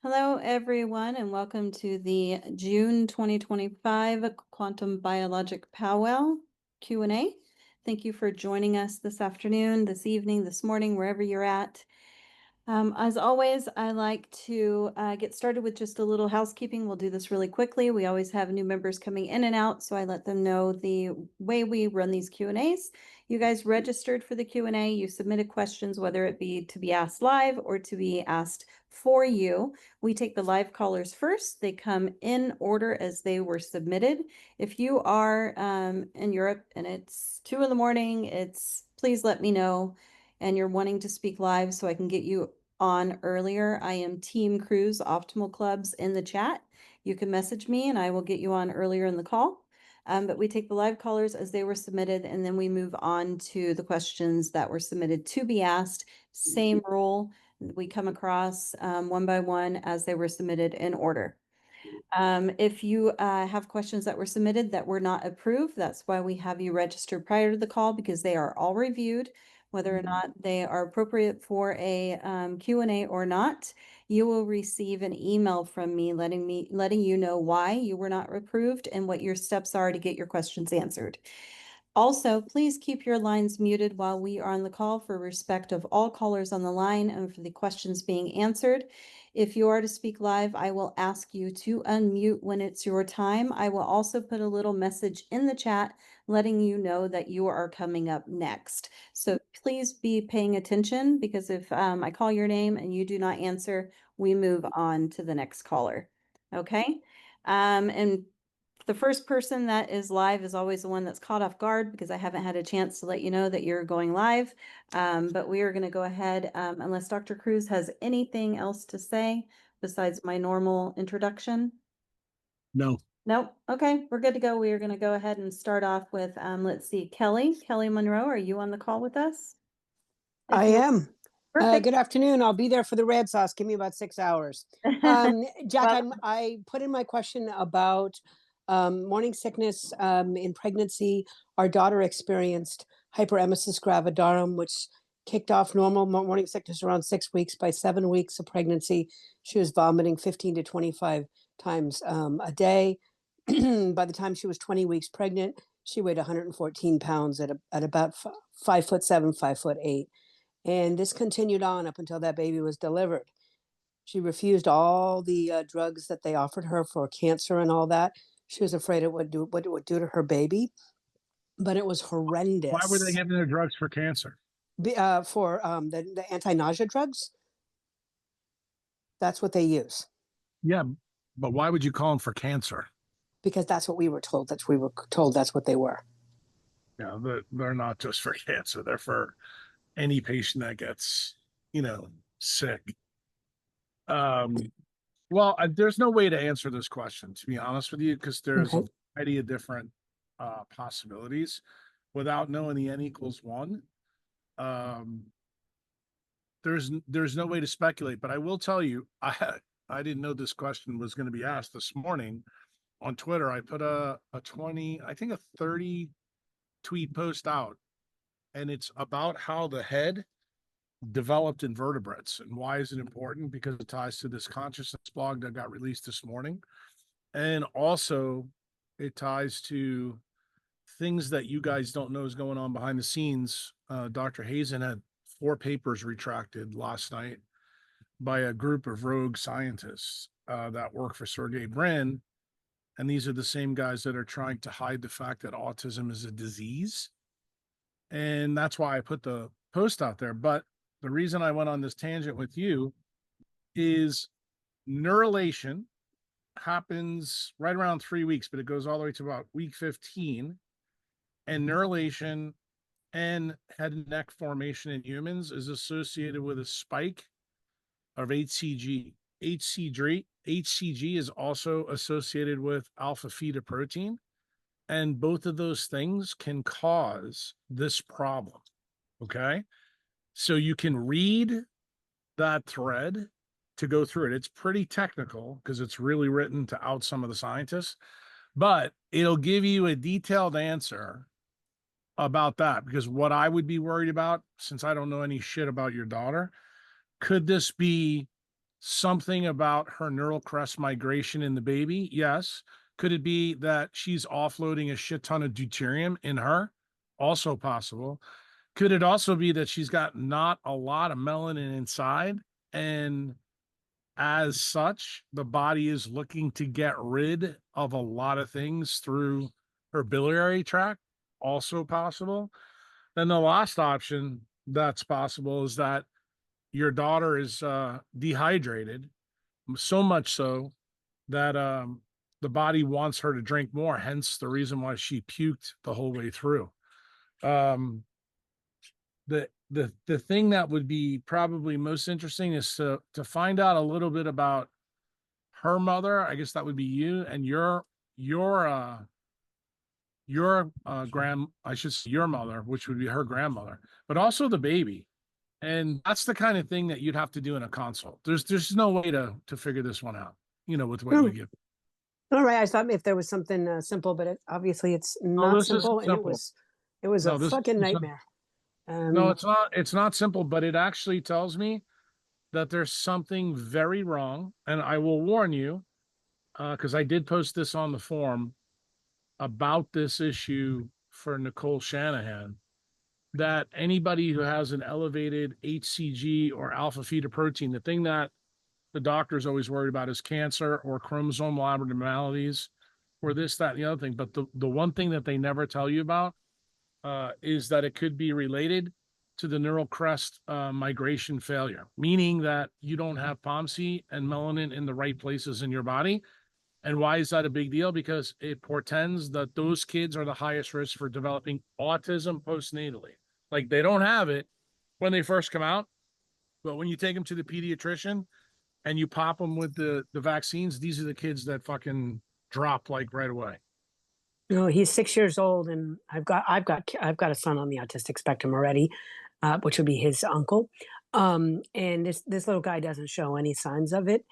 Hello, everyone, and welcome to the June 2025 Quantum Biologic Powwow Q&A. Thank you for joining us this afternoon, this evening, this morning, wherever you're at. As always, I like to get started with just a little housekeeping. We'll do this really quickly. We always have new members coming in and out, so I let them know the way we run these Q&As. You guys registered for the Q&A. You submitted questions, whether it be to be asked live or to be asked for you. We take the live callers first. They come in order as they were submitted. If you are in Europe and it's 2 in the morning, please let me know and you're wanting to speak live so I can get you on earlier. I am Team Cruise Optimal Clubs in the chat. You can message me and I will get you on earlier in the call. But we take the live callers as they were submitted, and then we move on to the questions that were submitted to be asked. Same rule. We come across one by one as they were submitted in order. If you have questions that were submitted that were not approved, that's why we have you register prior to the call, because they are all reviewed, whether or not they are appropriate for a Q&A or not. You will receive an email from me letting you know why you were not approved and what your steps are to get your questions answered. Also, please keep your lines muted while we are on the call for respect of all callers on the line and for the questions being answered. If you are to speak live, I will ask you to unmute when it's your time. I will also put a little message in the chat letting you know that you are coming up next. So please be paying attention, because if I call your name and you do not answer, we move on to the next caller. Okay? And the first person that is live is always the one that's caught off guard, because I haven't had a chance to let you know that you're going live. But we are going to go ahead, unless Dr. Cruz has anything else to say besides my normal introduction. No. Nope. Okay, we're good to go. We are going to go ahead and start off with, let's see, Kelly Monroe, are you on the call with us? I am. Perfect. Good afternoon. I'll be there for the red sauce. Give me about 6 hours. Jack, I put in my question about morning sickness in pregnancy. Our daughter experienced hyperemesis gravidarum, which kicked off normal morning sickness around 6 weeks. By 7 weeks of pregnancy, she was vomiting 15 to 25 times a day. By the time she was 20 weeks pregnant, she weighed 114 pounds at about 5'7", 5'8". And this continued on up until that baby was delivered. She refused all the drugs that they offered her for cancer and all that. She was afraid what it would do to her baby, but it was horrendous. Why were they giving her drugs for cancer? For the anti-nausea drugs. That's what they use. Yeah, but why would you call them for cancer? Because that's what we were told. That's what they were. Yeah, they're not just for cancer. They're for any patient that gets, sick. Well, there's no way to answer this question, to be honest with you, because there's a variety of different possibilities. Without knowing the n=1, there's no way to speculate. But I will tell you, I didn't know this question was going to be asked this morning on Twitter. I put a 30 tweet post out, and it's about how the head developed invertebrates. And why is it important? Because it ties to this consciousness blog that got released this morning. And also it ties to things that you guys don't know is going on behind the scenes. Dr. Hazen had 4 papers retracted last night by a group of rogue scientists that work for Sergey Brin. And these are the same guys that are trying to hide the fact that autism is a disease. And that's why I put the post out there. But the reason I went on this tangent with you is neurulation happens right around 3 weeks, but it goes all the way to about week 15. And neurulation and head and neck formation in humans is associated with a spike of HCG. HCG is also associated with alpha fetoprotein, and both of those things can cause this problem. Okay, so you can read that thread to go through it. It's pretty technical because it's really written to out some of the scientists, but it'll give you a detailed answer about that. Because what I would be worried about, since I don't know any shit about your daughter, could this be something about her neural crest migration in the baby? Yes. Could it be that she's offloading a shit ton of deuterium in her? Also possible. Could it also be that she's got not a lot of melanin inside, and as such, the body is looking to get rid of a lot of things through her biliary tract? Also possible. Then the last option that's possible is that your daughter is dehydrated, so much so that the body wants her to drink more, hence the reason why she puked the whole way through. Um, the thing that would be probably most interesting is to find out a little bit about her mother. I guess that would be you, and I should say your mother, which would be her grandmother, but also the baby. And that's the kind of thing that you'd have to do in a consult. There's no way to figure this one out, with what you Hmm. give. All right. I thought if there was something simple, but obviously it's Oh, not this simple, isn't and simple. it was a No, fucking nightmare. no, Um, it's not simple, but it actually tells me that there's something very wrong. And I will warn you, because I did post this on the forum about this issue for Nicole Shanahan, that anybody who has an elevated HCG or alpha fetoprotein, the thing that the doctor's always worried about is cancer or chromosomal abnormalities or this, that, and the other thing. But the one thing that they never tell you about is that it could be related to the neural crest migration failure, meaning that you don't have POMC and melanin in the right places in your body. And why is that a big deal? Because it portends that those kids are the highest risk for developing autism postnatally. Like, they don't have it when they first come out, but when you take them to the pediatrician and you pop them with the vaccines, these are the kids that fucking drop like right away. no, he's 6 years old, and I've got a son on the autistic spectrum already, which would be his uncle. And this little guy doesn't show any signs of it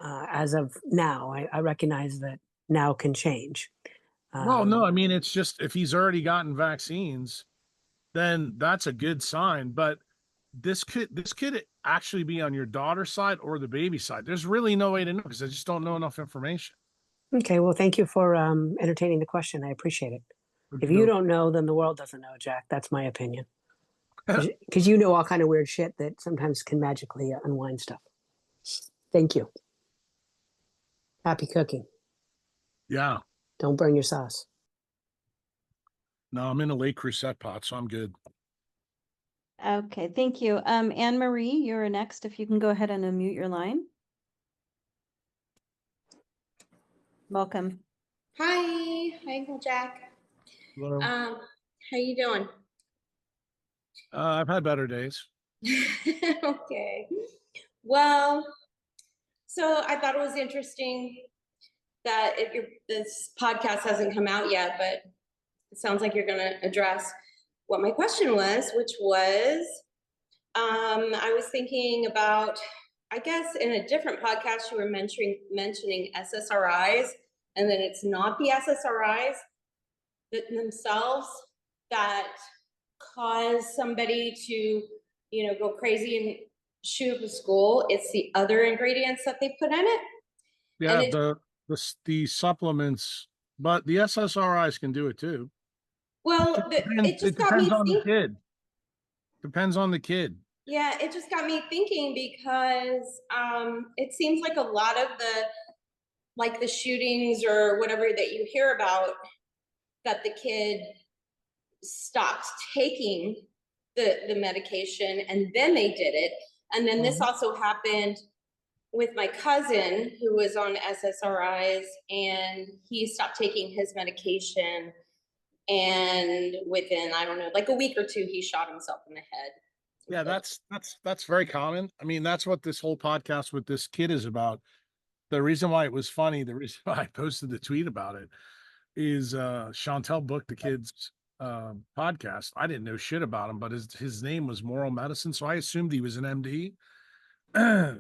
as of now. I recognize that now can change. Well, no, I Um, mean, it's just if he's already gotten vaccines, then that's a good sign. But this could actually be on your daughter's side or the baby side. There's really no way to know because I just don't know enough information. okay, well, thank you for entertaining the question. I appreciate it. If you No, don't know, then the world doesn't know, Jack. That's my opinion. Because you know all kind of weird shit that sometimes can magically unwind stuff. Thank you. Happy cooking. yeah, Don't burn your sauce. no, I'm in a late Crusette pot, so I'm good. Okay, thank you. Anne Marie, you're next. If you can go ahead and unmute your line. Welcome. Hi, Uncle Jack. Hello. How you doing? I've had better days. Okay. Well, so I thought it was interesting that this podcast hasn't come out yet, but it sounds like you're going to address what my question was, which was, I was thinking about, I guess in a different podcast, you were mentioning SSRIs, and then it's not the SSRIs themselves that cause somebody to, go crazy and shoot up a school. It's the other ingredients that they put in it. And Yeah, it, the supplements, but the SSRIs can do it too. well, it It just got depends me on the thinking. kid. Depends on the kid. Yeah, it just got me thinking because it seems like a lot of the shootings or whatever that you hear about, that the kid stopped taking the medication and then they did it. And then this also happened with my cousin who was on SSRIs, and he stopped taking his medication. And within, I don't know, like a week or two, he shot himself in the head. Yeah, that's very common. I mean, that's what this whole podcast with this kid is about. The reason why it was funny, the reason why I posted the tweet about it is Chantel booked the kid's podcast. I didn't know shit about him, but his name was Moral Medicine, so I assumed he was an MD.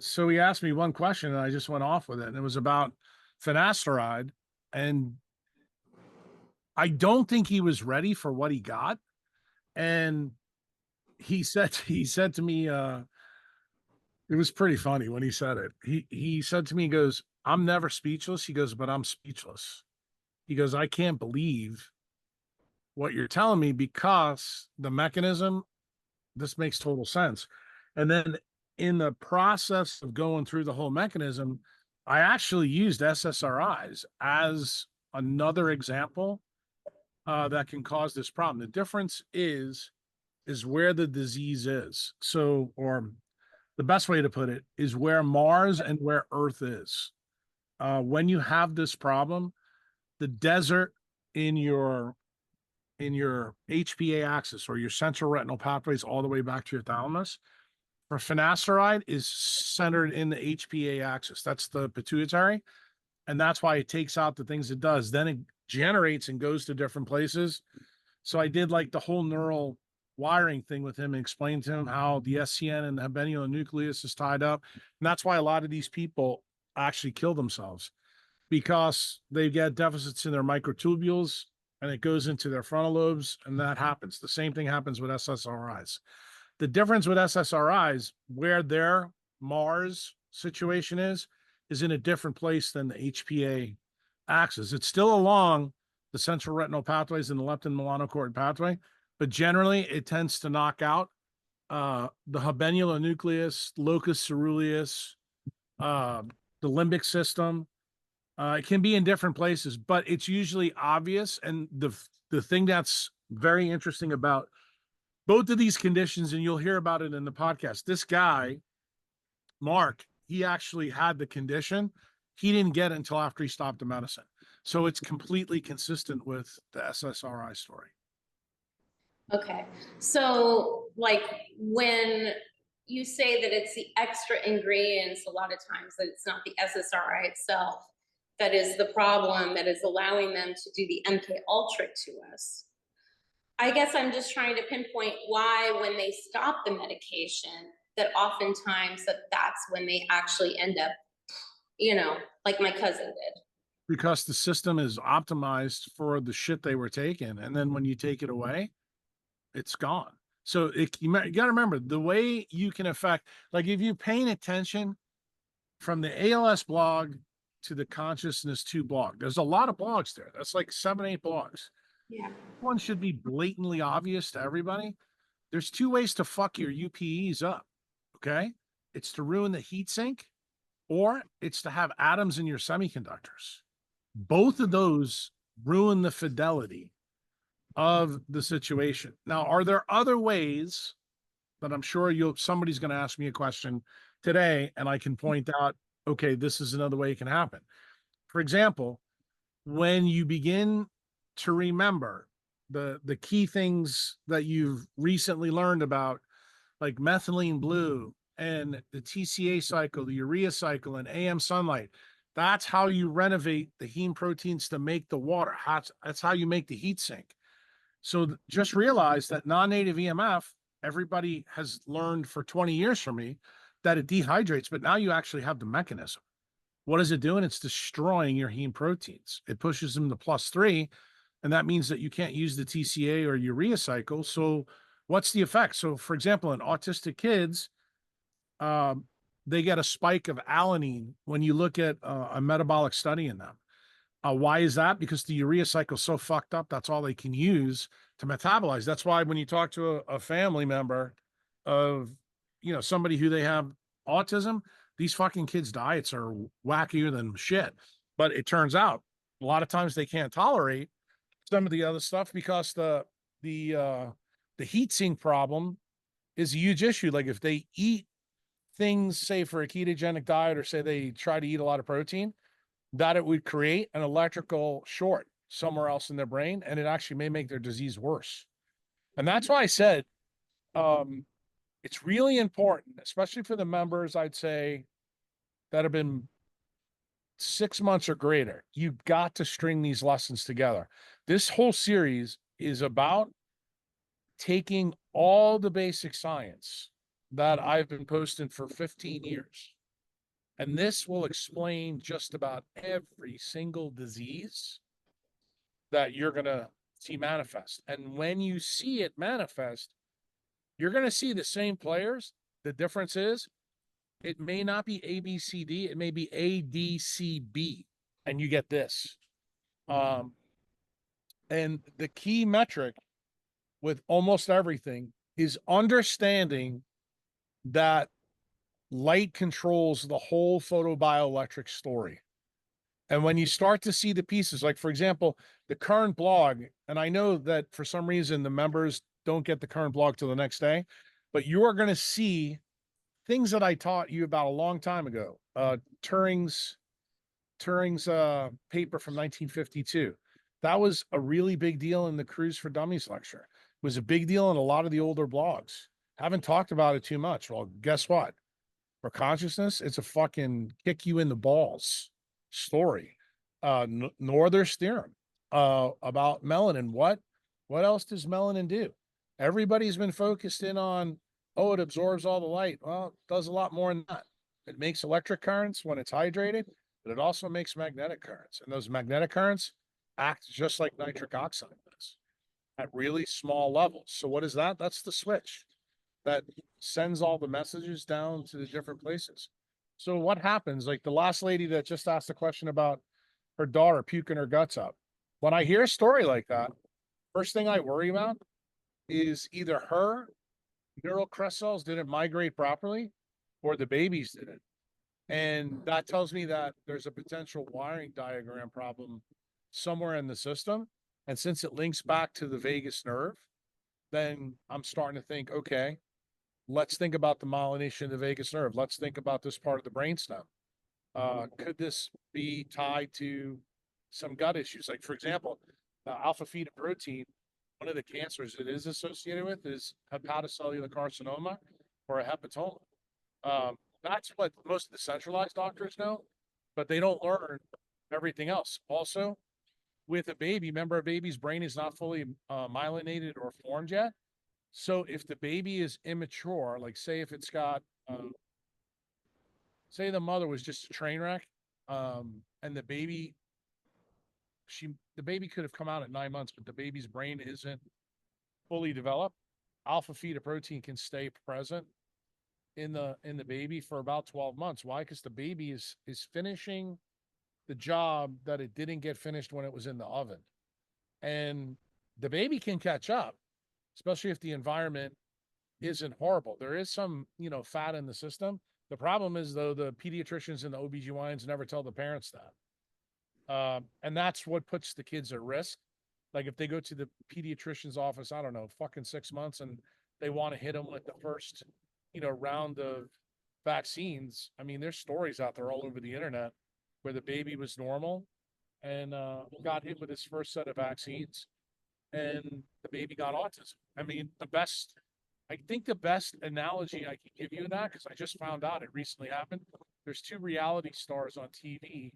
So he asked me one question and I just went off with it, and it was about finasteride. And I don't think he was ready for what he got. And he said to me, It was pretty funny when he said it. He said to me, he goes, "I'm never speechless." He goes, "But I'm speechless." He goes, "I can't believe what you're telling me because the mechanism, this makes total sense." And then in the process of going through the whole mechanism, I actually used SSRIs as another example that can cause this problem. The difference is where the disease is. So, or the best way to put it is where Mars and where Earth is. When you have this problem, the desert in your HPA axis or your central retinal pathways all the way back to your thalamus for finasteride is centered in the HPA axis. That's the pituitary. And that's why it takes out the things it does. Then it generates and goes to different places. So I did like the whole neural wiring thing with him and explained to him how the SCN and the habenula nucleus is tied up. And that's why a lot of these people actually kill themselves because they get deficits in their microtubules and it goes into their frontal lobes. And that happens. The same thing happens with SSRIs. The difference with SSRIs, where their Mars situation is in a different place than the HPA axis. It's still along the central retinal pathways and the leptin melanocortin pathway, but generally it tends to knock out the habenula nucleus, locus ceruleus, the limbic system. It can be in different places, but it's usually obvious. And the thing that's very interesting about both of these conditions, and you'll hear about it in the podcast. This guy, Mark, he actually had the condition. He didn't get it until after he stopped the medicine. So it's completely consistent with the SSRI story. Okay. So like when you say that it's the extra ingredients, a lot of times that it's not the SSRI itself that is the problem that is allowing them to do the MK Ultra to us. I guess I'm just trying to pinpoint why when they stop the medication, that oftentimes that's when they actually end up, like my cousin did. Because the system is optimized for the shit they were taking. And then when you take it away, it's gone. So you got to remember the way you can affect, like if you're paying attention from the ALS blog to the Consciousness 2 blog, there's a lot of blogs there. That's like 7, 8 blogs. Yeah. One should be blatantly obvious to everybody. There's 2 ways to fuck your UPEs up. Okay. It's to ruin the heat sink or it's to have atoms in your semiconductors. Both of those ruin the fidelity of the situation. Now, are there other ways that I'm sure somebody's going to ask me a question today and I can point out, okay, this is another way it can happen. For example, when you begin to remember the key things that you've recently learned about, like methylene blue and the TCA cycle, the urea cycle, and AM sunlight, that's how you renovate the heme proteins to make the water. That's how you make the heat sink. So just realize that non-native EMF, everybody has learned for 20 years from me that it dehydrates, but now you actually have the mechanism. What is it doing? It's destroying your heme proteins. It pushes them to +3, and that means that you can't use the TCA or urea cycle. So what's the effect? So for example, in autistic kids, they get a spike of alanine when you look at a metabolic study in them. Why is that? Because the urea cycle is so fucked up. That's all they can use to metabolize. That's why when you talk to a family member of, somebody who they have autism, these fucking kids' diets are wackier than shit. But it turns out a lot of times they can't tolerate some of the other stuff because the heat sink problem is a huge issue. Like if they eat things, say for a ketogenic diet, or say they try to eat a lot of protein, that it would create an electrical short somewhere else in their brain, and it actually may make their disease worse. And that's why I said it's really important, especially for the members, I'd say, that have been 6 months or greater. You've got to string these lessons together. This whole series is about taking all the basic science that I've been posting for 15 years. And this will explain just about every single disease that you're going to see manifest. And when you see it manifest, you're going to see the same players. The difference is It may not be ABCD, it may be ADCB, and you get this. And the key metric with almost everything is understanding that light controls the whole photobioelectric story. And when you start to see the pieces, like for example, the current blog, and I know that for some reason the members don't get the current blog till the next day, but you are going to see things that I taught you about a long time ago. Turing's paper from 1952. That was a really big deal in the Cruise for Dummies lecture. It was a big deal in a lot of the older blogs. Haven't talked about it too much. Well, guess what? For consciousness, it's a fucking kick you in the balls story. Northern's theorem about melanin. What else does melanin do? Everybody's been focused in on, oh, it absorbs all the light. Well, it does a lot more than that. It makes electric currents when it's hydrated, but it also makes magnetic currents. And those magnetic currents act just like nitric oxide does at really small levels. So what is that? That's the switch that sends all the messages down to the different places. So what happens? Like the last lady that just asked a question about her daughter puking her guts up. When I hear a story like that, first thing I worry about is either her neural crest cells didn't migrate properly or the babies didn't. And that tells me that there's a potential wiring diagram problem somewhere in the system. And since it links back to the vagus nerve, then I'm starting to think, okay, let's think about the myelination of the vagus nerve. Let's think about this part of the brainstem. Could this be tied to some gut issues? Like, for example, alpha fetoprotein, one of the cancers it is associated with is hepatocellular carcinoma or a hepatoma. That's what most of the centralized doctors know, but they don't learn everything else. Also, with a baby, remember a baby's brain is not fully myelinated or formed yet. So if the baby is immature, like say if it's got, say the mother was just a train wreck, and the baby could have come out at 9 months, but the baby's brain isn't fully developed. Alpha fetoprotein can stay present in the baby for about 12 months. Why? Because the baby is finishing the job that it didn't get finished when it was in the oven. And the baby can catch up, especially if the environment isn't horrible. There is some, fat in the system. The problem is, though, the pediatricians and the OBGYNs never tell the parents that. And that's what puts the kids at risk. Like if they go to the pediatrician's office, I don't know, fucking 6 months, and they want to hit them with the first, round of vaccines. I mean, there's stories out there all over the internet where the baby was normal and got hit with his first set of vaccines, and the baby got autism. I mean, I think the best analogy I can give you of that, because I just found out it recently happened. There's two reality stars on TV.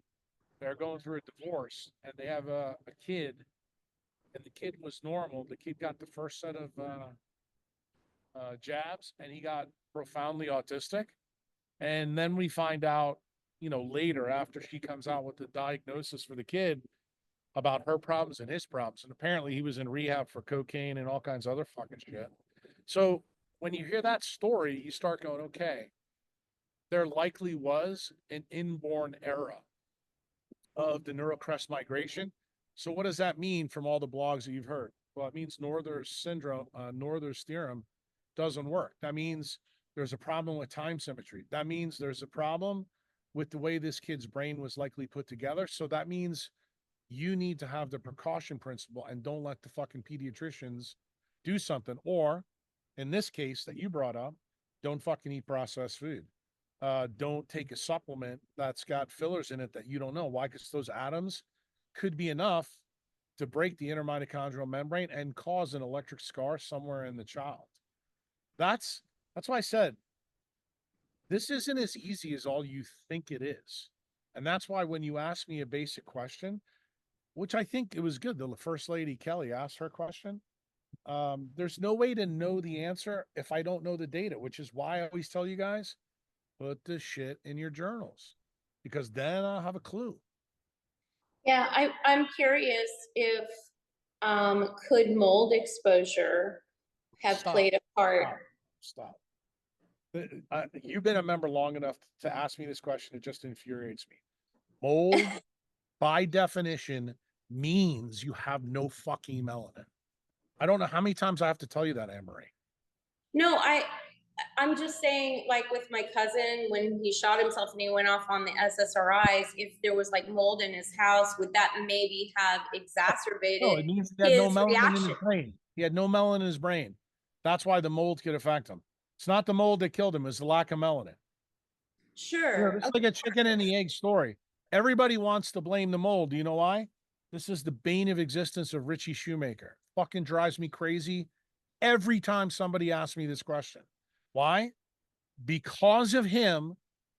They're going through a divorce, and they have a kid, and the kid was normal. The kid got the first set of jabs, and he got profoundly autistic. And then we find out, later after she comes out with the diagnosis for the kid about her problems and his problems. And apparently he was in rehab for cocaine and all kinds of other fucking shit. So when you hear that story, you start going, okay, there likely was an inborn error of the neural crest migration. So what does that mean from all the blogs that you've heard? Well, it means Northern's theorem doesn't work. That means there's a problem with time symmetry. That means there's a problem with the way this kid's brain was likely put together. So that means you need to have the precaution principle and don't let the fucking pediatricians do something. Or in this case that you brought up, don't fucking eat processed food. Don't take a supplement that's got fillers in it that you don't know. Why? Because those atoms could be enough to break the intermitochondrial membrane and cause an electric scar somewhere in the child. That's why I said this isn't as easy as all you think it is. And that's why when you ask me a basic question, which I think it was good, the First Lady Kelly asked her question, there's no way to know the answer if I don't know the data, which is why I always tell you guys, put the shit in your journals, because then I'll have a clue. Yeah, I'm curious if could mold exposure have Stop. played a part? Stop. You've been a member long enough to ask me this question. It just infuriates me. Mold, by definition, means you have no fucking melanin. I don't know how many times I have to tell you that, Anne-Marie. No, I'm just saying, like with my cousin, when he shot himself and he went off on the SSRIs, if there was like mold in his house, would that maybe have No, exacerbated it means he had no his melanin in reaction? his brain. He had no melanin in his brain. That's why the mold could affect him. It's not the mold that killed him, it's the lack of melanin. Sure. It's like a chicken and the egg story. Everybody wants to blame the mold. Do you know why? This is the bane of existence of Richie Shoemaker. Fucking drives me crazy every time somebody asks me this question. Why? Because of him,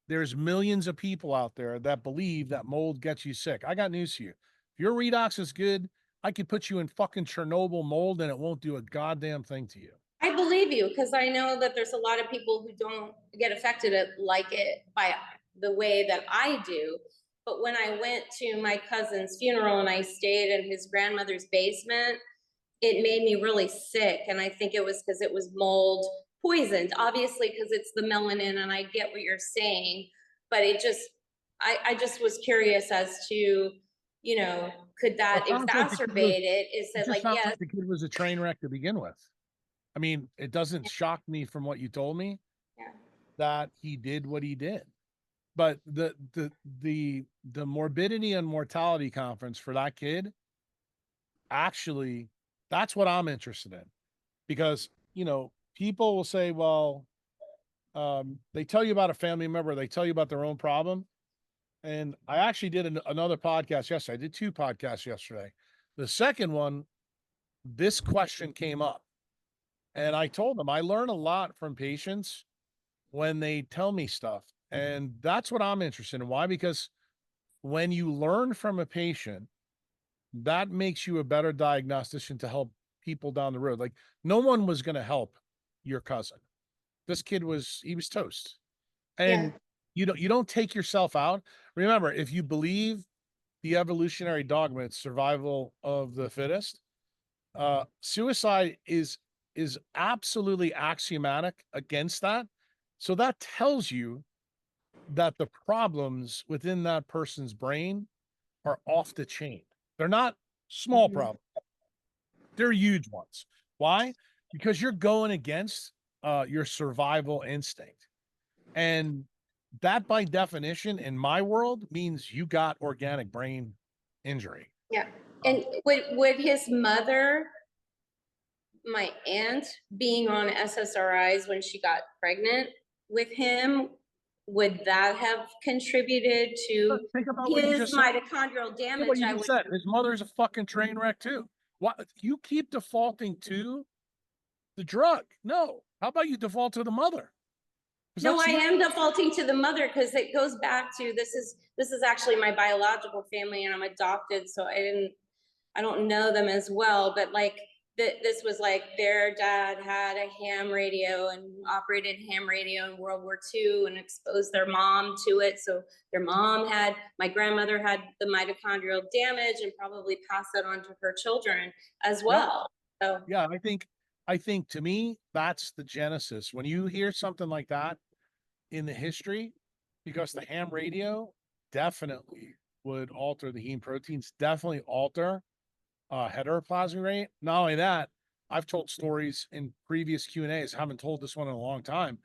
there's millions of people out there that believe that mold gets you sick. I got news for you. If your redox is good, I could put you in fucking Chernobyl mold and it won't do a goddamn thing to you. I believe you, because I know that there's a lot of people who don't get affected like it by the way that I do. But when I went to my cousin's funeral and I stayed in his grandmother's basement, it made me really sick. And I think it was because it was mold poisoned, obviously, because it's the melanin, and I get what you're saying. But I just was curious as to, could that exacerbate it? Is It that just like, sounds yes, like the kid was a train wreck to begin with. I mean, it doesn't shock me from what you told me yeah. that he did what he did. But the morbidity and mortality conference for that kid, actually, that's what I'm interested in. Because, people will say, well, they tell you about a family member, they tell you about their own problem. And I actually did another podcast yesterday. I did 2 podcasts yesterday. The second one, this question came up. And I told them I learn a lot from patients when they tell me stuff. And that's what I'm interested in. Why? Because when you learn from a patient, that makes you a better diagnostician to help people down the road. Like, no one was going to help your cousin. This kid he was toast. Yeah. And you don't take yourself out. Remember, if you believe the evolutionary dogma, it's survival of the fittest, suicide is absolutely axiomatic against that. So that tells you that the problems within that person's brain are off the chain. They're not small Mhm. problems. They're huge ones. Why? Because you're going against your survival instinct. And that, by definition, in my world, means you got organic brain injury. Yeah. And would his mother, my aunt, being on SSRIs when she got pregnant with him, would that have contributed to Think about what you his just said. mitochondrial Think damage? what you just said. His mother's a fucking train wreck too. What, you keep defaulting to the drug? No. How about you default to the mother? No, I am defaulting to the mother because it goes back to this is actually my biological family and I'm adopted, so I don't know them as well, but like this was like their dad had a ham radio and operated ham radio in World War II and exposed their mom to it. So my grandmother had the mitochondrial damage and probably passed that on to her children as well. So yeah, I think to me, that's the genesis. When you hear something like that in the history, because the ham radio definitely would alter the heme proteins, definitely alter heteroplasmy rate. Not only that, I've told stories in previous Q&As, haven't told this one in a long time,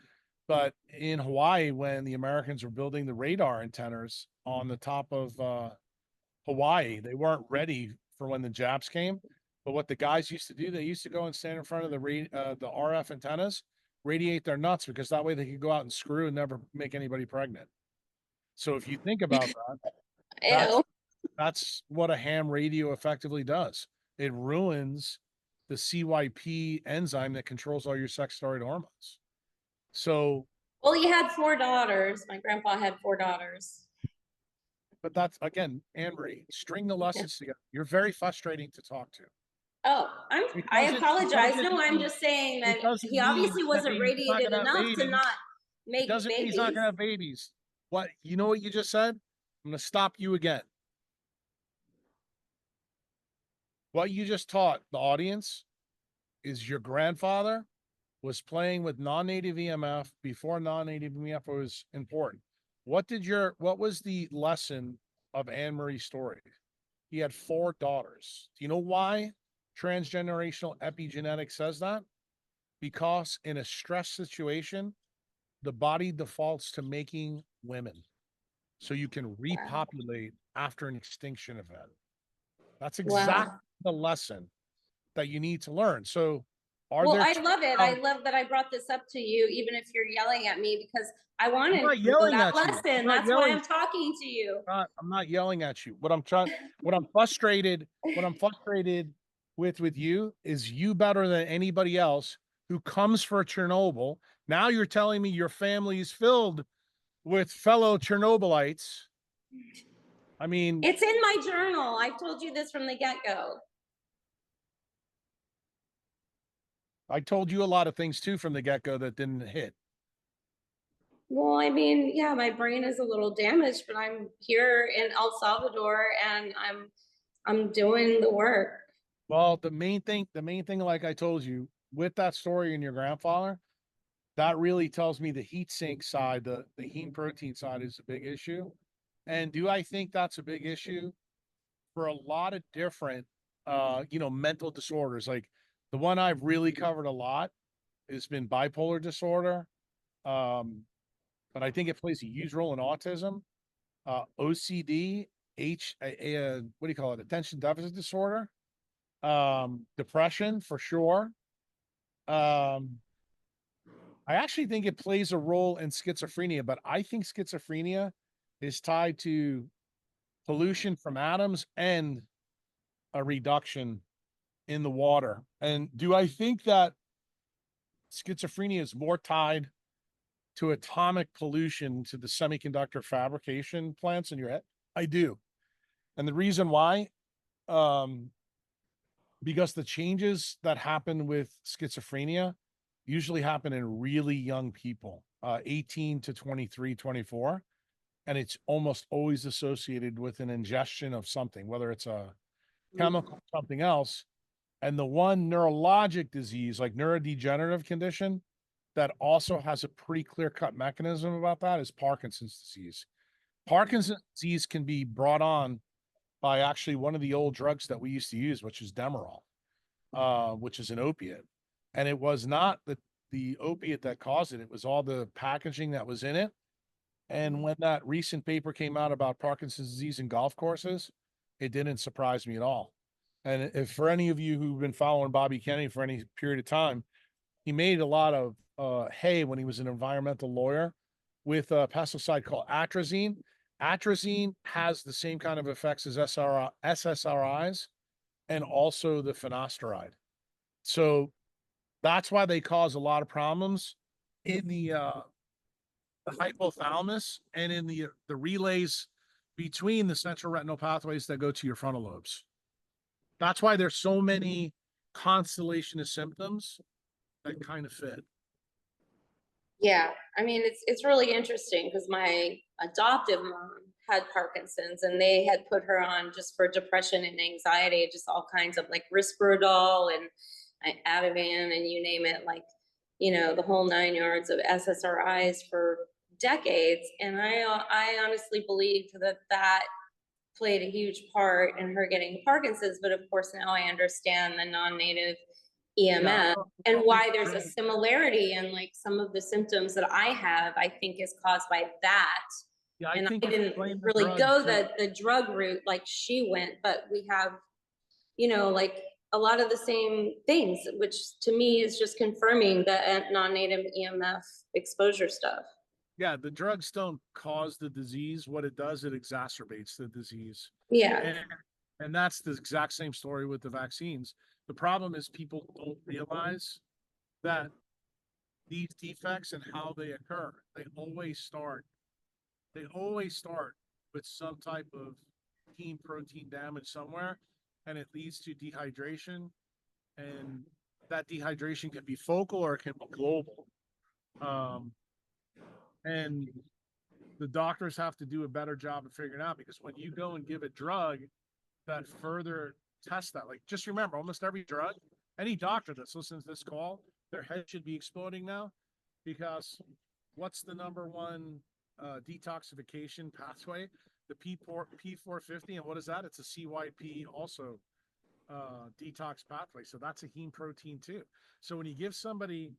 but in Hawaii, when the Americans were building the radar antennas on the top of Hawaii, they weren't ready for when the Japs came. But what the guys used to do, they used to go and stand in front of the RF antennas, radiate their nuts, because that way they could go out and screw and never make anybody pregnant. So if you think about that, that's what a ham radio effectively does. It ruins the CYP enzyme that controls all your sex steroid hormones. So, well, he had 4 daughters. My grandpa had 4 daughters. but that's, again, Anne-Marie, string the lessons together. You're very frustrating to talk to. Oh, I apologize. No, I'm just saying that doesn't he mean obviously that wasn't he's not radiated gonna have enough to babies. not make It doesn't mean he's not babies. going to have babies. What, you know what you just said? I'm going to stop you again. What you just taught the audience is your grandfather was playing with non-native EMF before non-native EMF was important. What was the lesson of Anne Marie's story? He had 4 daughters. Do you know why transgenerational epigenetics says that? Because in a stress situation, the body defaults to making women so you can repopulate after an extinction event. That's exactly the lesson that you need to learn. So well, I love it. I love that I brought this up to you, even if you're yelling at me, because I want to know that lesson. That's why I'm talking to you. I'm not yelling at you. What I'm frustrated with you is you better than anybody else who comes for Chernobyl. Now you're telling me your family is filled with fellow Chernobylites. I mean, it's in my journal. I've told you this from the get-go. I told you a lot of things too from the get-go that didn't hit. Well, I mean, yeah, my brain is a little damaged, but I'm here in El Salvador and I'm doing the work. Well, the main thing, like I told you, with that story and your grandfather, that really tells me the heat sink side, the heme protein side is a big issue. And do I think that's a big issue? For a lot of different mental disorders. Like the one I've really covered a lot has been bipolar disorder. But I think it plays a huge role in autism, OCD, what do you call it? Attention deficit disorder, depression for sure. I actually think it plays a role in schizophrenia, but I think schizophrenia is tied to pollution from atoms and a reduction in the water. And do I think that schizophrenia is more tied to atomic pollution to the semiconductor fabrication plants in your head? I do. And the reason why, because the changes that happen with schizophrenia usually happen in really young people, 18 to 23, 24. And it's almost always associated with an ingestion of something, whether it's a chemical or something else. And the one neurologic disease, like neurodegenerative condition, that also has a pretty clear-cut mechanism about that is Parkinson's disease. Parkinson's disease can be brought on by actually one of the old drugs that we used to use, which is Demerol, which is an opiate. And it was not the opiate that caused it. It was all the packaging that was in it. And when that recent paper came out about Parkinson's disease in golf courses, it didn't surprise me at all. And if for any of you who've been following Bobby Kennedy for any period of time, he made a lot of hay when he was an environmental lawyer with a pesticide called atrazine. Atrazine has the same kind of effects as SSRIs and also the finasteride. So that's why they cause a lot of problems in the hypothalamus and in the relays between the central retinal pathways that go to your frontal lobes. That's why there's so many constellation of symptoms that kind of fit. Yeah, I mean, it's really interesting because my adoptive mom had Parkinson's and they had put her on just for depression and anxiety, just all kinds of like Risperdal and Ativan and you name it, like, the whole 9 yards of SSRIs for decades. And I honestly believed that played a huge part in her getting Parkinson's. But of course, now I understand the non-native EMF and why there's a similarity in like some of the symptoms that I have, I think is caused by that. Yeah, I didn't really go the drug route like she went, but we have, like a lot of the same things, which to me is just confirming the non-native EMF exposure stuff. Yeah, the drugs don't cause the disease. What it does, it exacerbates the disease. Yeah. And that's the exact same story with the vaccines. The problem is people don't realize that these defects and how they occur, they always start with some type of heme protein damage somewhere, and it leads to dehydration. And that dehydration can be focal or it can be global. And the doctors have to do a better job of figuring out, because when you go and give a drug that further tests that, like, just remember, almost every drug, any doctor that's listening to this call their head should be exploding now, because what's the number one detoxification pathway? The P450, and what is that? It's a CYP also detox pathway. So that's a heme protein too. So when you give somebody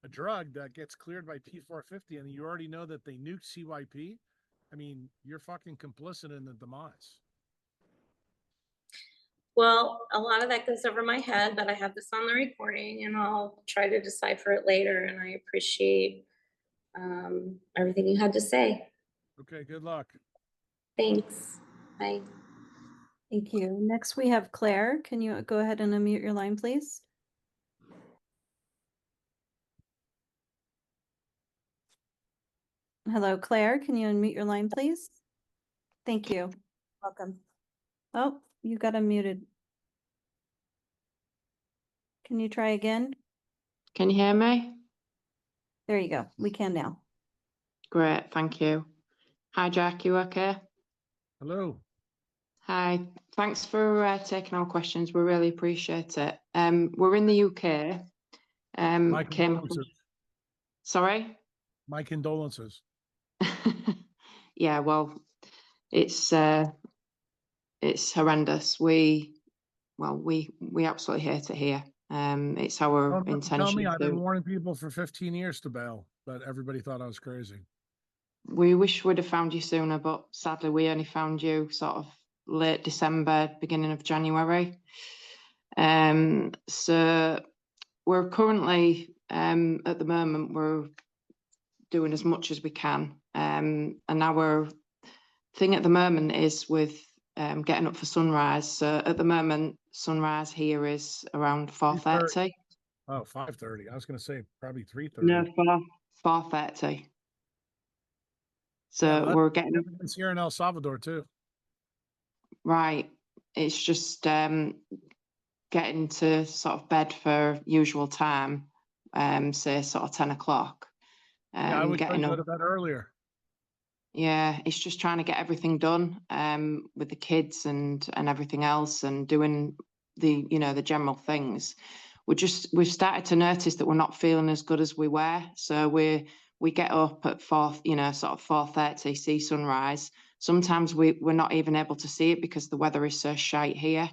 a drug that gets cleared by P450 and you already know that they nuked CYP, I mean, you're fucking complicit in the demise. Well, a lot of that goes over my head, but I have this on the recording and I'll try to decipher it later. And I appreciate everything you had to say. Okay, good luck. Thanks. Bye. Thank you. Next, we have Claire. Can you go ahead and unmute your line, please? Hello, Claire. Can you unmute your line, please? Thank you. Welcome. Oh, you got unmuted. Can you try again? Can you hear me? There you go. We can now. Great, thank you. Hi, Jack, you okay? Hello. Hi, thanks for taking our questions. We really appreciate it. We're in the UK. My Came condolences. Sorry? My condolences. Yeah, well, it's horrendous. We absolutely hate it here. It's our Don't intention tell me, I've been to. warning people for 15 years to bail, but everybody thought I was crazy. We wish we'd have found you sooner, but sadly we only found you sort of late December, beginning of January. So we're currently, at the moment, we're doing as much as we can. And our thing at the moment is with getting up for sunrise. So at the moment, sunrise here is around 4:30. Oh, 5:30. I was going to say probably 3:30. No, 4:30. So we're getting up. It's here in El Salvador too. Right. It's just getting to sort of bed for usual time, say sort of 10 o'clock. Yeah, I would Getting go up. to bed earlier. Yeah, it's just trying to get everything done with the kids and everything else, and doing the the general things. We've started to notice that we're not feeling as good as we were. So we get up at 4, sort of 4:30, see sunrise. Sometimes we're not even able to see it because the weather is so shite here.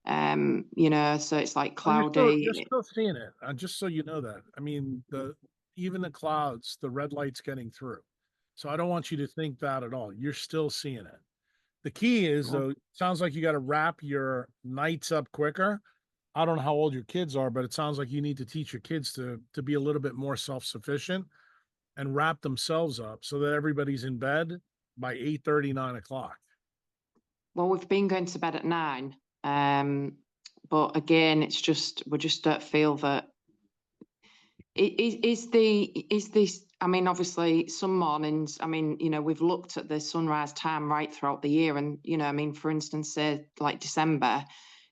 So it's like cloudy. You're still seeing it. Just so you know that. I mean, even the clouds, the red light's getting through. So I don't want you to think that at all. You're still seeing it. The key is, though, sounds like you got to wrap your nights up quicker. I don't know how old your kids are, but it sounds like you need to teach your kids to be a little bit more self-sufficient and wrap themselves up so that everybody's in bed by 8:30, 9 o'clock. Well, we've been going to bed at 9. But again, it's just, we just don't feel that is this, I mean, obviously some mornings, I mean, we've looked at the sunrise time right throughout the year, and I mean, for instance, say like December,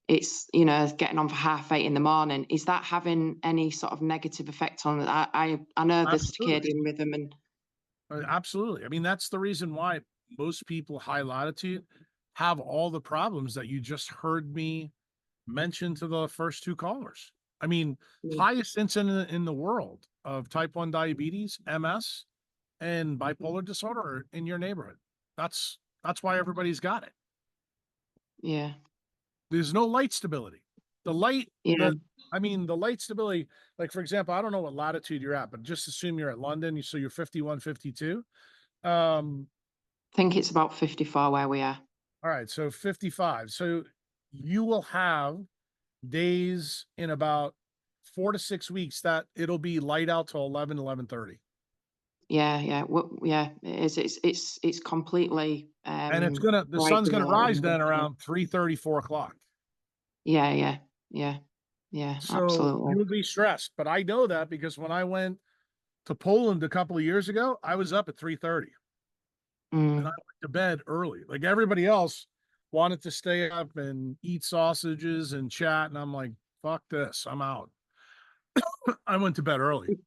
it's getting on for 8:30 in the morning. Is that having any sort of negative effect on it? I know there's circadian rhythm and Absolutely. I mean, that's the reason why most people high latitude have all the problems that you just heard me mention to the first two callers. I mean, highest incident in the world of type 1 diabetes, MS, and bipolar disorder are in your neighborhood. That's why everybody's got it. yeah. There's no light stability. The light, Yeah. the light stability, like for example, I don't know what latitude you're at, but just assume you're at London, so you're 51, 52. I think it's about 54 where we are. All right, so 55. So you will have days in about 4 to 6 weeks that it'll be light out till 11:30. Yeah, yeah, it is. It's completely. And the sun's gonna rise then around 3:30, 4 o'clock. Yeah. So Absolutely. you'll be stressed, but I know that because when I went to Poland a couple of years ago, I was up at 3:30 and I went to bed early. Like everybody else wanted to stay up and eat sausages and chat, and I'm like, fuck this, I'm out. I went to bed early.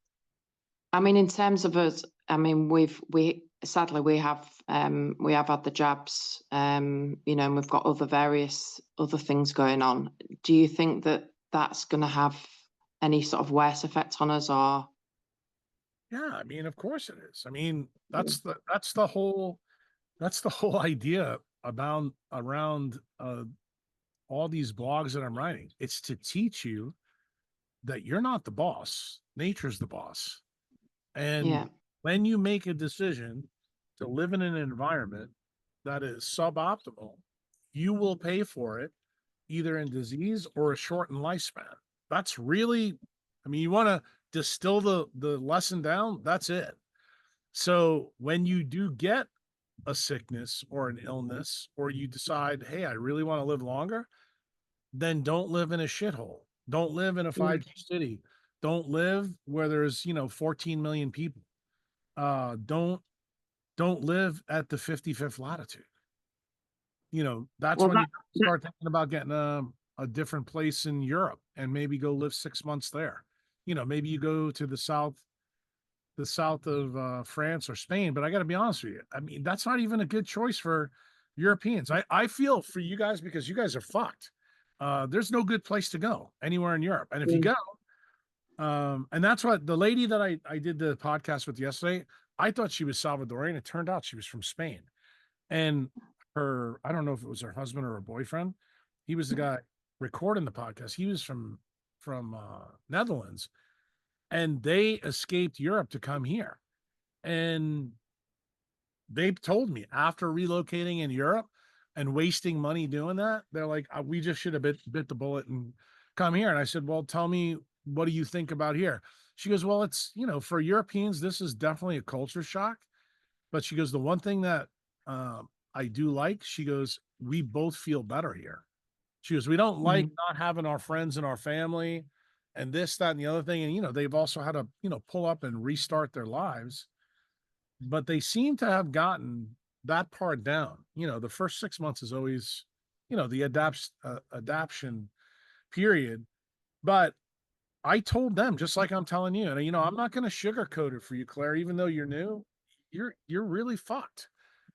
I mean, in terms of us, I mean, we sadly we have had the jabs, and we've got various other things going on. Do you think that that's going to have any sort of worse effect on us, or? Yeah, I mean, of course it is. I mean, that's the whole idea about around all these blogs that I'm writing. It's to teach you that you're not the boss. Nature's the boss. And Yeah. when you make a decision to live in an environment that is suboptimal, you will pay for it either in disease or a shortened lifespan. That's really, I mean, you want to distill the lesson down, that's it. So when you do get a sickness or an illness, or you decide, hey, I really want to live longer, then don't live in a shithole. Don't live in a 5G city. Don't live where there's, 14 million people. Don't live at the 55th latitude. That's Well, when you that, start thinking about getting a different place in Europe and maybe go live 6 months there. Maybe you go to the south of France or Spain. But I got to be honest with you, I mean, that's not even a good choice for Europeans. I feel for you guys because you guys are fucked. There's no good place to go anywhere in Europe, and if you go, and that's what the lady that I did the podcast with yesterday, I thought she was Salvadorian. It turned out she was from Spain, and I don't know if it was her husband or her boyfriend. He was the guy recording the podcast. He was from Netherlands, and they escaped Europe to come here. And they told me after relocating in Europe and wasting money doing that, they're like, we just should have bit the bullet and come here. And I said, well, tell me, what do you think about here? She goes, well, it's, for Europeans, this is definitely a culture shock. But she goes, the one thing that I do like, she goes, we both feel better here. She goes, we don't like not having our friends and our family and this, that, and the other thing. And, they've also had to, pull up and restart their lives. But they seem to have gotten that part down. The first 6 months is always, the adaption period. But I told them, just like I'm telling you, and, I'm not going to sugarcoat it for you, Claire, even though you're new, you're really fucked.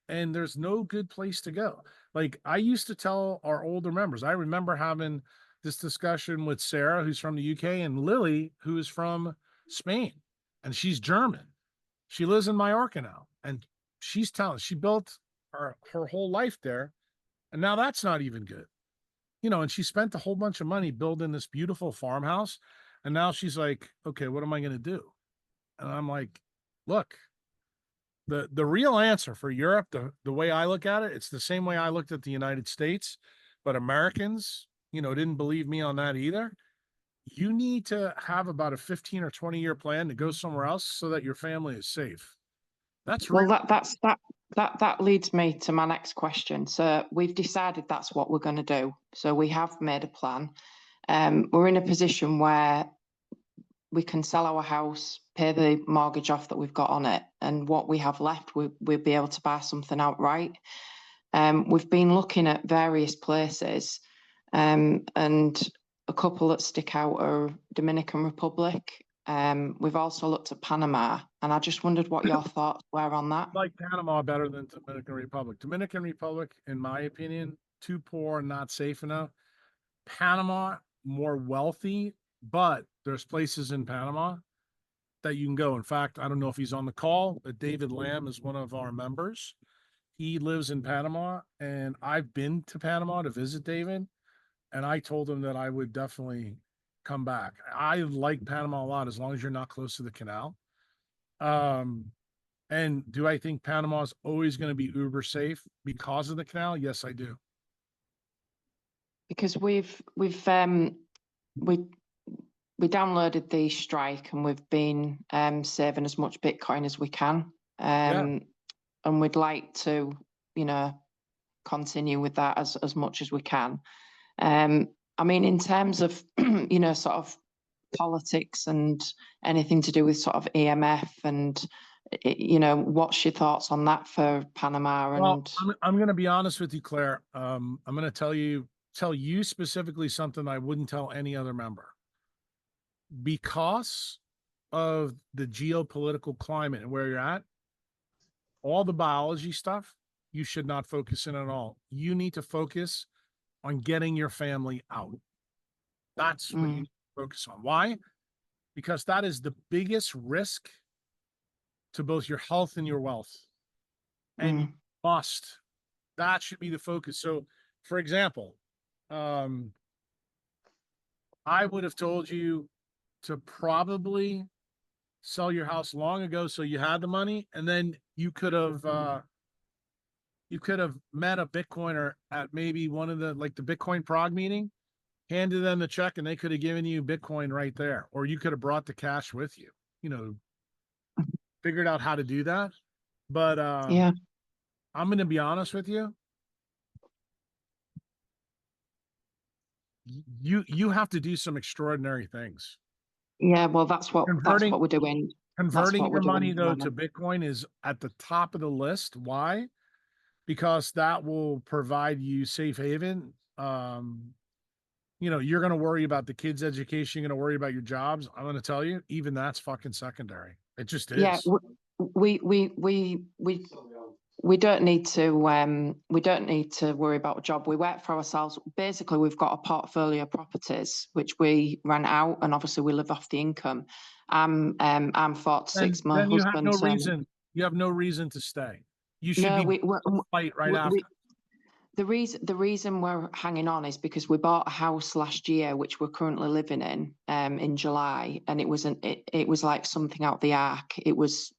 And there's no good place to go. Like I used to tell our older members, I remember having this discussion with Sarah, who's from the UK, and Lily, who is from Spain, and she's German. She lives in Mallorca now, and she built her whole life there, and now that's not even good. And she spent a whole bunch of money building this beautiful farmhouse, and now she's like, okay, what am I going to do? And I'm like, look, the real answer for Europe, the way I look at it, it's the same way I looked at the United States, but Americans, didn't believe me on that either. You need to have about a 15 or 20-year plan to go somewhere else so that your family is safe. That's well, real. that leads me to my next question. So we've decided that's what we're going to do. So we have made a plan. We're in a position where we can sell our house, pay the mortgage off that we've got on it, and what we have left, we'll be able to buy something outright. We've been looking at various places, and a couple that stick out are Dominican Republic. We've also looked at Panama, and I just wondered what your thoughts were on that. I like Panama better than Dominican Republic. Dominican Republic, in my opinion, too poor and not safe enough. Panama, more wealthy, but there's places in Panama that you can go. In fact, I don't know if he's on the call, but David Lamb is one of our members. He lives in Panama, and I've been to Panama to visit David, and I told him that I would definitely come back. I like Panama a lot as long as you're not close to the canal. And do I think Panama is always going to be uber safe because of the canal? Yes, I do. Because we downloaded the Strike, and we've been saving as much Bitcoin as we can. And we'd like to, continue with that as much as we can. I mean, in terms of, sort of politics and anything to do with sort of EMF and, what's your thoughts on that for Panama? And well, I'm going to be honest with you, Claire. I'm going to tell you specifically something I wouldn't tell any other member. Because of the geopolitical climate and where you're at, all the biology stuff, you should not focus in at all. You need to focus on getting your family out. That's what you need to focus on. Why? because that is the biggest risk to both your health and your wealth. And you must, that should be the focus. So for example, I would have told you to probably sell your house long ago so you had the money, and then you could have met a Bitcoiner at maybe one of the, like the Bitcoin Prague meeting, handed them the check, and they could have given you Bitcoin right there, or you could have brought the cash with you, figured out how to do that. But Yeah. I'm going to be honest with you. You have to do some extraordinary things. Yeah, well, that's what we're doing. Converting your money at the though moment. to Bitcoin is at the top of the list. Why? Because that will provide you safe haven. You're going to worry about the kids' education. You're going to worry about your jobs. I'm going to tell you, even that's fucking secondary. It just is. Yeah, we don't need to worry about a job. We work for ourselves. Basically, we've got a portfolio of properties which we rent out, and obviously we live off the income. I'm 46. My then you have no husband's reason. You have no reason to stay. You should no, be fight right after. The reason we're hanging on is because we bought a house last year, which we're currently living in July, and it was like something out the ark. It was,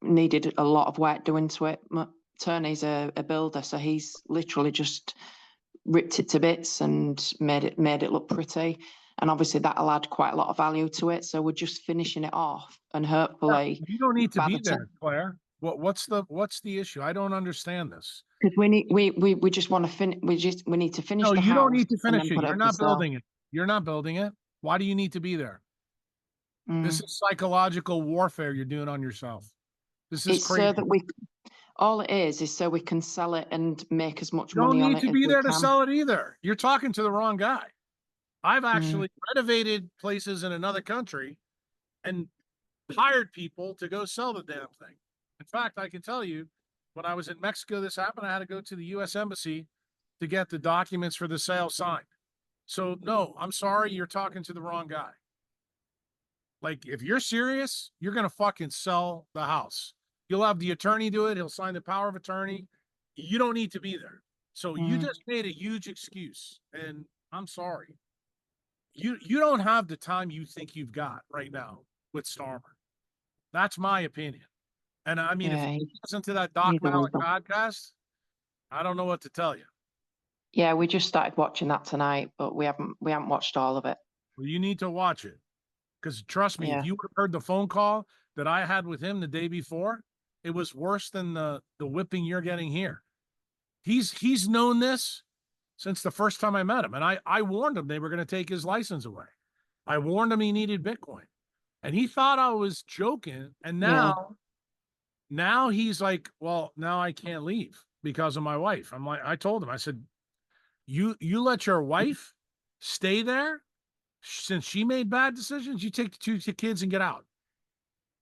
needed a lot of work doing to it. Tony's a builder, so he's literally just ripped it to bits and made it look pretty. And obviously that'll add quite a lot of value to it. So we're just finishing it off, and hopefully you don't need to be there, Claire. What's the issue? I don't understand this. Because we just want to finish. We need to finish. No, the you house don't need to finish it. You're not building it. You're not building it. Why do you need to be there? This is psychological warfare you're doing on yourself. This is crazy. So that all it is so we can sell it and make as much money on it. You don't need to be there to sell it either. You're talking to the wrong guy. I've actually renovated places in another country and hired people to go sell the damn thing. In fact, I can tell you, when I was in Mexico, this happened. I had to go to the U.S. Embassy to get the documents for the sale signed. So, no, I'm sorry, you're talking to the wrong guy. Like, if you're serious, you're going to fucking sell the house. You'll have the attorney do it. He'll sign the power of attorney. You don't need to be there. So you just made a huge excuse, and I'm sorry. You don't have the time you think you've got right now with Starmer. That's my opinion. And I mean, if you listen to that Doc Malik podcast, I don't know what to tell you. Yeah, we just started watching that tonight, but we haven't watched all of it. Well, you need to watch it, because trust me, if you would have heard the phone call that I had with him the day before, it was worse than the whipping you're getting here. He's known this since the first time I met him, and I warned him they were going to take his license away. I warned him he needed Bitcoin, and he thought I was joking. And now he's like, well, now I can't leave because of my wife. I'm like, I told him, I said, you let your wife stay there since she made bad decisions. You take the two kids and get out.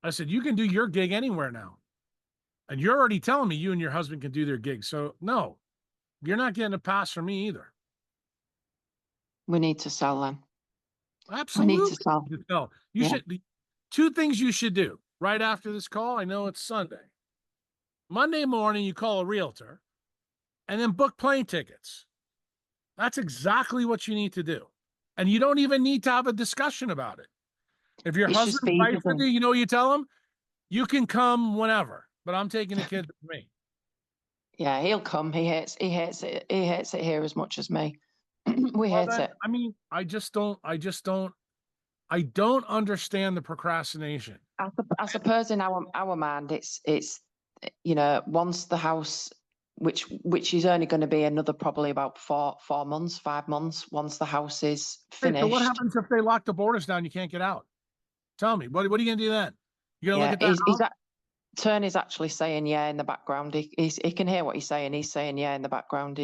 I said, you can do your gig anywhere now. And you're already telling me you and your husband can do their gig. So no, you're not getting a pass from me either. We need to sell them. Absolutely. We need to sell. No, you should. Two things you should do right after this call. I know it's Sunday. Monday morning, you call a realtor and then book plane tickets. That's exactly what you need to do. And you don't even need to have a discussion about it. If your husband fights with you, you tell him, you can come whenever, but I'm taking the kids with me. Yeah, he'll come. He hates it. He hates it here as much as me. We hate it. I mean, I don't understand the procrastination. I suppose in our mind, it's once the house, which is only going to be another probably about 4 months, 5 months, once the house is finished. So what happens if they lock the borders down? You can't get out. Tell me, what are you going to do then? You're going to look at that? Tony's actually saying in the background. He can hear what he's saying. He's saying in the background.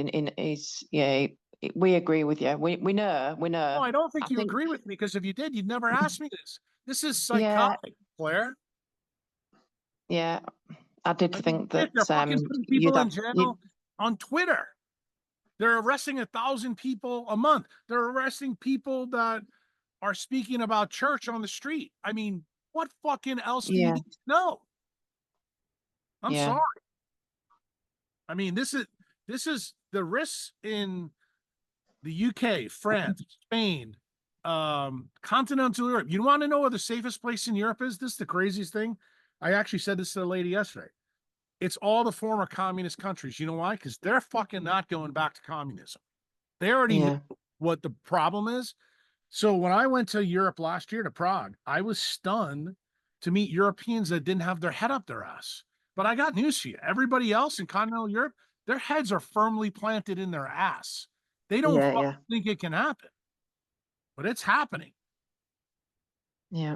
We agree with you. We know. No, I don't think you agree with me, because if you did, you'd never ask me this. This is psychotic, Claire. Yeah, I did think that they're fucking putting people in jail on Twitter. They're arresting 1,000 people a month. They're arresting people that are speaking about church on the street. I mean, what fucking else do you Yeah. need to know? I'm Yeah. sorry. I mean, this is the risks in the UK, France, Spain, continental Europe. You want to know where the safest place in Europe is? This is the craziest thing. I actually said this to a lady yesterday. It's all the former communist countries. You know why? Because they're fucking not going back to communism. They already know what the problem is. So when I went to Europe last year to Prague, I was stunned to meet Europeans that didn't have their head up their ass. But I got news for you. Everybody else in continental Europe, their heads are firmly planted in their ass. They don't Yeah. think it can happen, but it's happening. Yeah.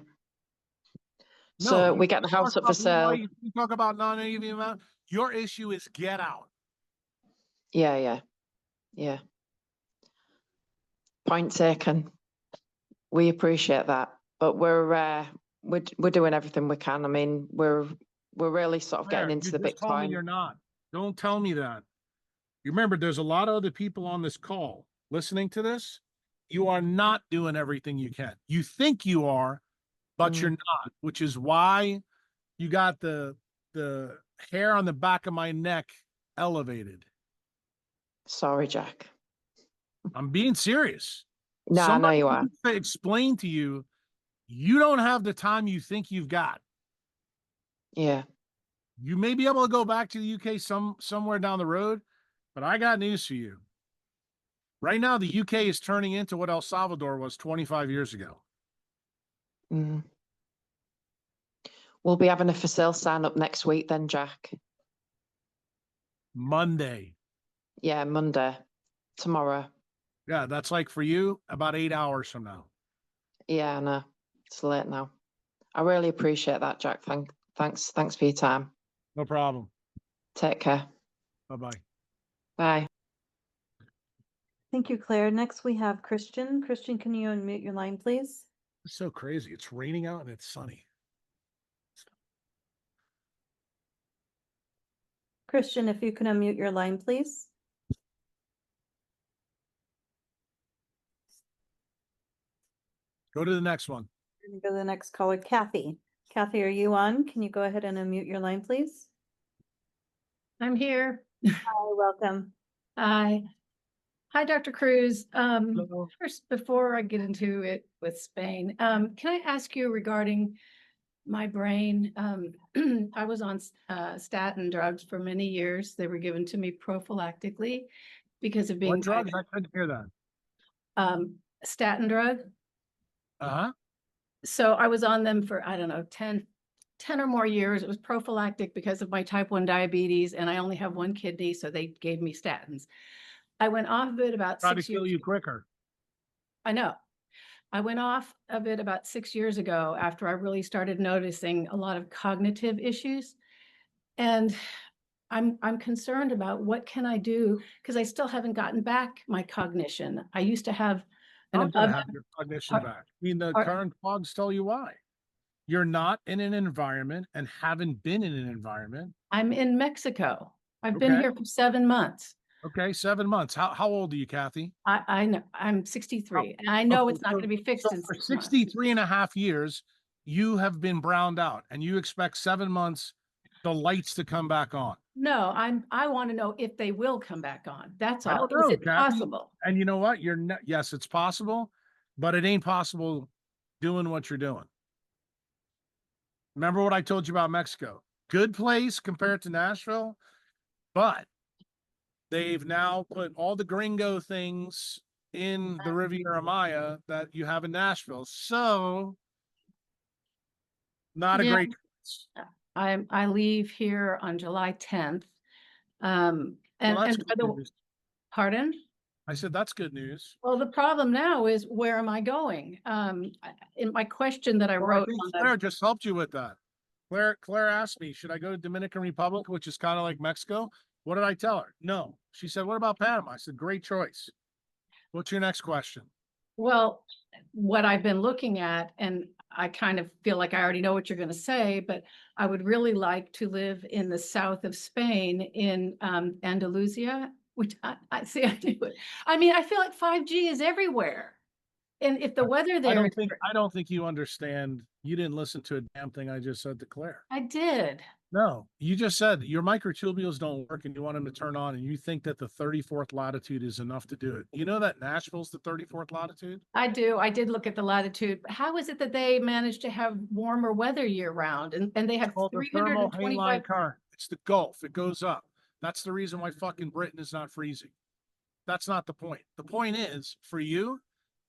No, So you we get the house talk up for about Hawaii, sale. you talk about non-native amount. Your issue is get out. Yeah. Point taken. We appreciate that, but we're doing everything we can. I mean, we're really sort of getting Claire, into you the just told me Bitcoin. you're not. Don't tell me that. You remember, there's a lot of other people on this call listening to this. You are not doing everything you can. You think you are, but you're not, which is why you got the hair on the back of my neck elevated. Sorry, Jack. I'm being serious. No, I know Somebody you are. needs to explain to you, you don't have the time you think you've got. Yeah. You may be able to go back to the UK somewhere down the road, but I got news for you. Right now, the UK is turning into what El Salvador was 25 years ago. Mm. We'll be having a for sale sign up next week then, Jack. Monday. Yeah, Monday. Tomorrow. Yeah, that's like for you, about 8 hours from now. Yeah, I know. It's late now. I really appreciate that, Jack. Thanks for your time. No problem. Take care. Bye-bye. Bye. Thank you, Claire. Next, we have Christian. Christian, can you unmute your line, please? It's so crazy. It's raining out and it's sunny. Christian, if you can unmute your line, please. Go to the next one. We're gonna go to the next caller, Kathy. Kathy, are you on? Can you go ahead and unmute your line, please? I'm here. Hi, welcome. Hi. Hi, Dr. Cruz. Hello. First, before I get into it with Spain, can I ask you regarding my brain? I was on statin drugs for many years. They were given to me prophylactically because of being What drugs? I couldn't hear that. Statin drug. Uh-huh. So I was on them for, I don't know, 10 or more years. It was prophylactic because of my type 1 diabetes, and I only have one kidney, so they gave me statins. I went off of it about Try to 6 kill years. you quicker. I know. I went off of it about 6 years ago after I really started noticing a lot of cognitive issues. And I'm concerned about what can I do, because I still haven't gotten back my cognition. I used to have an I'm gonna above. have your cognition Are- back. I mean, the are- current fogs tell you why. You're not in an environment and haven't been in an environment. I'm in Mexico. I've been Okay. here for 7 months. Okay, 7 months. How old are you, Kathy? I know I'm 63, and I know Okay, it's not going to be fixed so in for 6 months. 63 and a half years, you have been browned out and you expect 7 months the lights to come back on. No, I want to know if they will come back on. That's I all. don't know, Is it Kathy. possible? And you know what? You're not, yes, it's possible, but it ain't possible doing what you're doing. Remember what I told you about Mexico? Good place compared to Nashville, but they've now put all the gringo things in the Riviera Maya that you have in Nashville. So not a Yeah. great choice. I leave here on July 10th. Well, that's And good news. pardon? I said, that's good news. Well, the problem now is, where am I going? In my question that I Well, I wrote think on the, Claire just helped you with that. Claire asked me, should I go to Dominican Republic, which is kind of like Mexico? What did I tell her? No. She said, what about Panama? I said, great choice. What's your next question? well, what I've been looking at, and I kind of feel like I already know what you're going to say, but I would really like to live in the south of Spain, in Andalusia, which I see. I do it. I mean, I feel like 5G is everywhere. And if the weather there, I don't think you understand. You didn't listen to a damn thing I just said to Claire. I did. No, you just said your microtubules don't work and you want them to turn on, and you think that the 34th latitude is enough to do it. You know that Nashville's the 34th latitude? I do. I did look at the latitude. How is it that they managed to have warmer weather year round? And they have Called the thermal 325. haline current. It's the Gulf. It goes up. That's the reason why fucking Britain is not freezing. That's not the point. The point is, for you,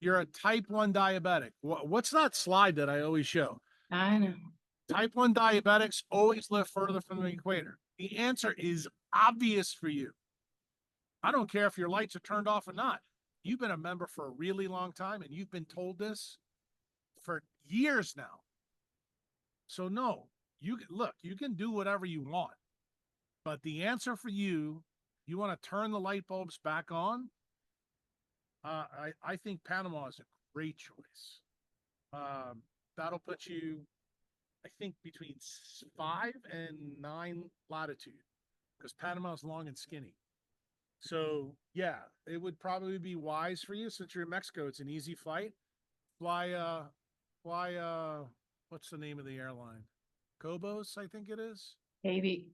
you're a type 1 diabetic. What's that slide that I always show? I know. Type 1 diabetics always live further from the equator. The answer is obvious for you. I don't care if your lights are turned off or not. You've been a member for a really long time, and you've been told this for years now. So no, you can do whatever you want, but the answer for you, you want to turn the light bulbs back on. I think Panama is a great choice. That'll put you, I think, between 5 and 9 latitude, because Panama is long and skinny. So yeah, it would probably be wise for you, since you're in Mexico. It's an easy flight. Fly what's the name of the airline? Cobos, I think it is. Maybe.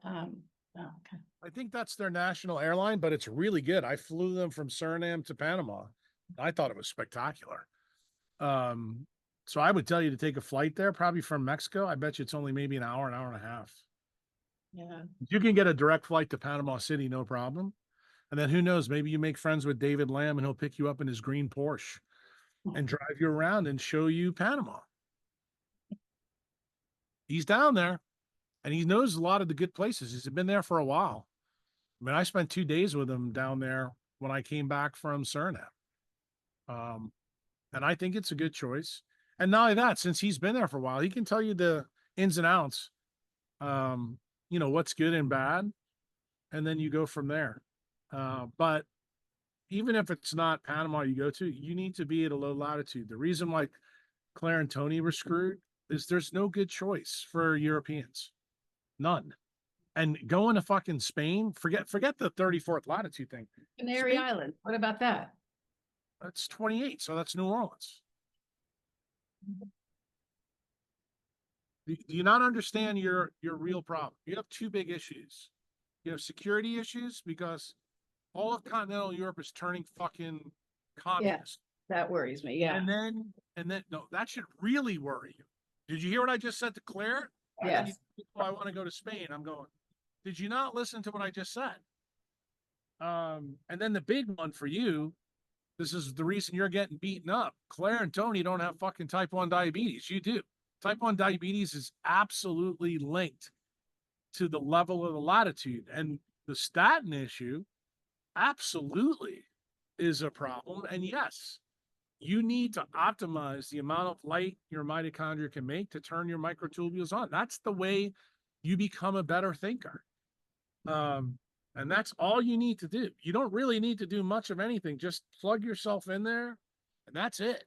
Oh, okay. I think that's their national airline, but it's really good. I flew them from Suriname to Panama. I thought it was spectacular. So I would tell you to take a flight there, probably from Mexico. I bet you it's only maybe an hour and a half. Yeah. You can get a direct flight to Panama City, no problem. And then who knows, maybe you make friends with David Lamb and he'll pick you up in his green Porsche and drive you around and show you Panama. He's down there and he knows a lot of the good places. He's been there for a while. I mean, I spent 2 days with him down there when I came back from Suriname. And I think it's a good choice. And not only that, since he's been there for a while, he can tell you the ins and outs, what's good and bad. And then you go from there. But even if it's not Panama you go to, you need to be at a low latitude. The reason why Claire and Tony were screwed is there's no good choice for Europeans. None. And going to fucking Spain, forget the 34th latitude thing. Canary Spain, Island. What about that? That's 28, so that's New Orleans. Do you not understand your real problem? You have 2 big issues. You have security issues because all of continental Europe is turning fucking communist. That worries me. Yeah. And then no, that should really worry you. Did you hear what I just said to Claire? Yes. I want to go to Spain. I'm going, did you not listen to what I just said? And then the big one for you, this is the reason you're getting beaten up. Claire and Tony don't have fucking type 1 diabetes. You do. Type 1 diabetes is absolutely linked to the level of the latitude. And the statin issue absolutely is a problem. And yes, you need to optimize the amount of light your mitochondria can make to turn your microtubules on. That's the way you become a better thinker. And that's all you need to do. You don't really need to do much of anything. Just plug yourself in there and that's it.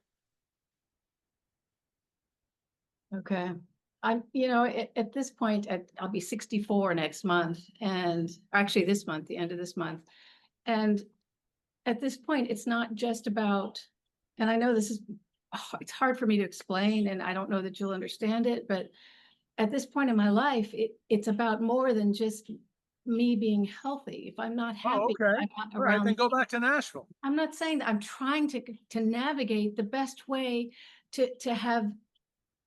Okay. I'm, at this point, I'll be 64 next month, and actually this month, the end of this month. And at this point, it's not just about, and I know it's hard for me to explain, and I don't know that you'll understand it, but at this point in my life, it's about more than just me being healthy. If I'm not happy, okay. I'm not All right, around. then go back to Nashville. I'm not saying that. I'm trying to navigate the best way to have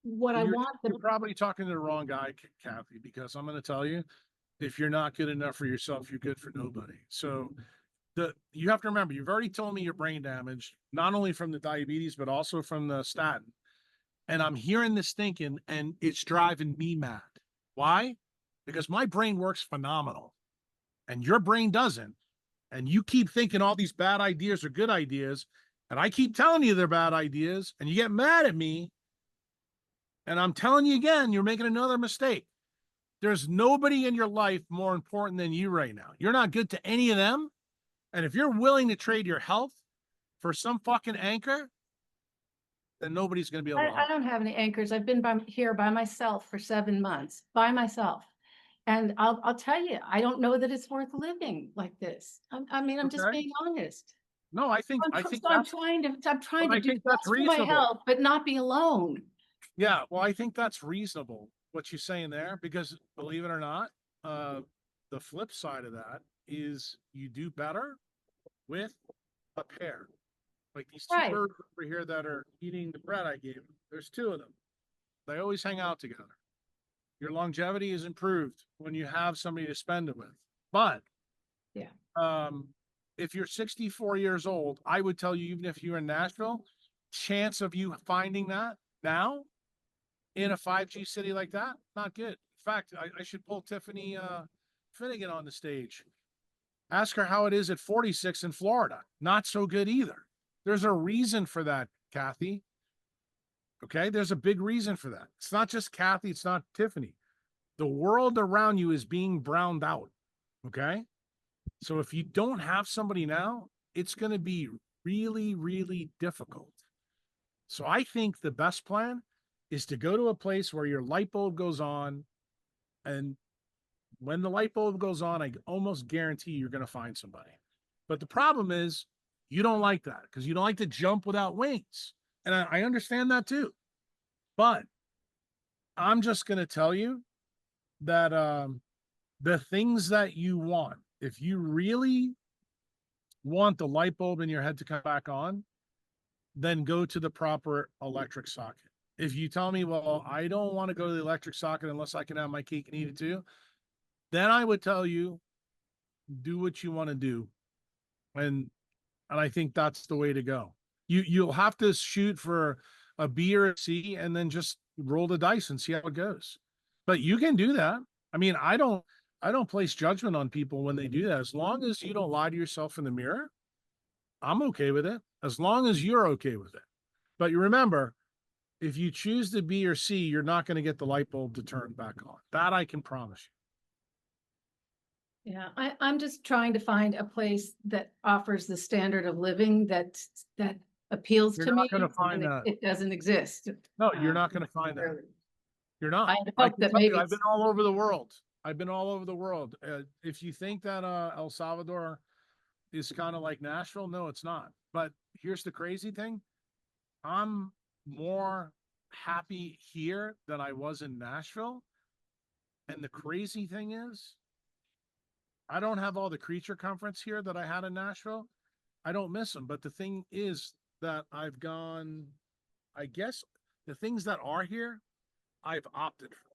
what I want. You're probably talking to the wrong guy, Kathy, because I'm going to tell you, if you're not good enough for yourself, you're good for nobody. So you have to remember, you've already told me you're brain damaged, not only from the diabetes, but also from the statin. And I'm hearing this thinking, and it's driving me mad. Why? Because my brain works phenomenal and your brain doesn't. And you keep thinking all these bad ideas are good ideas. And I keep telling you they're bad ideas and you get mad at me. And I'm telling you again, you're making another mistake. There's nobody in your life more important than you right now. You're not good to any of them. And if you're willing to trade your health for some fucking anchor, then nobody's going to be able to help. I don't have any anchors. I've been here by myself for 7 months, by myself. And I'll tell you, I don't know that it's worth living like this. I'm just being honest. No, I think I'm that's, trying to, I do think that's what's for my reasonable. health, but not be alone. Yeah, well, I think that's reasonable, what you're saying there, because believe it or not, the flip side of that is you do better with a pair. Like these two Right. birds over here that are eating the bread I gave them. There's two of them. They always hang out together. Your longevity is improved when you have somebody to spend it with. But Yeah. if you're 64 years old, I would tell you, even if you're in Nashville, chance of you finding that now in a 5G city like that, not good. In fact, I should pull Tiffany Finnegan on the stage. Ask her how it is at 46 in Florida. Not so good either. There's a reason for that, Kathy. Okay, there's a big reason for that. It's not just Kathy, it's not Tiffany. The world around you is being browned out. Okay, so if you don't have somebody now, it's going to be really, really difficult. So I think the best plan is to go to a place where your light bulb goes on. And when the light bulb goes on, I almost guarantee you're going to find somebody. But the problem is you don't like that because you don't like to jump without wings. And I understand that too. But I'm just going to tell you that the things that you want, if you really want the light bulb in your head to come back on, then go to the proper electric socket. If you tell me, well, I don't want to go to the electric socket unless I can have my cake and eat it too, then I would tell you, do what you want to do. And I think that's the way to go. You'll have to shoot for a B or a C and then just roll the dice and see how it goes. But you can do that. I mean, I don't place judgment on people when they do that. As long as you don't lie to yourself in the mirror, I'm okay with it. As long as you're okay with it. But you remember, if you choose the B or C, you're not going to get the light bulb to turn back on. That I can promise you. Yeah, I'm just trying to find a place that offers the standard of living that appeals You're to not me. gonna find and that. It doesn't exist. No, you're not going to find that. Really. You're not. I I hope can that tell you, maybe I've been all over the world. I've been all over the world. If you think that El Salvador is kind of like Nashville, no, it's not. But here's the crazy thing. I'm more happy here than I was in Nashville. And the crazy thing is, I don't have all the creature comforts here that I had in Nashville. I don't miss them. But the thing is that I've gone, I guess the things that are here, I've opted for.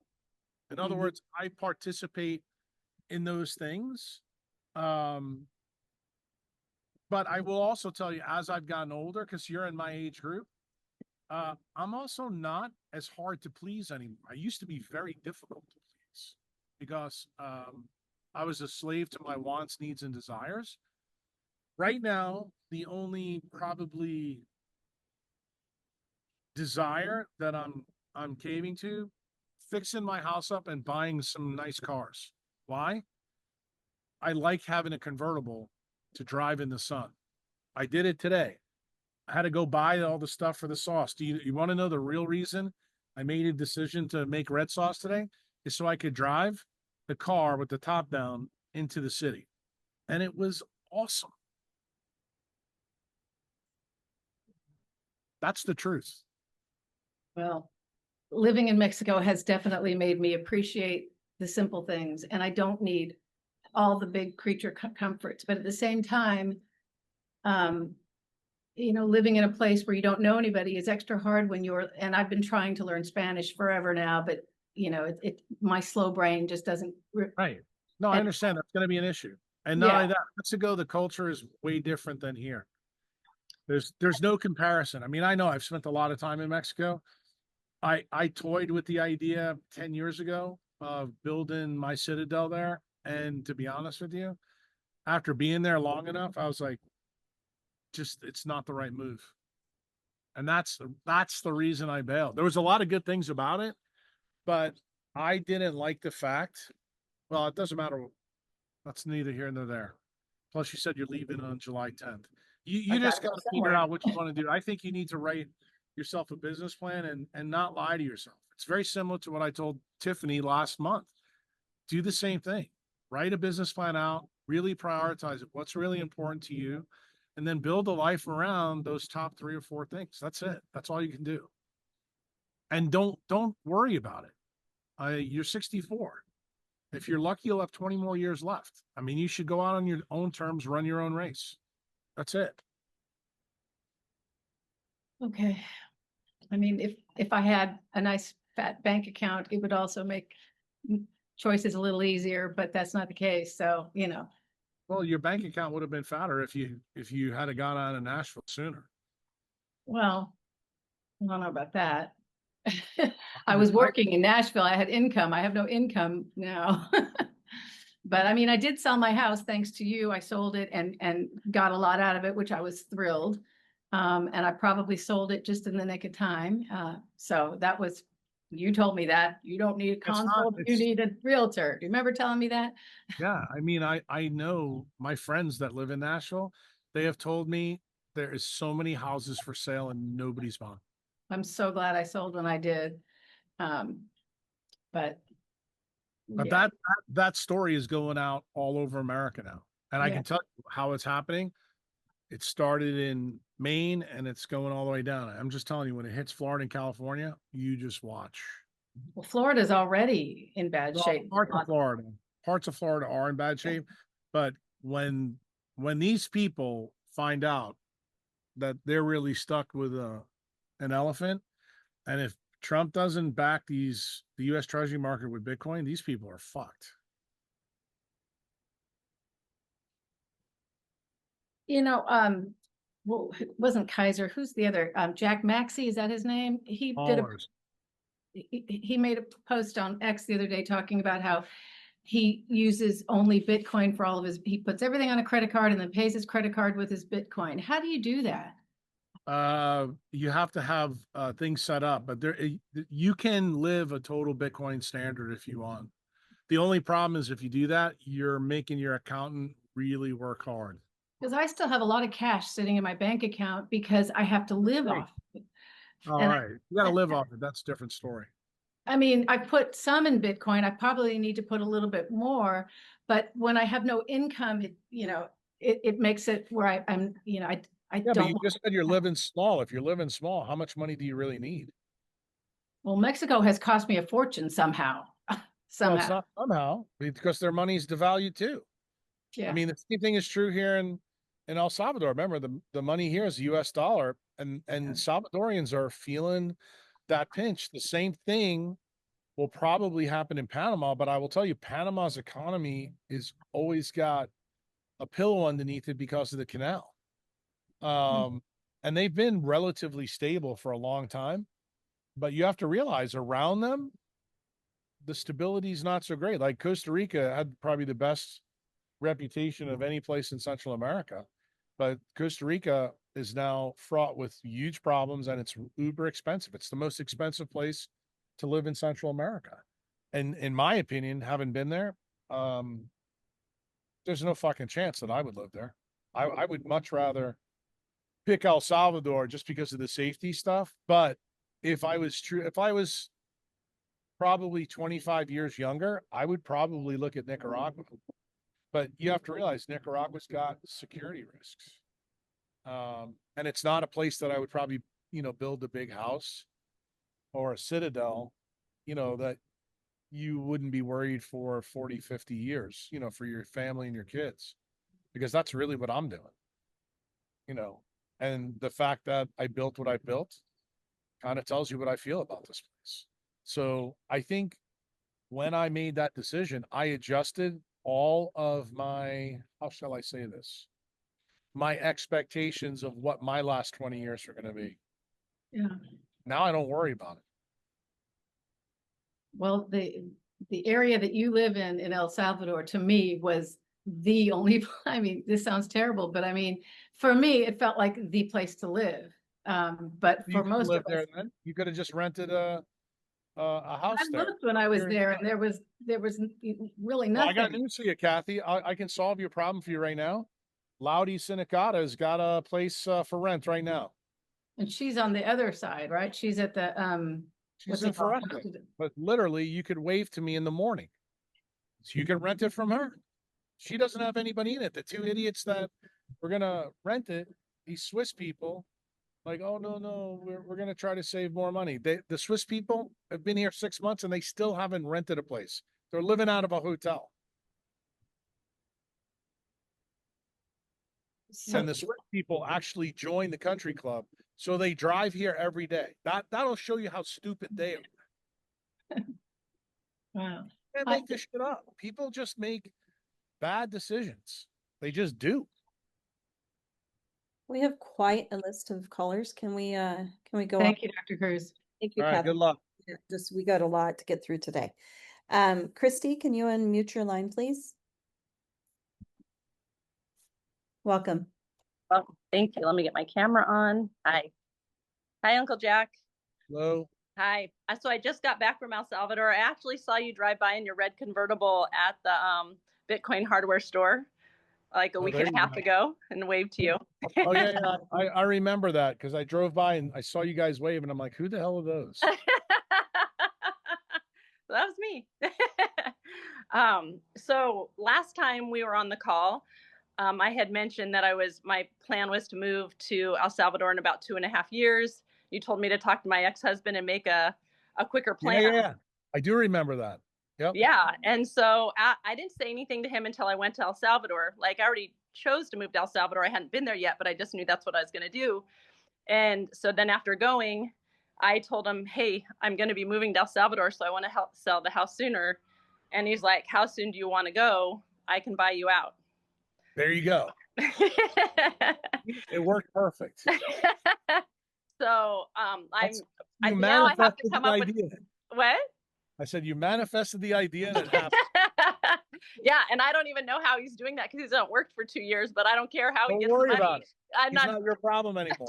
In other words, I participate in those things. But I will also tell you, as I've gotten older, because you're in my age group, I'm also not as hard to please anymore. I used to be very difficult to please because I was a slave to my wants, needs, and desires. Right now, the only probably desire that I'm caving to, fixing my house up and buying some nice cars. Why? I like having a convertible to drive in the sun. I did it today. I had to go buy all the stuff for the sauce. Do you want to know the real reason I made a decision to make red sauce today? Is so I could drive the car with the top down into the city. And it was awesome. That's the truth. Well, living in Mexico has definitely made me appreciate the simple things, and I don't need all the big creature comforts. But at the same time, living in a place where you don't know anybody is extra hard when and I've been trying to learn Spanish forever now, but my slow brain just doesn't. Right. No, I understand that's going to be an issue. And not only that, Mexico, the culture is way different than here. There's no comparison. I mean, I know I've spent a lot of time in Mexico. I toyed with the idea 10 years ago of building my citadel there. And to be honest with you, after being there long enough, I was like, it's not the right move. And that's the reason I bailed. There was a lot of good things about it, but I didn't like the fact, well, it doesn't matter. That's neither here nor there. Plus you said you're leaving on July 10th. You just got to figure out what you want to do. I think you need to write yourself a business plan and not lie to yourself. It's very similar to what I told Tiffany last month. Do the same thing. Write a business plan out, really prioritize it. What's really important to you? and then build a life around those top 3 or 4 things. That's it. That's all you can do. And don't worry about it. You're 64. If you're lucky, you'll have 20 more years left. I mean, you should go out on your own terms, run your own race. That's it. Okay. I mean, if I had a nice fat bank account, it would also make choices a little easier, but that's not the case. So, you know, Well, your bank account would have been fatter if you had gone out of Nashville sooner. well, I don't know about that. I was working in Nashville. I had income. I have no income now. But I mean, I did sell my house thanks to you. I sold it and got a lot out of it, which I was thrilled. And I probably sold it just in the nick of time. So that was, you told me that you don't need a consult, you need a realtor. Do you remember telling me that? Yeah, I mean, I know my friends that live in Nashville. They have told me there is so many houses for sale and nobody's buying. I'm so glad I sold when I did. But But yeah, that story is going out all over America now. And I Yeah. can tell you how it's happening. It started in Maine and it's going all the way down. I'm just telling you, when it hits Florida and California, you just watch. well, Florida's already in bad Well, shape. parts of Florida are in bad shape. But when these people find out that they're really stuck with an elephant, and if Trump doesn't back the U.S. Treasury market with Bitcoin, these people are fucked. You know, well, it wasn't Kaiser. Who's the other? Jack Maxey, is that his name? Dollars. He made a post on X the other day talking about how he uses only Bitcoin for all of he puts everything on a credit card and then pays his credit card with his Bitcoin. How do you do that? You have to have things set up, but you can live a total Bitcoin standard if you want. The only problem is if you do that, you're making your accountant really work hard. Because I still have a lot of cash sitting in my bank account because I have to live off it. All And right, you got to live off it. That's a different story. I mean, I put some in Bitcoin. I probably need to put a little bit more, but when I have no income, it makes it where I'm, I Yeah, don't. but you just said you're living small. If you're living small, how much money do you really need? Well, Mexico has cost me a fortune somehow. Well, it's not somehow, because their money's devalued too. Yeah. I mean, the same thing is true here in El Salvador. Remember, the money here is the U.S. dollar, and Salvadorians are feeling that pinch. The same thing will probably happen in Panama, but I will tell you, Panama's economy is always got a pillow underneath it because of the canal. And they've been relatively stable for a long time, but you have to realize around them, the stability is not so great. Like Costa Rica had probably the best reputation of any place in Central America, but Costa Rica is now fraught with huge problems and it's uber expensive. It's the most expensive place to live in Central America. And in my opinion, having been there, there's no fucking chance that I would live there. I would much rather pick El Salvador just because of the safety stuff. But if I was probably 25 years younger, I would probably look at Nicaragua. But you have to realize Nicaragua's got security risks. And it's not a place that I would probably, build a big house or a citadel, that you wouldn't be worried for 40, 50 years, for your family and your kids, because that's really what I'm doing, and the fact that I built what I built kind of tells you what I feel about this place. So I think when I made that decision, I adjusted all of my, how shall I say this? My expectations of what my last 20 years are going to be. Yeah. Now I don't worry about it. Well, the area that you live in El Salvador, to me, was the only, I mean, this sounds terrible, but I mean, for me, it felt like the place to live. But You for could most live of there us, then. You could have just rented a house I there. looked when I was there and there was really Well, I got nothing. news for you, Kathy. I can solve your problem for you right now. Laudy Sinicata has got a place for rent right now. And she's on the other side, right? She's at the, She's what's in it called? Ferrari. But literally, you could wave to me in the morning. So you can rent it from her. She doesn't have anybody in it. The two idiots that we're gonna rent it. These Swiss people, like, oh no, we're gonna try to save more money. The Swiss people have been here 6 months and they still haven't rented a place. They're living out of a hotel. So And the Swiss people actually join the country club, so they drive here every day. That'll show you how stupid they are. wow. Can't I- make this shit up. People just make bad decisions. They just do. We have quite a list of callers. Can we go up? Thank you, Dr. Cruz. Thank you, All right, Kathy. good luck. Yeah, just, we got a lot to get through today. Christy, can you unmute your line, please? Welcome. Well, thank you. Let me get my camera on. Hi. Hi, Uncle Jack. Hello. Hi. So I just got back from El Salvador. I actually saw you drive by in your red convertible at the Bitcoin hardware store like a week there and a you half go. ago and waved to you. Oh yeah, I remember that because I drove by and I saw you guys wave and I'm like, who the hell are those? That was me. So last time we were on the call, I had mentioned that my plan was to move to El Salvador in about 2.5 years. You told me to talk to my ex-husband and make a quicker plan. Yeah. I do remember that. Yep. Yeah. And so I didn't say anything to him until I went to El Salvador. Like, I already chose to move to El Salvador. I hadn't been there yet, but I just knew that's what I was going to do. And so then after going, I told him, hey, I'm going to be moving to El Salvador, so I want to help sell the house sooner. And he's like, how soon do you want to go? I can buy you out. There you go. It worked perfect. So You now I have to manifested come the up with idea. what? I said you manifested the idea and it happened. Yeah, and I don't even know how he's doing that because he's not worked for 2 years, but I don't care how he Don't gets the worry money. about it. I'm It's not. not your problem anymore.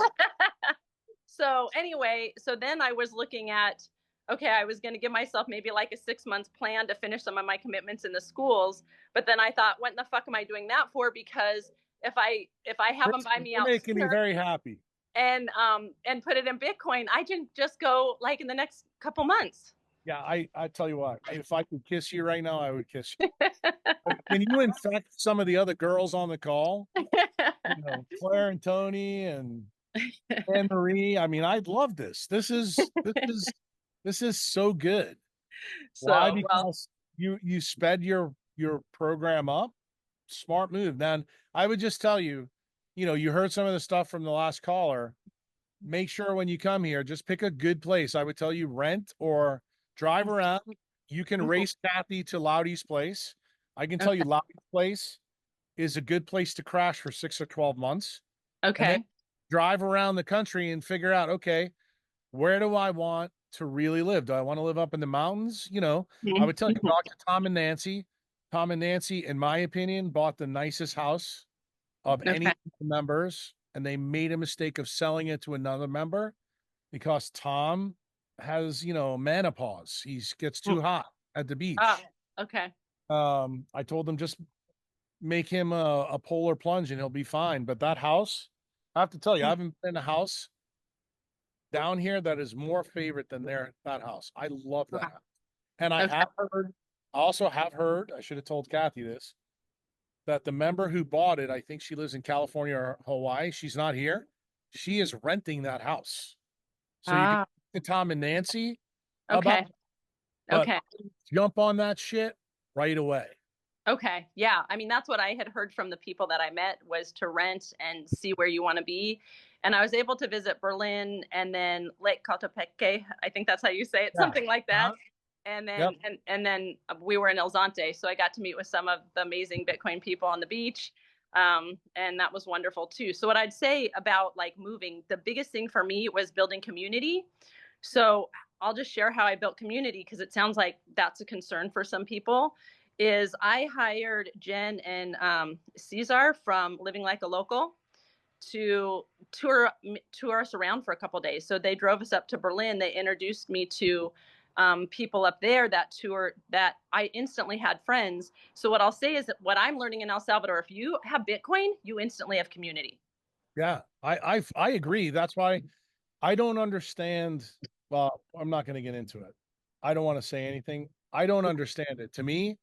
So anyway, so then I was looking at, okay, I was going to give myself maybe like a 6 months plan to finish some of my commitments in the schools. But then I thought, what in the fuck am I doing that for? Because if I have them buy me You're out making me sooner very happy. and put it in Bitcoin, I can just go like in the next couple months. Yeah, I tell you what, if I could kiss you right now, I would kiss you. Can you infect some of the other girls on the call? You know, Claire and Tony and Anne Marie. I mean, I'd love this. This is so good. So, Why? well, Because you sped your program up. Smart move. Then I would just tell you, you heard some of the stuff from the last caller. Make sure when you come here, just pick a good place. I would tell you rent or drive around. You can race Kathy to Loudy's place. I can tell you Loudy's place is a good place to crash for 6 or 12 months. And okay. then drive around the country and figure out, okay, where do I want to really live? Do I want to live up in the mountains? I would tell you, talk to Tom and Nancy. Tom and Nancy, in my opinion, bought the nicest house of any members, and they made a mistake of selling it to another member because Tom has, menopause. He gets too hot at the beach. Okay. I told them just make him a polar plunge and he'll be fine. But that house, I have to tell you, I haven't been in a house down here that is more favorite than that house. I love that house. And I also have heard, I should have told Kathy this, that the member who bought it, I think she lives in California or Hawaii. She's not here. She is renting that house. So you can talk to Tom and Nancy about it, but jump on that shit right away. Okay. Yeah. I mean, that's what I had heard from the people that I met was to rent and see where you want to be. And I was able to visit Berlin and then Lake Cotopaxi. I think that's how you say it, something like that. And then, and then we were in El Zante. So I got to meet with some of the amazing Bitcoin people on the beach. And that was wonderful too. So what I'd say about like moving, the biggest thing for me was building community. So I'll just share how I built community because it sounds like that's a concern for some people. Is I hired Jen and Cesar from Living Like a Local to tour us around for a couple of days. So they drove us up to Berlin. They introduced me to people up there that I instantly had friends. So what I'll say is that what I'm learning in El Salvador, if you have Bitcoin, you instantly have community. Yeah, I agree. That's why I don't understand. Well, I'm not going to get into it. I don't want to say anything. I don't understand it. To me,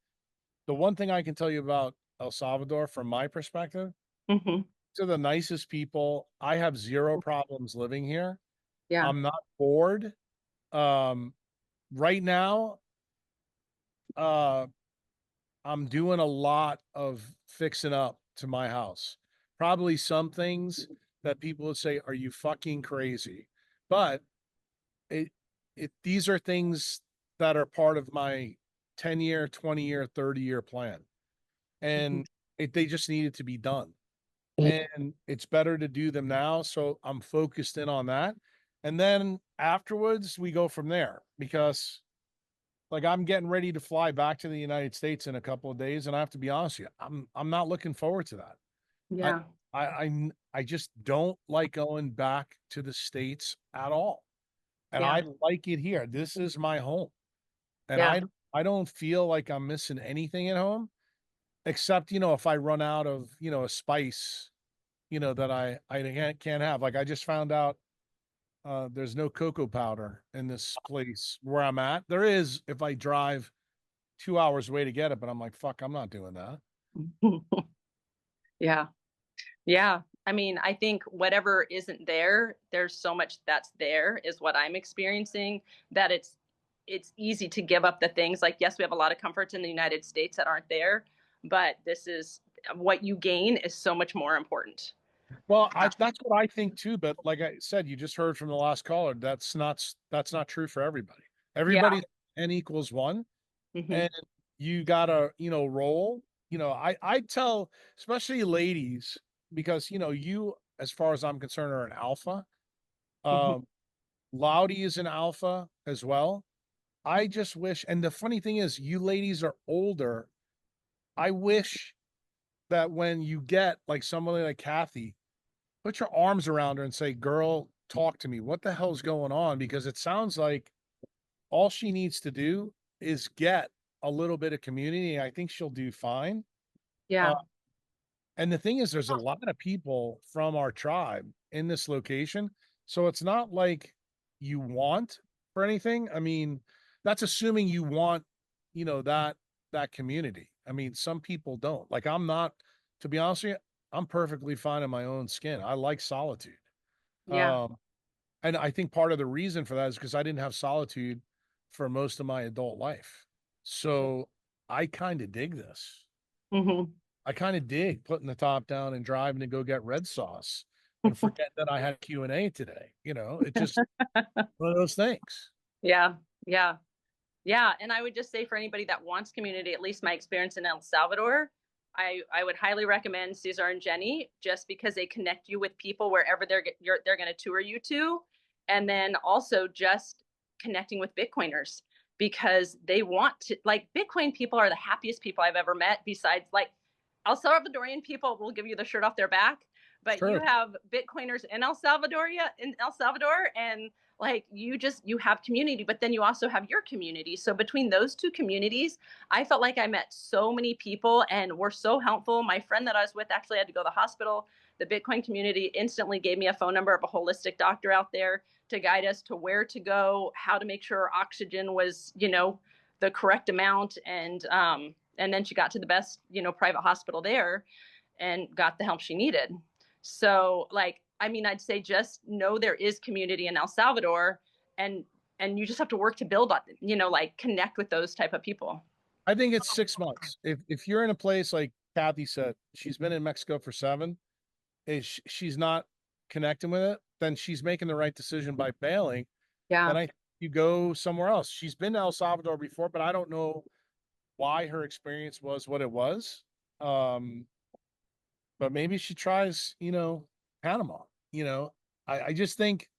the one thing I can tell you about El Salvador, from my perspective, it's to the nicest people. I have zero problems living here. Yeah. I'm not bored. Right now, I'm doing a lot of fixing up to my house. Probably some things that people would say, "Are you fucking crazy?" But it, these are things that are part of my 10-year, 20-year, 30-year plan, and they just needed to be done. And it's better to do them now. So I'm focused in on that. And then afterwards, we go from there because like I'm getting ready to fly back to the United States in a couple of days. And I have to be honest with you, I'm not looking forward to that. Yeah. I just don't like going back to the States at all. And Yeah. I like it here. This is my home. And Yeah. I don't feel like I'm missing anything at home, except, if I run out of, a spice, that I can't have. Like I just found out there's no cocoa powder in this place where I'm at. There is if I drive 2 hours away to get it, but I'm like, fuck, I'm not doing that. Yeah. Yeah. I mean, I think whatever isn't there, there's so much that's there is what I'm experiencing, that it's easy to give up the things. Like, yes, we have a lot of comforts in the United States that aren't there, but this is what you gain is so much more important. Well, that's what I think too. But like I said, you just heard from the last caller. That's not true for everybody. Everybody n equals one, Mhm. and you gotta roll. I tell especially ladies because you, as far as I'm concerned, are an alpha. Mhm. Um, Loudy is an alpha as well. I just wish, and the funny thing is, you ladies are older. I wish that when you get like somebody like Kathy, put your arms around her and say, "Girl, talk to me. What the hell's going on?" Because it sounds like all she needs to do is get a little bit of community. I think she'll do fine. Yeah. And the thing is, there's a lot of people from our tribe in this location. So it's not like you want for anything. I mean, that's assuming you want, that community. I mean, some people don't. Like I'm not, to be honest with you, I'm perfectly fine in my own skin. I like solitude. Yeah. And I think part of the reason for that is because I didn't have solitude for most of my adult life. So I kind of dig this. Mhm. I kind of dig putting the top down and driving to go get red sauce and forget that I had Q&A today. It just one of those things. Yeah. Yeah. Yeah, and I would just say for anybody that wants community, at least my experience in El Salvador, I would highly recommend Cesar and Jenny just because they connect you with people wherever they're going to tour you to, and then also just connecting with Bitcoiners because they want to, like, Bitcoin people are the happiest people I've ever met. Besides, like, El Salvadorian people will give you the shirt off their back, but you Sure. have Bitcoiners in El Salvador, and like you have community, but then you also have your community. So between those two communities, I felt like I met so many people and were so helpful. My friend that I was with actually had to go to the hospital. The Bitcoin community instantly gave me a phone number of a holistic doctor out there to guide us to where to go, how to make sure oxygen was, the correct amount. And then she got to the best, private hospital there and got the help she needed. So like, I mean, I'd say just know there is community in El Salvador, and you just have to work to build on, like connect with those type of people. I think it's 6 months. If you're in a place like Kathy said, she's been in Mexico for 7, she's not connecting with it, then she's making the right decision by bailing. Yeah. Then you go somewhere else. She's been to El Salvador before, but I don't know why her experience was what it was. But maybe she tries, Panama. I just think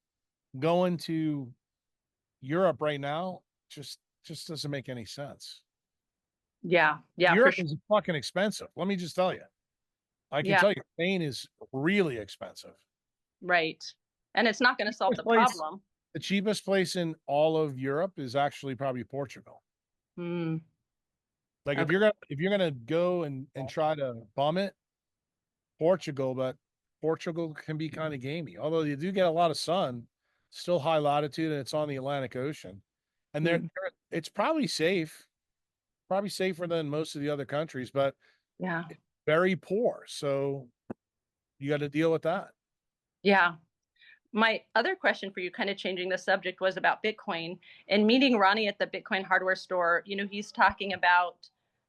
going to Europe right now just doesn't make any sense. Yeah. Yeah, for Europe sure. is fucking expensive. Let me just tell you. I can Yeah. tell you Spain is really expensive. Right. And it's not going to solve the Place- problem. The cheapest place in all of Europe is actually probably Portugal. Mm, Like okay. if you're gonna go and try to bum it, Portugal, but Portugal can be kind of gamey. Although you do get a lot of sun, still high latitude, and it's on the Atlantic Ocean. And it's probably safer than most of the other countries, but Yeah. very poor. So you got to deal with that. Yeah. My other question for you, kind of changing the subject, was about Bitcoin. And meeting Ronnie at the Bitcoin hardware store, he's talking about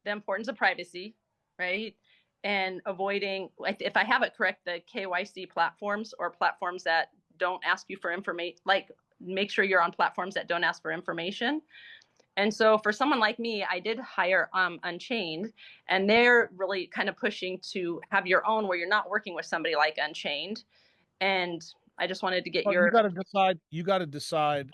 the importance of privacy, right? And avoiding, if I have it correct, the KYC platforms, or platforms that don't ask you for information, like make sure you're on platforms that don't ask for information. And so for someone like me, I did hire Unchained, and they're really kind of pushing to have your own, where you're not working with somebody like Unchained. And I just wanted to get Well, your. you got to decide. You got to decide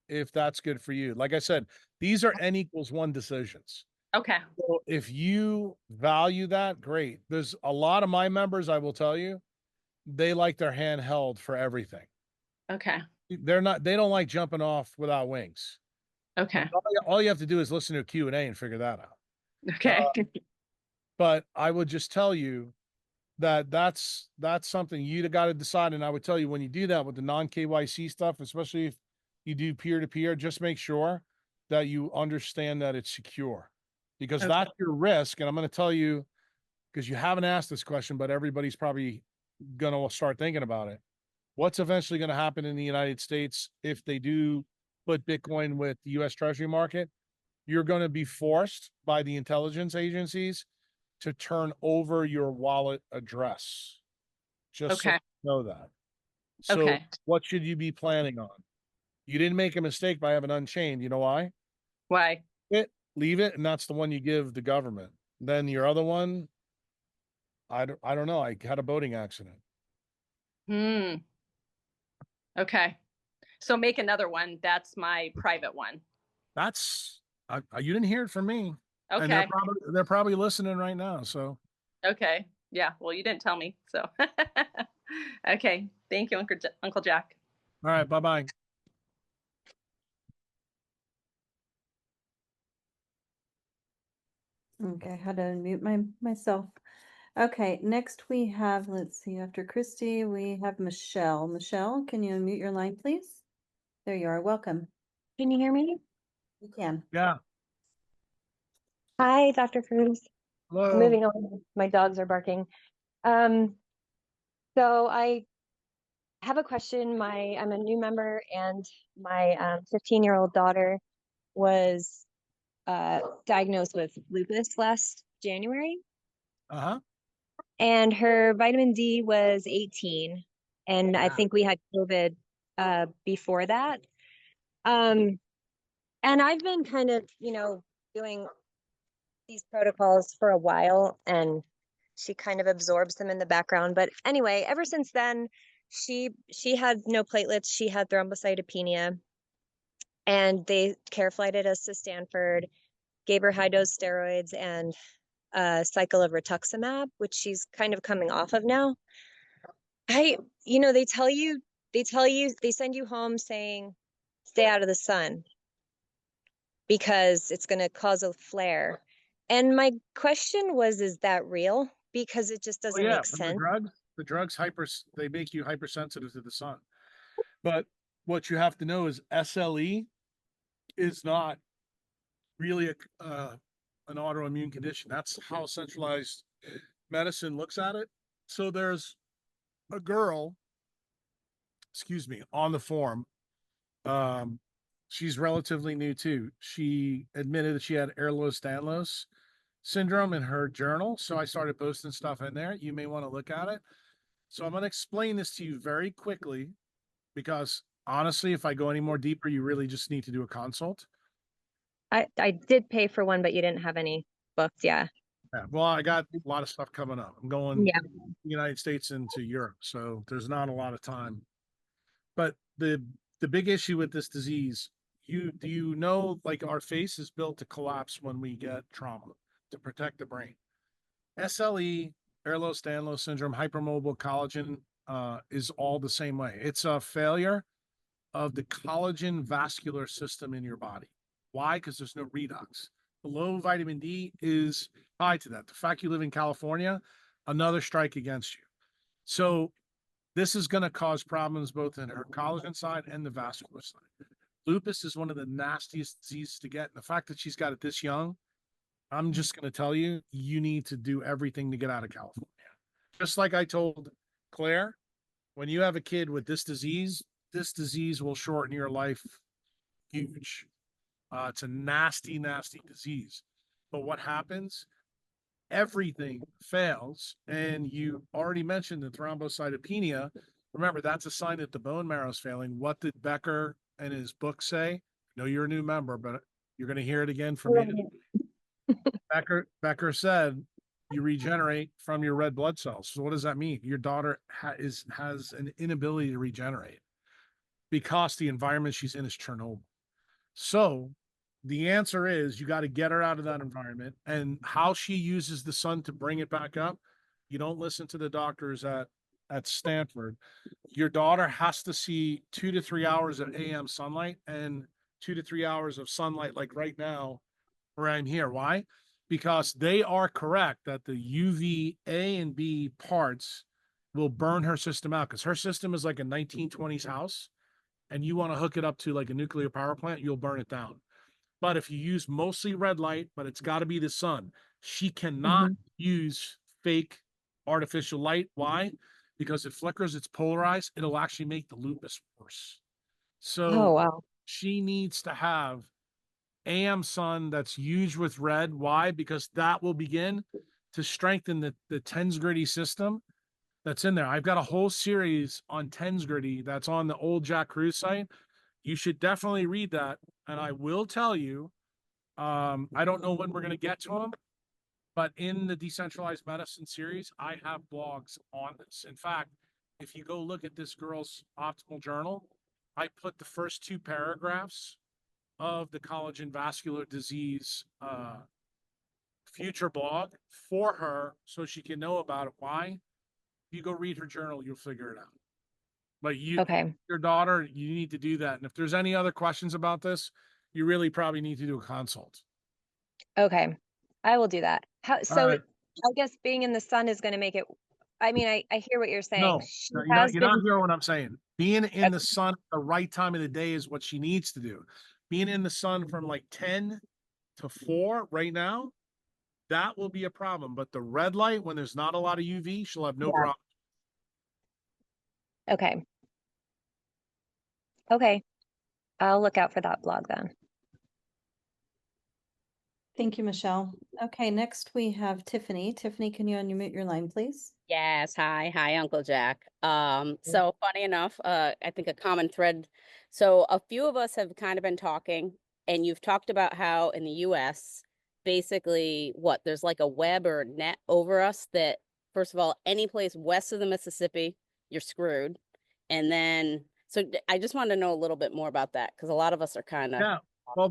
if that's good for you. Like I said, these are N=1 decisions. Okay. So if you value that, great. There's a lot of my members, I will tell you, they like their hand held for everything. Okay. They don't like jumping off without wings. Okay. All you have to do is listen to a Q&A and figure that out. Okay. But I would just tell you that that's something you got to decide. And I would tell you, when you do that with the non-KYC stuff, especially if you do peer-to-peer, just make sure that you understand that it's secure, because Okay. that's your risk. And I'm going to tell you, because you haven't asked this question, but everybody's probably going to start thinking about it. What's eventually going to happen in the United States if they do put Bitcoin with the US Treasury market? You're going to be forced by the intelligence agencies to turn over your wallet address. Just so Okay. you know that. So Okay. what should you be planning on? You didn't make a mistake by having Unchained. You know why? Why? Leave it, and that's the one you give the government. Then your other one, I don't know. I had a boating accident. Okay. So make another one. That's my private one. That's you didn't hear it from me. And Okay. they're probably listening right now. So Okay. Yeah. Well, you didn't tell me. So, okay. Thank you, Uncle Jack. all right, bye-bye. Okay, I had to unmute myself. Okay, next we have, let's see, after Christy, we have Michelle. Michelle, can you unmute your line, please? There you are. Welcome. Can you hear me? You can. Yeah. Hi, Dr. Cruz. I'm Hello. moving on. My dogs are barking. So I have a question. I'm a new member, and my 15-year-old daughter was diagnosed with lupus last January, Uh-huh. and her vitamin D was 18, and I think we had COVID before that. And I've been kind of, doing these protocols for a while, and she kind of absorbs them in the background. But anyway, ever since then, she had no platelets, she had thrombocytopenia, and they care flighted us to Stanford, gave her high dose steroids and a cycle of rituximab, which she's kind of coming off of now. They send you home saying, stay out of the sun because it's going to cause a flare. And my question was, is that real? Because it just doesn't make sense. The drugs they make you hypersensitive to the sun. But what you have to know is SLE is not really an autoimmune condition. That's how centralized medicine looks at it. So there's a girl, on the forum. She's relatively new too. She admitted that she had Ehlers-Danlos syndrome in her journal. So I started posting stuff in there. You may want to look at it. So I'm going to explain this to you very quickly, because honestly, if I go any more deeper, you really just need to do a consult. I did pay for one, but you didn't have any booked. Yeah. Well, I got a lot of stuff coming up. I'm going Yeah. the United States into Europe, so there's not a lot of time. But the big issue with this disease, do you know, like, our face is built to collapse when we get trauma to protect the brain. SLE, Ehlers-Danlos syndrome, hypermobile collagen is all the same way. It's a failure of the collagen vascular system in your body. Why? Because there's no redox. The low vitamin D is tied to that. The fact you live in California, another strike against you. So this is going to cause problems both in her collagen side and the vascular side. Lupus is one of the nastiest diseases to get. And the fact that she's got it this young, I'm just going to tell you, you need to do everything to get out of California. Just like I told Claire, when you have a kid with this disease will shorten your life huge. It's a nasty, nasty disease. But what happens? Everything fails. And you already mentioned the thrombocytopenia. Remember, that's a sign that the bone marrow is failing. What did Becker and his book say? I know you're a new member, but you're going to hear it again from me. Becker said you regenerate from your red blood cells. So what does that mean? Your daughter has an inability to regenerate because the environment she's in is Chernobyl. So the answer is you got to get her out of that environment, and how she uses the sun to bring it back up. You don't listen to the doctors at Stanford. Your daughter has to see 2 to 3 hours of AM sunlight and 2 to 3 hours of sunlight, like right now where I'm here. Why? Because they are correct that the UV A and B parts will burn her system out, because her system is like a 1920s house, and you want to hook it up to like a nuclear power plant, you'll burn it down. But if you use mostly red light, but it's got to be the sun, she cannot use fake artificial light. Why? Because it flickers, it's polarized, it'll actually make the lupus worse. So Oh, wow. she needs to have AM sun that's used with red. Why? Because that will begin to strengthen the TENS gritty system that's in there. I've got a whole series on TENS gritty that's on the old Jack Cruz site. You should definitely read that. And I will tell you, I don't know when we're going to get to them, but in the decentralized medicine series, I have blogs on this. In fact, if you go look at this girl's optimal journal, I put the first 2 paragraphs of the collagen vascular disease future blog for her so she can know about it. Why? If you go read her journal, you'll figure it out. But Okay. your daughter, you need to do that. And if there's any other questions about this, you really probably need to do a consult. Okay. I will do that. So right. I guess being in the sun is going to make it, I mean, I hear what you're saying. No, She you're has not been, hearing what I'm saying. Being in okay. the sun at the right time of the day is what she needs to do. Being in the sun from like 10 to 4 right now, that will be a problem. But the red light, when there's not a lot of UV, she'll have no Yeah. problem. Okay. Okay. I'll look out for that blog then. Thank you, Michelle. Okay, next we have Tiffany. Tiffany, can you unmute your line, please? Yes, hi, Uncle Jack. So funny enough, I think a common thread. So a few of us have kind of been talking, and you've talked about how in the US, basically there's like a web or net over us that, first of all, any place west of the Mississippi, you're screwed. And then, I just wanted to know a little bit more about that, because a lot of us are kind of, Yeah. Well,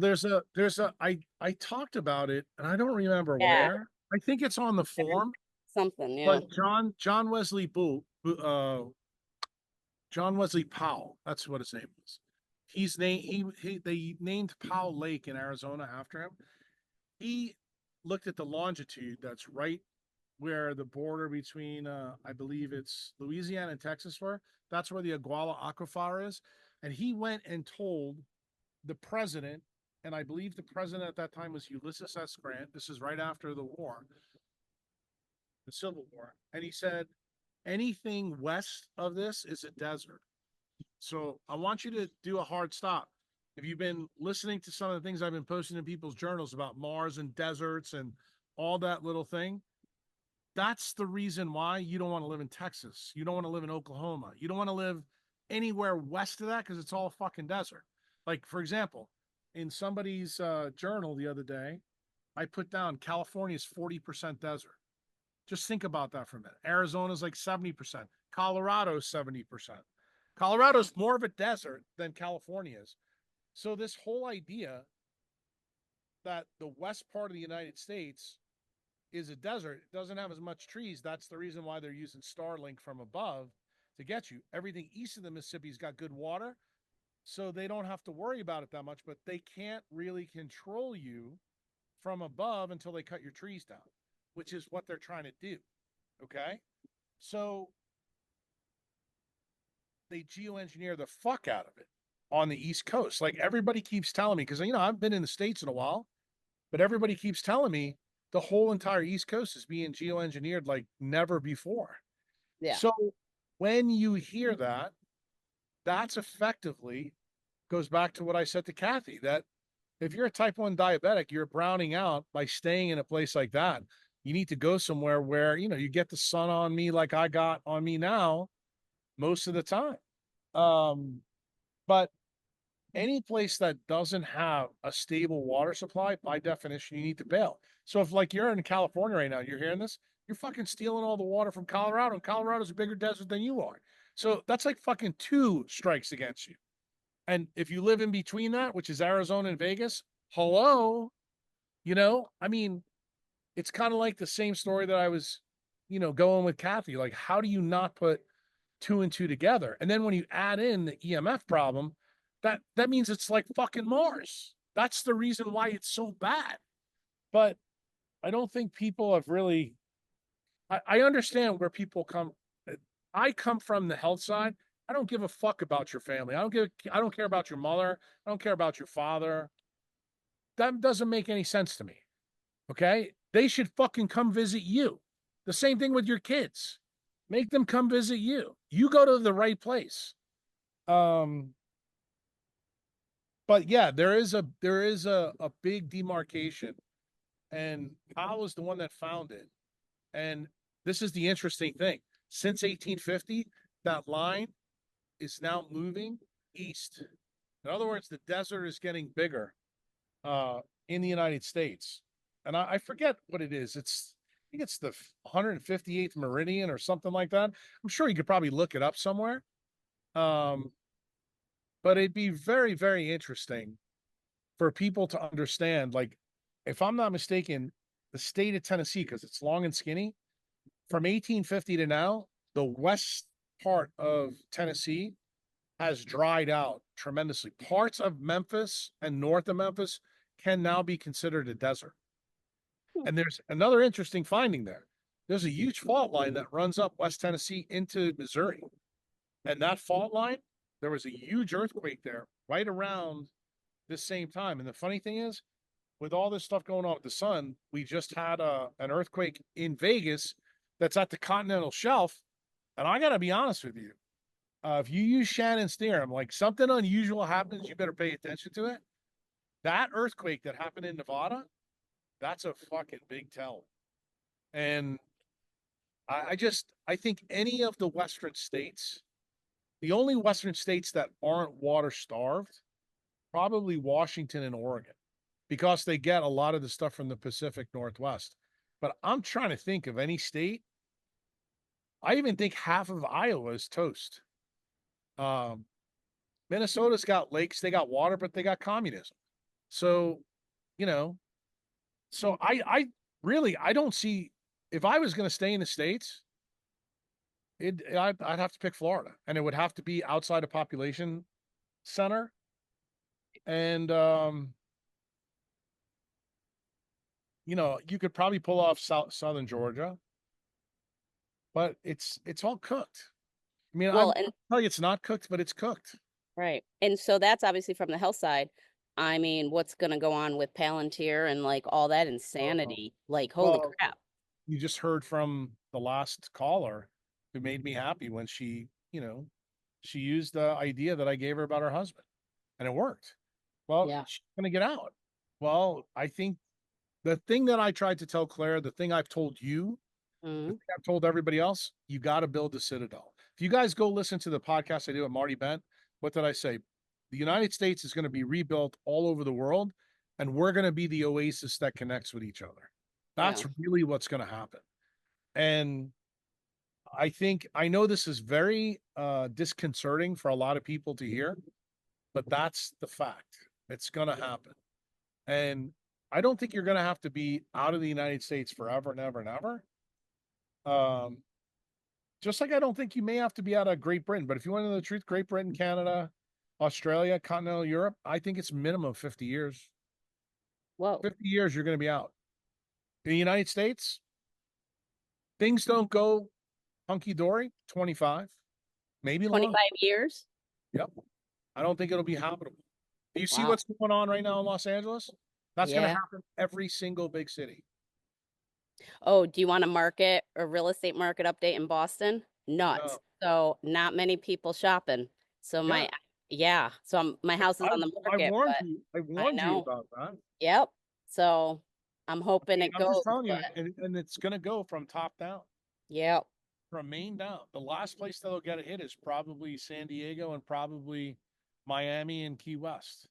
I talked about it and I don't remember yeah, where. I think it's on the form, something, yeah. but John Wesley John Wesley Powell, that's what his name was. He's named they named Powell Lake in Arizona after him. He looked at the longitude that's right where the border between I believe it's Louisiana and Texas were. That's where the Iguala Aquifer is. And he went and told the president, and I believe the president at that time was Ulysses S. Grant. This is right after the war, the Civil War. And he said, anything west of this is a desert. So I want you to do a hard stop. If you've been listening to some of the things I've been posting in people's journals about Mars and deserts and all that little thing, that's the reason why you don't want to live in Texas. You don't want to live in Oklahoma. You don't want to live anywhere west of that because it's all fucking desert. Like, for example, in somebody's journal the other day, I put down California's 40% desert. Just think about that for a minute. Arizona's like 70%. Colorado's 70%. Colorado's more of a desert than California is. So this whole idea that the west part of the United States is a desert, it doesn't have as much trees. That's the reason why they're using Starlink from above to get you. Everything east of the Mississippi's got good water, so they don't have to worry about it that much, but they can't really control you from above until they cut your trees down, which is what they're trying to do. Okay? So they geoengineer the fuck out of it on the East Coast. Like everybody keeps telling me, because I've been in the States in a while, but everybody keeps telling me the whole entire East Coast is being geoengineered like never before. Yeah. So when you hear that, that's effectively goes back to what I said to Kathy, that if you're a type 1 diabetic, you're browning out by staying in a place like that. You need to go somewhere where, you get the sun on me like I got on me now most of the time. But any place that doesn't have a stable water supply, by definition, you need to bail. So if like you're in California right now, you're hearing this, you're fucking stealing all the water from Colorado, and Colorado's a bigger desert than you are. So that's like fucking 2 strikes against you. And if you live in between that, which is Arizona and Vegas, hello, I mean, it's kind of like the same story that I was, going with Kathy. Like, how do you not put 2 and 2 together? And then when you add in the EMF problem, that means it's like fucking Mars. That's the reason why it's so bad. But I don't think people have really. I understand where people come. I come from the health side. I don't give a fuck about your family. I don't care about your mother. I don't care about your father. That doesn't make any sense to me. Okay? They should fucking come visit you. The same thing with your kids. Make them come visit you. You go to the right place. But yeah, there is a big demarcation, and Kyle was the one that found it. And this is the interesting thing. Since 1850, that line is now moving east. In other words, the desert is getting bigger in the United States. And I forget what it is. I think it's the 158th meridian or something like that. I'm sure you could probably look it up somewhere. But it'd be very, very interesting for people to understand. Like, if I'm not mistaken, the state of Tennessee, because it's long and skinny, from 1850 to now, the west part of Tennessee has dried out tremendously. Parts of Memphis and north of Memphis can now be considered a desert. And there's another interesting finding there. There's a huge fault line that runs up West Tennessee into Missouri. And that fault line, there was a huge earthquake there right around this same time. And the funny thing is, with all this stuff going on with the sun, we just had an earthquake in Vegas that's at the continental shelf. And I got to be honest with you. If you use Shannon's theorem, like something unusual happens, you better pay attention to it. That earthquake that happened in Nevada, that's a fucking big tell. And I think any of the Western states, the only Western states that aren't water starved, probably Washington and Oregon, because they get a lot of the stuff from the Pacific Northwest. But I'm trying to think of any state. I even think half of Iowa is toast. Minnesota's got lakes, they got water, but they got communism. So, so I really, I don't see, if I was going to stay in the States, I'd have to pick Florida, and it would have to be outside a population center. And, you could probably pull off southern Georgia, but it's all cooked. I mean, Well, I tell you it's not cooked, but it's cooked. right. And so that's obviously from the health side. I mean, what's going to go on with Palantir and like all that insanity? Like, holy Well, crap. you just heard from the last caller who made me happy when she used the idea that I gave her about her husband, and it worked. Well, Yeah. she's going to get out. Well, I think the thing that I tried to tell Claire, the thing I've told you, the Mhm. thing I've told everybody else, you got to build the citadel. If you guys go listen to the podcast I do with Marty Bent, what did I say? The United States is going to be rebuilt all over the world, and we're going to be the oasis that connects with each other. That's really what's going to happen. And I know this is very disconcerting for a lot of people to hear, but that's the fact. It's going to happen. And I don't think you're going to have to be out of the United States forever and ever and ever. Just like I don't think you may have to be out of Great Britain, but if you want to know the truth, Great Britain, Canada, Australia, continental Europe, I think it's minimum 50 years. Whoa. 50 years, you're going to be out. In the United States, things don't go hunky-dory, 25, maybe 25 longer. years? Yep. I don't think it'll be habitable. Do you see Wow. what's going on right now in Los Angeles? That's going to Yeah. happen every single big city. Oh, do you want a real estate market update in Boston? nuts. No. So not many people shopping. So my house is on the I market, warned but you. I I warned you know. about that. Yep. So I'm hoping it I'm just goes, telling you, but and it's gonna go from top down, yep. from Maine down. The last place that'll get a hit is probably San Diego and probably Miami and Key West.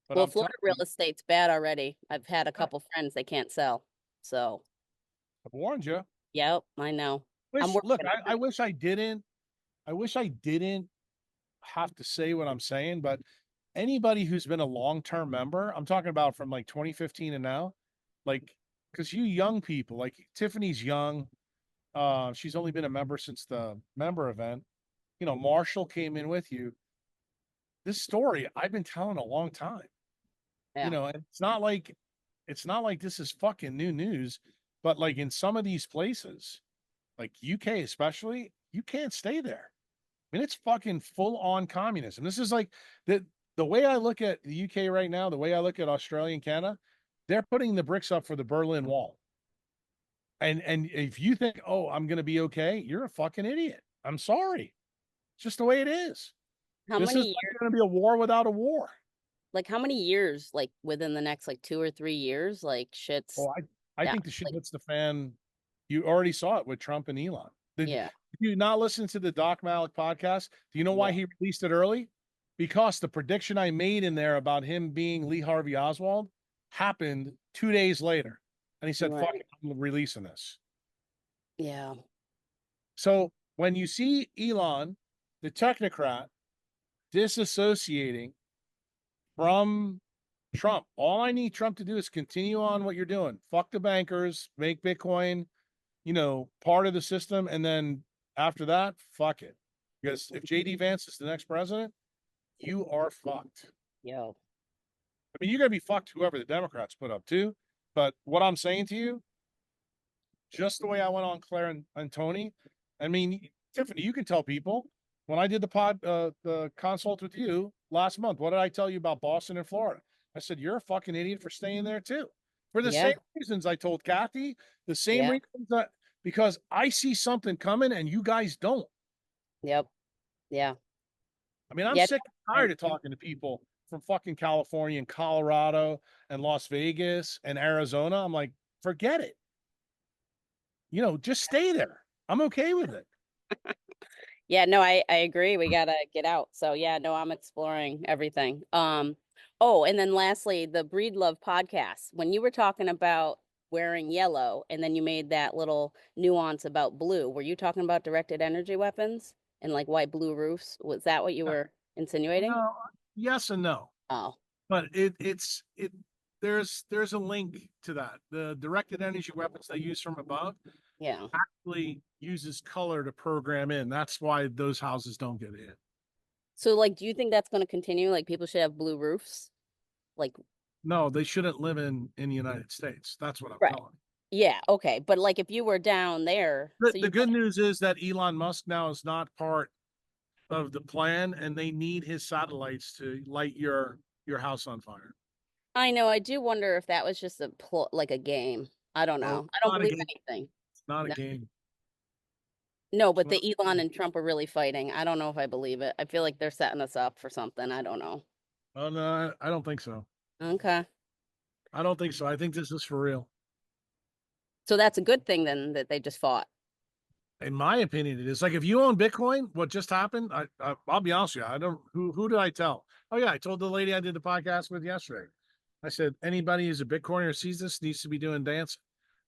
But Well, I'm telling Florida real you, estate's bad already. I've had a couple friends they can't sell. So, I've warned you. yep, I know. I'm Wish, working look, on I it. wish I didn't. I wish I didn't have to say what I'm saying, but anybody who's been a long-term member, I'm talking about from like 2015 and now, like, because you young people, like Tiffany's young, she's only been a member since the member event. You know, Marshall came in with you. This story I've been telling a long time. You Yeah. know, and it's not like this is fucking new news, but like in some of these places, like UK especially, you can't stay there. I mean, it's fucking full on communism. This is like the way I look at the UK right now, the way I look at Australia and Canada, they're putting the bricks up for the Berlin Wall. And if you think, oh, I'm gonna be okay, you're a fucking idiot. I'm sorry. It's just the way it is. How This is many like years, gonna be a war without a war. like how many years, like within the next like 2 or 3 years, like shit's Oh, I down. think the shit Like, hits the fan. You already saw it with Trump and Elon. Did yeah, you not listen to the Doc Malik podcast? Do you know why yeah, he released it early? Because the prediction I made in there about him being Lee Harvey Oswald happened 2 days later. And he said, fuck right. it, I'm releasing this. Yeah. So when you see Elon, the technocrat, disassociating from Trump, all I need Trump to do is continue on what you're doing. Fuck the bankers, make Bitcoin, part of the system. And then after that, fuck it. Because if JD Vance is the next president, you are fucked. Yo. I mean, you're going to be fucked whoever the Democrats put up too. But what I'm saying to you, just the way I went on Claire and Tony, I mean, Tiffany, you can tell people when I did the consult with you last month, what did I tell you about Boston and Florida? I said, you're a fucking idiot for staying there too. For the Yeah. same reasons I told Kathy, the same Yeah. reasons because I see something coming and you guys don't. Yep. Yeah. I mean, I'm Yeah. sick and tired of talking to people from fucking California and Colorado and Las Vegas and Arizona. I'm like, forget it. Just stay there. I'm okay with it. Yeah, no, I agree. We gotta get out. So yeah, no, I'm exploring everything. Oh, and then lastly, the Breed Love podcast. When you were talking about wearing yellow and then you made that little nuance about blue, were you talking about directed energy weapons and like white blue roofs? Was that what you were insinuating? No, yes and no. Oh, But there's a link to that. The directed energy weapons they use from above yeah. actually uses color to program in. That's why those houses don't get hit. So like, do you think that's going to continue? Like people should have blue roofs? Like, No, they shouldn't live in the United States. That's what I'm right. telling you. Yeah, okay. But like if you were down there, so The you good news is that Elon Musk now is not part of the plan, and they need his satellites to light your house on fire. I know, I do wonder if that was just like a game. I don't Oh, know. I don't not a believe game. anything. It's not a No, game. no, It's but not the Elon and Trump are really fighting. I don't know if I believe it. I feel like they're setting us up for something. I don't know. Oh no, I don't think so. Okay. I don't think so. I think this is for real. So that's a good thing then that they just fought. In my opinion, it is. Like if you own Bitcoin, what just happened? I'll be honest with you. I don't. Who did I tell? Oh yeah, I told the lady I did the podcast with yesterday. I said anybody who's a Bitcoiner sees this needs to be doing dance.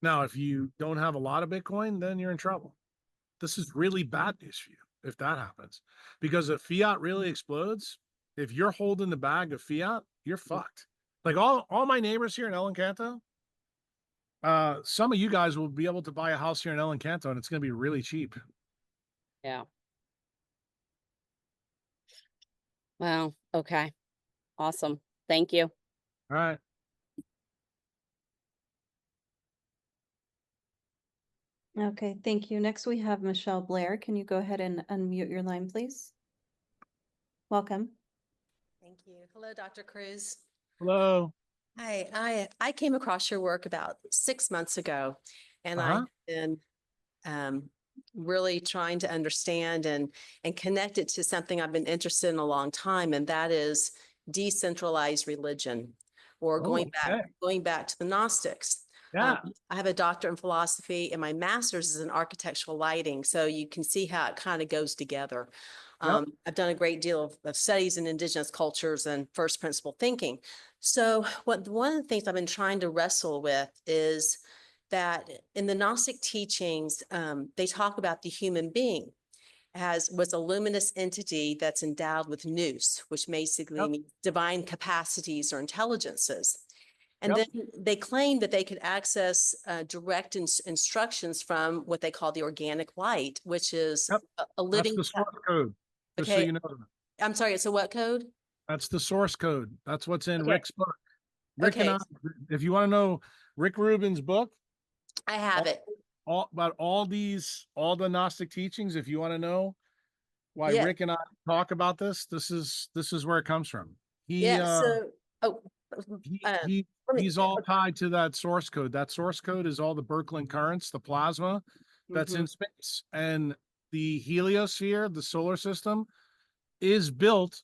Now, if you don't have a lot of Bitcoin, then you're in trouble. This is really bad news for you if that happens, because if fiat really explodes, if you're holding the bag of fiat, you're fucked. Like all my neighbors here in El Encanto, some of you guys will be able to buy a house here in El Encanto, and it's going to be really cheap. Yeah. Well, okay. Awesome. Thank you. All right. Okay, thank you. Next, we have Michelle Blair. Can you go ahead and unmute your line, please? Welcome. Thank you. Hello, Dr. Cruz. Hello. Hi, I came across your work about 6 months ago, and I've been really trying to understand and connect it to something I've been interested in a long time, and that is decentralized religion, or Oh, okay. going back to the Gnostics. Yeah. I have a doctorate in philosophy, and my master's is in architectural lighting, so you can see how it kind of goes together. Yep. I've done a great deal of studies in indigenous cultures and first principle thinking. So one of the things I've been trying to wrestle with is that in the Gnostic teachings, they talk about the human being was a luminous entity that's endowed with nous, which basically Yep. means divine capacities or intelligences. And Yep. then they claim that they could access direct instructions from what they call the organic light, which is Yep. a That's living. the source code. Just so Okay, you know. I'm sorry, it's a what code? That's the source code. That's what's in Okay. Rick's book. Rick and Okay, I, if you want to know Rick Rubin's book, I have it. all about all the Gnostic teachings, if you want to know why Yeah, Rick and I talk about this is where it comes from. He yeah. So, oh, he let me. he's all tied to that source code. That source code is all the Birkeland currents, the plasma that's in space. And the heliosphere, the solar system, is built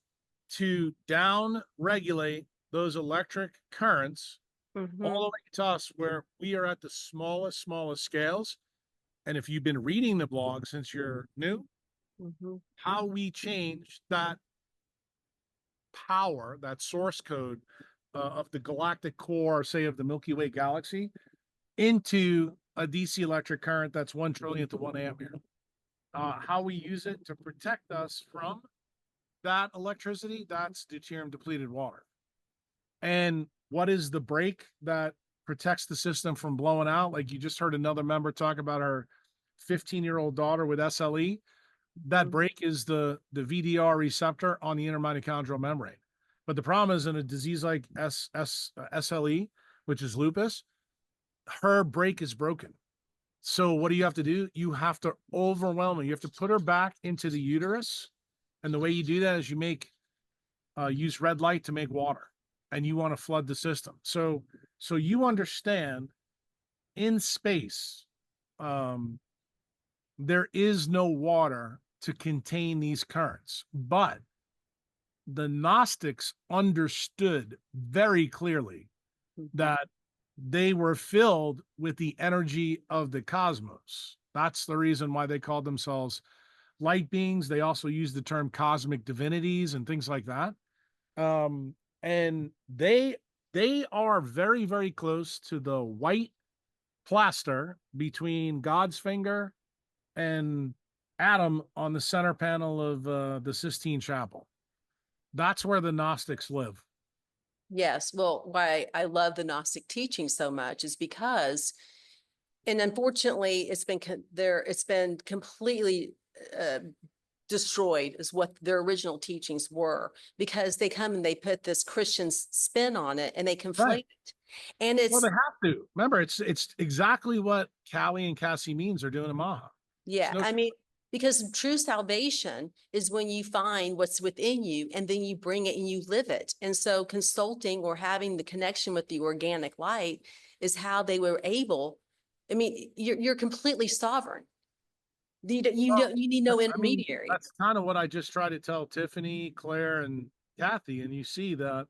to down regulate those electric currents all the way to us, where we are at the smallest scales. And if you've been reading the blog since you're new, how we change that power, that source code of the galactic core, say of the Milky Way galaxy, into a DC electric current that's 1 trillionth to 1 ampere. How we use it to protect us from that electricity, that's deuterium depleted water. And what is the break that protects the system from blowing out? Like you just heard another member talk about her 15-year-old daughter with SLE. That break is the VDR receptor on the inner mitochondrial membrane. But the problem is in a disease like SLE, which is lupus, her break is broken. So what do you have to do? You have to overwhelm her. You have to put her back into the uterus. And the way you do that is you use red light to make water, and you want to flood the system. So you understand in space, there is no water to contain these currents, but the Gnostics understood very clearly that they were filled with the energy of the cosmos. That's the reason why they called themselves light beings. They also use the term cosmic divinities and things like that. And they are very, very close to the white plaster between God's finger and Adam on the center panel of the Sistine Chapel. That's where the Gnostics live. Yes, well, why I love the Gnostic teaching so much is because, and unfortunately, it's been completely destroyed, is what their original teachings were, because they come and they put this Christian spin on it and they conflate Right. it. And it's, Well, they have to. Remember, it's exactly what Callie and Cassie means are doing in Maha. yeah, No, I mean, because true salvation is when you find what's within you and then you bring it and you live it. And so consulting or having the connection with the organic light is how they were able. I mean, you're completely sovereign. You need no intermediary. that's kind of what I just try to tell Tiffany, Claire, and Kathy. And you see that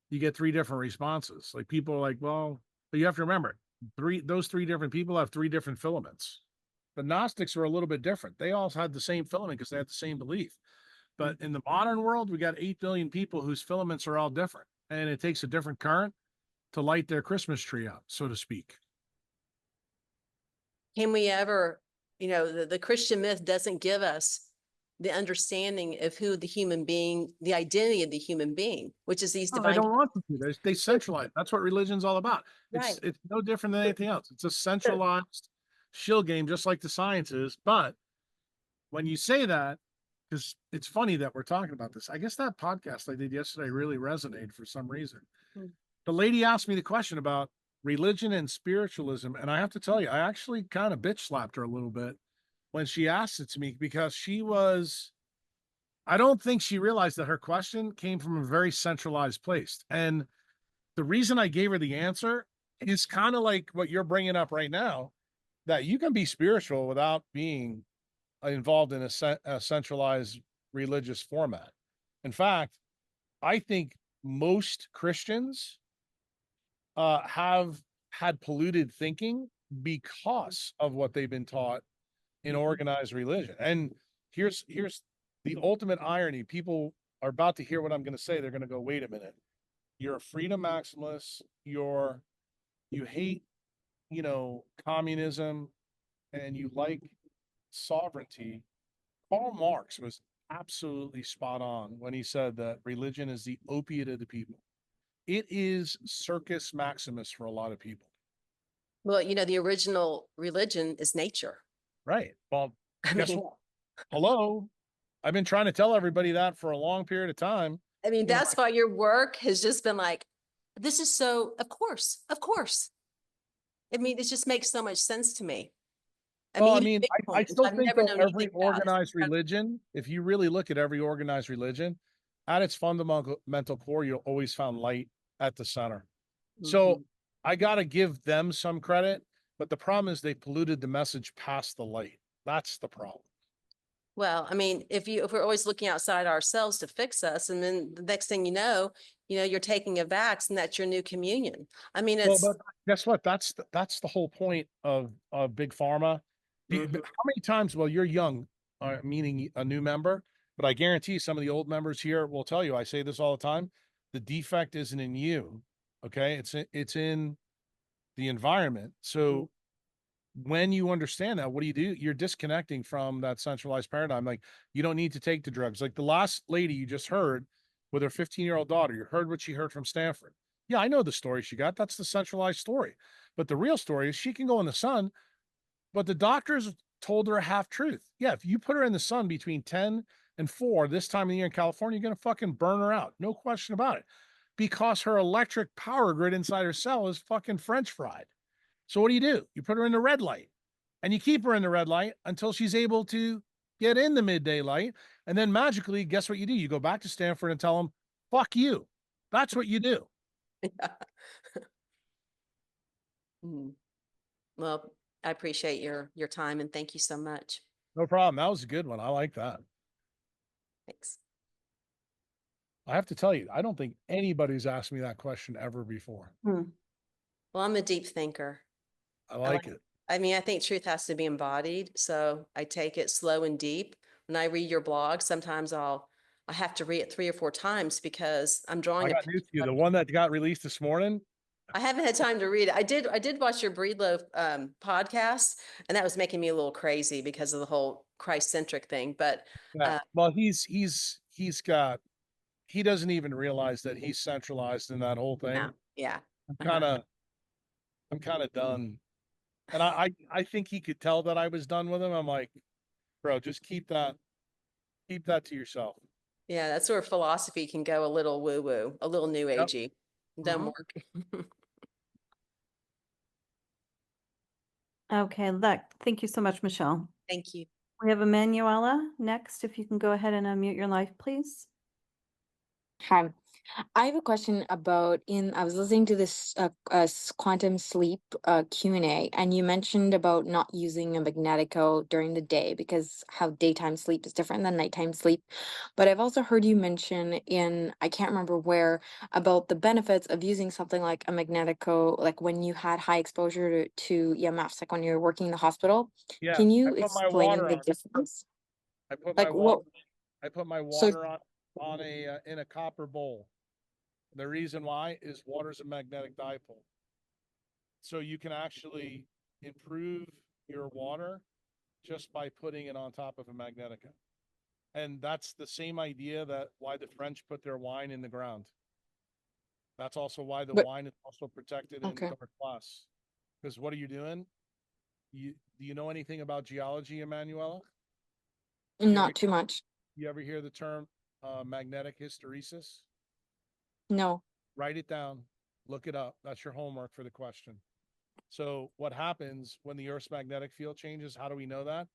you get 3 different responses. Like people are like, well, but you have to remember, those 3 different people have 3 different filaments. The Gnostics were a little bit different. They all had the same filament because they had the same belief. But in the modern world, we got 8 billion people whose filaments are all different. And it takes a different current to light their Christmas tree up, so to speak. Can we ever, the Christian myth doesn't give us the understanding of who the human being, the identity of the human being, which is these No, they divine. don't want to. They centralize. That's what religion's all about. Right. It's no different than anything else. It's a centralized shill game, just like the science is. But when you say that, because it's funny that we're talking about this. I guess that podcast I did yesterday really resonated for some reason. The lady asked me the question about religion and spiritualism, and I have to tell you, I actually kind of bitch slapped her a little bit when she asked it to me, because I don't think she realized that her question came from a very centralized place. And the reason I gave her the answer is kind of like what you're bringing up right now. that you can be spiritual without being involved in a centralized religious format. In fact, I think most Christians have had polluted thinking because of what they've been taught in organized religion. And here's the ultimate irony. People are about to hear what I'm going to say. They're going to go, wait a minute. You're a freedom maximalist. You hate, communism, and you like sovereignty. Karl Marx was absolutely spot on when he said that religion is the opiate of the people. It is Circus Maximus for a lot of people. Well, the original religion is nature. Right. Well, I guess mean, what? Hello. I've been trying to tell everybody that for a long period of time. that's why your work has just been like, this is so, of course, of course. I mean, it just makes so much sense to me. Well, I even mean, I Bitcoin, which still I've think never that known every anything about, is organized incredible. religion, if you really look at every organized religion, at its fundamental core, you'll always find light at the center. So Mhm. I got to give them some credit, but the problem is they polluted the message past the light. That's the problem. Well, I mean, if we're always looking outside ourselves to fix us, and then the next thing you're taking a vax, and that's your new communion. I mean, Well, it's but guess what? That's the whole point of big pharma. Mhm. How many times? Well, you're young, meaning a new member, but I guarantee some of the old members here will tell you. I say this all the time: the defect isn't in you, okay? It's in the environment. So when you understand that, what do? You're disconnecting from that centralized paradigm. Like, you don't need to take the drugs. Like the last lady you just heard with her 15-year-old daughter, you heard what she heard from Stanford. Yeah, I know the story she got. That's the centralized story. But the real story is she can go in the sun, but the doctors told her a half truth. Yeah, if you put her in the sun between 10 and 4 this time of the year in California, you're going to fucking burn her out. No question about it. Because her electric power grid inside her cell is fucking French fried. So what do? You put her in the red light and you keep her in the red light until she's able to get in the midday light. And then magically, guess what you do? You go back to Stanford and tell them, fuck you. That's what you do. Mhm. Well, I appreciate your time, and thank you so much. No problem. That was a good one. I like that. Thanks. I have to tell you, I don't think anybody's asked me that question ever before. Well, I'm a deep thinker. I like it. I mean, I think truth has to be embodied, so I take it slow and deep. When I read your blog, sometimes I have to read it 3 or 4 times because I'm drawing I a got news picture. to you. The one that got released this morning, I haven't had time to read it. I did watch your Breedlove podcast, and that was making me a little crazy because of the whole Christ-centric thing. But well, he doesn't even realize that he's centralized in that whole thing. yeah. I'm kind of done. And I think he could tell that I was done with him. I'm like, bro, just keep that to yourself. Yeah, that's where philosophy can go a little woo-woo, a little new Yep. agey. Don't work. Okay, look, thank you so much, Michelle. Thank you. We have Emanuela next. If you can go ahead and unmute your live, please. Hi. I have a question about I was listening to this quantum sleep Q&A, and you mentioned about not using a magnetico during the day because how daytime sleep is different than nighttime sleep. But I've also heard you mention I can't remember where, about the benefits of using something like a magnetico, like when you had high exposure to EMFs, like when you were working in the hospital. Yeah, Can I you put my explain water the on. difference? I put Like what? my So water on a in a copper bowl. The reason why is water's a magnetic dipole. So you can actually improve your water just by putting it on top of a magnetica. And that's the same idea that why the French put their wine in the ground. That's also why the but wine is also protected in okay, dark glass. Because what are you doing? Do you know anything about geology, Emanuela? not too much. You ever hear the term magnetic hysteresis? No. Write it down, look it up. That's your homework for the question. So what happens when the Earth's magnetic field changes? How do we know that?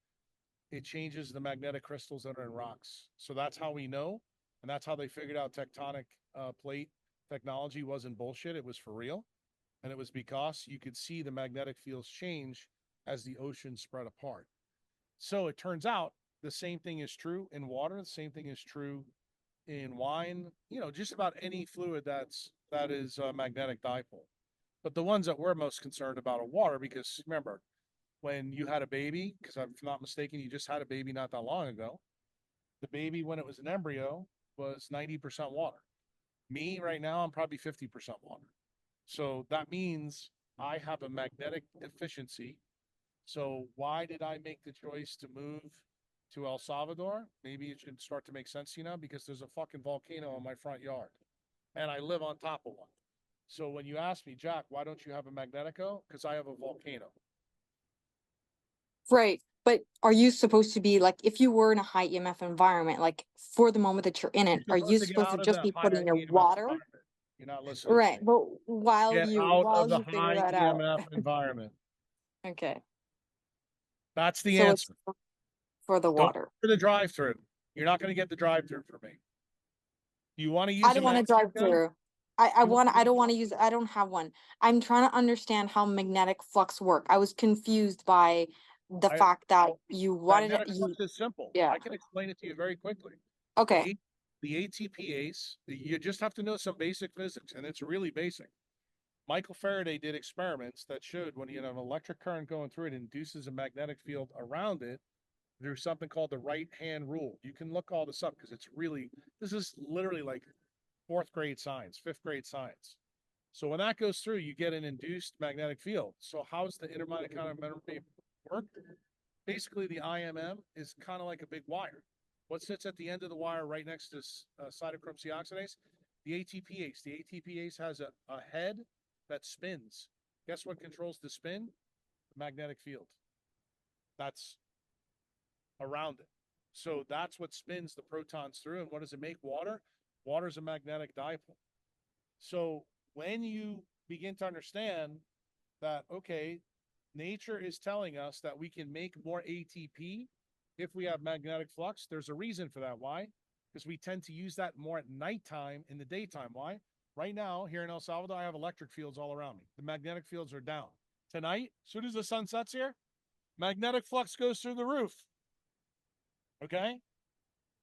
It changes the magnetic crystals that are in rocks. So that's how we know. And that's how they figured out tectonic plate technology wasn't bullshit. It was for real. And it was because you could see the magnetic fields change as the oceans spread apart. So it turns out the same thing is true in water. The same thing is true in wine, just about any fluid that is a magnetic dipole. But the ones that we're most concerned about are water, because remember, when you had a baby, because I'm not mistaken, you just had a baby not that long ago, the baby, when it was an embryo, was 90% water. Me right now, I'm probably 50% water. So that means I have a magnetic deficiency. So why did I make the choice to move to El Salvador? Maybe it should start to make sense to you now, because there's a fucking volcano in my front yard and I live on top of one. So when you ask me, Jack, why don't you have a Magnetico? Because I have a volcano. Right. But are you supposed to be like, if you were in a high EMF environment, like for the moment that you're in it, are you Get supposed to out of just the be high putting your EMF water? environment. You're not listening. Right. But Get out of the figure high that out. EMF environment. Okay. That's the So answer. it's for the Don't water. for the drive-through. You're not going to get the drive-through for me. You want to use I don't want to drive through. I don't want to use, I don't have one. I'm trying to understand how magnetic flux work. I was confused by the fact that you wanted Magnetic flux is simple. yeah. I can explain it to you very quickly. Okay. The ATPase, you just have to know some basic physics, and it's really basic. Michael Faraday did experiments that showed when you have an electric current going through it, induces a magnetic field around it through something called the right-hand rule. You can look all this up because this is literally like 4th grade science, 5th grade science. So when that goes through, you get an induced magnetic field. So how's the intermitochondrial membrane work? Basically, the IMM is kind of like a big wire. What sits at the end of the wire right next to cytochrome C oxidase? The ATPase. The ATPase has a head that spins. Guess what controls the spin? The magnetic field. That's around it. So that's what spins the protons through. And what does it make? Water. Water is a magnetic dipole. So when you begin to understand that, okay, nature is telling us that we can make more ATP if we have magnetic flux, there's a reason for that. Why? Because we tend to use that more at nighttime in the daytime. Why? Right now, here in El Salvador, I have electric fields all around me. The magnetic fields are down. Tonight, as soon as the sun sets here, magnetic flux goes through the roof. Okay?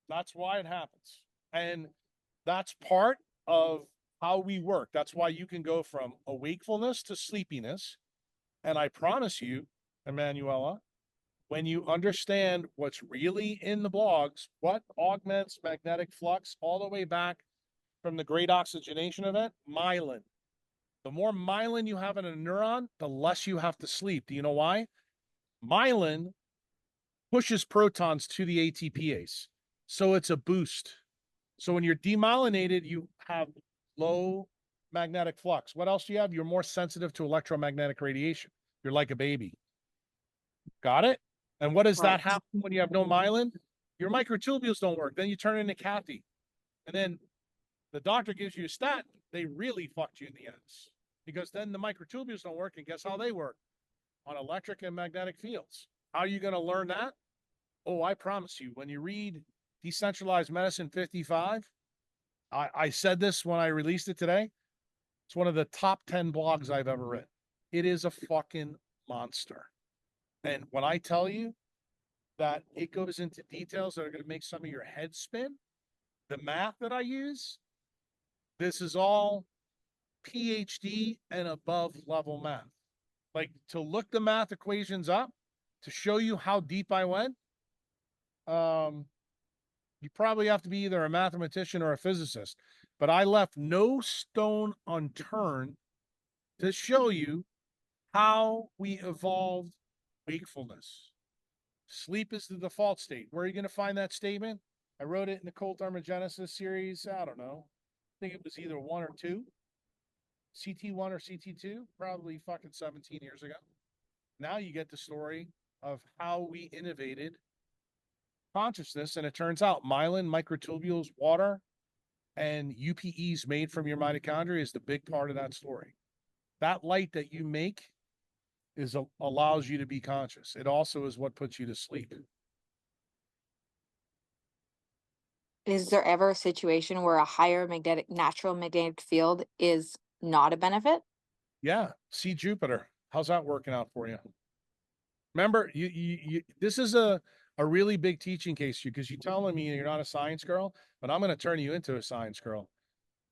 That's why it happens. And that's part of how we work. That's why you can go from awakefulness to sleepiness. And I promise you, Emanuela, when you understand what's really in the blogs, what augments magnetic flux all the way back from the great oxygenation event, myelin. The more myelin you have in a neuron, the less you have to sleep. Do you know why? Myelin pushes protons to the ATPase. So it's a boost. So when you're demyelinated, you have low magnetic flux. What else do you have? You're more sensitive to electromagnetic radiation. You're like a baby. Got it? And what does that happen when you have no myelin? Your microtubules don't work. Then you turn into Kathy. And then the doctor gives you a statin. They really fucked you in the ass. Because then the microtubules don't work. And guess how they work? On electric and magnetic fields. How are you going to learn that? Oh, I promise you, when you read Decentralized Medicine 55, I said this when I released it today. It's one of the top 10 blogs I've ever read. It is a fucking monster. And when I tell you that it goes into details that are going to make some of your head spin, the math that I use, this is all PhD and above level math. Like, to look the math equations up, to show you how deep I went, you probably have to be either a mathematician or a physicist. But I left no stone unturned to show you how we evolved wakefulness. Sleep is the default state. Where are you going to find that statement? I wrote it in the Cold Thermogenesis series. I don't know. I think it was either 1 or 2. CT1 or CT2, probably fucking 17 years ago. Now you get the story of how we innovated consciousness, and it turns out myelin, microtubules, water, and UPEs made from your mitochondria is the big part of that story. That light that you make allows you to be conscious. It also is what puts you to sleep. Is there ever a situation where a higher natural magnetic field is not a benefit? Yeah. See Jupiter. How's that working out for you? Remember, this is a really big teaching case for you because you're telling me you're not a science girl, but I'm going to turn you into a science girl.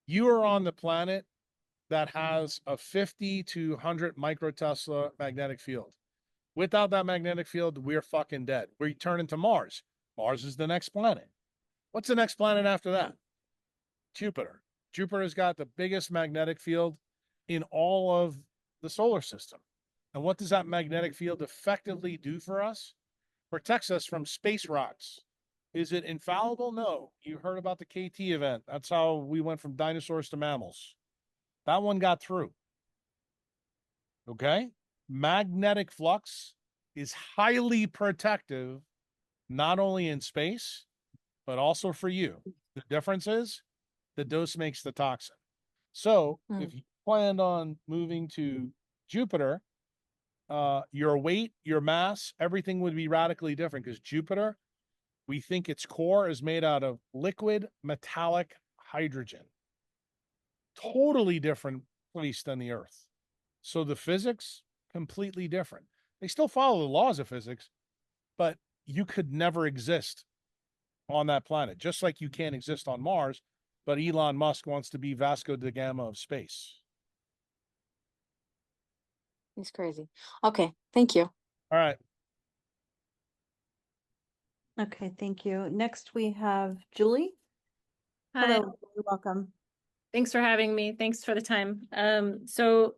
You are on the planet that has a 50 to 100 microtesla magnetic field. Without that magnetic field, we're fucking dead. We turn into Mars. Mars is the next planet. What's the next planet after that? Jupiter. Jupiter's got the biggest magnetic field in all of the solar system. And what does that magnetic field effectively do for us? Protects us from space rocks. Is it infallible? No. You heard about the KT event. That's how we went from dinosaurs to mammals. That one got through. Okay? Magnetic flux is highly protective, not only in space, but also for you. The difference is the dose makes the toxin. So if you planned on moving to Jupiter, your weight, your mass, everything would be radically different because Jupiter, we think its core is made out of liquid metallic hydrogen. Totally different place than the Earth. So the physics, completely different. They still follow the laws of physics, but you could never exist on that planet, just like you can't exist on Mars, but Elon Musk wants to be Vasco da Gama of space. It's crazy. Okay, thank you. All right. Okay, thank you. Next, we have Julie. Hi, Hello, you're welcome. thanks for having me. Thanks for the time. So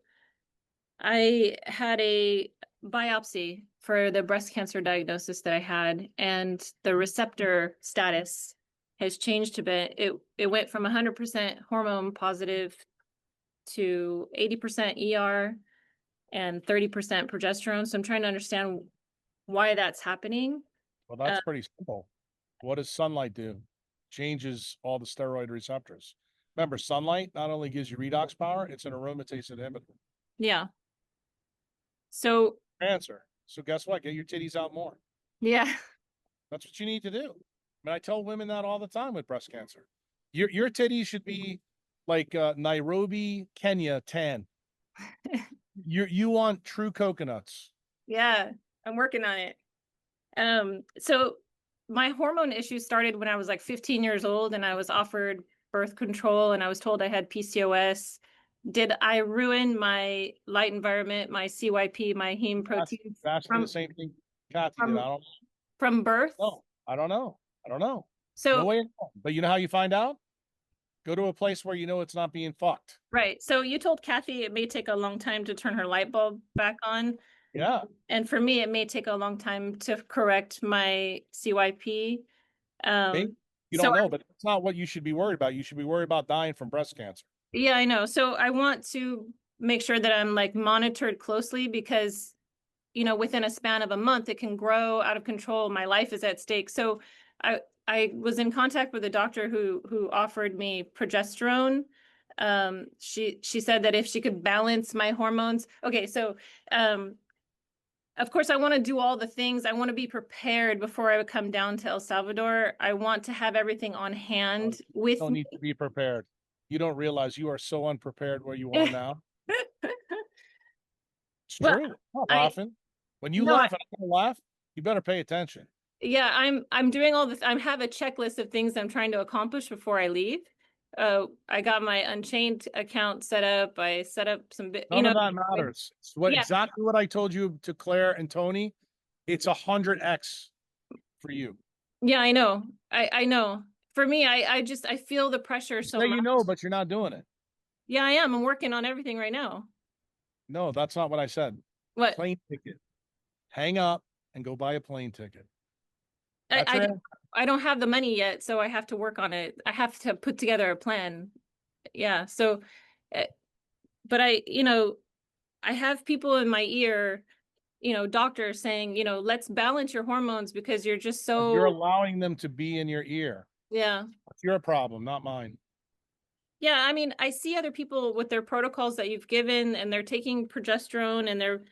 I had a biopsy for the breast cancer diagnosis that I had, and the receptor status has changed a bit. It went from 100% hormone positive to 80% ER and 30% progesterone. So I'm trying to understand why that's happening. Well, that's pretty simple. What does sunlight do? Changes all the steroid receptors. Remember, sunlight not only gives you redox power, it's an aromatase inhibitor. Yeah. So Cancer. So guess what? Get your titties out more. yeah. That's what you need to do. I mean, I tell women that all the time with breast cancer. Your titties should be like Nairobi, Kenya tan. You want true coconuts. Yeah, I'm working on it. So my hormone issue started when I was like 15 years old and I was offered birth control and I was told I had PCOS. Did I ruin my light environment, my CYP, my heme proteins That's the same thing Kathy did. from birth? No, I don't know. I don't know. So no way. But you know how you find out? Go to a place where you know it's not being fucked. right. So you told Kathy it may take a long time to turn her light bulb back on. Yeah. And for me, it may take a long time to correct my CYP. You don't know, but it's not what you should be worried about. You should be worried about dying from breast cancer. Yeah, I know. So I want to make sure that I'm like monitored closely because, you know, within a span of a month, it can grow out of control. My life is at stake. So I was in contact with a doctor who offered me progesterone. She said that if she could balance my hormones. Okay, so of course, I want to do all the things. I want to be prepared before I would come down to El Salvador. I want to have everything on hand with You don't need to be prepared. You don't realize you are so unprepared where you are now. It's Well, true. I'm not laughing. When you No, laugh and I don't laugh, you better pay attention. Yeah, I'm doing all this. I have a checklist of things I'm trying to accomplish before I leave. I got my Unchained account set up. I set up some, None of that matters. It's Yeah. exactly what I told you to Claire and Tony. It's 100x for you. Yeah, I know. I know. For me, I just I feel the pressure so Say much. you know, but you're not doing it. Yeah, I am. I'm working on everything right now. No, that's not what I said. What? Plane ticket. Hang up and go buy a plane ticket. That's I don't have the money yet, so I have to work on it. I have to put together a plan. Yeah. So, but I have people in my ear, doctors saying, let's balance your hormones because you're just so. You're allowing them to be in your ear. Yeah. It's your problem, not mine. Yeah, I mean, I see other people with their protocols that you've given and they're taking progesterone and they're,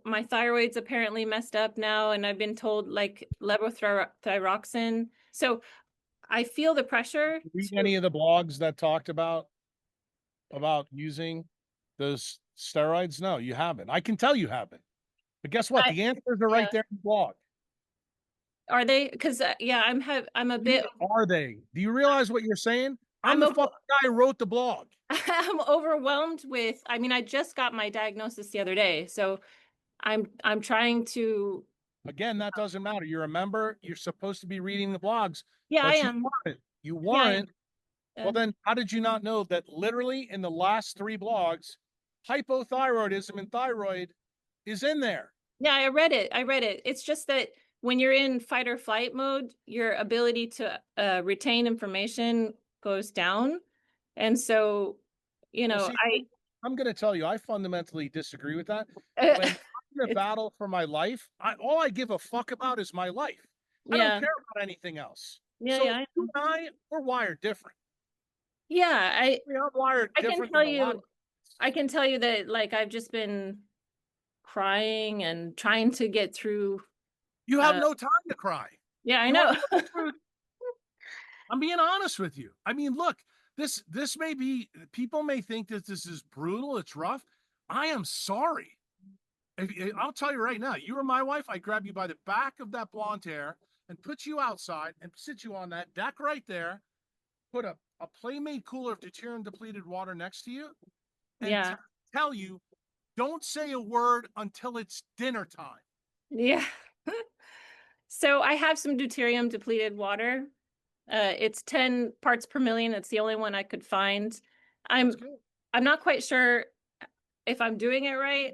my thyroid's apparently messed up now and I've been told like levothyroxine. So I feel the pressure. Read any of the blogs that talked about using those steroids? No, you haven't. I can tell you haven't. But guess what? I- The answers are right yeah. there in the blog. Are they? Because yeah, I'm a bit. Are they? Do you realize what you're saying? I'm I'm the a- fucking guy who wrote the blog. I'm overwhelmed with. I mean, I just got my diagnosis the other day, so I'm trying to. Again, that doesn't matter. You're a member. You're supposed to be reading the blogs, Yeah, I but you am. weren't. You Yeah, I am. weren't. Well, then how did you not know that literally in the last 3 blogs, hypothyroidism and thyroid is in there? Yeah, I read it. I read it. It's just that when you're in fight or flight mode, your ability to retain information goes down. And so, you Well, know, see, I'm going to tell you, I fundamentally disagree with that. I, When I'm in a battle for my life, all I give a fuck about is my life. I don't yeah, care about anything else. yeah, So yeah, you and we're wired different. yeah. I'm wired I can different tell than a lot you, of. I can tell you that like I've just been crying and trying to get through. You have no time to cry. Yeah, I You know. wanna know the truth? I'm being honest with you. I mean, look, this may be, people may think that this is brutal, it's rough. I am sorry. I'll tell you right now, you were my wife, I'd grab you by the back of that blonde hair and put you outside and sit you on that deck right there, put a Playmate cooler of deuterium depleted water next to you, and Yeah, tell you, don't say a word until it's dinner time. yeah. So I have some deuterium depleted water. It's 10 parts per million. It's the only one I could find. I'm not quite sure if I'm doing it right.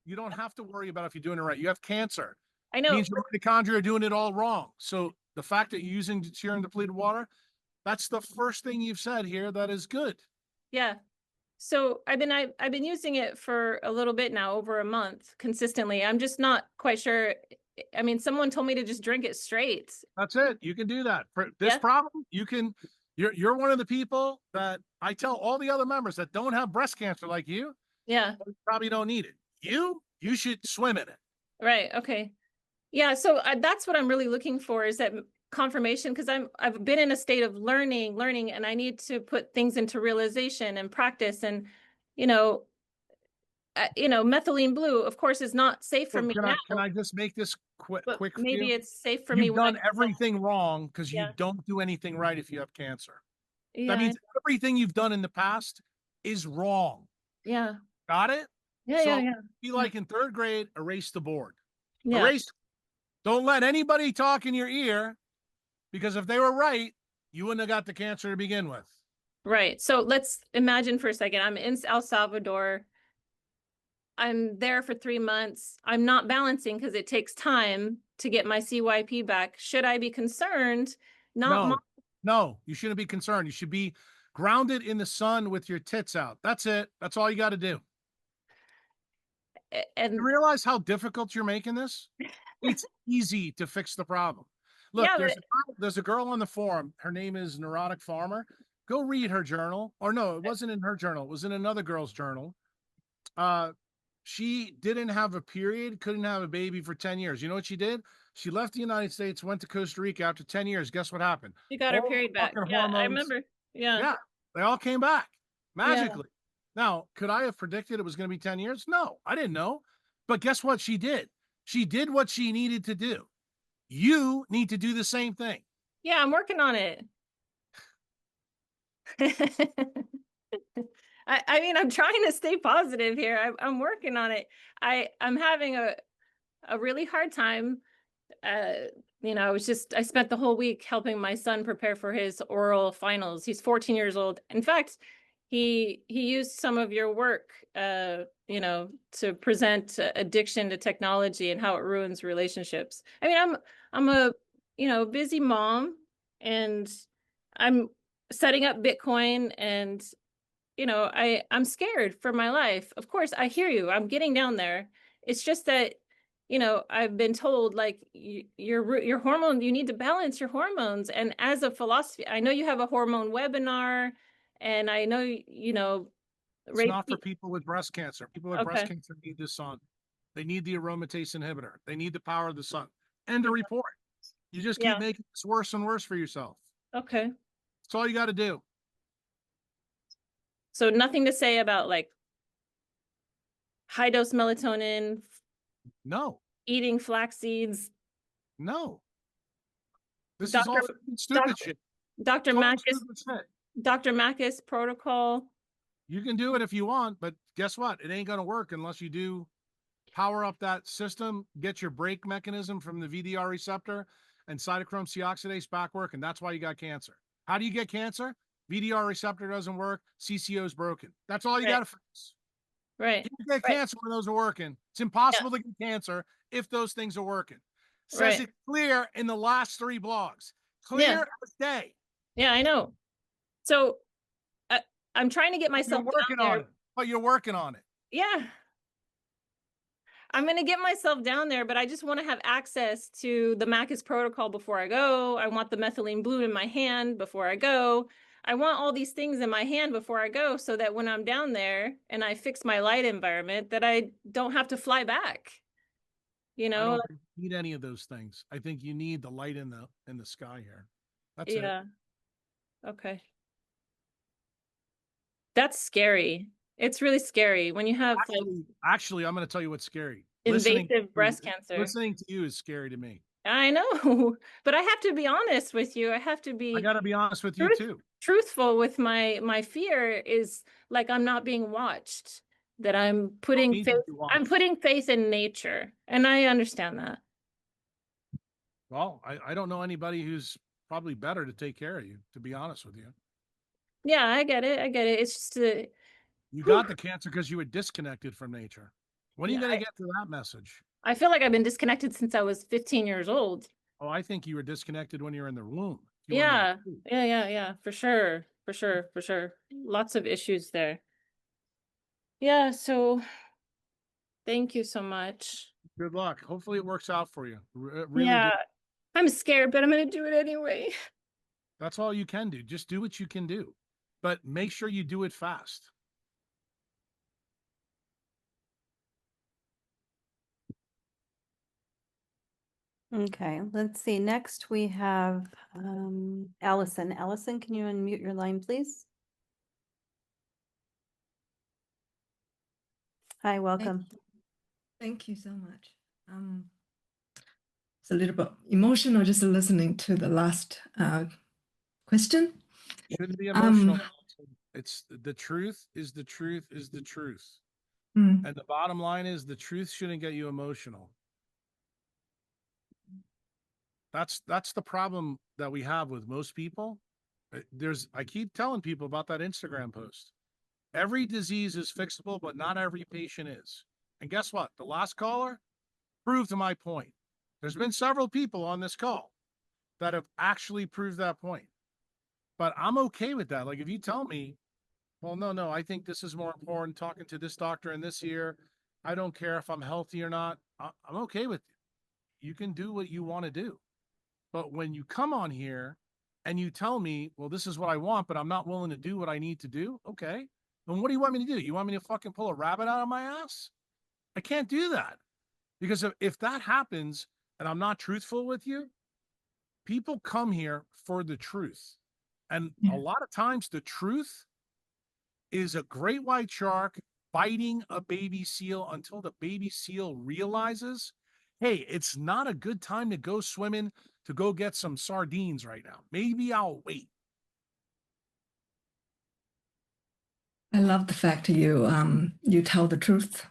You don't have to worry about if you're doing it right. You have cancer. I It know. means your mitochondria are doing it all wrong. So the fact that you're using deuterium depleted water, that's the first thing you've said here that is good. Yeah. So I've been using it for a little bit now, over a month consistently. I'm just not quite sure. I mean, someone told me to just drink it straight. That's it. You can do that. For this Yeah. problem, you're one of the people that I tell all the other members that don't have breast cancer like you, Yeah. probably don't need it. You should swim in it. Right. Okay. Yeah. So that's what I'm really looking for, is that confirmation, because I've been in a state of learning, and I need to put things into realization and practice. And, methylene blue, of course, is not safe for So me can now, I just make this quick but for maybe you? it's safe for me You've when done everything wrong because you Yeah. don't do anything right if you have cancer. Yeah. That means everything you've done in the past is wrong. Yeah. Got it? Yeah. So Yeah. be like in 3rd grade, erase the board. Yeah. Erase. Don't let anybody talk in your ear, because if they were right, you wouldn't have got the cancer to begin with. Right. So let's imagine for a second, I'm in El Salvador. I'm there for 3 months. I'm not balancing because it takes time to get my CYP back. Should I be concerned? No, you shouldn't be concerned. You should be grounded in the sun with your tits out. That's it. That's all you got to do. And you realize how difficult you're making this? It's easy to fix the problem. Look, Yeah, there's a girl on the forum. Her name is Neurotic Farmer. Go read her journal. Or no, it wasn't in her journal. It was in another girl's journal. She didn't have a period, couldn't have a baby for 10 years. You know what she did? She left the United States, went to Costa Rica after 10 years. Guess what happened? she got her All the period back. fucking Yeah, I hormones- remember. Yeah. Yeah, they all came back magically. Now, could I have predicted it was going to be 10 years? No, I didn't know. But guess what she did? She did what she needed to do. You need to do the same thing. Yeah, I'm working on it. I mean, I'm trying to stay positive here. I'm working on it. I'm having a really hard time. I spent the whole week helping my son prepare for his oral finals. He's 14 years old. In fact, he used some of your work, to present addiction to technology and how it ruins relationships. I mean, I'm a, busy mom, and I'm setting up Bitcoin, and I'm scared for my life. Of course, I hear you. I'm getting down there. It's just that, I've been told, like, your hormone, you need to balance your hormones. And as a philosophy, I know you have a hormone webinar, and I know, It's not for people with breast cancer. People with breast Okay. cancer need the sun. They need the aromatase inhibitor. They need the power of the sun. And the report. You just keep Yeah. making this worse and worse for yourself. Okay. That's all you got to do. So nothing to say about like high dose melatonin, No, eating flax seeds, no. This is all Dr. fucking stupid Doc- shit. Dr. Total Mackis, stupid shit. Dr. Mackis protocol. You can do it if you want, but guess what? It ain't gonna work unless you do power up that system, get your brake mechanism from the VDR receptor and cytochrome C oxidase back working. That's why you got cancer. How do you get cancer? VDR receptor doesn't work, CCO is broken. That's all you Right. got to fix. Right. You can get cancer when those are working. It's impossible to get cancer if those things are working. Says Right. it clear in the last 3 blogs. Clear Yeah. as day. Yeah, I know. So I'm trying to get You're myself working down on there. it, but you're working on it. Yeah. I'm going to get myself down there, but I just want to have access to the Mackis protocol before I go. I want the methylene blue in my hand before I go. I want all these things in my hand before I go so that when I'm down there and I fix my light environment, that I don't have to fly back. You I know? don't think you need any of those things. I think you need the light in the sky here. That's it. Yeah. Okay. That's scary. It's really scary when you have like Actually, I'm going to tell you what's scary. invasive breast cancer. Listening to you is scary to me. I know, but I have to be honest with you. I have to I be got to be honest with you too. truthful with my fear is like I'm not being watched, that I'm putting faith in nature, and I understand that. Well, I don't know anybody who's probably better to take care of you, to be honest with you. Yeah, I get it. I get it. It's just You got the cancer because you were disconnected from nature. When are you Yeah, going to get to that message? I feel like I've been disconnected since I was 15 years old. Oh, I think you were disconnected when you were in the womb. Yeah, yeah, for sure. Lots of issues there. Yeah, so thank you so much. Good luck. Hopefully it works out for you. Really Yeah, do. I'm scared, but I'm going to do it anyway. That's all you can do. Just do what you can do, but make sure you do it fast. Okay, let's see. Next we have Allison. Allison, can you unmute your line, please? Hi, welcome. Thank you so much. It's a little bit emotional just listening to the last question. Shouldn't be emotional. It's the truth is the truth is the truth. And the bottom line is the truth shouldn't get you emotional. That's the problem that we have with most people. I keep telling people about that Instagram post. Every disease is fixable, but not every patient is. And guess what? The last caller proved my point. There's been several people on this call that have actually proved that point. But I'm okay with that. Like if you tell me, well, no, I think this is more important, talking to this doctor in this year. I don't care if I'm healthy or not. I'm okay with it. You can do what you want to do. But when you come on here and you tell me, well, this is what I want, but I'm not willing to do what I need to do. Okay. Then what do you want me to do? You want me to fucking pull a rabbit out of my ass? I can't do that. Because if that happens and I'm not truthful with you, people come here for the truth. And a lot of times the truth is a great white shark biting a baby seal until the baby seal realizes, hey, it's not a good time to go swimming, to go get some sardines right now. Maybe I'll wait. I love the fact you tell the truth.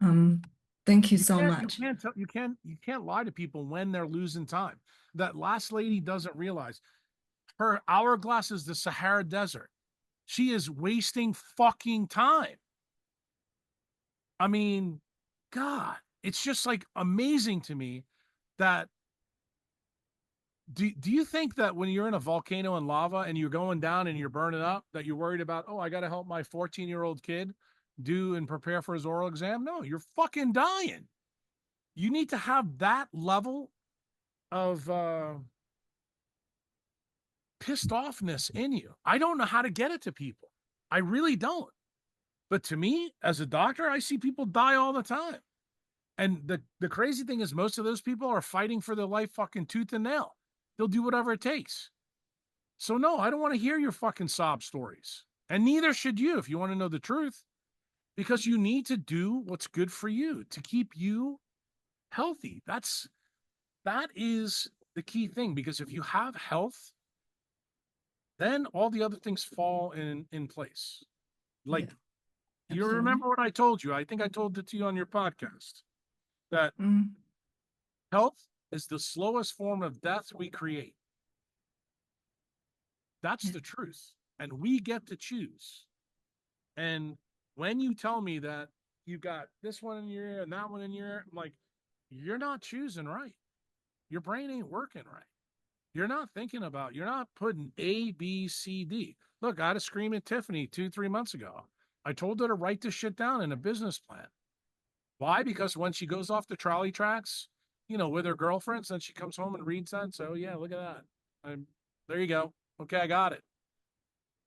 Thank you so much. You can't lie to people when they're losing time. That last lady doesn't realize her hourglass is the Sahara Desert. She is wasting fucking time. I mean, God, it's just like amazing to me that do you think that when you're in a volcano and lava and you're going down and you're burning up, that you're worried about, oh, I got to help my 14-year-old kid do and prepare for his oral exam? No, you're fucking dying. You need to have that level of pissed offness in you. I don't know how to get it to people. I really don't. But to me, as a doctor, I see people die all the time. And the crazy thing is most of those people are fighting for their life fucking tooth and nail. They'll do whatever it takes. So no, I don't want to hear your fucking sob stories. And neither should you if you want to know the truth. Because you need to do what's good for you to keep you healthy. That is the key thing, because if you have health, then all the other things fall in place. Like, you absolutely. remember what I told you? I think I told it to you on your podcast, that Mm, health is the slowest form of death we create. That's Yeah. the truth. And we get to choose. And when you tell me that you got this one in your ear and that one in your ear, I'm like, you're not choosing right. Your brain ain't working right. You're not you're not putting A, B, C, D. Look, I had a scream at Tiffany 2-3 months ago. I told her to write this shit down in a business plan. Why? Because when she goes off the trolley tracks, with her girlfriends, then she comes home and reads that. So yeah, look at that. There you go. Okay, I got it.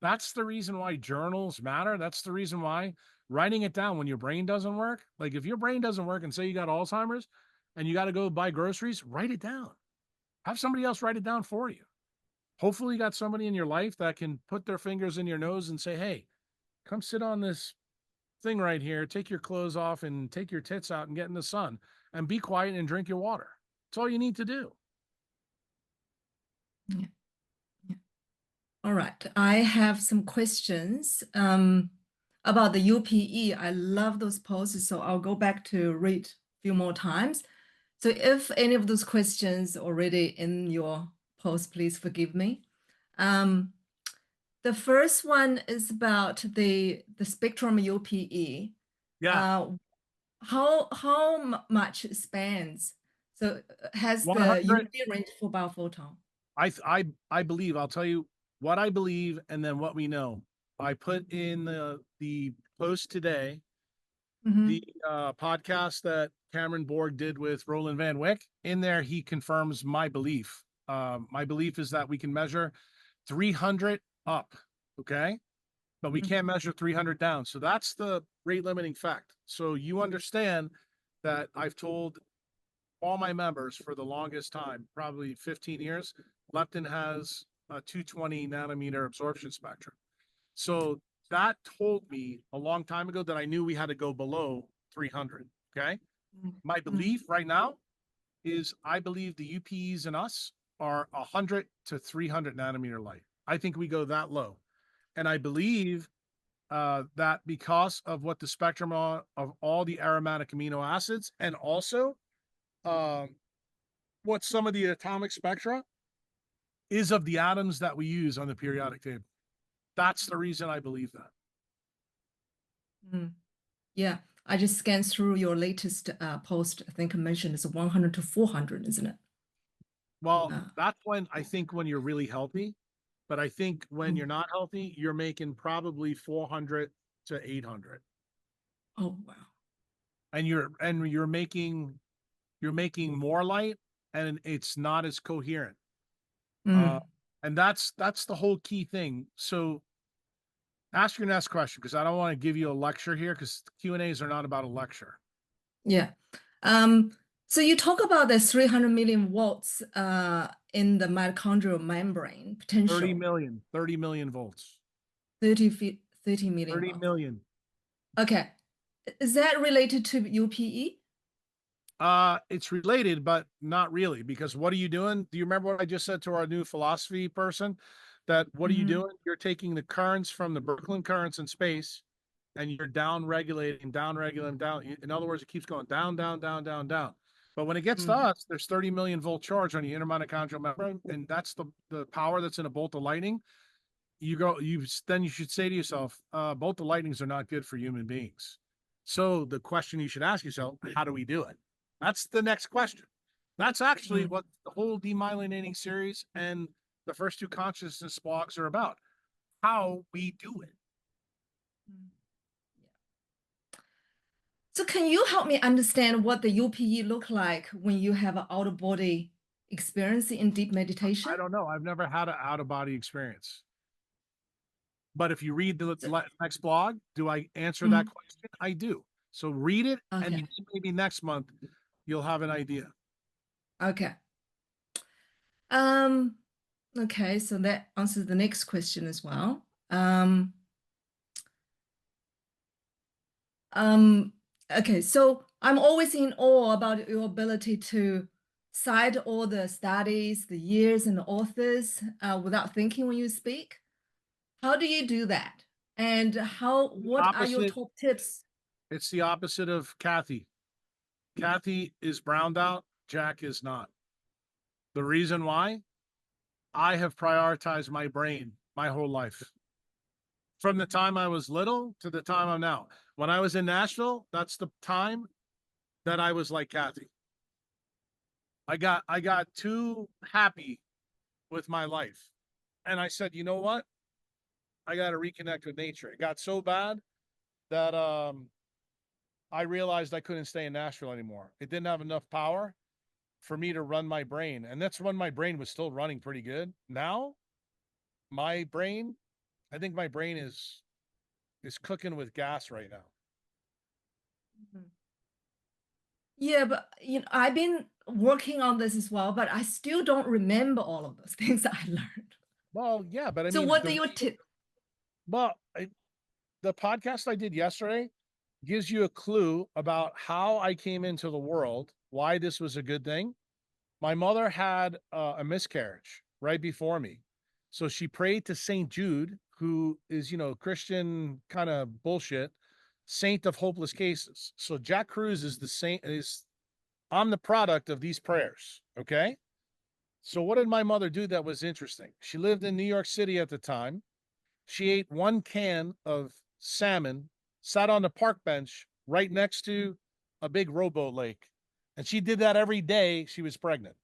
That's the reason why journals matter. That's the reason why writing it down when your brain doesn't work. Like, if your brain doesn't work and say you got Alzheimer's and you got to go buy groceries, write it down. Have somebody else write it down for you. Hopefully you got somebody in your life that can put their fingers in your nose and say, hey, come sit on this thing right here, take your clothes off and take your tits out and get in the sun and be quiet and drink your water. That's all you need to do. yeah. All right. I have some questions about the UPE. I love those posts, so I'll go back to read a few more times. So if any of those questions already in your post, please forgive me. The first one is about the spectrum UPE. Yeah. How much it spans? So has the 100. UV range for biophoton? I believe, I'll tell you what I believe and then what we know. I put in the post today, the podcast that Cameron Borg did with Roland Van Wyck. In there, he confirms my belief. My belief is that we can measure 300 up, okay? But we can't measure 300 down. So that's the rate limiting fact. So you understand that I've told all my members for the longest time, probably 15 years, leptin has a 220 nanometer absorption spectrum. So that told me a long time ago that I knew we had to go below 300. Okay. My belief right now is I believe the UPEs in us are 100 to 300 nanometer light. I think we go that low. And I believe that because of what the spectrum of all the aromatic amino acids and also what some of the atomic spectra is of the atoms that we use on the periodic table. That's the reason I believe that. Yeah, I just scanned through your latest post. I think I mentioned it's 100 to 400, isn't it? Well, that's when I think when you're really healthy, but I think when you're not healthy, you're making probably 400 to 800. Oh wow! And you're making more light, and it's not as coherent. And that's the whole key thing. So ask your next question, because I don't want to give you a lecture here, because Q&As are not about a lecture. Yeah. So you talk about the 300 million volts in the mitochondrial membrane potential. 30 million volts. 30 million 30 volts. million. Okay. Is that related to UPE? It's related, but not really, because what are you doing? Do you remember what I just said to our new philosophy person? That what are you doing? You're taking the currents from the Brooklyn currents in space and you're down regulating. In other words, it keeps going down, down, down, down, down. But when it gets to us, there's 30 million volt charge on the intermitochondrial membrane, and that's the power that's in a bolt of lightning. Then you should say to yourself, bolt of lightnings are not good for human beings. So the question you should ask yourself, how do we do it? That's the next question. That's actually what the whole demyelinating series and the first two consciousness blogs are about. How we do it. So can you help me understand what the UPE look like when you have an out of body experience in deep meditation? I don't know. I've never had an out of body experience. But if you read the next blog, do I answer that question? I do. So read it, and maybe next month you'll have an idea. Okay. Okay, so that answers the next question as well. Okay, so I'm always in awe about your ability to cite all the studies, the years, and the authors without thinking when you speak. How do you do that? And what are your Opposite. top tips? It's the opposite of Kathy. Kathy is browned out. Jack is not. The reason why, I have prioritized my brain my whole life. From the time I was little to the time I'm now. When I was in Nashville, that's the time that I was like Kathy. I got too happy with my life. And I said, you know what? I got to reconnect with nature. It got so bad that I realized I couldn't stay in Nashville anymore. It didn't have enough power for me to run my brain. And that's when my brain was still running pretty good. Now, my brain, I think my brain is cooking with gas right now. Yeah, but I've been working on this as well, but I still don't remember all of those things I learned. Well, yeah, but I So mean, what are your tips? Well, the podcast I did yesterday gives you a clue about how I came into the world, why this was a good thing. My mother had a miscarriage right before me. So she prayed to St. Jude, who is, Christian kind of bullshit, saint of hopeless cases. So Jack Cruz is the saint, I'm the product of these prayers. Okay. So what did my mother do that was interesting? She lived in New York City at the time. She ate one can of salmon, sat on the park bench right next to a big rowboat lake. And she did that every day she was pregnant.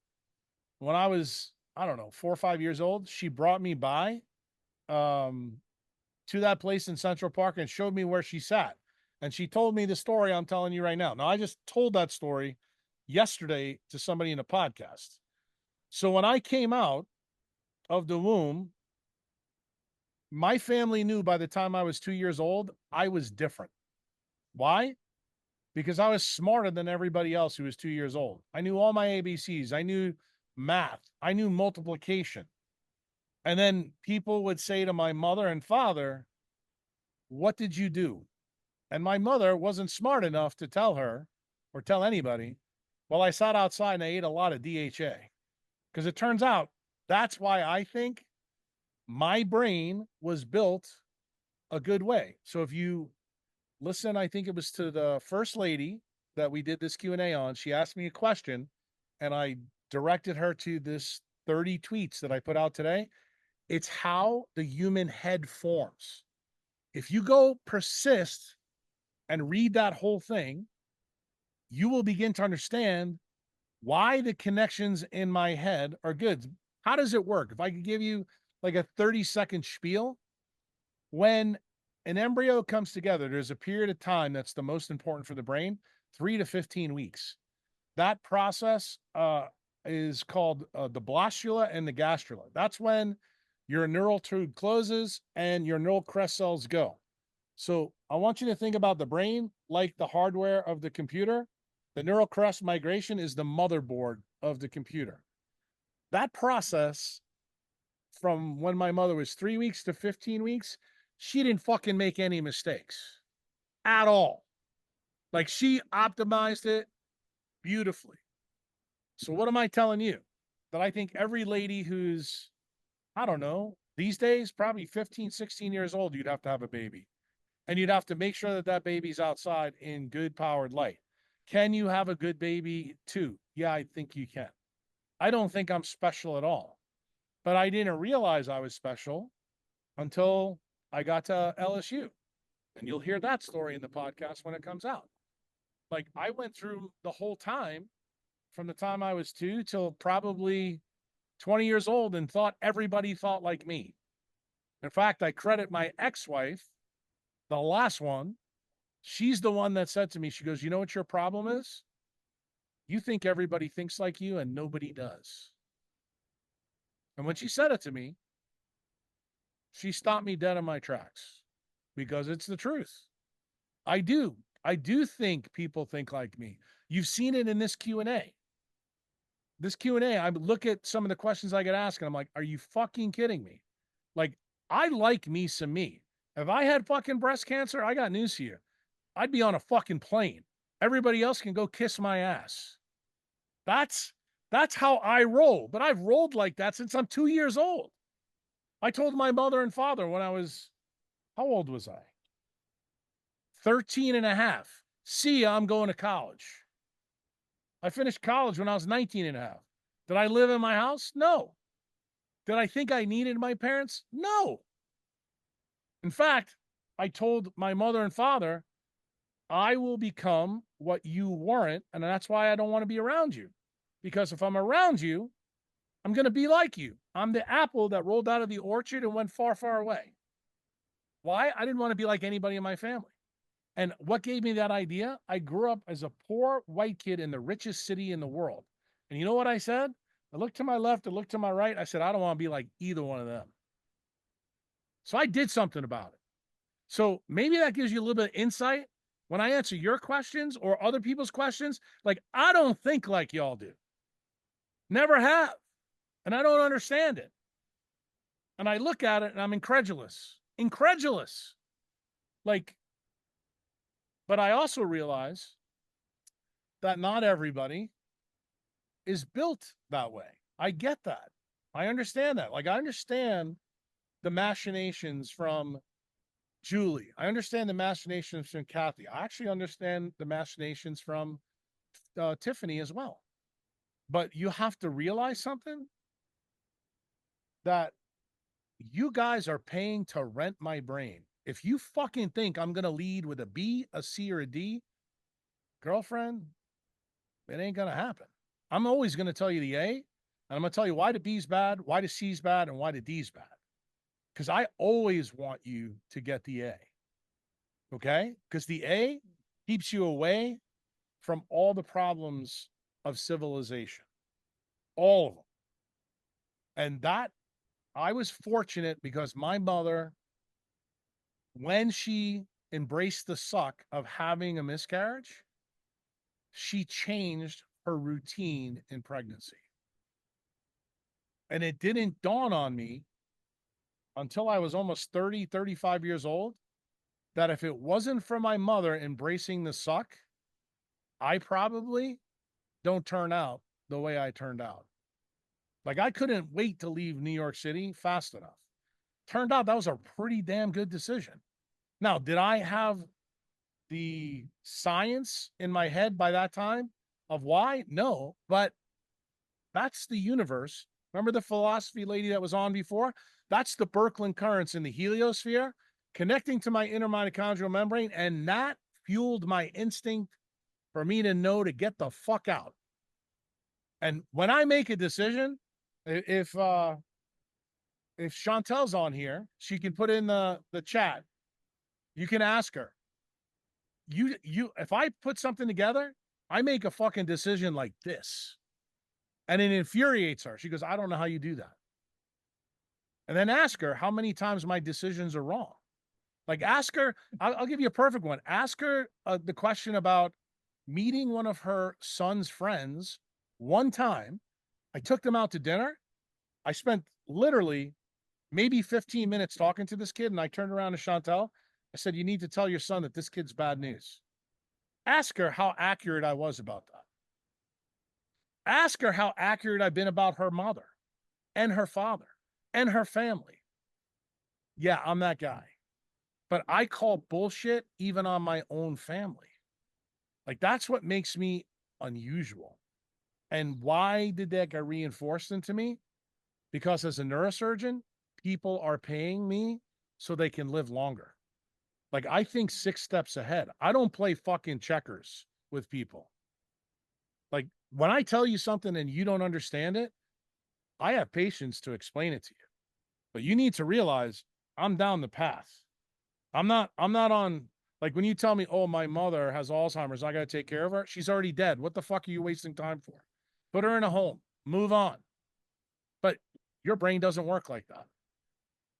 When I was, I don't know, 4 or 5 years old, she brought me by to that place in Central Park and showed me where she sat. And she told me the story I'm telling you right now. Now, I just told that story yesterday to somebody in a podcast. So when I came out of the womb, my family knew by the time I was 2 years old, I was different. Why? Because I was smarter than everybody else who was 2 years old. I knew all my ABCs. I knew math. I knew multiplication. And then people would say to my mother and father, what did you do? And my mother wasn't smart enough to tell her or tell anybody, well, I sat outside and I ate a lot of DHA. Because it turns out that's why I think my brain was built a good way. So if you listen, I think it was to the first lady that we did this Q&A on, she asked me a question and I directed her to this 30 tweets that I put out today. It's how the human head forms. If you go persist and read that whole thing, you will begin to understand why the connections in my head are good. How does it work? If I could give you like a 30-second spiel, when an embryo comes together, there's a period of time that's the most important for the brain, 3 to 15 weeks. That process is called the blastula and the gastrula. That's when your neural tube closes and your neural crest cells go. So I want you to think about the brain like the hardware of the computer. The neural crest migration is the motherboard of the computer. That process from when my mother was 3 weeks to 15 weeks, she didn't fucking make any mistakes at all. Like she optimized it beautifully. So what am I telling you? That I think every lady who's, I don't know, these days, probably 15, 16 years old, you'd have to have a baby. And you'd have to make sure that that baby's outside in good powered light. Can you have a good baby too? Yeah, I think you can. I don't think I'm special at all. But I didn't realize I was special until I got to LSU. And you'll hear that story in the podcast when it comes out. Like I went through the whole time from the time I was 2 till probably 20 years old and thought everybody thought like me. In fact, I credit my ex-wife, the last one. She's the one that said to me, she goes, you know what your problem is? You think everybody thinks like you and nobody does. And when she said it to me, she stopped me dead in my tracks because it's the truth. I do think people think like me. You've seen it in this Q&A. This Q&A, I look at some of the questions I get asked and I'm like, are you fucking kidding me? Like, I like me some me. If I had fucking breast cancer, I got news for you. I'd be on a fucking plane. Everybody else can go kiss my ass. That's how I roll. But I've rolled like that since I'm 2 years old. I told my mother and father when I was, how old was I? 13 and a half. See ya, I'm going to college. I finished college when I was 19 and a half. Did I live in my house? No. Did I think I needed my parents? No. In fact, I told my mother and father, I will become what you weren't, and that's why I don't want to be around you. Because if I'm around you, I'm going to be like you. I'm the apple that rolled out of the orchard and went far, far away. Why? I didn't want to be like anybody in my family. And what gave me that idea? I grew up as a poor white kid in the richest city in the world. And you know what I said? I looked to my left, I looked to my right. I said, I don't want to be like either one of them. So I did something about it. So maybe that gives you a little bit of insight when I answer your questions or other people's questions. Like, I don't think like y'all do. Never have. And I don't understand it. And I look at it and I'm incredulous. Incredulous. Like, but I also realize that not everybody is built that way. I get that. I understand that. Like, I understand the machinations from Julie. I understand the machinations from Kathy. I actually understand the machinations from Tiffany as well. But you have to realize something, that you guys are paying to rent my brain. If you fucking think I'm going to lead with a B, a C, or a D, girlfriend, it ain't going to happen. I'm always going to tell you the A, and I'm going to tell you why the B's bad, why the C's bad, and why the D's bad. Because I always want you to get the A. Okay? Because the A keeps you away from all the problems of civilization. All of them. And that, I was fortunate because my mother, when she embraced the suck of having a miscarriage, she changed her routine in pregnancy. And it didn't dawn on me until I was almost 30, 35 years old, that if it wasn't for my mother embracing the suck, I probably don't turn out the way I turned out. Like, I couldn't wait to leave New York City fast enough. Turned out that was a pretty damn good decision. Now, did I have the science in my head by that time of why? No, but that's the universe. Remember the philosophy lady that was on before? That's the Birkeland currents in the heliosphere connecting to my inner mitochondrial membrane, and that fueled my instinct for me to know to get the fuck out. And when I make a decision, if Chantel's on here, she can put in the chat. You can ask her. If I put something together, I make a fucking decision like this. And it infuriates her. She goes, I don't know how you do that. And then ask her how many times my decisions are wrong. Like, ask her, I'll give you a perfect one. Ask her the question about meeting one of her son's friends one time. I took them out to dinner. I spent literally maybe 15 minutes talking to this kid, and I turned around to Chantel. I said, you need to tell your son that this kid's bad news. Ask her how accurate I was about that. Ask her how accurate I've been about her mother and her father and her family. Yeah, I'm that guy. But I call bullshit even on my own family. Like, that's what makes me unusual. And why did that get reinforced into me? Because as a neurosurgeon, people are paying me so they can live longer. Like, I think 6 steps ahead. I don't play fucking checkers with people. Like, when I tell you something and you don't understand it, I have patience to explain it to you. But you need to realize I'm down the path. I'm not on, like, when you tell me, oh, my mother has Alzheimer's, I got to take care of her. She's already dead. What the fuck are you wasting time for? Put her in a home, move on. But your brain doesn't work like that.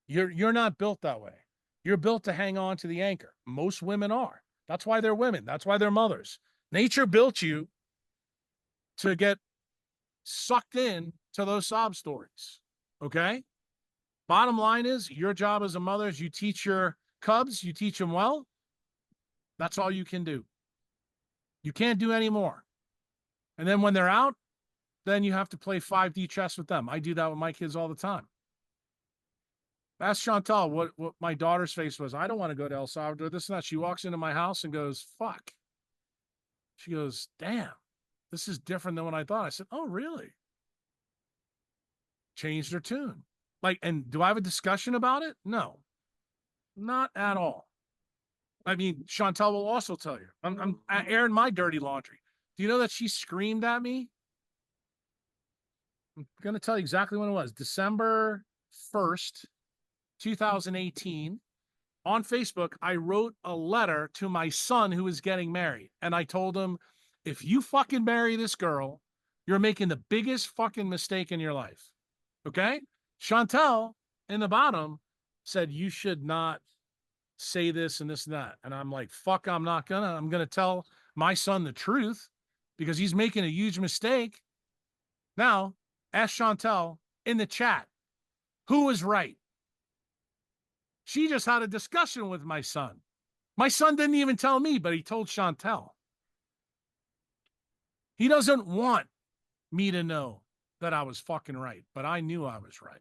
You're not built that way. You're built to hang on to the anchor. Most women are. That's why they're women. That's why they're mothers. Nature built you to get sucked in to those sob stories. Okay? Bottom line is, your job as a mother is you teach your cubs, you teach them well. That's all you can do. You can't do any more. And then when they're out, then you have to play 5D chess with them. I do that with my kids all the time. Ask Chantal what my daughter's face was. I don't want to go to El Salvador, this and that. She walks into my house and goes, fuck. She goes, damn, this is different than what I thought. I said, oh, really? Changed her tune. Like, and do I have a discussion about it? No, not at all. I mean, Chantal will also tell you, I'm airing my dirty laundry. Do you know that she screamed at me? I'm going to tell you exactly when it was. December 1st, 2018. On Facebook, I wrote a letter to my son who was getting married. And I told him, if you fucking marry this girl, you're making the biggest fucking mistake in your life. Okay? Chantal in the bottom said, you should not say this and this and that. And I'm like, fuck, I'm not gonna. I'm gonna tell my son the truth because he's making a huge mistake. Now, ask Chantal in the chat, who was right? She just had a discussion with my son. My son didn't even tell me, but he told Chantal. He doesn't want me to know that I was fucking right, but I knew I was right.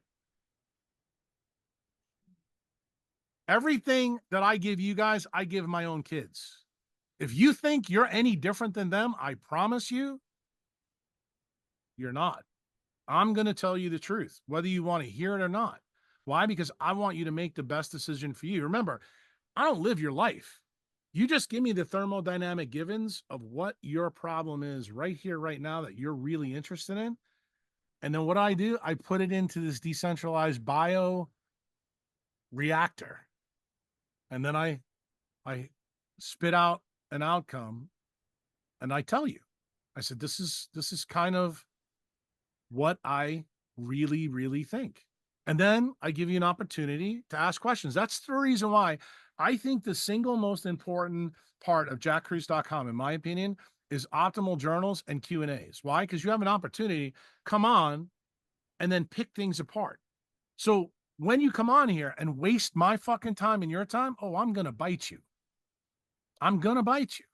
Everything that I give you guys, I give my own kids. If you think you're any different than them, I promise you, you're not. I'm going to tell you the truth, whether you want to hear it or not. Why? Because I want you to make the best decision for you. Remember, I don't live your life. You just give me the thermodynamic givens of what your problem is right here, right now, that you're really interested in. And then what I do, I put it into this decentralized bio reactor. And then I spit out an outcome and I tell you, I said, this is kind of what I really, really think. And then I give you an opportunity to ask questions. That's the reason why I think the single most important part of jackcruise.com, in my opinion, is optimal journals and Q&As. Why? Because you have an opportunity, come on, and then pick things apart. So when you come on here and waste my fucking time and your time, oh, I'm going to bite you. I'm going to bite you.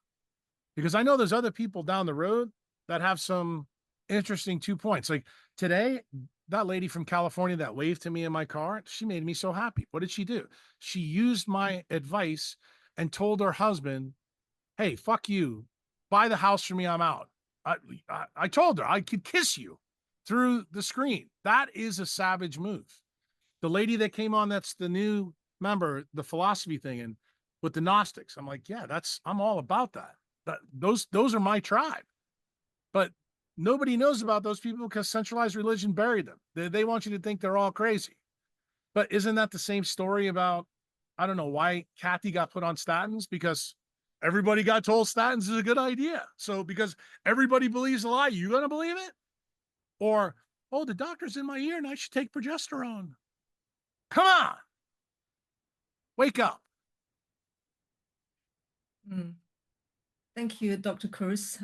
Because I know there's other people down the road that have some interesting 2 points. Like today, that lady from California that waved to me in my car, she made me so happy. What did she do? She used my advice and told her husband, hey, fuck you. Buy the house for me. I'm out. I told her I could kiss you through the screen. That is a savage move. The lady that came on, that's the new member, the philosophy thing, and with the Gnostics, I'm like, yeah, I'm all about that. Those are my tribe. But nobody knows about those people because centralized religion buried them. They want you to think they're all crazy. But isn't that the same story about, I don't know why Kathy got put on statins? Because everybody got told statins is a good idea. So because everybody believes a lie, you going to believe it? Or, oh, the doctor's in my ear and I should take progesterone. Come on. Wake up. Thank you, Dr. Cruz.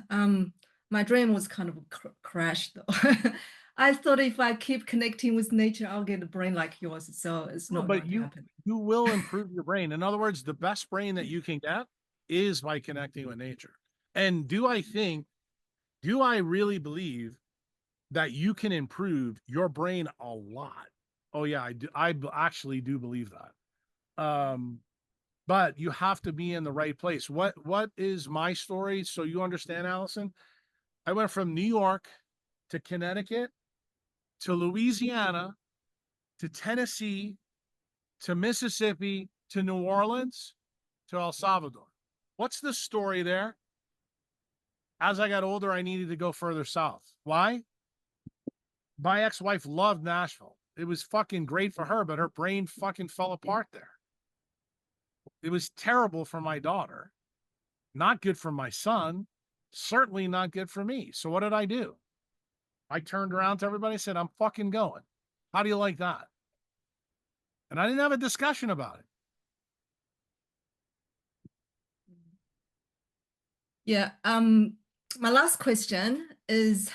My dream was kind of crashed though. I thought if I keep connecting with nature, I'll get a brain like yours. So it's not going to happen. You will improve your brain. In other words, the best brain that you can get is by connecting with nature. And do I really believe that you can improve your brain a lot? Oh yeah, I do. I actually do believe that. But you have to be in the right place. What is my story? So you understand, Allison? I went from New York to Connecticut to Louisiana to Tennessee to Mississippi to New Orleans to El Salvador. What's the story there? As I got older, I needed to go further south. Why? My ex-wife loved Nashville. It was fucking great for her, but her brain fucking fell apart there. It was terrible for my daughter. Not good for my son. Certainly not good for me. So what did I do? I turned around to everybody and said, I'm fucking going. How do you like that? And I didn't have a discussion about it. Yeah. My last question is,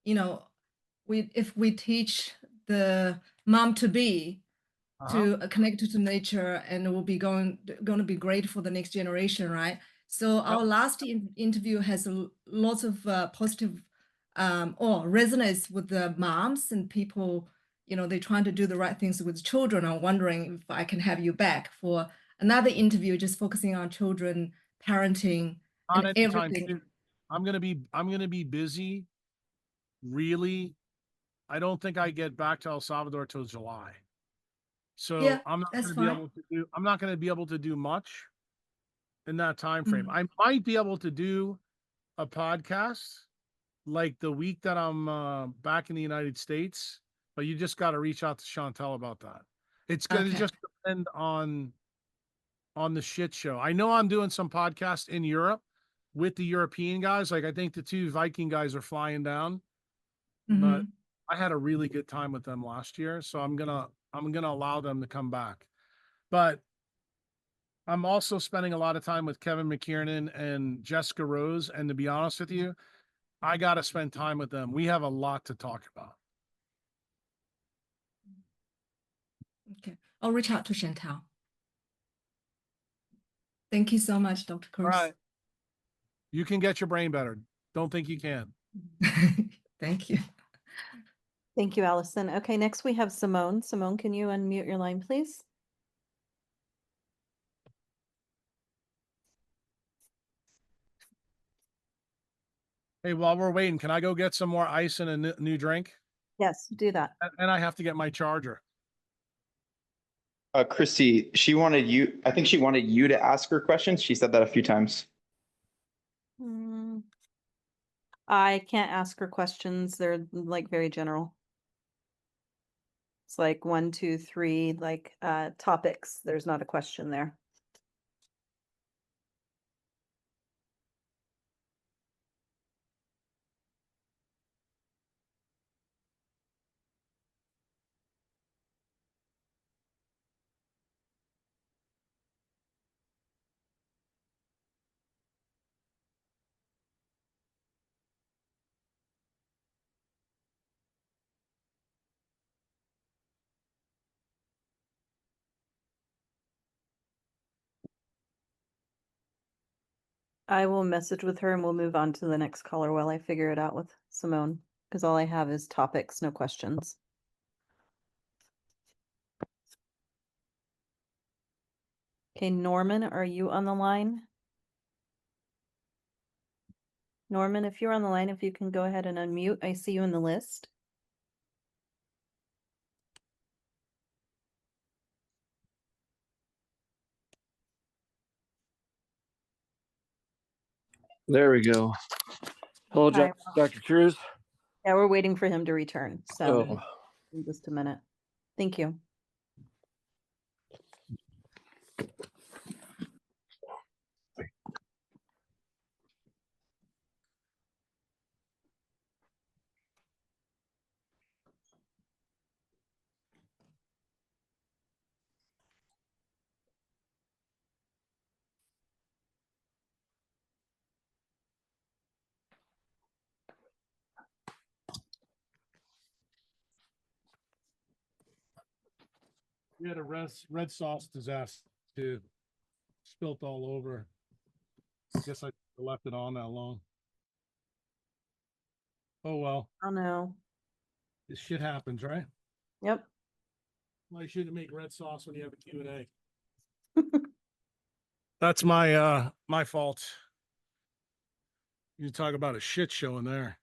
if we teach the mom to be to connect to nature, and it will be going to be great for the next generation, right? So our last interview has lots of positive or resonance with the moms and people, you know, they're trying to do the right things with children. I'm wondering if I can have you back for another interview, just focusing on children, parenting, Not and anytime everything. soon. I'm gonna be busy. Really, I don't think I get back to El Salvador till July. So Yeah, I'm not that's gonna be fine. able to do. I'm not gonna be able to do much in that time frame. Mhm. I might be able to do a podcast like the week that I'm back in the United States, but you just got to reach out to Chantel about that. It's gonna Okay. just depend on the shit show. I know I'm doing some podcasts in Europe with the European guys. Like I think the two Viking guys are flying down, but Mhm. I had a really good time with them last year, so I'm gonna allow them to come back. But I'm also spending a lot of time with Kevin McKiernan and Jessica Rose, and to be honest with you, I got to spend time with them. We have a lot to talk about. Okay. I'll reach out to Chantal. Thank you so much, Dr. Cruz. All right. You can get your brain better. Don't think you can. Thank you. Thank you, Allison. Okay, next we have Simone. Simone, can you unmute your line, please? Hey, while we're waiting, can I go get some more ice and a new drink? Yes, do that. And I have to get my charger. Christy, I think she wanted you to ask her questions. She said that a few times. I can't ask her questions. They're like very general. It's like 1, 2, 3, like topics. There's not a question there. I will message with her and we'll move on to the next caller while I figure it out with Simone, because all I have is topics, no questions. Okay, Norman, are you on the line? Norman, if you're on the line, if you can go ahead and unmute, I see you in the list. There we go. Hello, Hi. Dr. Cruz. Yeah, we're waiting for him to return, so Oh, in just a minute. Thank you. We had a red sauce disaster too. Spilt all over. I guess I left it on that long. Oh well. Oh no. This shit happens, right? Yep. Well, you shouldn't make red sauce when you have a Q&A. That's my fault. You talk about a shit show in there.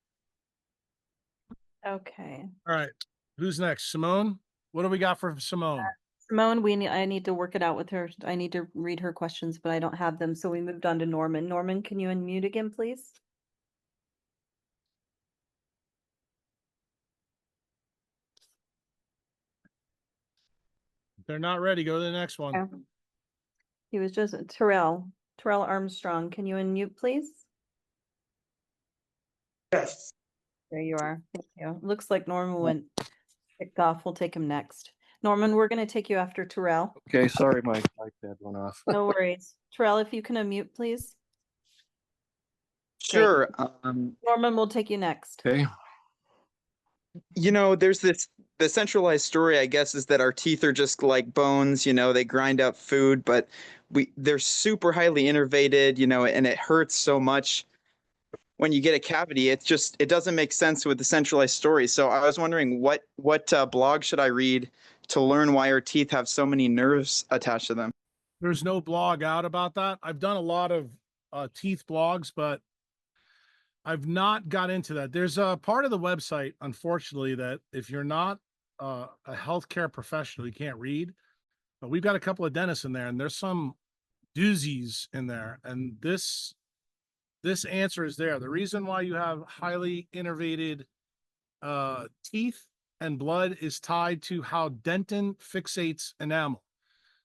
Okay. All right. Who's next? Simone? What do we got for Simone? Simone, I need to work it out with her. I need to read her questions, but I don't have them. So we moved on to Norman. Norman, can you unmute again, please? If they're not ready, go to the next one. Okay. He was just Terrell Armstrong. Can you unmute, please? yes. There you are. Thank you. Looks like Norman went kicked off. We'll take him next. Norman, we're going to take you after Terrell. Okay, sorry, my iPad went off. No worries. Terrell, if you can unmute, please. Sure. Norman, we'll take you next. Okay. You know, there's the centralized story, I guess, is that our teeth are just like bones, you know, they grind up food, but they're super highly innervated, you know, and it hurts so much when you get a cavity. It's just, it doesn't make sense with the centralized story. So I was wondering what blog should I read to learn why our teeth have so many nerves attached to them? There's no blog out about that. I've done a lot of teeth blogs, but I've not got into that. There's a part of the website, unfortunately, that if you're not a healthcare professional, you can't read. But we've got a couple of dentists in there, and there's some doozies in there. And this answer is there. The reason why you have highly innervated teeth and blood is tied to how dentin fixates enamel.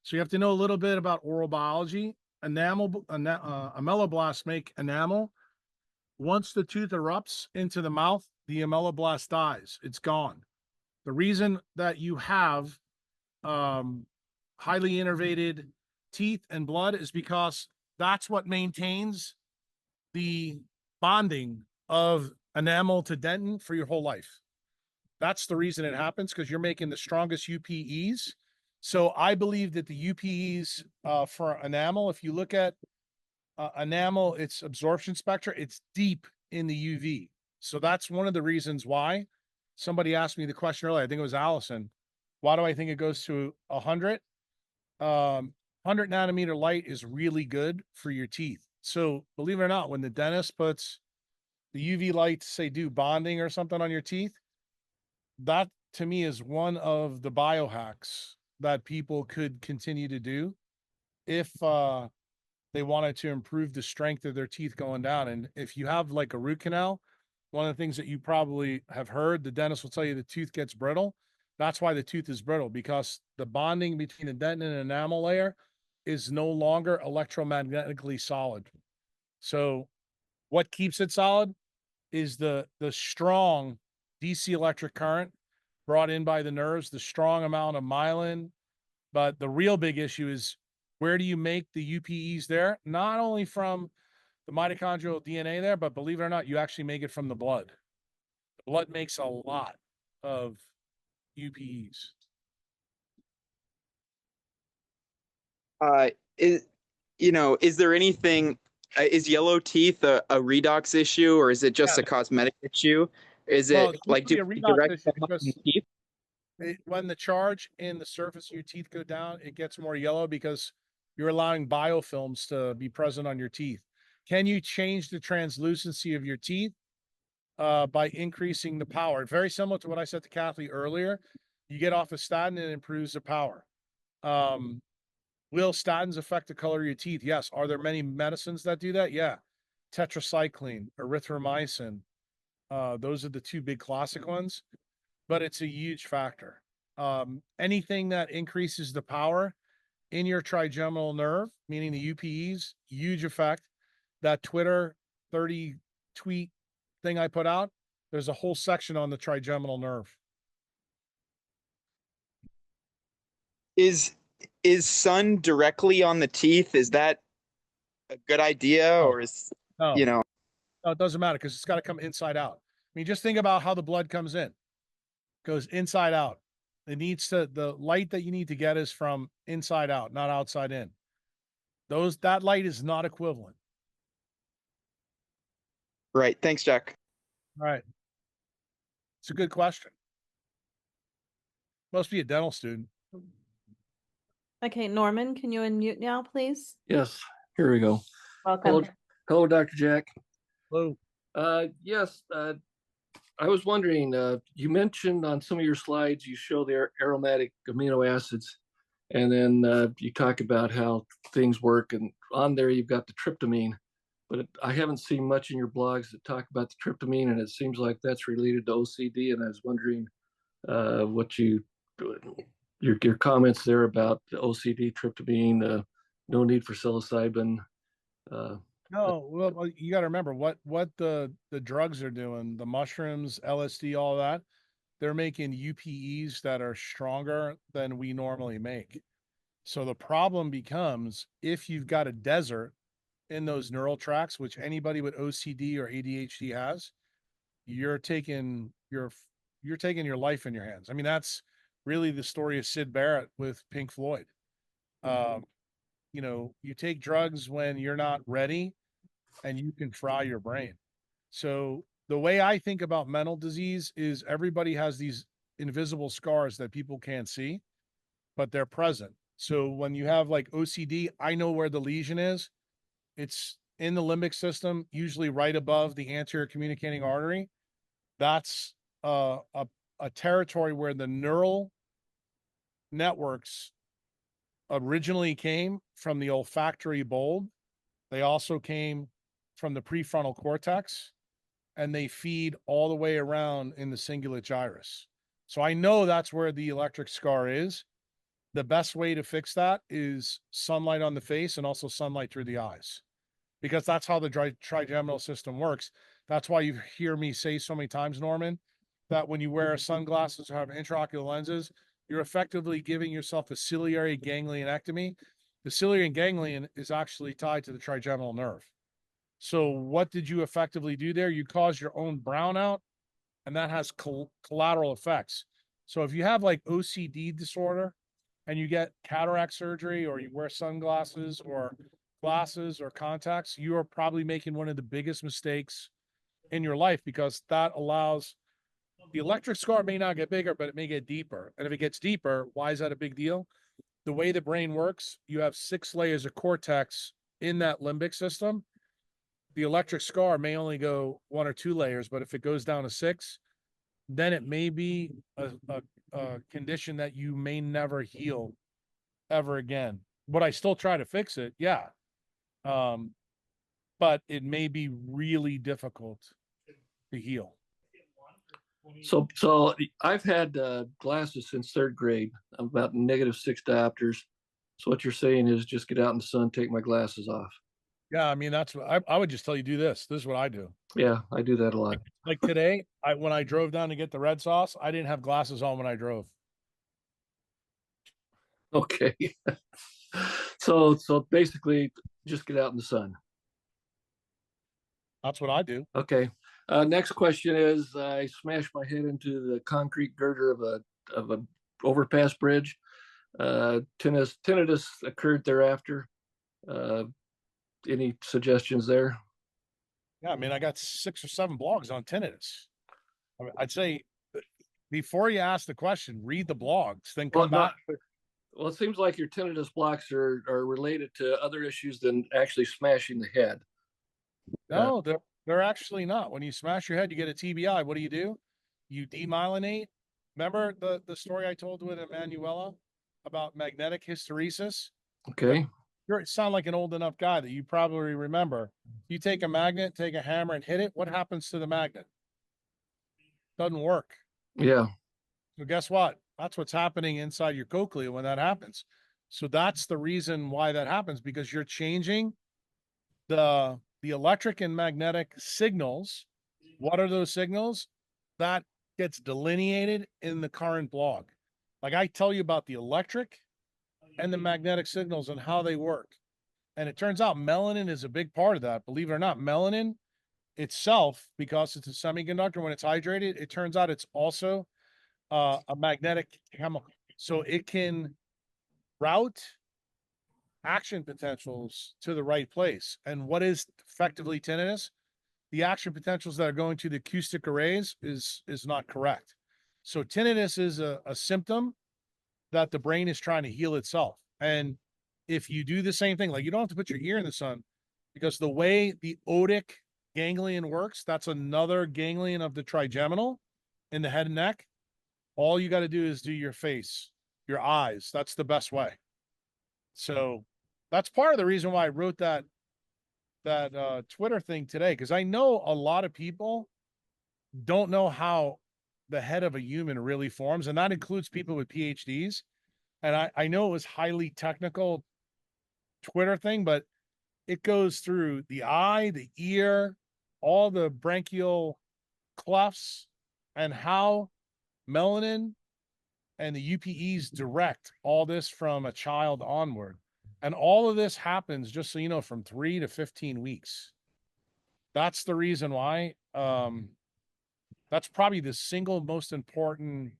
So you have to know a little bit about oral biology. Ameloblasts make enamel. Once the tooth erupts into the mouth, the ameloblast dies. It's gone. The reason that you have highly innervated teeth and blood is because that's what maintains the bonding of enamel to dentin for your whole life. That's the reason it happens, because you're making the strongest UPEs. So I believe that the UPEs for enamel, if you look at enamel, its absorption spectra, it's deep in the UV. So that's one of the reasons why. Somebody asked me the question earlier, I think it was Allison, why do I think it goes to 100? 100 nanometer light is really good for your teeth. So believe it or not, when the dentist puts the UV light to say do bonding or something on your teeth, that to me is one of the biohacks that people could continue to do if they wanted to improve the strength of their teeth going down. And if you have like a root canal, one of the things that you probably have heard, the dentist will tell you the tooth gets brittle. That's why the tooth is brittle, because the bonding between the dentin and enamel layer is no longer electromagnetically solid. So what keeps it solid is the strong DC electric current brought in by the nerves, the strong amount of myelin. But the real big issue is, where do you make the UPEs there? Not only from the mitochondrial DNA there, but believe it or not, you actually make it from the blood. The blood makes a lot of UPEs. Is, you know, is there anything, is yellow teeth a redox issue, or is it just a cosmetic issue? Is Well, it it's like, do usually a you redox direct issue them on because the teeth? when the charge in the surface of your teeth go down, it gets more yellow because you're allowing biofilms to be present on your teeth. Can you change the translucency of your teeth by increasing the power? Very similar to what I said to Kathy earlier. You get off a statin and it improves the power. Will statins affect the color of your teeth? Yes. Are there many medicines that do that? Yeah. Tetracycline, erythromycin. Those are the two big classic ones, but it's a huge factor. Anything that increases the power in your trigeminal nerve, meaning the UPEs, huge effect. That Twitter 30 tweet thing I put out, there's a whole section on the trigeminal nerve. Is sun directly on the teeth? Is that a good idea, Oh, or is, no, you know? no, it doesn't matter because it's got to come inside out. I mean, just think about how the blood comes in. It goes inside out. It needs to, the light that you need to get is from inside out, not outside in. That light is not equivalent. Right. Thanks, Jack. All right. It's a good question. Must be a dental student. Okay, Norman, can you unmute now, please? Yes, here we go. Welcome. Hello, Dr. Jack. Hello. Yes, I was wondering, you mentioned on some of your slides, you show the aromatic amino acids, and then you talk about how things work, and on there you've got the tryptamine, but I haven't seen much in your blogs that talk about the tryptamine, and it seems like that's related to OCD, and I was wondering what your comments there about the OCD, tryptamine, no need for psilocybin. No, well, you got to remember what the drugs are doing, the mushrooms, LSD, all that. They're making UPEs that are stronger than we normally make. So the problem becomes, if you've got a desert in those neural tracts, which anybody with OCD or ADHD has, you're you're taking your life in your hands. I mean, that's really the story of Sid Barrett with Pink Floyd. You know, you take drugs when you're not ready and you can fry your brain. So the way I think about mental disease is everybody has these invisible scars that people can't see, but they're present. So when you have like OCD, I know where the lesion is. It's in the limbic system, usually right above the anterior communicating artery. That's a territory where the neural networks originally came from the olfactory bulb. They also came from the prefrontal cortex, and they feed all the way around in the cingulate gyrus. So I know that's where the electric scar is. The best way to fix that is sunlight on the face and also sunlight through the eyes, because that's how the trigeminal system works. That's why you hear me say so many times, Norman, that when you wear sunglasses or have intraocular lenses, you're effectively giving yourself a ciliary ganglionectomy. The ciliary ganglion is actually tied to the trigeminal nerve. So what did you effectively do there? You caused your own brownout, and that has collateral effects. So if you have like OCD disorder and you get cataract surgery, or you wear sunglasses or glasses or contacts, you are probably making one of the biggest mistakes in your life, because that allows the electric scar may not get bigger, but it may get deeper. And if it gets deeper, why is that a big deal? The way the brain works, you have 6 layers of cortex in that limbic system. The electric scar may only go 1 or 2 layers, but if it goes down to 6, then it may be a condition that you may never heal ever again. Would I still try to fix it? Yeah. But it may be really difficult to heal. So I've had glasses since third grade. I'm about -6 diopters. So what you're saying is just get out in the sun, take my glasses off. Yeah, I mean, that's what I would just tell you, do this. This is what I do. Yeah, I do that a lot. Like today, when I drove down to get the red sauce, I didn't have glasses on when I drove. Okay. So basically just get out in the sun. That's what I do. Okay. Next question is, I smashed my head into the concrete girder of a overpass bridge. Tinnitus occurred thereafter. Any suggestions there? Yeah, I mean, I got 6 or 7 blogs on tinnitus. I mean, I'd say before you ask the question, read the blogs, then come back. Well, it seems like your tinnitus blocks are related to other issues than actually smashing the head. No, they're actually not. When you smash your head, you get a TBI. What do? You demyelinate. Remember the story I told with Emanuela about magnetic hysteresis? Okay. You sound like an old enough guy that you probably remember. You take a magnet, take a hammer and hit it. What happens to the magnet? Doesn't work. Yeah. So guess what? That's what's happening inside your cochlea when that happens. So that's the reason why that happens, because you're changing the electric and magnetic signals. What are those signals? That gets delineated in the current blog. Like I tell you about the electric and the magnetic signals and how they work. And it turns out melanin is a big part of that. Believe it or not, melanin itself, because it's a semiconductor, when it's hydrated, it turns out it's also a magnetic chemical. So it can route action potentials to the right place. And what is effectively tinnitus? The action potentials that are going to the acoustic arrays is not correct. So tinnitus is a symptom that the brain is trying to heal itself. And if you do the same thing, like you don't have to put your ear in the sun, because the way the otic ganglion works, that's another ganglion of the trigeminal in the head and neck. All you got to do is do your face, your eyes. That's the best way. So that's part of the reason why I wrote that Twitter thing today, because I know a lot of people don't know how the head of a human really forms, and that includes people with PhDs. And I know it was highly technical Twitter thing, but it goes through the eye, the ear, all the branchial clefts, and how melanin and the UPEs direct all this from a child onward. And all of this happens, just so you know, from 3 to 15 weeks. That's the reason why That's probably the single most important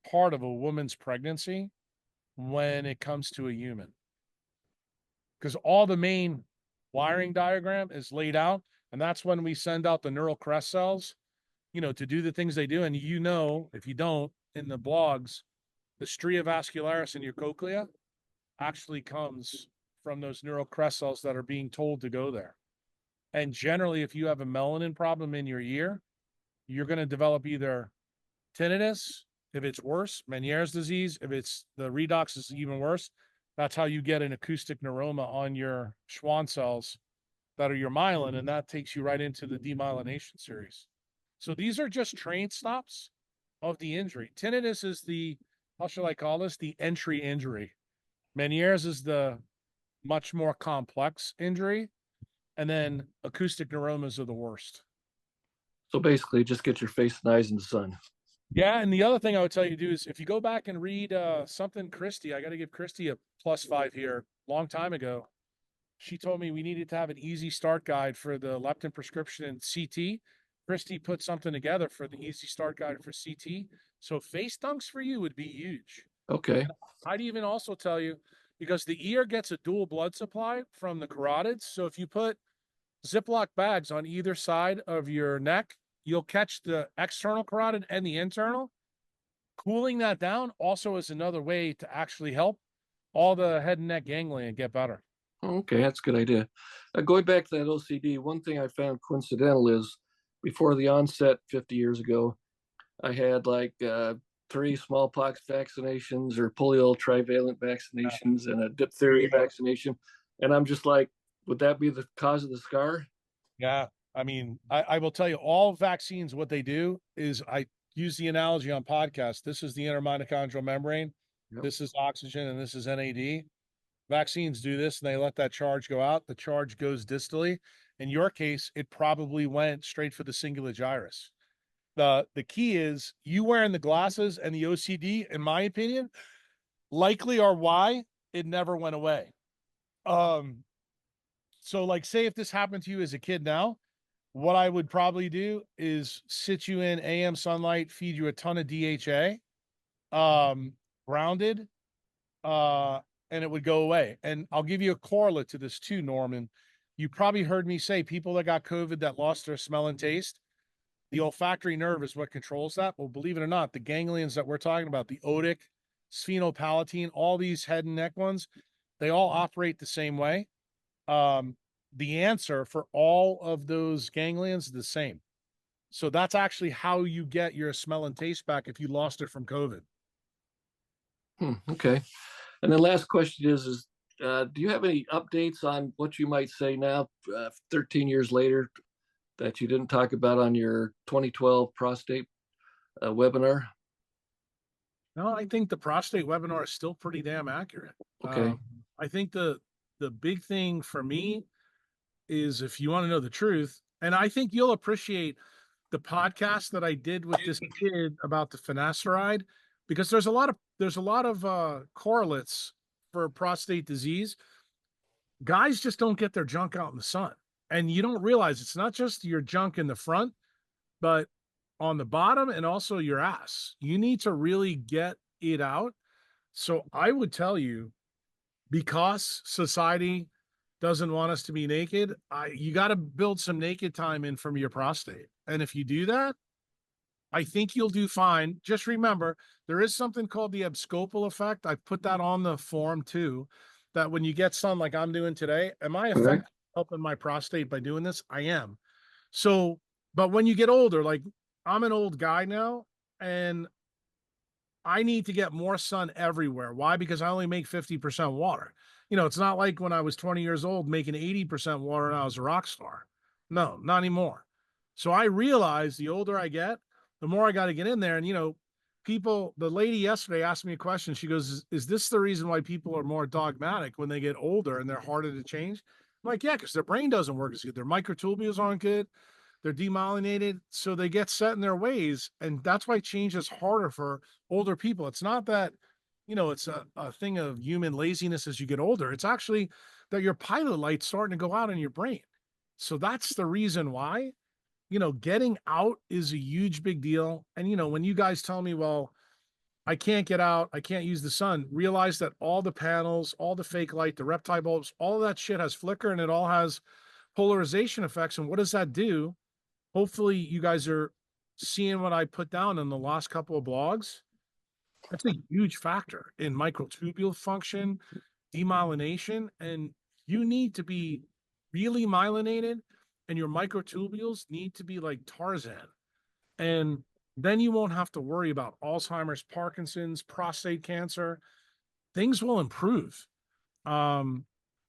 part of a woman's pregnancy when it comes to a human. Because all the main wiring diagram is laid out, and that's when we send out the neural crest cells, to do the things they do. And if you don't, in the blogs, the stria vascularis in your cochlea actually comes from those neural crest cells that are being told to go there. And generally, if you have a melanin problem in your ear, you're going to develop either tinnitus, if it's worse, Meniere's disease, if it's the redox is even worse. That's how you get an acoustic neuroma on your Schwann cells that are your myelin, and that takes you right into the demyelination series. So these are just train stops of the injury. Tinnitus is how shall I call this? The entry injury. Meniere's is the much more complex injury. And then acoustic neuromas are the worst. So basically, just get your face and eyes in the sun. Yeah, and the other thing I would tell you to do is if you go back and read something Christy, I got to give Christy a +5 here. Long time ago, she told me we needed to have an easy start guide for the leptin prescription and CT. Christy put something together for the easy start guide for CT. So face dunks for you would be huge. Okay. And I'd even also tell you, because the ear gets a dual blood supply from the carotids. So if you put Ziploc bags on either side of your neck, you'll catch the external carotid and the internal. Cooling that down also is another way to actually help all the head and neck ganglia get better. Okay, that's a good idea. Going back to that OCD, one thing I found coincidental is before the onset 50 years ago, I had like 3 smallpox vaccinations or polio trivalent vaccinations and a diphtheria vaccination. And I'm just like, would that be the cause of the scar? Yeah. I mean, I will tell you, all vaccines, what they do is I use the analogy on podcast. This is the intermitochondrial membrane. Yep. This is oxygen and this is NAD. Vaccines do this and they let that charge go out. The charge goes distally. In your case, it probably went straight for the cingulate gyrus. The key is you wearing the glasses and the OCD, in my opinion, likely are why it never went away. So like say if this happened to you as a kid now, what I would probably do is sit you in AM sunlight, feed you a ton of DHA, grounded, and it would go away. And I'll give you a correlate to this too, Norman. You probably heard me say people that got COVID that lost their smell and taste, the olfactory nerve is what controls that. Well, believe it or not, the ganglions that we're talking about, the otic, sphenopalatine, all these head and neck ones, they all operate the same way. The answer for all of those ganglions is the same. So that's actually how you get your smell and taste back if you lost it from COVID. Okay. And then last question is do you have any updates on what you might say now, 13 years later, that you didn't talk about on your 2012 prostate webinar? No, I think the prostate webinar is still pretty damn accurate. Okay. I think the big thing for me is if you want to know the truth, and I think you'll appreciate the podcast that I did with this kid about the finasteride, because there's a lot of correlates for prostate disease. Guys just don't get their junk out in the sun, and you don't realize it's not just your junk in the front, but on the bottom and also your ass. You need to really get it out. So I would tell you, because society doesn't want us to be naked, you got to build some naked time in from your prostate. And if you do that, I think you'll do fine. Just remember, there is something called the abscopal effect. I put that on the form too, that when you get sun like I'm doing today, am I helping my prostate by doing this? I am. So, but when you get older, like I'm an old guy now, and I need to get more sun everywhere. Why? Because I only make 50% water. It's not like when I was 20 years old making 80% water and I was a rock star. No, not anymore. So I realize the older I get, the more I got to get in there. And, the lady yesterday asked me a question. She goes, is this the reason why people are more dogmatic when they get older and they're harder to change? I'm like, yeah, because their brain doesn't work as good. Their microtubules aren't good. They're demyelinated, so they get set in their ways. And that's why change is harder for older people. It's not that, it's a thing of human laziness as you get older. It's actually that your pilot light's starting to go out in your brain. So that's the reason why. getting out is a huge big deal. And, when you guys tell me, well, I can't get out, I can't use the sun, realize that all the panels, all the fake light, the reptile bulbs, all of that shit has flicker and it all has polarization effects. And what does that do? Hopefully you guys are seeing what I put down in the last couple of blogs. That's a huge factor in microtubule function, demyelination, and you need to be really myelinated, and your microtubules need to be like Tarzan. And then you won't have to worry about Alzheimer's, Parkinson's, prostate cancer. Things will improve. And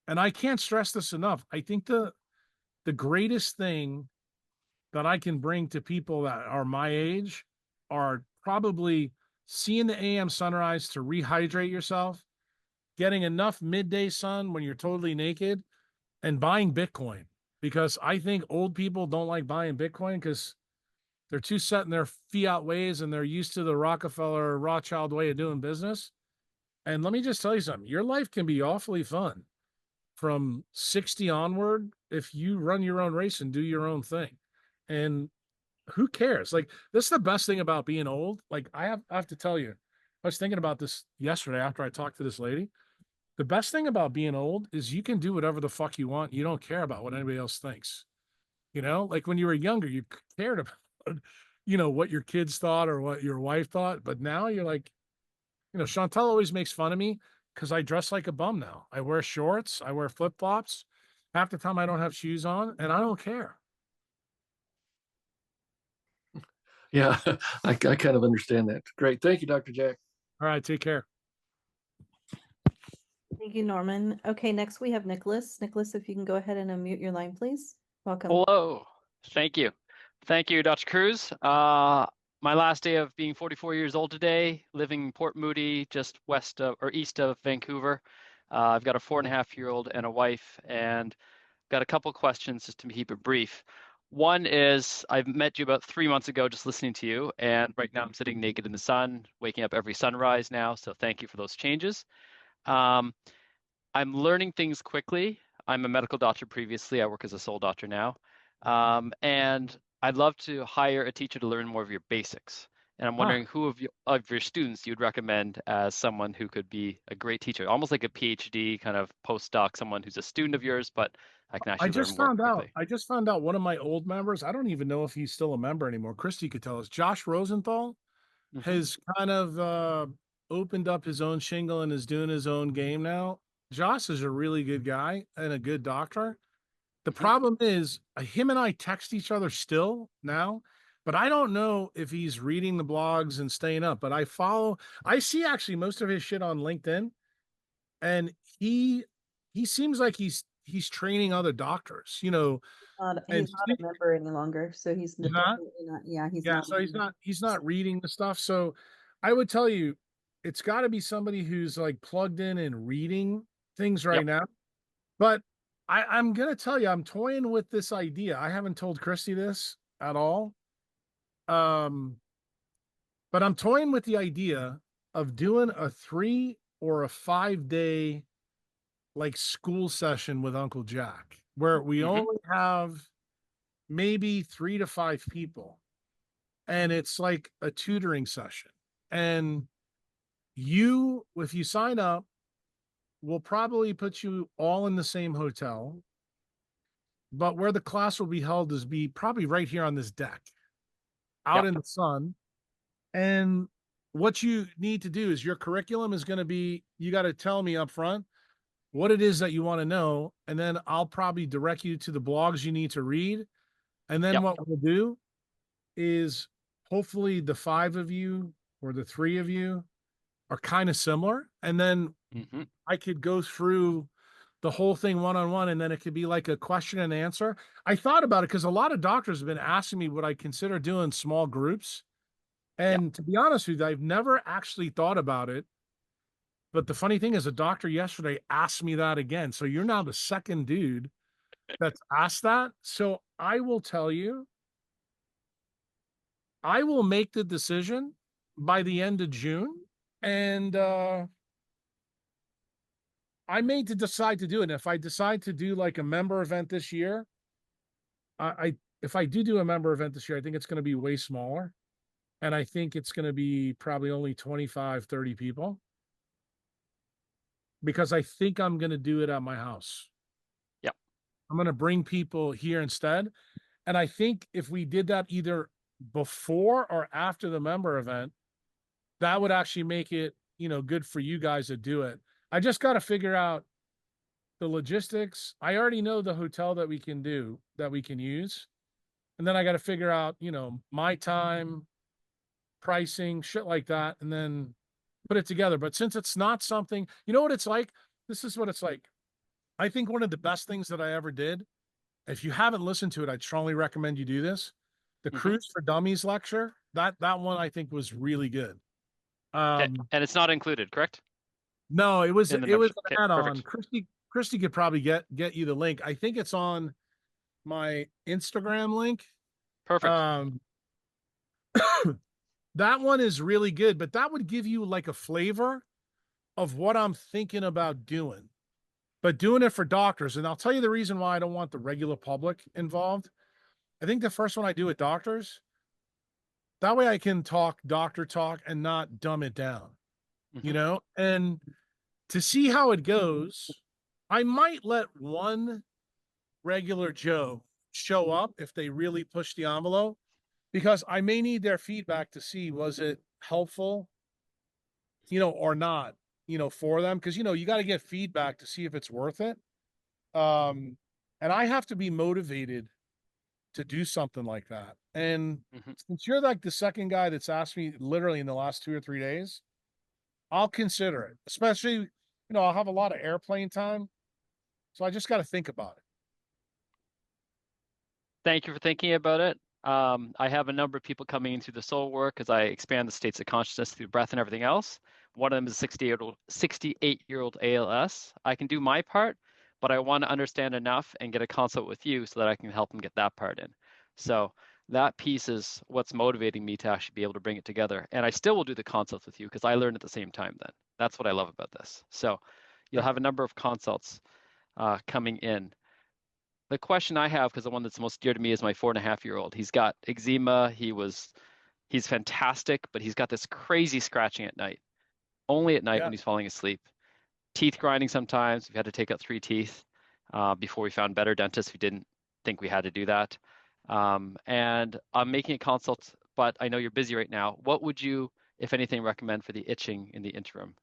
I can't stress this enough. I think the greatest thing that I can bring to people that are my age are probably seeing the AM sunrise to rehydrate yourself, getting enough midday sun when you're totally naked, and buying Bitcoin. Because I think old people don't like buying Bitcoin because they're too set in their fiat ways and they're used to the Rockefeller Rothschild way of doing business. And let me just tell you something, your life can be awfully fun from 60 onward if you run your own race and do your own thing. And who cares? Like, this is the best thing about being old. Like, I have to tell you, I was thinking about this yesterday after I talked to this lady. The best thing about being old is you can do whatever the fuck you want. You don't care about what anybody else thinks. Like when you were younger, you cared about, what your kids thought or what your wife thought. But now you're like, Chantel always makes fun of me because I dress like a bum now. I wear shorts, I wear flip flops. Half the time I don't have shoes on, and I don't care. Yeah, I kind of understand that. Great. Thank you, Dr. Jack. All right, take care. Thank you, Norman. Okay, next we have Nicholas. Nicholas, if you can go ahead and unmute your line, please. Welcome. Hello. Thank you. Thank you, Dr. Cruz. My last day of being 44 years old today, living in Port Moody, just west of or east of Vancouver. I've got a 4.5-year-old and a wife, and got a couple questions just to keep it brief. One is, I've met you about 3 months ago just listening to you, and right now I'm sitting naked in the sun, waking up every sunrise now, so thank you for those changes. I'm learning things quickly. I'm a medical doctor previously. I work as a sole doctor now. And I'd love to hire a teacher to learn more of your basics. And I'm wondering who of your students you'd recommend as someone who could be a great teacher, almost like a PhD kind of postdoc, someone who's a student of yours, but I can actually learn more quickly. I just found out one of my old members, I don't even know if he's still a member anymore. Christy could tell us. Josh Rosenthal has kind of opened up his own shingle and is doing his own game now. Josh is a really good guy and a good doctor. The problem is him and I text each other still now, but I don't know if he's reading the blogs and staying up, but I see actually most of his shit on LinkedIn, and he seems like he's training other doctors, he's not a member any longer, so he's definitely not. Yeah, he's not. So he's not reading the stuff. So I would tell you, it's got to be somebody who's like plugged in and reading things right now. But I'm gonna tell you, I'm toying with this idea. I haven't told Christy this at all. But I'm toying with the idea of doing a 3 or a 5 day like school session with Uncle Jack, where we only have maybe 3 to 5 people. And it's like a tutoring session. And if you sign up, we'll probably put you all in the same hotel. But where the class will be held is probably right here on this deck, out in the sun. And what you need to do is your curriculum is going to be, you got to tell me up front what it is that you want to know. And then I'll probably direct you to the blogs you need to read. And then what we'll do is hopefully the 5 of you or the 3 of you are kind of similar. And then I could go through the whole thing one-on-one, and then it could be like a question and answer. I thought about it because a lot of doctors have been asking me would I consider doing small groups. And to be honest with you, I've never actually thought about it. But the funny thing is, a doctor yesterday asked me that again. So you're now the second dude that's asked that. So I will tell you, I will make the decision by the end of June. And I decide to do it. And if I decide to do like a member event this year, I if I do a member event this year, I think it's going to be way smaller. And I think it's going to be probably only 25, 30 people. Because I think I'm going to do it at my house. Yep. I'm going to bring people here instead. And I think if we did that either before or after the member event, that would actually make it, good for you guys to do it. I just got to figure out the logistics. I already know the hotel that we can use. And then I got to figure out, my time, pricing, shit like that, and then put it together. But since it's not something, you know what it's like? This is what it's like. I think one of the best things that I ever did, if you haven't listened to it, I'd strongly recommend you do this. The Cruise for Dummies lecture, that one I think was really good. Okay. And it's not included, correct? No, it was In the an membership. Okay, add-on. perfect. Christy could probably get you the link. I think it's on my Instagram link. Perfect. That one is really good, but that would give you like a flavor of what I'm thinking about doing, but doing it for doctors. And I'll tell you the reason why I don't want the regular public involved. I think the first one I do with doctors, that way I can talk doctor talk and not dumb it down, and to see how it goes, I might let one regular Joe show up if they really push the envelope, because I may need their feedback to see, was it helpful, or not, for them. Cause you got to get feedback to see if it's worth it. And I have to be motivated to do something like that. And since you're like the second guy that's asked me literally in the last 2 or 3 days, I'll consider it, especially, I'll have a lot of airplane time. So I just got to think about it. Thank you for thinking about it. I have a number of people coming into the soul work as I expand the states of consciousness through breath and everything else. One of them is a 68-year-old ALS. I can do my part, but I want to understand enough and get a consult with you so that I can help them get that part in. So that piece is what's motivating me to actually be able to bring it together. And I still will do the consults with you because I learn at the same time then. That's what I love about this. So you'll have a number of consults coming in. The question I have, because the one that's most dear to me is my 4.5-year-old. He's got eczema. He's fantastic, but he's got this crazy scratching at night, only at night when he's falling asleep. Teeth grinding sometimes. We've had to take out 3 teeth before we found better dentists who didn't think we had to do that. And I'm making a consult, but I know you're busy right now. What would you, if anything, recommend for the itching in the interim?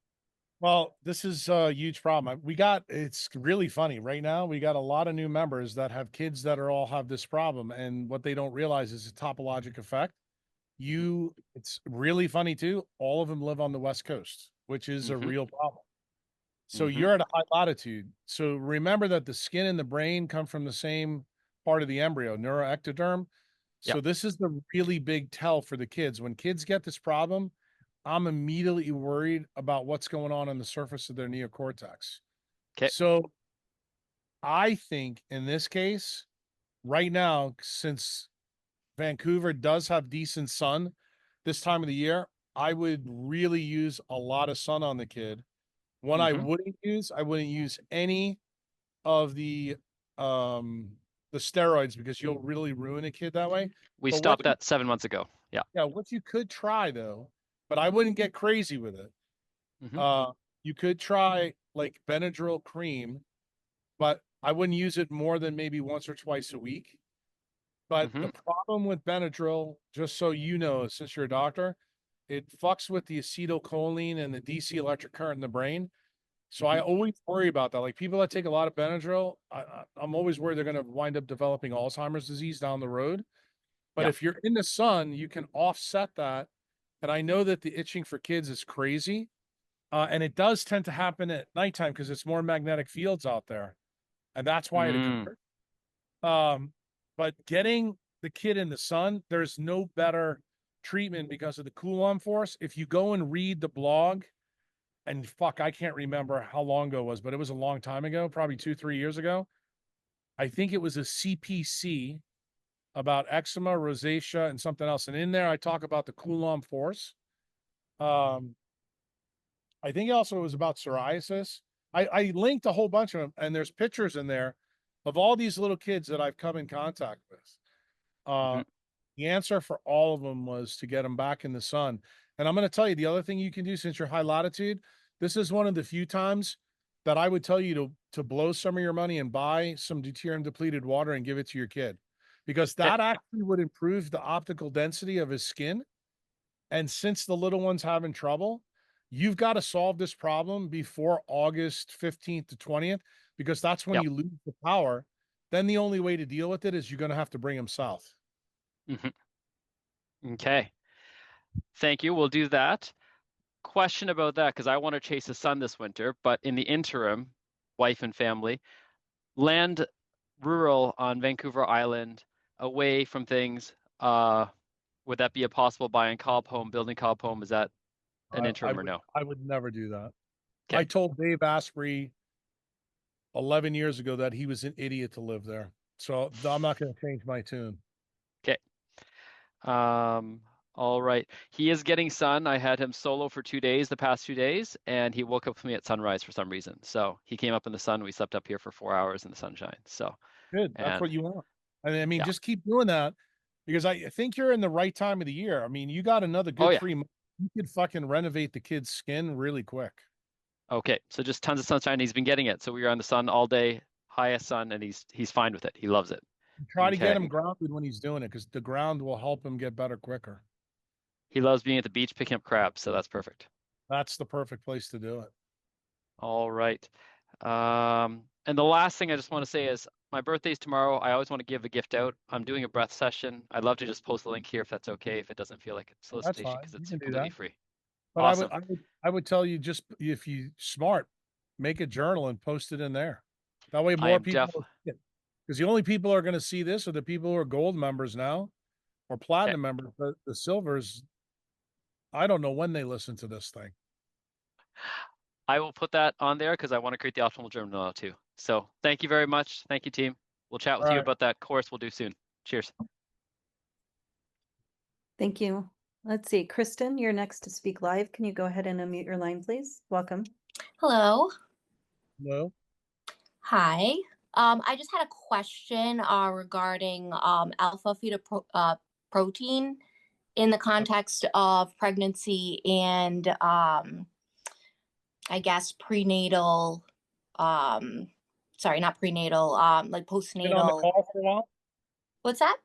Well, this is a huge problem. It's really funny right now. We got a lot of new members that have kids that all have this problem. And what they don't realize is a topologic effect. It's really funny too. All of them live on the West Coast, which is a real problem. So you're at a high latitude. So remember that the skin and the brain come from the same part of the embryo, neuroectoderm. So this is the really big tell for the kids. When kids get this problem, I'm immediately worried about what's going on the surface of their neocortex. Okay. So I think in this case, right now, since Vancouver does have decent sun this time of the year, I would really use a lot of sun on the kid. One I wouldn't use any of the steroids, because you'll really ruin a kid that way. We But stopped that 7 months ago. Yeah. Yeah, what you could try though, but I wouldn't get crazy with it. You could try like Benadryl cream, but I wouldn't use it more than maybe once or twice a week. But the problem with Benadryl, just so you know, since you're a doctor, it fucks with the acetylcholine and the DC electric current in the brain. So I always worry about that. Like people that take a lot of Benadryl, I'm always worried they're going to wind up developing Alzheimer's disease down the road. But if you're in the sun, you can offset that. And I know that the itching for kids is crazy. And it does tend to happen at nighttime because it's more magnetic fields out there. And that's why it occurs. But getting the kid in the sun, there's no better treatment because of the Coulomb force. If you go and read the blog, and fuck, I can't remember how long ago it was, but it was a long time ago, probably 2-3 years ago. I think it was a CPC about eczema, rosacea, and something else. And in there, I talk about the Coulomb force. I think also it was about psoriasis. I linked a whole bunch of them, and there's pictures in there of all these little kids that I've come in contact with. The answer for all of them was to get them back in the sun. And I'm going to tell you the other thing you can do, since you're high latitude, this is one of the few times that I would tell you to blow some of your money and buy some deuterium depleted water and give it to your kid, because that actually would improve the optical density of his skin. And since the little one's having trouble, you've got to solve this problem before August 15th to 20th, because that's when you lose the power. Then the only way to deal with it is you're going to have to bring him south. Okay. Thank you. We'll do that. Question about that, because I want to chase the sun this winter, but in the interim, wife and family, land rural on Vancouver Island, away from things. Would that be a possible buying cob home, building cob home? Is that an interim or no? I would never do that. Okay. I told Dave Asprey 11 years ago that he was an idiot to live there. So I'm not going to change my tune. Okay. All right. He is getting sun. I had him solo for 2 days, the past 2 days, and he woke up with me at sunrise for some reason. So he came up in the sun. We slept up here for 4 hours in the sunshine. So good. That's what you want. I mean, yeah. just keep doing that, because I think you're in the right time of the year. I mean, you got another good 3 months. You could fucking renovate the kid's skin really quick. Okay. So just tons of sunshine. He's been getting it. So we were on the sun all day, highest sun, and he's fine with it. He loves it. Try to get him grounded when he's doing it, because the ground will help him get better quicker. He loves being at the beach, picking up crabs, so that's perfect. That's the perfect place to do it. All right. And the last thing I just want to say is my birthday's tomorrow. I always want to give a gift out. I'm doing a breath session. I'd love to just post the link here if that's okay, if it doesn't feel like a solicitation, because it's completely free. But awesome. I would tell you, just if you smart, make a journal and post it in there. That way more people, because the only people who are going to see this are the people who are gold members now or platinum members. But the silvers, I don't know when they listen to this thing. I will put that on there because I want to create the optimal journal now too. So thank you very much. Thank you, team. We'll chat with you about that course we'll do soon. Cheers. Thank you. Let's see, Kristen, you're next to speak live. Can you go ahead and unmute your line, please? Welcome. Hello. Hello. Hi. I just had a question regarding alpha protein in the context of pregnancy and I guess prenatal, sorry, not prenatal, like postnatal. Been on the call for a while? What's that?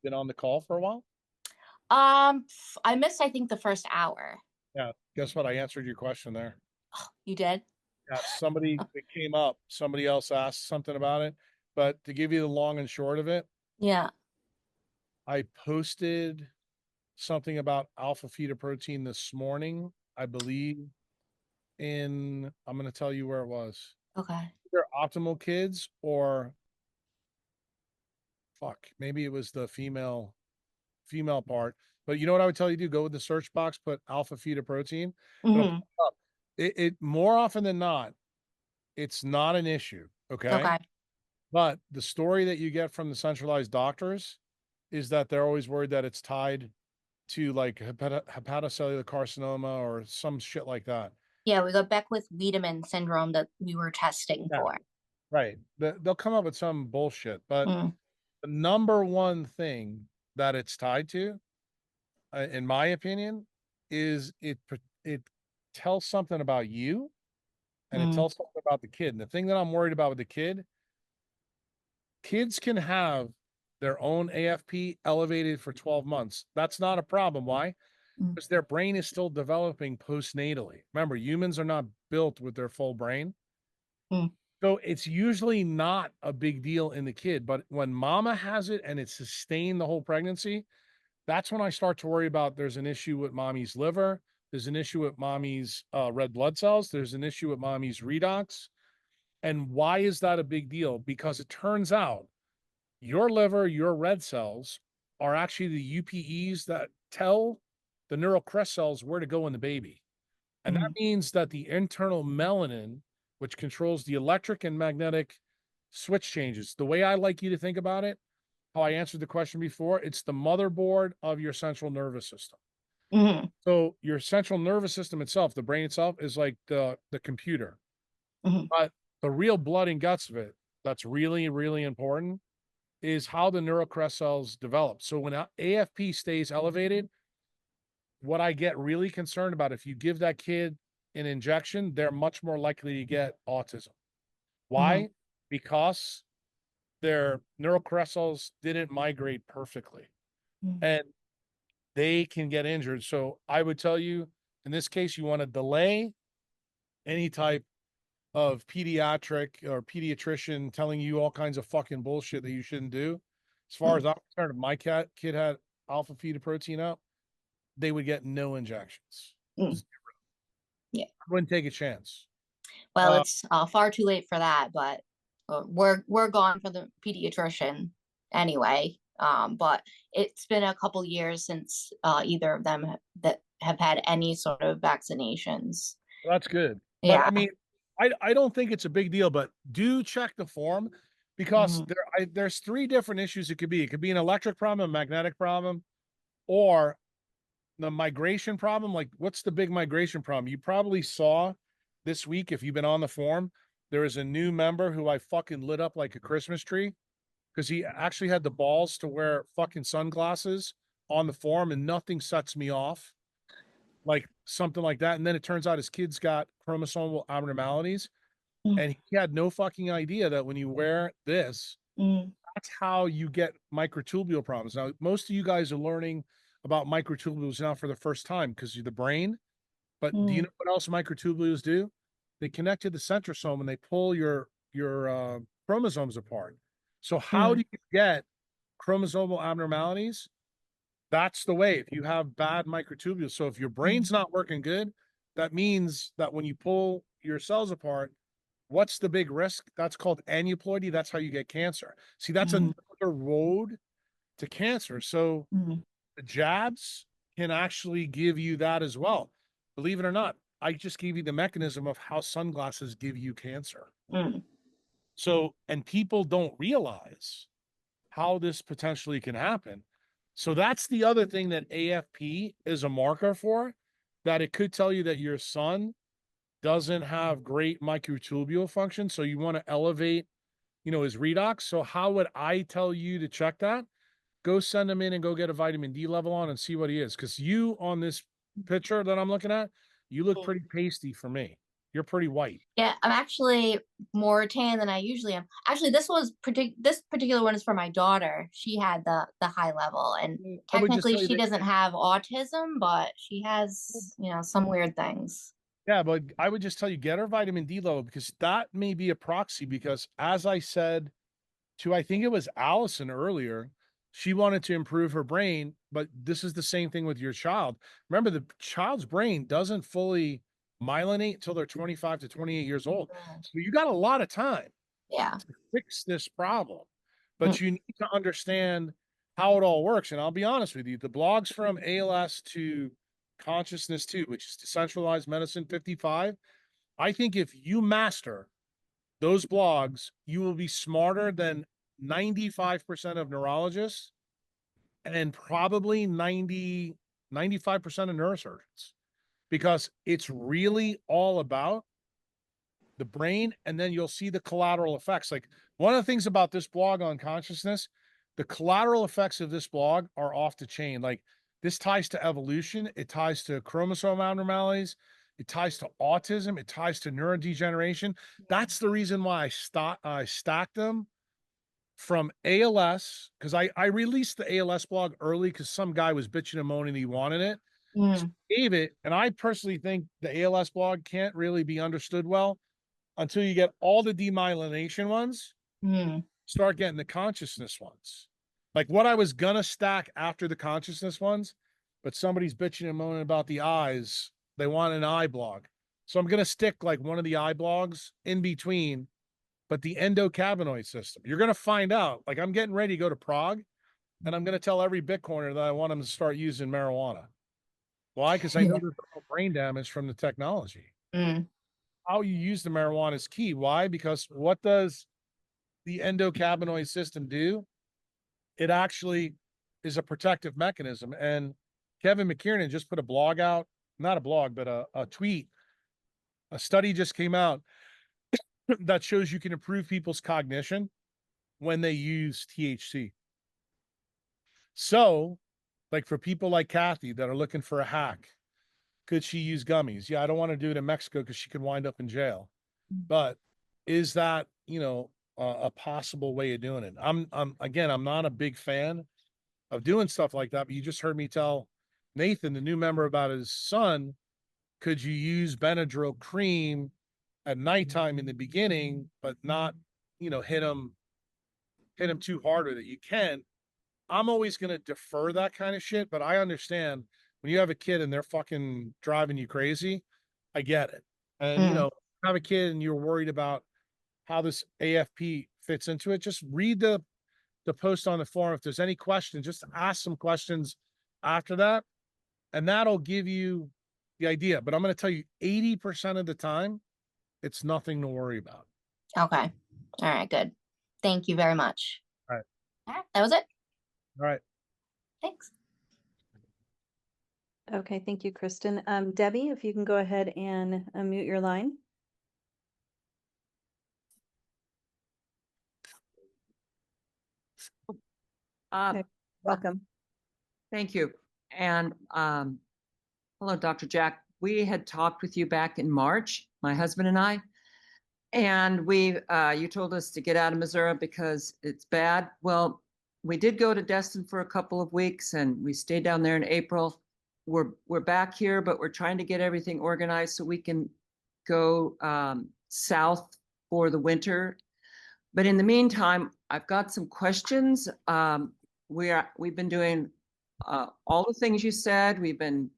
Been on the call for a while? I missed, I think, the first hour. Yeah. Guess what? I answered your question there. Oh, you did? Yeah. Somebody it came up. Somebody else asked something about it. But to give you the long and short of it. Yeah. I posted something about alpha fetoprotein this morning, I believe. I'm going to tell you where it was. Okay. Either Optimal Kids or maybe it was the female part. But you know what I would tell you to do? Go with the search box, put alpha fetoprotein. It more often than not, it's not an issue. Okay. But the story that you get from the centralized doctors is that they're always worried that it's tied to like hepatocellular carcinoma or some shit like that. Yeah, we got Beckwith-Wiedemann syndrome that we were testing for. Right. They'll come up with some bullshit, but the number one thing that it's tied to, in my opinion, is it tells something about you and it tells something about the kid. And the thing that I'm worried about with the kid, kids can have their own AFP elevated for 12 months. That's not a problem. Why? Because their brain is still developing postnatally. Remember, humans are not built with their full brain. So it's usually not a big deal in the kid. But when mama has it and it's sustained the whole pregnancy, that's when I start to worry about there's an issue with mommy's liver. There's an issue with mommy's red blood cells. There's an issue with mommy's redox. And why is that a big deal? Because it turns out your liver, your red cells are actually the UPEs that tell the neural crest cells where to go in the baby. And that means that the internal melanin, which controls the electric and magnetic switch changes, the way I like you to think about it, how I answered the question before, it's the motherboard of your central nervous system. So your central nervous system itself, the brain itself, is like the computer. But the real blood and guts of it, that's really, really important, is how the neural crest cells develop. So when AFP stays elevated, what I get really concerned about, if you give that kid an injection, they're much more likely to get autism. Why? Because their neural crest cells didn't migrate perfectly and they can get injured. So I would tell you, in this case, you want to delay any type of pediatric or pediatrician telling you all kinds of fucking bullshit that you shouldn't do. As far as I'm concerned, if my kid had alpha fetoprotein up, they would get no injections. Yeah. I wouldn't take a chance. Well, it's far too late for that, but we're gone for the pediatrician anyway. But it's been a couple years since either of them that have had any sort of vaccinations. That's good. But Yeah. I mean, I don't think it's a big deal, but do check the form because there's 3 different issues it could be. It could be an electric problem, a magnetic problem, or the migration problem. Like, what's the big migration problem? You probably saw this week, if you've been on the forum, there is a new member who I fucking lit up like a Christmas tree because he actually had the balls to wear fucking sunglasses on the forum, and nothing sets me off like something like that. And then it turns out his kid's got chromosomal abnormalities, and he had no fucking idea that when you wear this, that's how you get microtubule problems. Now, most of you guys are learning about microtubules now for the first time because you're the brain. But do you know what else microtubules do? They connect to the centrosome and they pull your chromosomes apart. So how do you get chromosomal abnormalities? That's the way. If you have bad microtubules, so if your brain's not working good, that means that when you pull your cells apart, what's the big risk? That's called aneuploidy. That's how you get cancer. See, that's another road to cancer. So the jabs can actually give you that as well. Believe it or not, I just gave you the mechanism of how sunglasses give you cancer. So, and people don't realize how this potentially can happen. So that's the other thing that AFP is a marker for, that it could tell you that your son doesn't have great microtubule function. So you want to elevate, his redox. So how would I tell you to check that? Go send him in and go get a vitamin D level on and see what he is. Because you, on this picture that I'm looking at, you look pretty pasty for me. You're pretty white. Yeah, I'm actually more tan than I usually am. Actually, this particular one is for my daughter. She had the high level, and technically she doesn't have autism, but she has, some weird things. Yeah, but I would just tell you, get her vitamin D level, because that may be a proxy. Because as I said to, I think it was Allison earlier, she wanted to improve her brain, but this is the same thing with your child. Remember, the child's brain doesn't fully myelinate till they're 25 to 28 years old. So you got a lot of time to fix this problem, but you need to understand how it all works. And I'll be honest with you, the blogs from ALS to Consciousness 2, which is Decentralized Medicine 55, I think if you master those blogs, you will be smarter than 95% of neurologists and probably 95% of neurosurgeons, because it's really all about the brain. And then you'll see the collateral effects. Like, one of the things about this blog on consciousness, the collateral effects of this blog are off the chain. Like, this ties to evolution. It ties to chromosome abnormalities. It ties to autism. It ties to neurodegeneration. That's the reason why I stacked them from ALS, because I released the ALS blog early because some guy was bitching and moaning he wanted it. So I gave it, and I personally think the ALS blog can't really be understood well until you get all the demyelination ones, start getting the consciousness ones. Like what I was gonna stack after the consciousness ones, but somebody's bitching and moaning about the eyes. They want an eye blog. So I'm gonna stick like one of the eye blogs in between, but the endocannabinoid system. You're gonna find out. Like, I'm getting ready to go to Prague, and I'm gonna tell every Bitcoiner that I want them to start using marijuana. Why? Because I know there's no brain damage from the technology. How you use the marijuana is key. Why? Because what does the endocannabinoid system do? It actually is a protective mechanism. And Kevin McKiernan just put a blog out, not a blog, but a tweet. A study just came out that shows you can improve people's cognition when they use THC. So, like for people like Kathy that are looking for a hack, could she use gummies? Yeah, I don't want to do it in Mexico because she could wind up in jail. But is that, a possible way of doing it? I'm not a big fan of doing stuff like that, but you just heard me tell Nathan, the new member, about his son. Could you use Benadryl cream at nighttime in the beginning, but not, hit him too hard with it? You can. I'm always going to defer that kind of shit, but I understand when you have a kid and they're fucking driving you crazy. I get it. And, have a kid and you're worried about how this AFP fits into it. Just read the post on the forum. If there's any questions, just ask some questions after that, and that'll give you the idea. But I'm going to tell you 80% of the time, it's nothing to worry about. Okay. All right, good. Thank you very much. All right. All right, that was it. All right. Thanks. Okay, thank you, Kristen. Debbie, if you can go ahead and unmute your line. Okay, welcome. Thank you. And hello, Dr. Jack. We had talked with you back in March, my husband and I, and you told us to get out of Missouri because it's bad. Well, we did go to Destin for a couple of weeks and we stayed down there in April. We're back here, but we're trying to get everything organized so we can go south for the winter. But in the meantime, I've got some questions. We've been doing all the things you said. We've been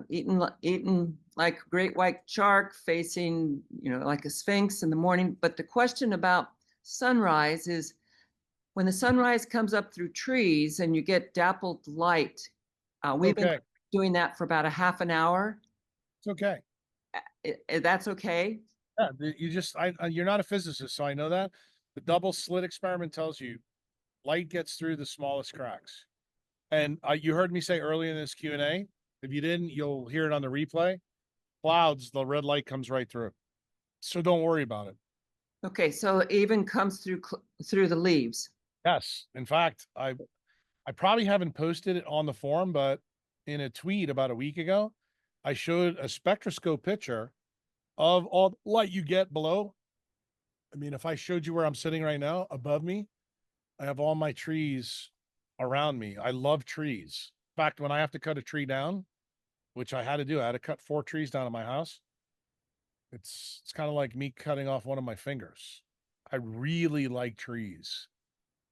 eating like a great white shark, facing, like a sphinx in the morning. But the question about sunrise is, when the sunrise comes up through trees and you get dappled light, we've been doing that for about a half an hour. It's okay. That's okay. Yeah, you're not a physicist, so I know that. The double slit experiment tells you light gets through the smallest cracks. And you heard me say earlier in this Q&A, if you didn't, you'll hear it on the replay. Clouds, the red light comes right through. So don't worry about it. Okay, so it even comes through the leaves. Yes. In fact, I probably haven't posted it on the forum, but in a tweet about a week ago, I showed a spectroscope picture of all the light you get below. I mean, if I showed you where I'm sitting right now, above me, I have all my trees around me. I love trees. In fact, when I have to cut a tree down, which I had to do, I had to cut 4 trees down at my house. It's kind of like me cutting off one of my fingers. I really like trees.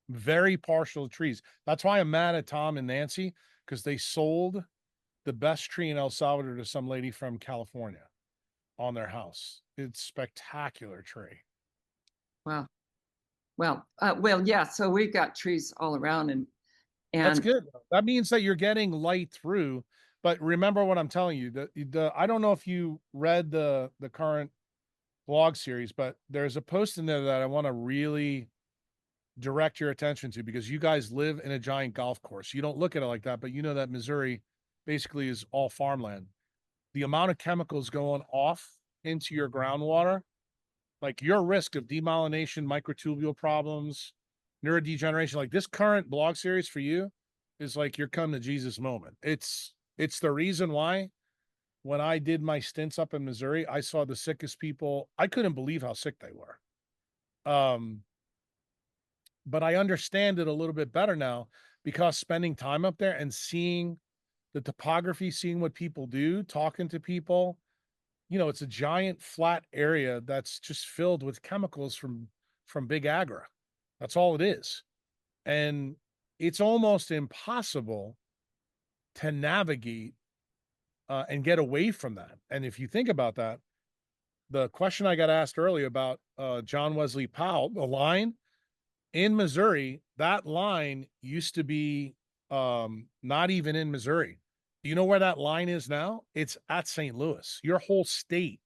Very partial to trees. That's why I'm mad at Tom and Nancy, because they sold the best tree in El Salvador to some lady from California on their house. It's spectacular tree. Wow. Well, yeah. So we've got trees all around, and that's good. That means that you're getting light through. But remember what I'm telling you. I don't know if you read the current blog series, but there's a post in there that I want to really direct your attention to, because you guys live in a giant golf course. You don't look at it like that, but you know that Missouri basically is all farmland. The amount of chemicals going off into your groundwater, like your risk of demyelination, microtubule problems, neurodegeneration, like this current blog series for you is like your come to Jesus moment. It's the reason why when I did my stints up in Missouri, I saw the sickest people. I couldn't believe how sick they were. But I understand it a little bit better now, because spending time up there and seeing the topography, seeing what people do, talking to people, it's a giant flat area that's just filled with chemicals from big agra. That's all it is. And it's almost impossible to navigate and get away from that. And if you think about that, the question I got asked earlier about John Wesley Powell, the line in Missouri, that line used to be not even in Missouri. Do you know where that line is now? It's at St. Louis. Your whole state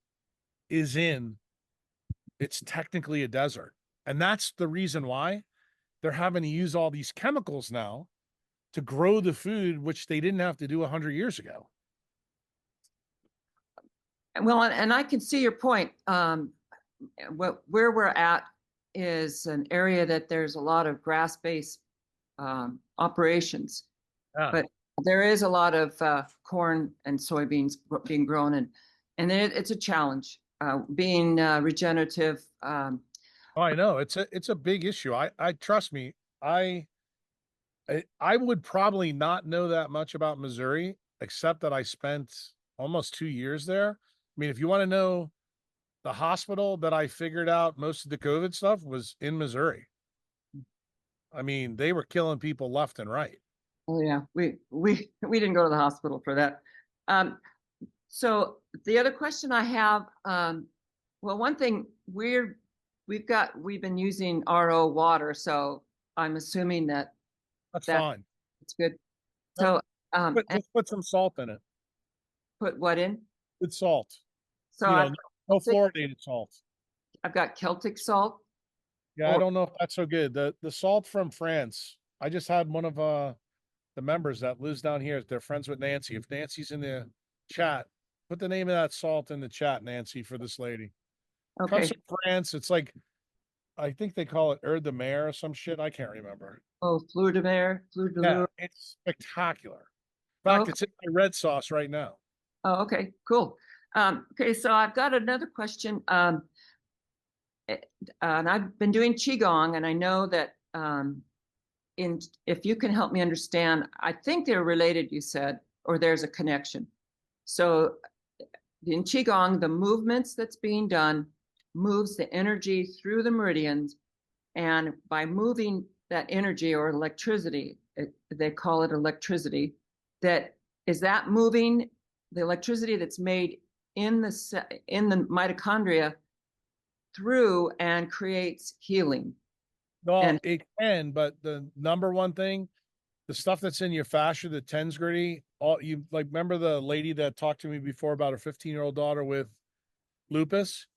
is it's technically a desert. And that's the reason why they're having to use all these chemicals now to grow the food, which they didn't have to do 100 years ago. Well, and I can see your point. Where we're at, is an area that there's a lot of grass-based operations, Yeah. but there is a lot of corn and soybeans being grown, and it's a challenge being regenerative. Oh, I know it's a big issue. I trust me. I would probably not know that much about Missouri, except that I spent almost 2 years there. I mean, if you want to know, the hospital that I figured out most of the COVID stuff was in Missouri. I mean, they were killing people left and right. Oh yeah, we didn't go to the hospital for that. So the other question I have, well, one thing we've been using RO water, so I'm assuming that That's fine. it's good. So Just put some salt in it. Put what in? Good salt. So You know, I've no fluoridated salt. got Celtic salt. Yeah, I don't know if that's so good. The salt from France. I just had one of the members that lives down here. They're friends with Nancy. If Nancy's in the chat, put the name of that salt in the chat, Nancy, for this lady. Okay. Comes from France. It's like, I think they call it Eau de Mer or some shit. I can't remember. Oh, Fleur de Mer, Fleur de Yeah, Lure. it's spectacular. In fact, Okay. it's in my red sauce right now. Oh, okay, cool. Okay, so I've got another question. And I've been doing Qigong, and I know that if you can help me understand, I think they're related, you said, or there's a connection. So in Qigong, the movements that's being done moves the energy through the meridians, and by moving that energy or electricity, they call it electricity, that moving the electricity that's made in the mitochondria through and creates healing. No, it can, but the number one thing, the stuff that's in your fascia, the tens gritty, all you like, remember the lady that talked to me before about her 15-year-old daughter with lupus?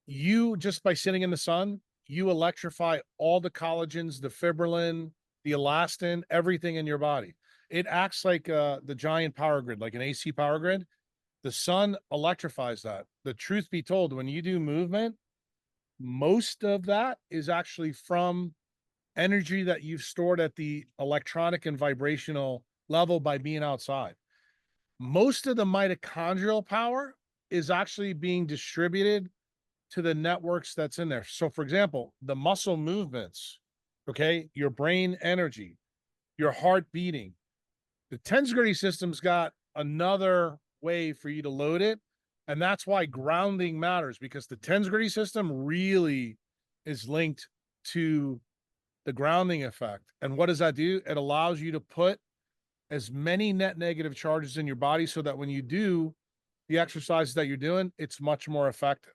You just by sitting in the sun, you electrify all the collagens, the fibrillin, the elastin, everything in your body. It acts like the giant power grid, like an AC power grid. The sun electrifies that. The truth be told, when you do movement, most of that is actually from energy that you've stored at the electronic and vibrational level by being outside. Most of the mitochondrial power is actually being distributed to the networks that's in there. So, for example, the muscle movements, okay, your brain energy, your heart beating, the tens gritty system's got another way for you to load it. And that's why grounding matters, because the tens gritty system really is linked to the grounding effect. And what does that do? It allows you to put as many net negative charges in your body so that when you do the exercises that you're doing, it's much more effective.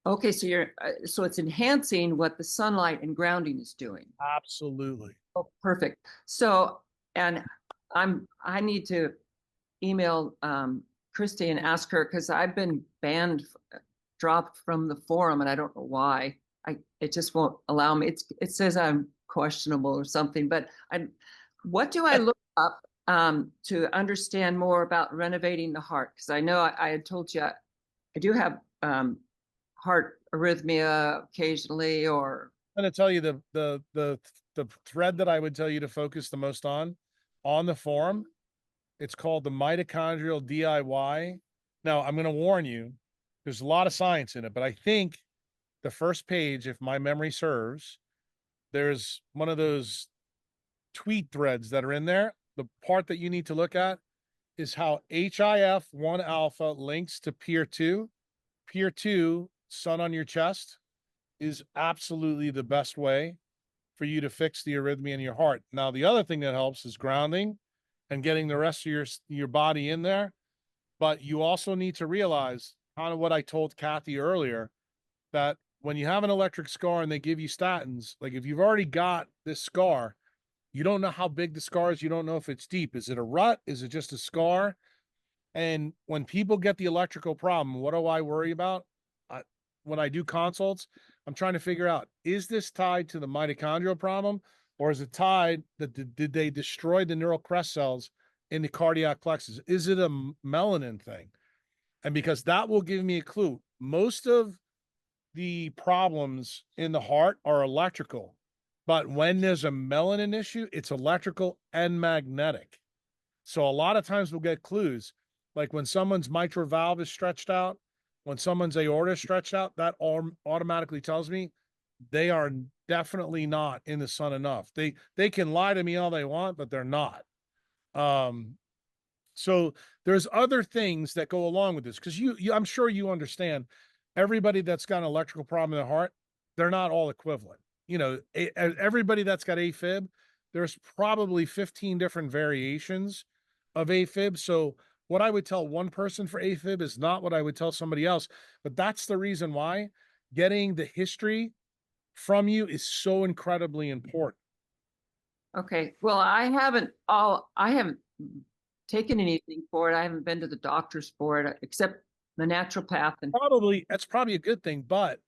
Okay, so so it's enhancing what the sunlight and grounding is doing. Absolutely. Oh, perfect. So, and I need to email Christy and ask her, because I've been dropped from the forum, and I don't know why. It just won't allow me. It says I'm questionable or something. But what do I look up to understand more about renovating the heart? Because I know I had told you I do have heart arrhythmia occasionally. Or I'm going to tell you the thread that I would tell you to focus the most on the forum. It's called the mitochondrial DIY. Now, I'm going to warn you, there's a lot of science in it, but I think the first page, if my memory serves, there's one of those tweet threads that are in there. The part that you need to look at is how HIF-1 alpha links to Pier 2. Pier 2, sun on your chest, is absolutely the best way for you to fix the arrhythmia in your heart. Now, the other thing that helps is grounding and getting the rest of your body in there. But you also need to realize, kind of what I told Kathy earlier, that when you have an electric scar and they give you statins, like if you've already got this scar, you don't know how big the scar is. You don't know if it's deep. Is it a rut? Is it just a scar? And when people get the electrical problem, what do I worry about? When I do consults, I'm trying to figure out, is this tied to the mitochondrial problem, or is it tied that did they destroy the neural crest cells in the cardiac plexus? Is it a melanin thing? And because that will give me a clue. Most of the problems in the heart are electrical, but when there's a melanin issue, it's electrical and magnetic. So a lot of times we'll get clues, like when someone's mitral valve is stretched out, when someone's aorta is stretched out, that automatically tells me they are definitely not in the sun enough. They can lie to me all they want, but they're not. So there's other things that go along with this, because I'm sure you understand, everybody that's got an electrical problem in their heart, they're not all equivalent. You know, everybody that's got AFib, there's probably 15 different variations of AFib. So what I would tell one person for AFib is not what I would tell somebody else. But that's the reason why getting the history from you is so incredibly important. Okay, well, I haven't taken anything for it. I haven't been to the doctors for it, except the naturopath. And That's probably a good thing, but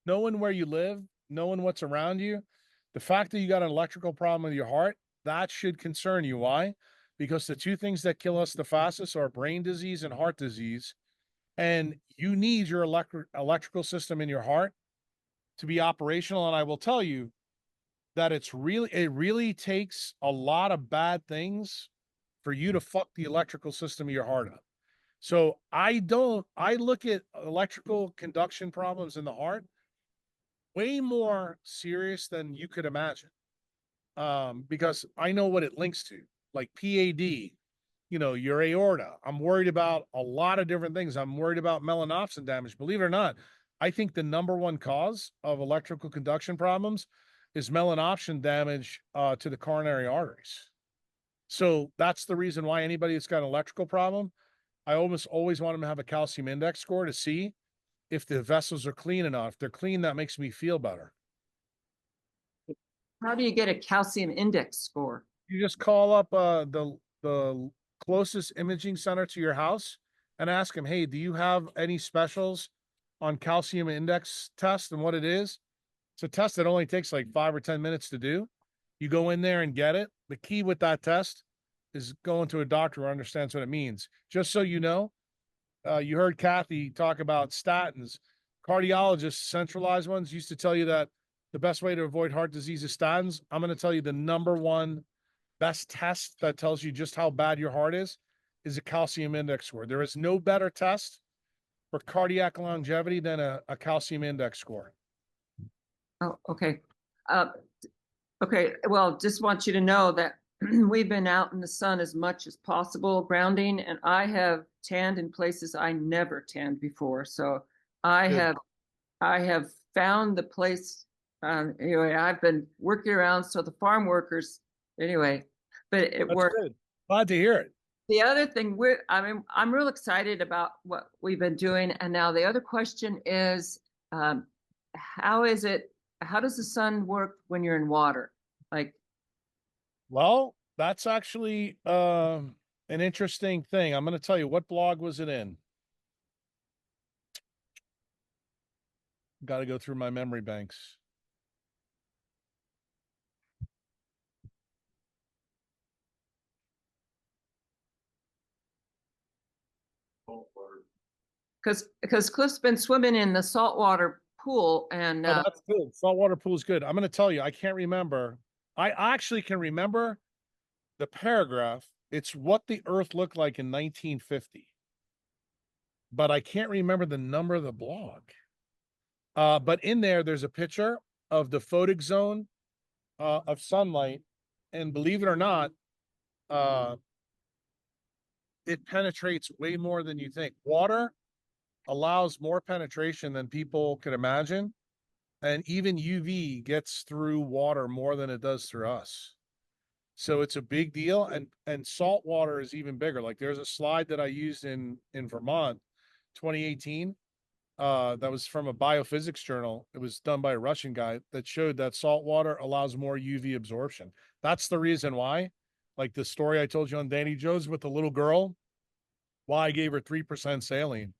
knowing where you live, knowing what's around you, the fact that you got an electrical problem with your heart, that should concern you. Why? Because the two things that kill us the fastest are brain disease and heart disease. And you need your electrical system in your heart to be operational. And I will tell you that it really takes a lot of bad things for you to fuck the electrical system of your heart up. So I look at electrical conduction problems in the heart way more serious than you could imagine. Because I know what it links to, like PAD, you know, your aorta. I'm worried about a lot of different things. I'm worried about melanopsin damage. Believe it or not, I think the number one cause of electrical conduction problems is melanopsin damage to the coronary arteries. So that's the reason why anybody that's got an electrical problem, I almost always want them to have a calcium index score to see if the vessels are clean enough. If they're clean, that makes me feel better. how do you get a calcium index score? You just call up the closest imaging center to your house and ask them, hey, do you have any specials on calcium index test and what it is? It's a test that only takes like 5 or 10 minutes to do. You go in there and get it. The key with that test is going to a doctor who understands what it means. Just so you know, you heard Kathy talk about statins. Cardiologists, centralized ones, used to tell you that the best way to avoid heart disease is statins. I'm going to tell you the number one best test that tells you just how bad your heart is a calcium index score. There is no better test for cardiac longevity than a calcium index score. Oh, okay. Okay, well, just want you to know that we've been out in the sun as much as possible, grounding, and I have tanned in places I never tanned before. So I have found the place. Anyway, I've been working around, so the farm workers, anyway, but it worked. Good. Glad to hear it. The other thing, I'm real excited about what we've been doing. And now the other question is, how does the sun work when you're in water? Like, well, that's actually an interesting thing. I'm going to tell you, what blog was it in? Got to go through my memory banks. because Cliff's been swimming in the saltwater pool, and Oh, that's good. Saltwater pool is good. I'm going to tell you, I can't remember. I actually can remember the paragraph. It's what the Earth looked like in 1950, but I can't remember the number of the blog. But in there's a picture of the photic zone of sunlight, and believe it or not, it penetrates way more than you think. Water allows more penetration than people could imagine. And even UV gets through water more than it does through us. So it's a big deal. And salt water is even bigger. Like there's a slide that I used in Vermont, 2018. That was from a biophysics journal. It was done by a Russian guy that showed that salt water allows more UV absorption. That's the reason why, like the story I told you on Danny Joe's with the little girl, why I gave her 3% saline,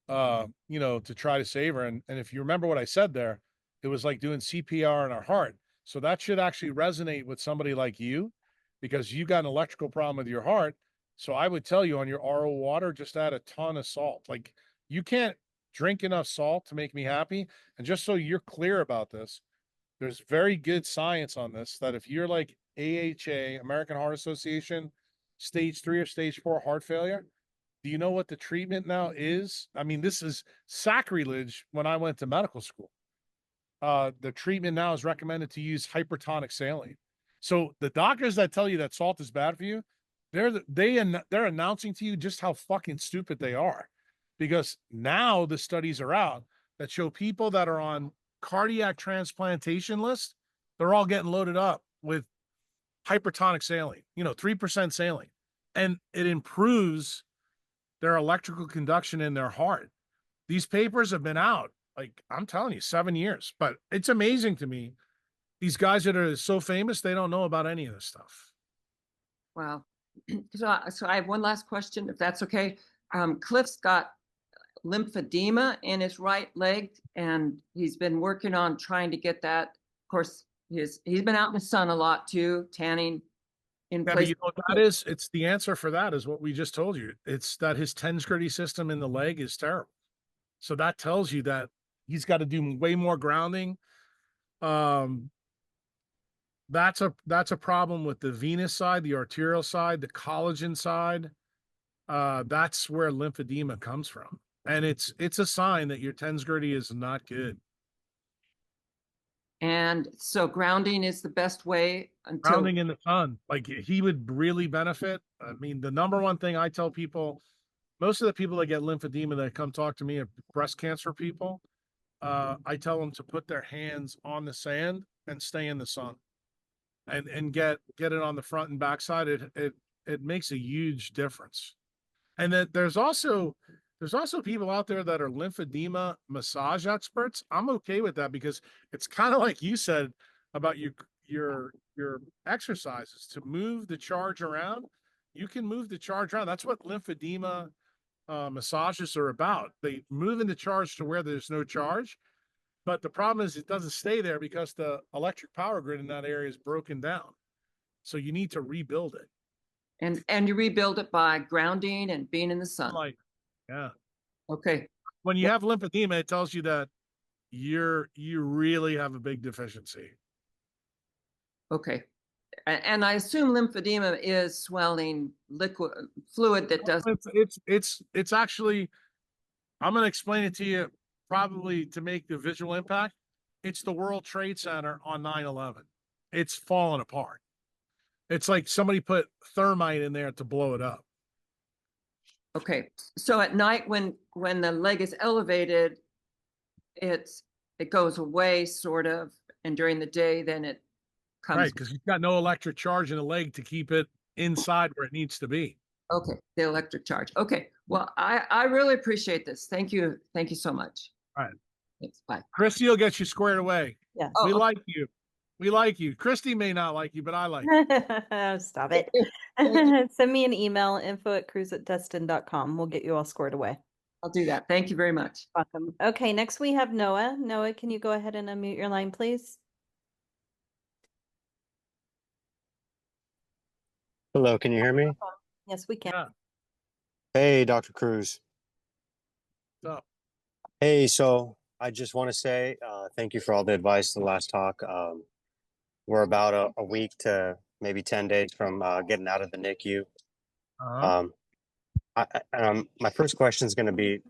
to try to save her. And if you remember what I said there, it was like doing CPR in our heart. So that should actually resonate with somebody like you, because you got an electrical problem with your heart. So I would tell you on your RO water, just add a ton of salt. Like you can't drink enough salt to make me happy. And just so you're clear about this, there's very good science on this that if you're like AHA, American Heart Association, stage 3 or stage 4 heart failure, do you know what the treatment now is? I mean, this is sacrilege when I went to medical school. The treatment now is recommended to use hypertonic saline. So the doctors that tell you that salt is bad for you, they're announcing to you just how fucking stupid they are, because now the studies are out that show people that are on cardiac transplantation list, they're all getting loaded up with hypertonic saline, 3% saline, and it improves their electrical conduction in their heart. These papers have been out, like, I'm telling you, 7 years, but it's amazing to me. These guys that are so famous, they don't know about any of this stuff. Wow. So I have one last question, if that's okay. Cliff's got lymphedema in his right leg, and he's been working on trying to get that. Of course, he's been out in the sun a lot too, tanning in Yeah, but place. you know what that is? It's the answer for that is what we just told you. It's that his Tensgurdy system in the leg is terrible. So that tells you that he's got to do way more grounding. That's a problem with the venous side, the arterial side, the collagen side. That's where lymphedema comes from. And it's a sign that your Tensgurdy is not good. And so grounding is the best way until Grounding in the sun, like he would really benefit. I mean, the number one thing I tell people, most of the people that get lymphedema that come talk to me are breast cancer people. I tell them to put their hands on the sand and stay in the sun, and get it on the front and back side. It makes a huge difference. And that there's also people out there that are lymphedema massage experts. I'm okay with that because it's kind of like you said about your exercises to move the charge around. You can move the charge around. That's what lymphedema massages are about. They move in the charge to where there's no charge. But the problem is it doesn't stay there because the electric power grid in that area is broken down. So you need to rebuild it. and you rebuild it by grounding and being in the sun. Like, yeah. Okay. When you have lymphedema, it tells you that you really have a big deficiency. Okay. And I assume lymphedema is swelling liquid fluid that does. It's actually, I'm going to explain it to you probably to make the visual impact. It's the World Trade Center on 9/11. It's falling apart. It's like somebody put thermite in there to blow it up. Okay. So at night when the leg is elevated, it goes away sort of, and during the day then it comes. Right, because you've got no electric charge in the leg to keep it inside where it needs to be. Okay, the electric charge. Okay. Well, I really appreciate this. Thank you. Thank you so much. All right. Thanks. Bye. Christy will get you squared away. Yeah. We Oh, like you. We like you. Christy may not like you, but I like you. Stop it. Send me an email, info@cruise@destin.com. We'll get you all squared away. I'll do that. Thank you very much. Welcome. Okay, next we have Noah. Noah, can you go ahead and unmute your line, please? Hello, can you hear me? Yes, we can. Yeah. Hey, Dr. Cruz. What's up? Hey, so I just want to say thank you for all the advice in the last talk. We're about a week to maybe 10 days from getting out of the NICU. My first question is going to be,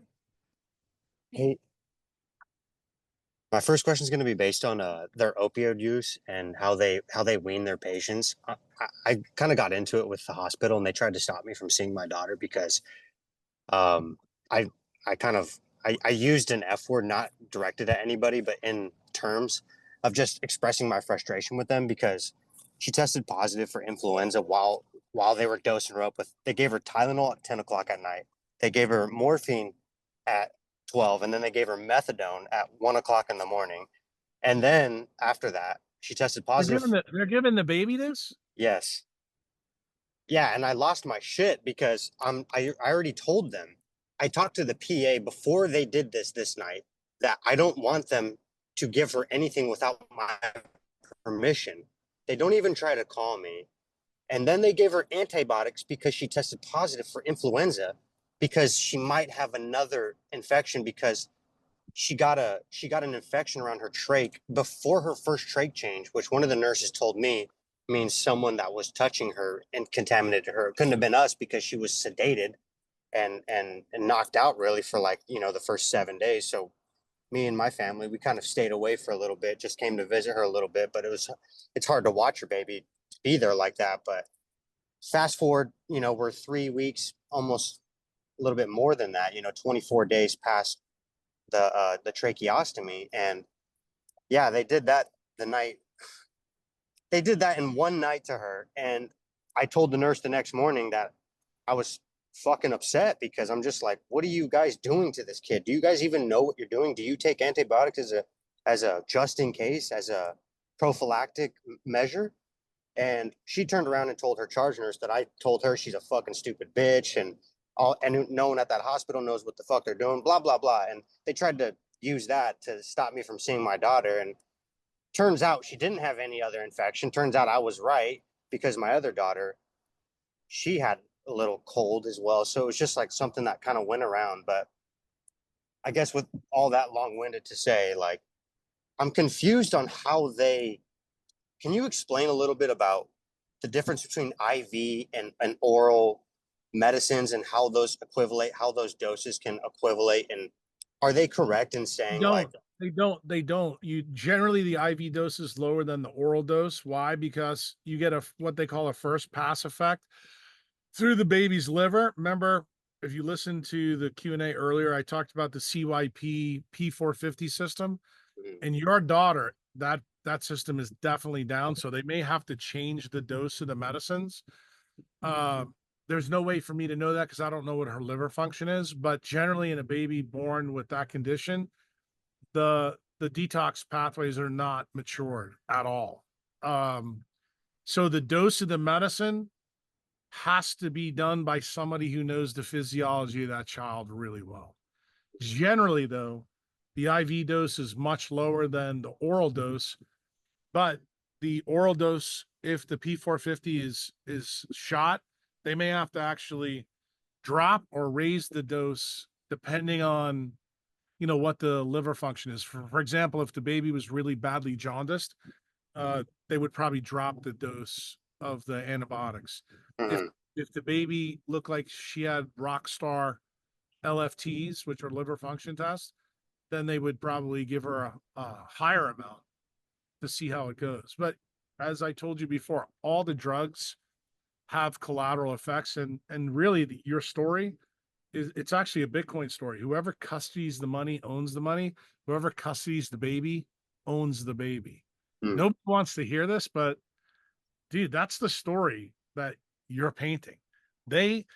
my first question is going to be based on their opioid use and how they wean their patients. I kind of got into it with the hospital, and they tried to stop me from seeing my daughter because I used an F word, not directed at anybody, but in terms of just expressing my frustration with them, because she tested positive for influenza while they were dosing her up with, they gave her Tylenol at 10 o'clock at night. They gave her morphine at 12, and then they gave her methadone at 1 o'clock in the morning. And then after that, she tested positive. They're giving the baby this? Yes. Yeah, and I lost my shit because I already told them. I talked to the PA before they did this night that I don't want them to give her anything without my permission. They don't even try to call me. And then they gave her antibiotics because she tested positive for influenza, because she might have another infection, because she got an infection around her trach before her first trach change, which one of the nurses told me means someone that was touching her and contaminated her. It couldn't have been us because she was sedated and knocked out really for like, the first 7 days. So me and my family, we kind of stayed away for a little bit, just came to visit her a little bit, but it's hard to watch your baby be there like that. But fast forward, we're 3 weeks, almost a little bit more than that, 24 days past the tracheostomy. And yeah, they did that in one night to her. And I told the nurse the next morning that I was fucking upset because I'm just like, what are you guys doing to this kid? Do you guys even know what you're doing? Do you take antibiotics as a just in case, as a prophylactic measure? And she turned around and told her charge nurse that I told her she's a fucking stupid bitch, and no one at that hospital knows what the fuck they're doing, blah, blah, blah. And they tried to use that to stop me from seeing my daughter. And turns out she didn't have any other infection. Turns out I was right, because my other daughter, she had a little cold as well. So it was just like something that kind of went around. But I guess with all that long-winded to say, like, I'm confused on how can you explain a little bit about the difference between IV and oral medicines and how those doses can equivalate? And are they correct in saying They don't. You generally, the IV dose is lower than the oral dose. Why? Because you get what they call a first pass effect through the baby's liver. Remember, if you listened to the Q&A earlier, I talked about the CYP P450 system. And your daughter, that system is definitely down. So they may have to change the dose of the medicines. There's no way for me to know that because I don't know what her liver function is. But generally, in a baby born with that condition, the detox pathways are not matured at all. So the dose of the medicine has to be done by somebody who knows the physiology of that child really well. Generally, though, the IV dose is much lower than the oral dose, but the oral dose, if the P450 is shot, they may have to actually drop or raise the dose depending on what the liver function is. For example, if the baby was really badly jaundiced, they would probably drop the dose of the antibiotics. If the baby looked like she had rock star LFTs, which are liver function tests, then they would probably give her a higher amount to see how it goes. But as I told you before, all the drugs have collateral effects, and really your story it's actually a Bitcoin story. Whoever custodies the money owns the money. Whoever custodies the baby owns the baby. Nobody wants to hear this, but dude, that's the story that you're painting. They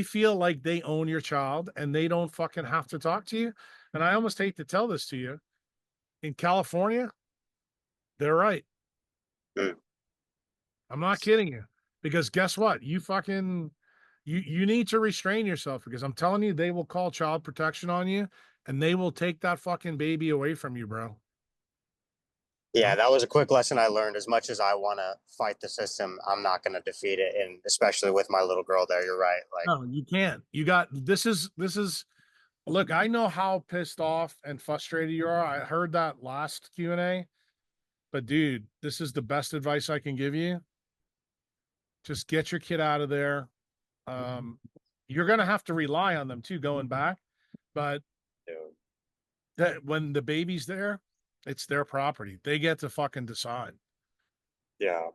feel like they own your child and they don't fucking have to talk to you. And I almost hate to tell this to you. In California, they're right. I'm not kidding you. Because guess what? You need to restrain yourself, because I'm telling you, they will call child protection on you and they will take that fucking baby away from you, bro. Yeah, that was a quick lesson I learned. As much as I want to fight the system, I'm not going to defeat it. And especially with my little girl there, you're right. Like, no, you can't. This is, look, I know how pissed off and frustrated you are. I heard that last Q&A, but dude, this is the best advice I can give you. Just get your kid out of there. You're going to have to rely on them too, going back, but that when the baby's there, it's their property. They get to fucking decide. Yeah.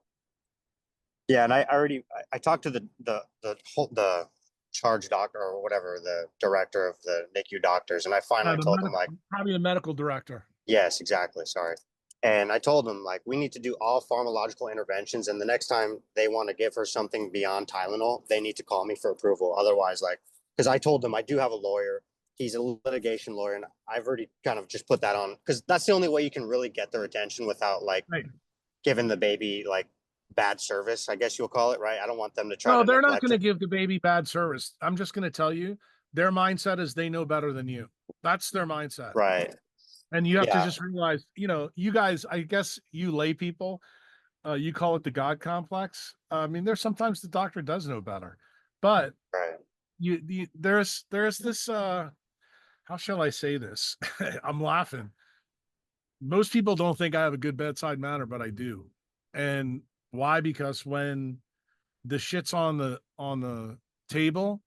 Yeah. And I talked to the charge doctor or whatever, the director of the NICU doctors. And I finally told him, like, probably the medical director. Yes, exactly. Sorry. And I told them, like, we need to do all pharmacological interventions. And the next time they want to give her something beyond Tylenol, they need to call me for approval. Otherwise, like, because I told them I do have a lawyer. He's a litigation lawyer. And I've already kind of just put that on, because that's the only way you can really get their attention without, like, giving the baby, like, bad service, I guess you'll call it, right? I don't want them to try No, to they're not neglect going to it. give the baby bad service. I'm just going to tell you, their mindset is they know better than you. That's their mindset. Right. And you have to Yeah. just realize, you guys, I guess you lay people, you call it the God complex. I mean, there's sometimes the doctor does know better, but Right. there's this, how shall I say this? I'm laughing. Most people don't think I have a good bedside manner, but I do. And why? Because when the shit's on the table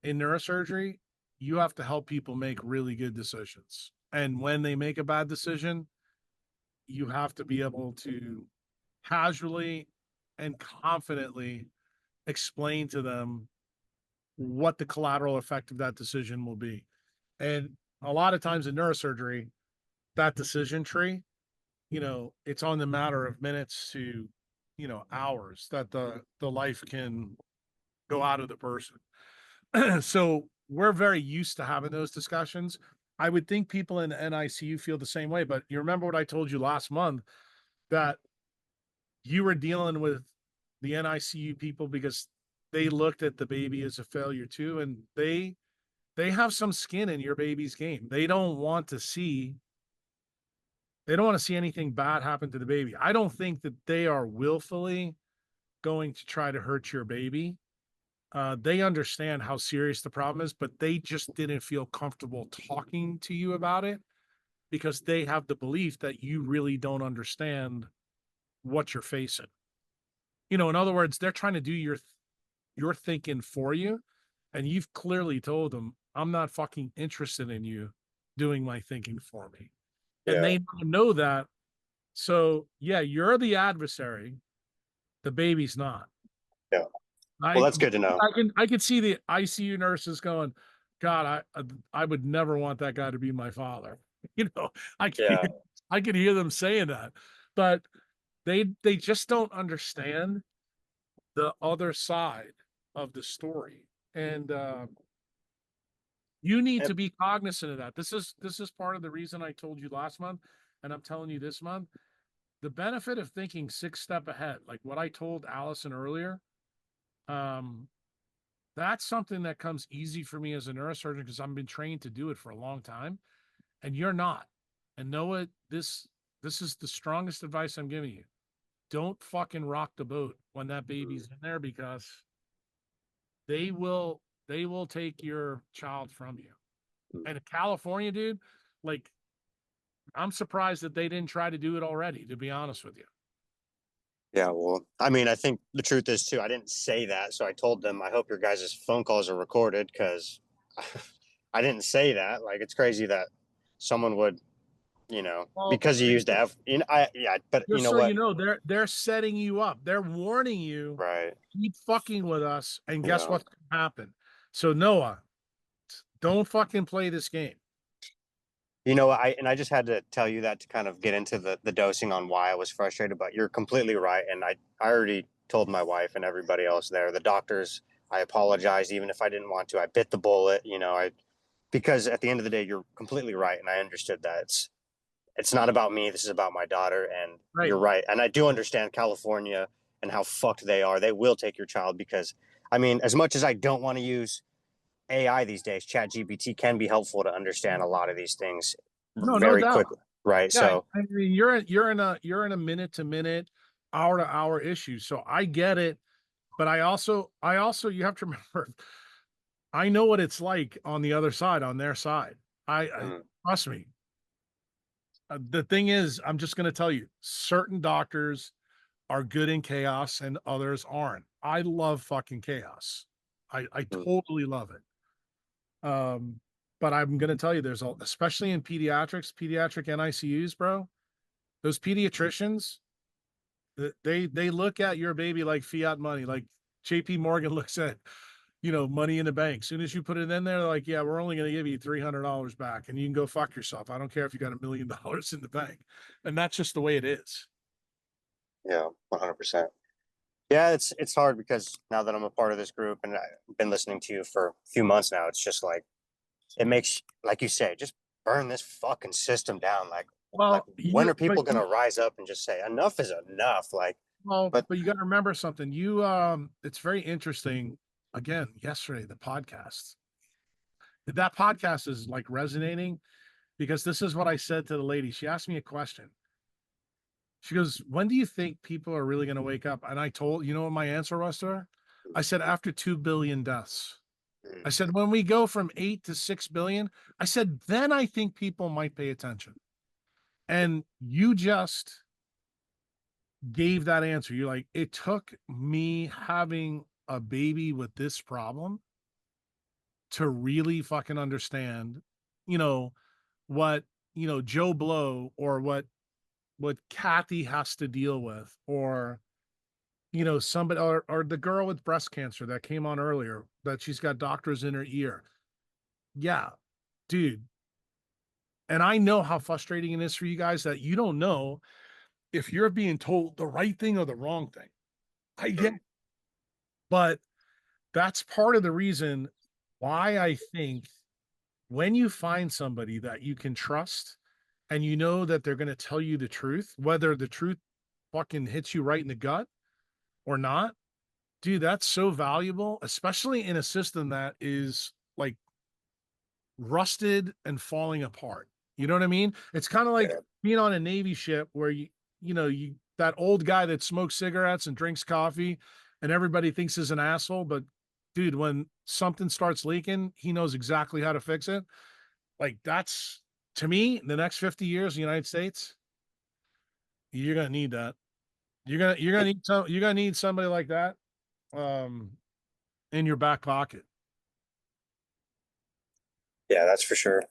in neurosurgery, you have to help people make really good decisions. And when they make a bad decision, you have to be able to casually and confidently explain to them what the collateral effect of that decision will be. And a lot of times in neurosurgery, that decision tree, it's on the matter of minutes to, hours that the life can go out of the person. So we're very used to having those discussions. I would think people in the NICU feel the same way, but you remember what I told you last month, that you were dealing with the NICU people because they looked at the baby as a failure too, and they have some skin in your baby's game. They don't want to see anything bad happen to the baby. I don't think that they are willfully going to try to hurt your baby. They understand how serious the problem is, but they just didn't feel comfortable talking to you about it because they have the belief that you really don't understand what you're facing. In other words, they're trying to do your thinking for you, and you've clearly told them, I'm not fucking interested in you doing my thinking for me. And they know that. So yeah, you're the adversary. The baby's not. Yeah. Well, that's good to know. I can see the ICU nurses going, God, I would never want that guy to be my father. I can hear them saying that, but they just don't understand the other side of the story. And you need to be cognizant of that. This is part of the reason I told you last month, and I'm telling you this month, the benefit of thinking 6 steps ahead, like what I told Allison earlier. That's something that comes easy for me as a neurosurgeon because I've been trained to do it for a long time, and you're not. And Noah, this is the strongest advice I'm giving you. Don't fucking rock the boat when that baby's in there, because they will take your child from you. And in California, dude, like, I'm surprised that they didn't try to do it already, to be honest with you. Yeah, well, I mean, I think the truth is too, I didn't say that. So I told them, I hope your guys' phone calls are recorded, because I didn't say that. Like, it's crazy that someone would, because you used the F, but Just you know so what? you know, they're setting you up. They're warning you. Right. Keep fucking with us, and guess what's gonna happen? So Noah, don't fucking play this game. I just had to tell you that to kind of get into the dosing on why I was frustrated, but you're completely right. And I already told my wife and everybody else there, the doctors, I apologize, even if I didn't want to. I bit the bullet, because at the end of the day, you're completely right. And I understood that it's not about me. This is about my daughter. And you're right. And I do understand California and how fucked they are. They will take your child because, I mean, as much as I don't want to use AI these days, ChatGPT can be helpful to understand a lot of these things very quickly, right? Yeah, so I mean, you're in a minute to minute, hour to hour issue. So I get it, but I also you have to remember, I know what it's like on the other side, on their side. I trust me. The thing is, I'm just going to tell you, certain doctors are good in chaos and others aren't. I love fucking chaos. I totally love it. But I'm gonna tell you, especially in pediatric NICUs, bro. Those pediatricians, they look at your baby like fiat money, like JP Morgan looks at, money in the bank. Soon as you put it in there, they're like, yeah, we're only gonna give you $300 back, and you can go fuck yourself. I don't care if you got $1 million in the bank, and that's just the way it is. Yeah, 100%. Yeah, it's hard because now that I'm a part of this group and I've been listening to you for a few months now, it's just like, it makes, like you say, just burn this fucking system down. Like when are people going to rise up and just say enough is enough? Like, but you got to remember something. It's very interesting. Again, yesterday, the podcast, that podcast is like resonating, because this is what I said to the lady. She asked me a question. She goes, when do you think people are really going to wake up? And I told, what my answer was to her? I said, after 2 billion deaths. I said, when we go from 8 to 6 billion, I said, then I think people might pay attention. And you just gave that answer. You're like, it took me having a baby with this problem to really fucking understand, you know, what, Joe Blow or what Kathy has to deal with, or, somebody, or the girl with breast cancer that came on earlier, that she's got doctors in her ear. Yeah, dude. And I know how frustrating it is for you guys that you don't know if you're being told the right thing or the wrong thing. I get, but that's part of the reason why I think when you find somebody that you can trust and you know that they're going to tell you the truth, whether the truth fucking hits you right in the gut or not, dude, that's so valuable, especially in a system that is like rusted and falling apart. You know what I mean? It's kind of like being on a Navy ship where you that old guy that smokes cigarettes and drinks coffee and everybody thinks is an asshole, but dude, when something starts leaking, he knows exactly how to fix it. Like, that's, to me, the next 50 years in the United States, you're gonna need that. You're gonna need somebody like that in your back pocket. Yeah, that's for sure.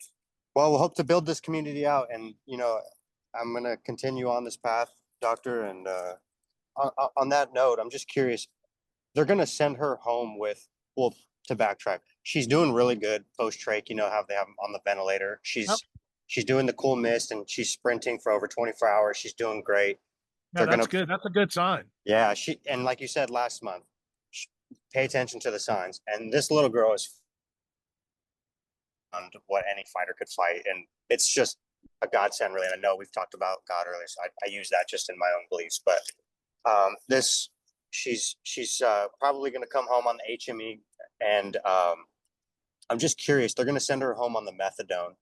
Well, we'll hope to build this community out, and I'm gonna continue on this path, doctor. And on that note, I'm just curious. They're gonna send her home with, well, to backtrack, she's doing really good post trach. How they have them on the ventilator. She's doing the cool mist, and she's sprinting for over 24 hours. She's doing great. Yeah, that's good. That's a good sign. Yeah, and like you said last month, pay attention to the signs. And this little girl is what any fighter could fight, and it's just a godsend, really. And I know we've talked about God earlier, so I use that just in my own beliefs. But this, she's probably going to come home on the HME, and I'm just curious. They're going to send her home on the methadone,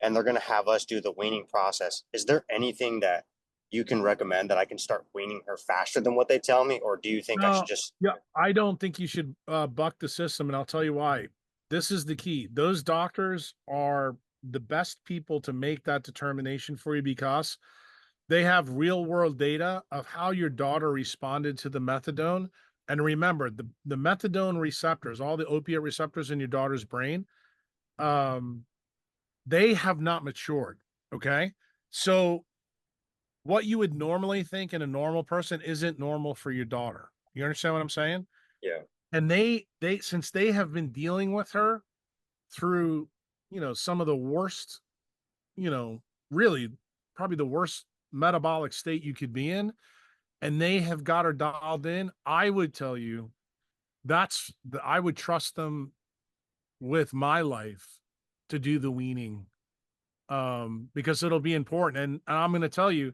and they're going to have us do the weaning process. Is there anything that you can recommend that I can start weaning her faster than what they tell me, or do you think I should just? Yeah, I don't think you should buck the system, and I'll tell you why. This is the key. Those doctors are the best people to make that determination for you, because they have real world data of how your daughter responded to the methadone. And remember, the methadone receptors, all the opiate receptors in your daughter's brain, they have not matured. Okay. So what you would normally think in a normal person isn't normal for your daughter. You understand what I'm saying? Yeah. And they since they have been dealing with her through, some of the worst, really probably the worst metabolic state you could be in, and they have got her dialed in, I would tell you I would trust them with my life to do the weaning, because it'll be important. And I'm going to tell you,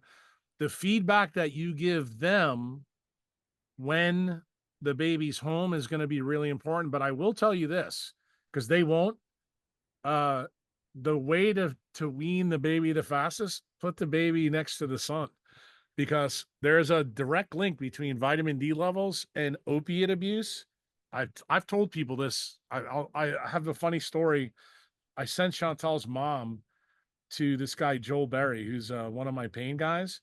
the feedback that you give them when the baby's home is going to be really important. But I will tell you this, because they won't, the way to wean the baby the fastest, put the baby next to the sun, because there's a direct link between vitamin D levels and opiate abuse. I've told people this. I have a funny story. I sent Chantal's mom to this guy Joel Berry, who's one of my pain guys,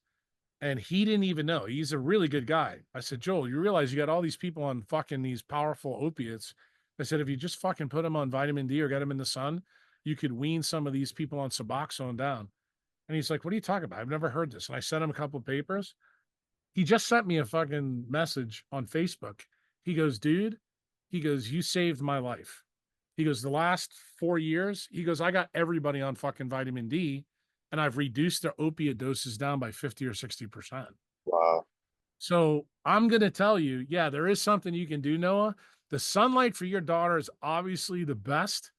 and he didn't even know. He's a really good guy. I said, Joel, you realize you got all these people on fucking these powerful opiates. I said, if you just fucking put them on vitamin D or get them in the sun, you could wean some of these people on Suboxone down. And he's like, what are you talking about? I've never heard this. And I sent him a couple of papers. He just sent me a fucking message on Facebook. He goes, dude, he goes, you saved my life. He goes, the last 4 years, he goes, I got everybody on fucking vitamin D, and I've reduced their opiate doses down by 50 or 60%. Wow. So I'm going to tell you, yeah, there is something you can do, Noah. The sunlight for your daughter is obviously the best,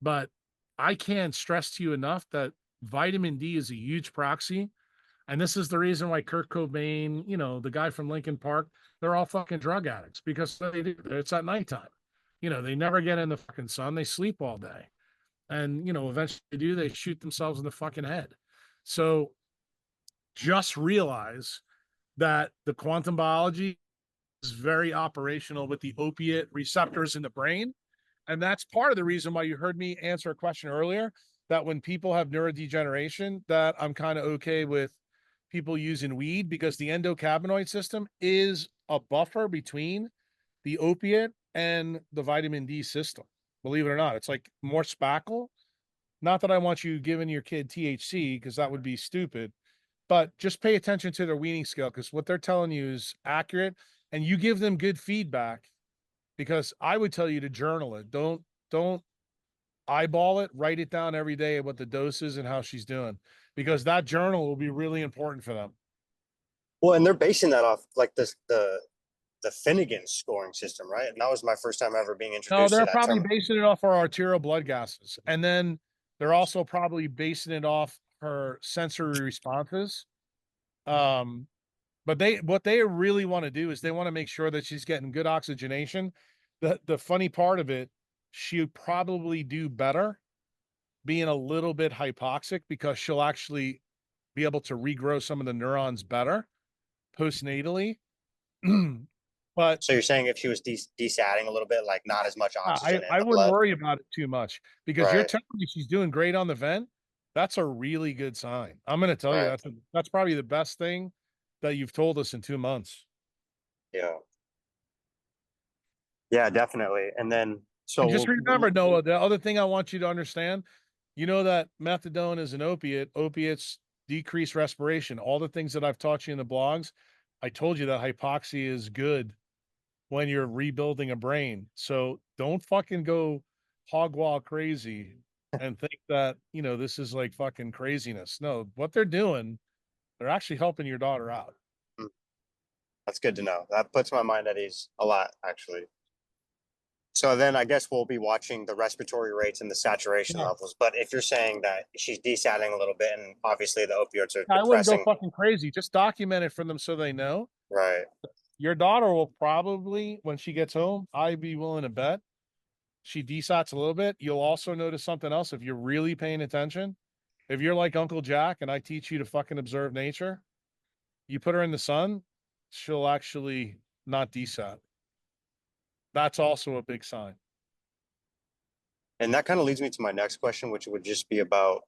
but I can't stress to you enough that vitamin D is a huge proxy. And this is the reason why Kurt Cobain, the guy from Linkin Park, they're all fucking drug addicts, because they do. It's at nighttime. They never get in the fucking sun. They sleep all day. And, eventually they shoot themselves in the fucking head. So just realize that the quantum biology is very operational with the opiate receptors in the brain. And that's part of the reason why you heard me answer a question earlier, that when people have neurodegeneration, that I'm kind of okay with people using weed, because the endocannabinoid system is a buffer between the opiate and the vitamin D system. Believe it or not, it's like more spackle. Not that I want you giving your kid THC, because that would be stupid, but just pay attention to their weaning scale, because what they're telling you is accurate, and you give them good feedback. Because I would tell you to journal it. Don't eyeball it. Write it down every day what the dose is and how she's doing, because that journal will be really important for them. Well, and they're basing that off like the Finnegan scoring system, right? And that was my first time ever being No, introduced to they're that probably term. basing it off our arterial blood gases, and then they're also probably basing it off her sensory responses. But what they really want to do is they want to make sure that she's getting good oxygenation. The funny part of it, she'll probably do better being a little bit hypoxic, because she'll actually be able to regrow some of the neurons better postnatally. But So you're saying if she was desatting a little bit, like not as much oxygen in I the wouldn't blood? worry about it too much, because you're Right. telling me she's doing great on the vent. That's a really good sign. I'm going to tell you Right. that's probably the best thing that you've told us in 2 months. Yeah. Yeah, definitely. And then And just remember, Noah, the other thing I want you to understand, you know that methadone is an opiate. Opiates decrease respiration. All the things that I've taught you in the blogs, I told you that hypoxia is good when you're rebuilding a brain. So don't fucking go hog wild crazy and think that, this is like fucking craziness. No, what they're doing, they're actually helping your daughter out. that's good to know. That puts my mind at ease a lot, actually. So then I guess we'll be watching the respiratory rates and the saturation Yeah. levels. But if you're saying that she's desatting a little bit, and obviously the opioids are I wouldn't go depressing, fucking crazy. Just document it for them so they know. right? Your daughter will probably, when she gets home, I'd be willing to bet she desats a little bit. You'll also notice something else if you're really paying attention. If you're like Uncle Jack and I teach you to fucking observe nature, you put her in the sun, she'll actually not desat. That's also a big sign. And that kind of leads me to my next question, which would just be about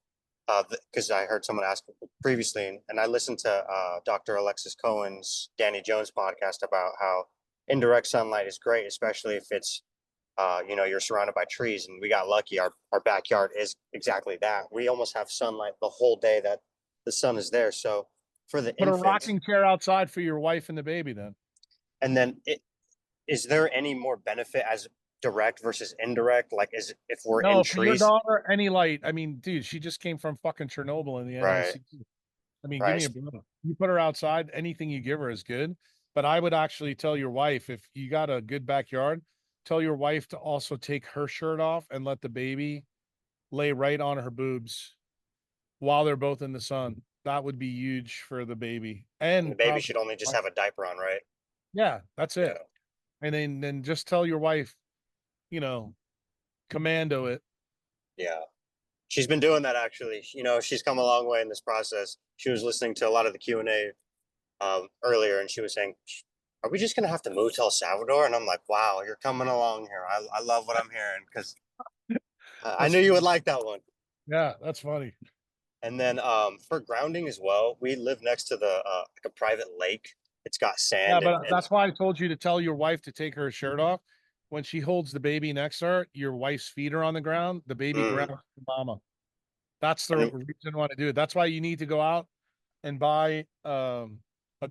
because I heard someone ask previously, and I listened to Dr. Alexis Cohen's Danny Jones podcast about how indirect sunlight is great, especially if it's you're surrounded by trees. And we got lucky; our backyard is exactly that. We almost have sunlight the whole day that the sun is there. So for the Put a infants, rocking chair outside for your wife and the baby then. and then is there any more benefit as direct versus indirect? Like, if we're in No, for your trees, daughter, any light. I mean, dude, she just came from fucking Chernobyl in the right? NICU. I mean, give me Right. a break. You put her outside, anything you give her is good. But I would actually tell your wife, if you got a good backyard, tell your wife to also take her shirt off and let the baby lay right on her boobs while they're both in the sun. That would be huge for the baby. And the And baby probably, should only just have a diaper on, right? yeah, that's it. Yeah. And then just tell your wife, commando it. Yeah. She's been doing that actually. She's come a long way in this process. She was listening to a lot of the Q&A earlier, and she was saying, are we just going to have to move to El Salvador? And I'm like, wow, you're coming along here. I love what I'm hearing, because I knew you would like that one. Yeah, that's funny. And then for grounding as well, we live next to like a private lake. It's got Yeah, sand but and that's why I told you to tell your wife to take her shirt off. When she holds the baby next to her, your wife's feet are on the ground. The baby grounds the mama. That's the and reason why to do it. That's why you need to go out and buy a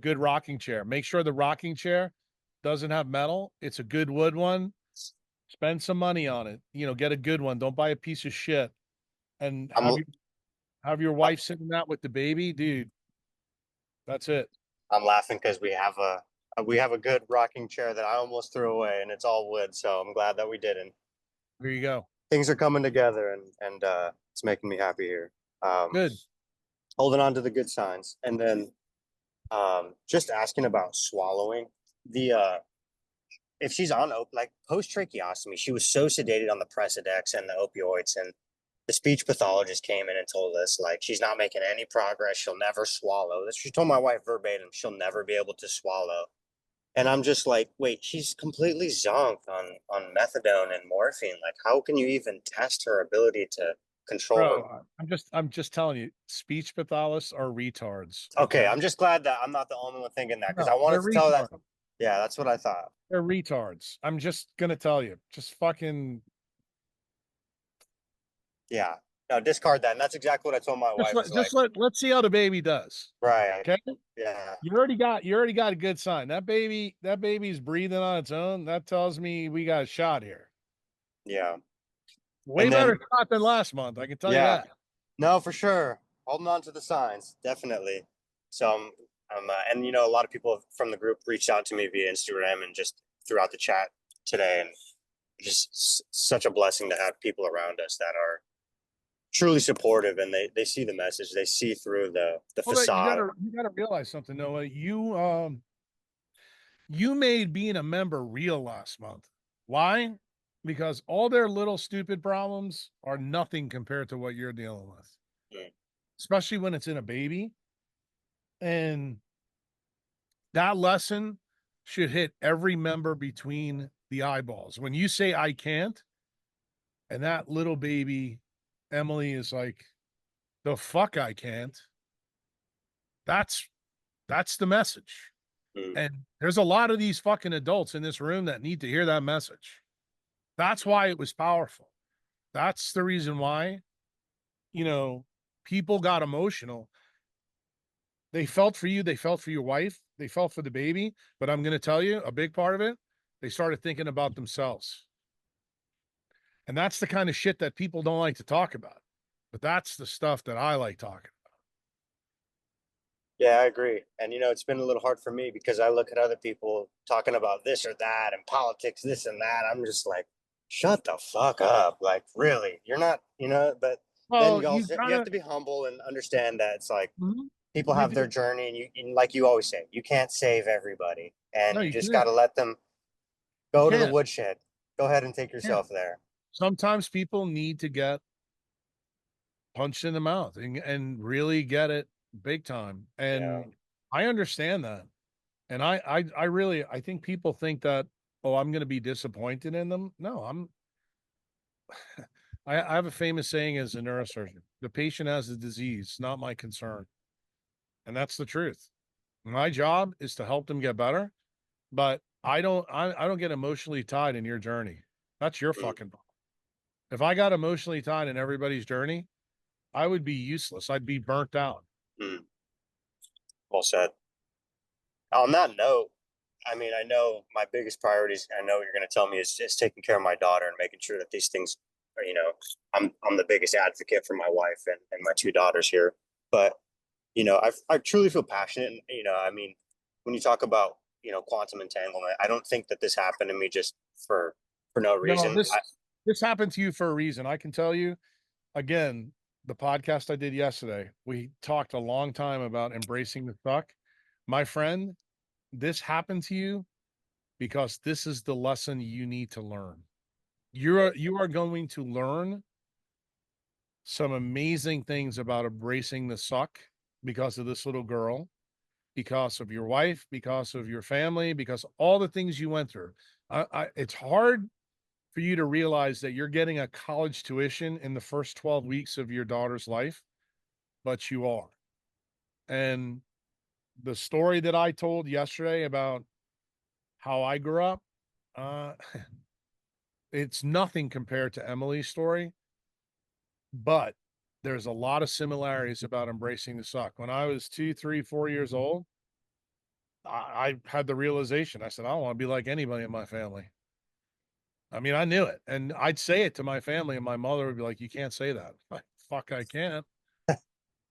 good rocking chair. Make sure the rocking chair doesn't have metal. It's a good wood one. Spend some money on it. Get a good one. Don't buy a piece of shit. And have your wife sitting that with the baby, dude. That's it. I'm laughing because we have a good rocking chair that I almost threw away, and it's all wood. So I'm glad that we didn't. There you go. Things are coming together, and it's making me happy here. Good. Holding on to the good signs, and then just asking about swallowing. If she's on like post tracheostomy, she was so sedated on the Presidex and the opioids, and the speech pathologist came in and told us like she's not making any progress. She'll never swallow. She told my wife verbatim she'll never be able to swallow. And I'm just like, wait, she's completely zonked on methadone and morphine. Like, how can you even test her ability to control her? Bro, I'm just telling you, speech pathologists are retards. Okay, I'm just glad that I'm not the only one thinking that, because No, I wanted they're to tell that. retards. Yeah, that's what I thought. They're retards. I'm just gonna tell you, just fucking Yeah. No, discard that. And that's exactly what I told my wife. Is like, let's see how the baby does. right. Okay. Yeah. You already got a good sign. That baby's breathing on its own. That tells me we got a shot here. Yeah. Way And then- better shot than last month. I can tell you Yeah. that. No, for sure. Holding on to the signs, definitely. So and you know, a lot of people from the group reached out to me via Instagram and just throughout the chat today, and just such a blessing to have people around us that are truly supportive, and they see the message, they see through the Well, facade. you gotta realize something, Noah. You made being a member real last month. Why? Because all their little stupid problems are nothing compared to what you're dealing with. Mm. Especially when it's in a baby. And that lesson should hit every member between the eyeballs. When you say I can't, and that little baby Emily is like, the fuck I can't. That's the message. Mm. And there's a lot of these fucking adults in this room that need to hear that message. That's why it was powerful. That's the reason why, you know, people got emotional. They felt for you. They felt for your wife. They felt for the baby. But I'm going to tell you a big part of it, they started thinking about themselves. And that's the kind of shit that people don't like to talk about. But that's the stuff that I like talking about. Yeah, I agree. And you know, it's been a little hard for me because I look at other people talking about this or that and politics, this and that. I'm just like, shut the fuck up. Like, really, you're not, you know, but then Well, you have to be humble and understand that it's like people You have their journey, and and like you always say, you can't save everybody, and No, you you just can't. got to let them go to the can't. woodshed. Go ahead and take yourself there. Sometimes people need to get punched in the mouth and really get it big time. And I understand that. And I really, I think people think that, oh, I'm going to be disappointed in them. No, I have a famous saying as a neurosurgeon: the patient has a disease, not my concern. And that's the truth. My job is to help them get better, but I don't get emotionally tied in your journey. That's your fucking problem. If I got emotionally tied in everybody's journey, I would be useless. I'd be burnt out. Mm. Well said. On that note, I mean, I know my biggest priorities, I know you're going to tell me, is taking care of my daughter and making sure that these things are, you know, I'm the biggest advocate for my wife and my two daughters here. But, you know, I truly feel passionate. And, you know, I mean, when you talk about, you know, quantum entanglement, I don't think that this happened to me just for no No, reason. this happened to you for a reason. I can tell you, again, the podcast I did yesterday, we talked a long time about embracing the suck. My friend, this happened to you because this is the lesson you need to learn. You are going to learn some amazing things about embracing the suck because of this little girl, because of your wife, because of your family, because all the things you went through. It's hard for you to realize that you're getting a college tuition in the first 12 weeks of your daughter's life, but you are. And the story that I told yesterday about how I grew up, uh, it's nothing compared to Emily's story, but there's a lot of similarities about embracing the suck. When I was 2, 3, 4 years old, I had the realization. I said, I don't want to be like anybody in my family. I mean, I knew it, and I'd say it to my family, and my mother would be like, "You can't say that." Like, fuck, I can't,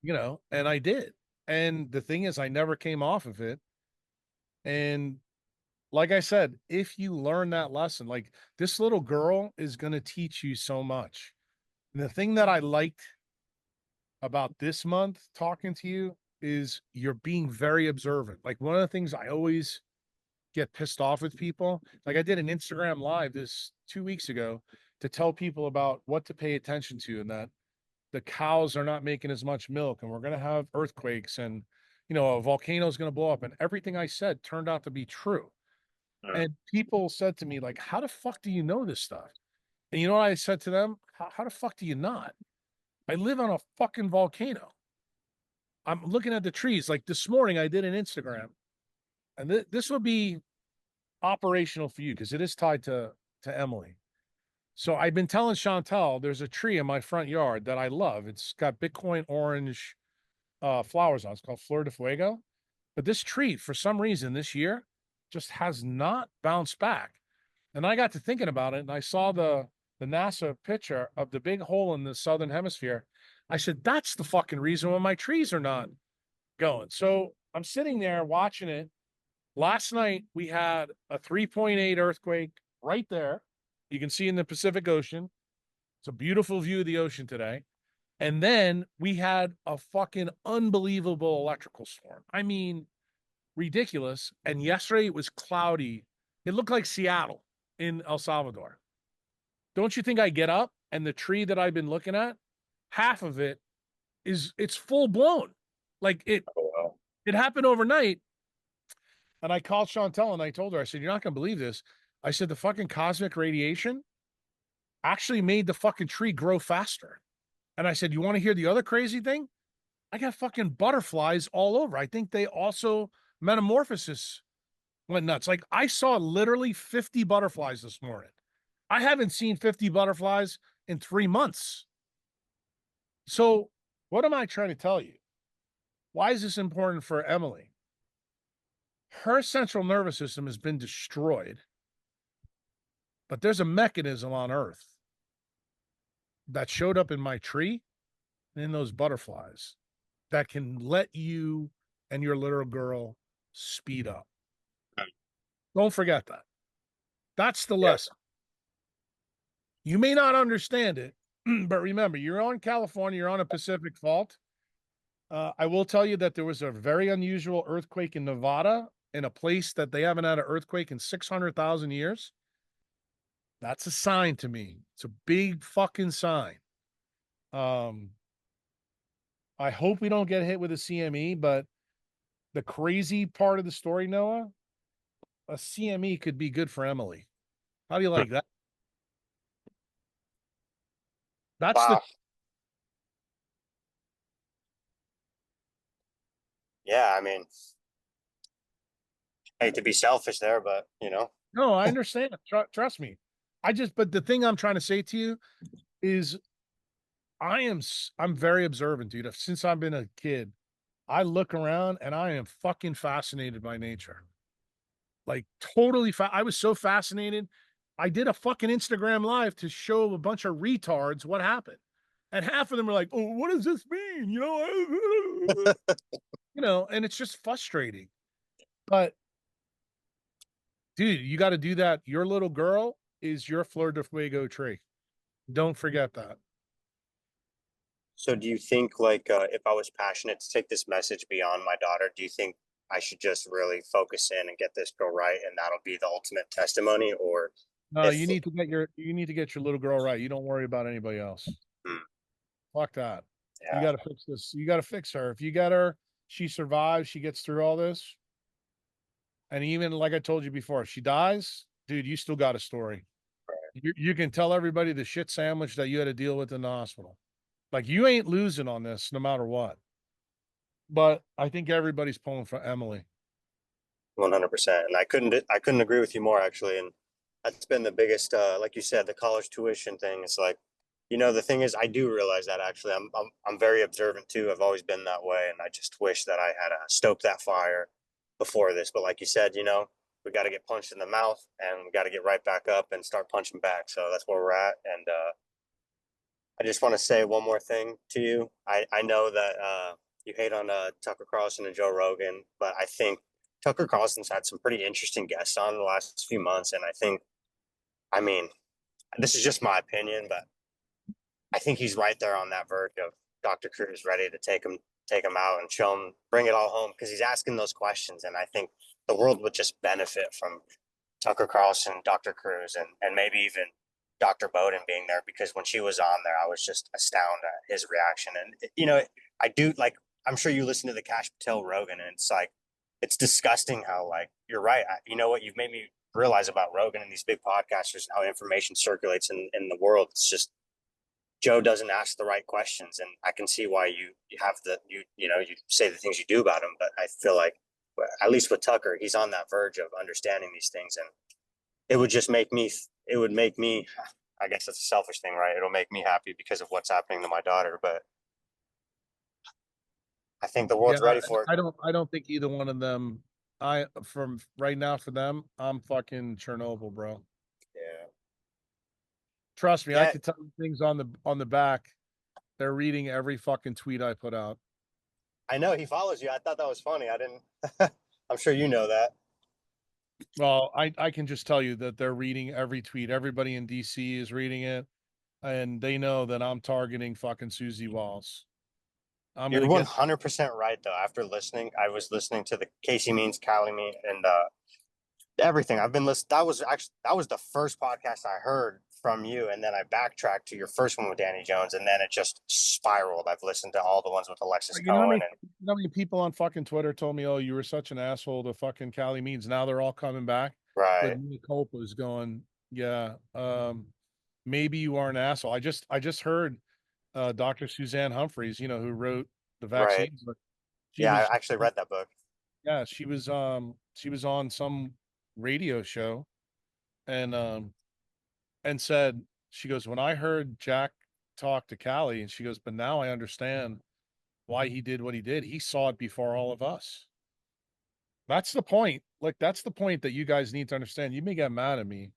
you know. And I did. And the thing is, I never came off of it. And like I said, if you learn that lesson, like this little girl is going to teach you so much. And the thing that I liked about this month talking to you is you're being very observant. Like one of the things I always get pissed off with people, like I did an Instagram live this 2 weeks ago to tell people about what to pay attention to, and that the cows are not making as much milk, and we're going to have earthquakes, and you know, a volcano is going to blow up, and everything I said turned out to be true. And people said to me, like, how the fuck do you know this stuff? And you know what I said to them? How the fuck do you not? I live on a fucking volcano. I'm looking at the trees. Like this morning, I did an Instagram, and this will be operational for you because it is tied to Emily. So I've been telling Chantel there's a tree in my front yard that I love. It's got Bitcoin orange flowers on. It's called Flor de Fuego. But this tree, for some reason, this year just has not bounced back. And I got to thinking about it, and I saw the NASA picture of the big hole in the southern hemisphere. I said, that's the fucking reason why my trees are not going. So I'm sitting there watching it. Last night we had a 3.8 earthquake right there. You can see in the Pacific Ocean. It's a beautiful view of the ocean today. And then we had a fucking unbelievable electrical storm. I mean, ridiculous. And yesterday it was cloudy. It looked like Seattle in El Salvador. Don't you think I get up and the tree that I've been looking at, half of it it's full blown. Like it happened overnight. And I called Chantel and I told her, I said, you're not gonna believe this. I said the fucking cosmic radiation actually made the fucking tree grow faster. And I said, you want to hear the other crazy thing? I got fucking butterflies all over. I think they also metamorphosis went nuts. Like I saw literally 50 butterflies this morning. I haven't seen 50 butterflies in 3 months. So what am I trying to tell you? Why is this important for Emily? Her central nervous system has been destroyed, but there's a mechanism on Earth that showed up in my tree and in those butterflies that can let you and your little girl speed up. Don't forget that. That's the lesson. You may not understand it, but remember, you're on California, you're on a Pacific fault. I will tell you that there was a very unusual earthquake in Nevada in a place that they haven't had an earthquake in 600,000 years. That's a sign to me. It's a big fucking sign. I hope we don't get hit with a CME, but the crazy part of the story, Noah, a CME could be good for Emily. How do you like that? That's Wow. Yeah, I mean, hate to be selfish there, but No, I understand. Trust me. But the thing I'm trying to say to you is I'm very observant, dude. Since I've been a kid, I look around and I am fucking fascinated by nature. Like totally. I was so fascinated. I did a fucking Instagram live to show a bunch of retards what happened. And half of them were like, oh, what does this mean? And it's just frustrating. But dude, you got to do that. Your little girl is your Flor de Fuego tree. Don't forget that. So do you think like if I was passionate to take this message beyond my daughter, do you think I should just really focus in and get this girl right and that'll be the ultimate testimony? Or No, if you need to get your little girl right. You don't worry about anybody else. Fuck that. You got to fix this. You got to fix her. If you get her, she survives, she gets through all this. And even like I told you before, if she dies, dude, you still got a story. You can tell everybody the shit sandwich that you had to deal with in the hospital. Like you ain't losing on this no matter what. But I think everybody's pulling for Emily. 100%. And I couldn't agree with you more, actually. And that's been the biggest, like you said, the college tuition thing. It's like, the thing is, I do realize that actually I'm very observant too. I've always been that way. And I just wish that I had stoked that fire before this. But like you said, we got to get punched in the mouth and we got to get right back up and start punching back. So that's where we're at. And I just want to say one more thing to you. I know that you hate on Tucker Carlson and Joe Rogan, but I think Tucker Carlson's had some pretty interesting guests on the last few months. And I mean, this is just my opinion, but I think he's right there on that verge of Dr. Cruz ready to take him out and show him, bring it all home, because he's asking those questions. And I think the world would just benefit from Tucker Carlson, Dr. Cruz, and maybe even Dr. Bowden being there, because when she was on there, I was just astounded at his reaction. And, I do I'm sure you listen to the Cash Patel Rogan, and it's like, it's disgusting how you're right. You know what? You've made me realize about Rogan and these big podcasters and how information circulates in the world. It's just Joe doesn't ask the right questions, and I can see why you have you say the things you do about him. But I feel like, at least with Tucker, he's on that verge of understanding these things, and it would just make me. It would make me. I guess that's a selfish thing, right? It'll make me happy because of what's happening to my daughter, but I think the world's ready for it. I don't think either one of them. From right now for them, I'm fucking Chernobyl, bro. Yeah. Trust me, I Yeah. could tell you things on the back. They're reading every fucking tweet I put out. I know he follows you. I thought that was funny. I didn't. I'm sure you know that. Well, I can just tell you that they're reading every tweet. Everybody in DC is reading it, and they know that I'm targeting fucking Susie Walls. You're gonna get 100% right, though. After listening, I was listening to the Casey Means, Callie Mean, and everything. I've been listening. That was the first podcast I heard from you, and then I backtracked to your first one with Danny Jones, and then it just spiraled. I've listened to all the ones with Alexis You know Cohen. how many people on fucking Twitter told me, "Oh, you were such an asshole to fucking Callie Means." Now they're all coming back. Right. But Mia Culpa is going, yeah. Maybe you are an asshole. I just heard Dr. Suzanne Humphreys, who wrote the vaccines. But I actually read that book. Yeah, she was on some radio show and said, she goes, when I heard Jack talk to Callie, and she goes, but now I understand why he did what he did. He saw it before all of us. That's the point. Like, that's the point that you guys need to understand. You may get mad at me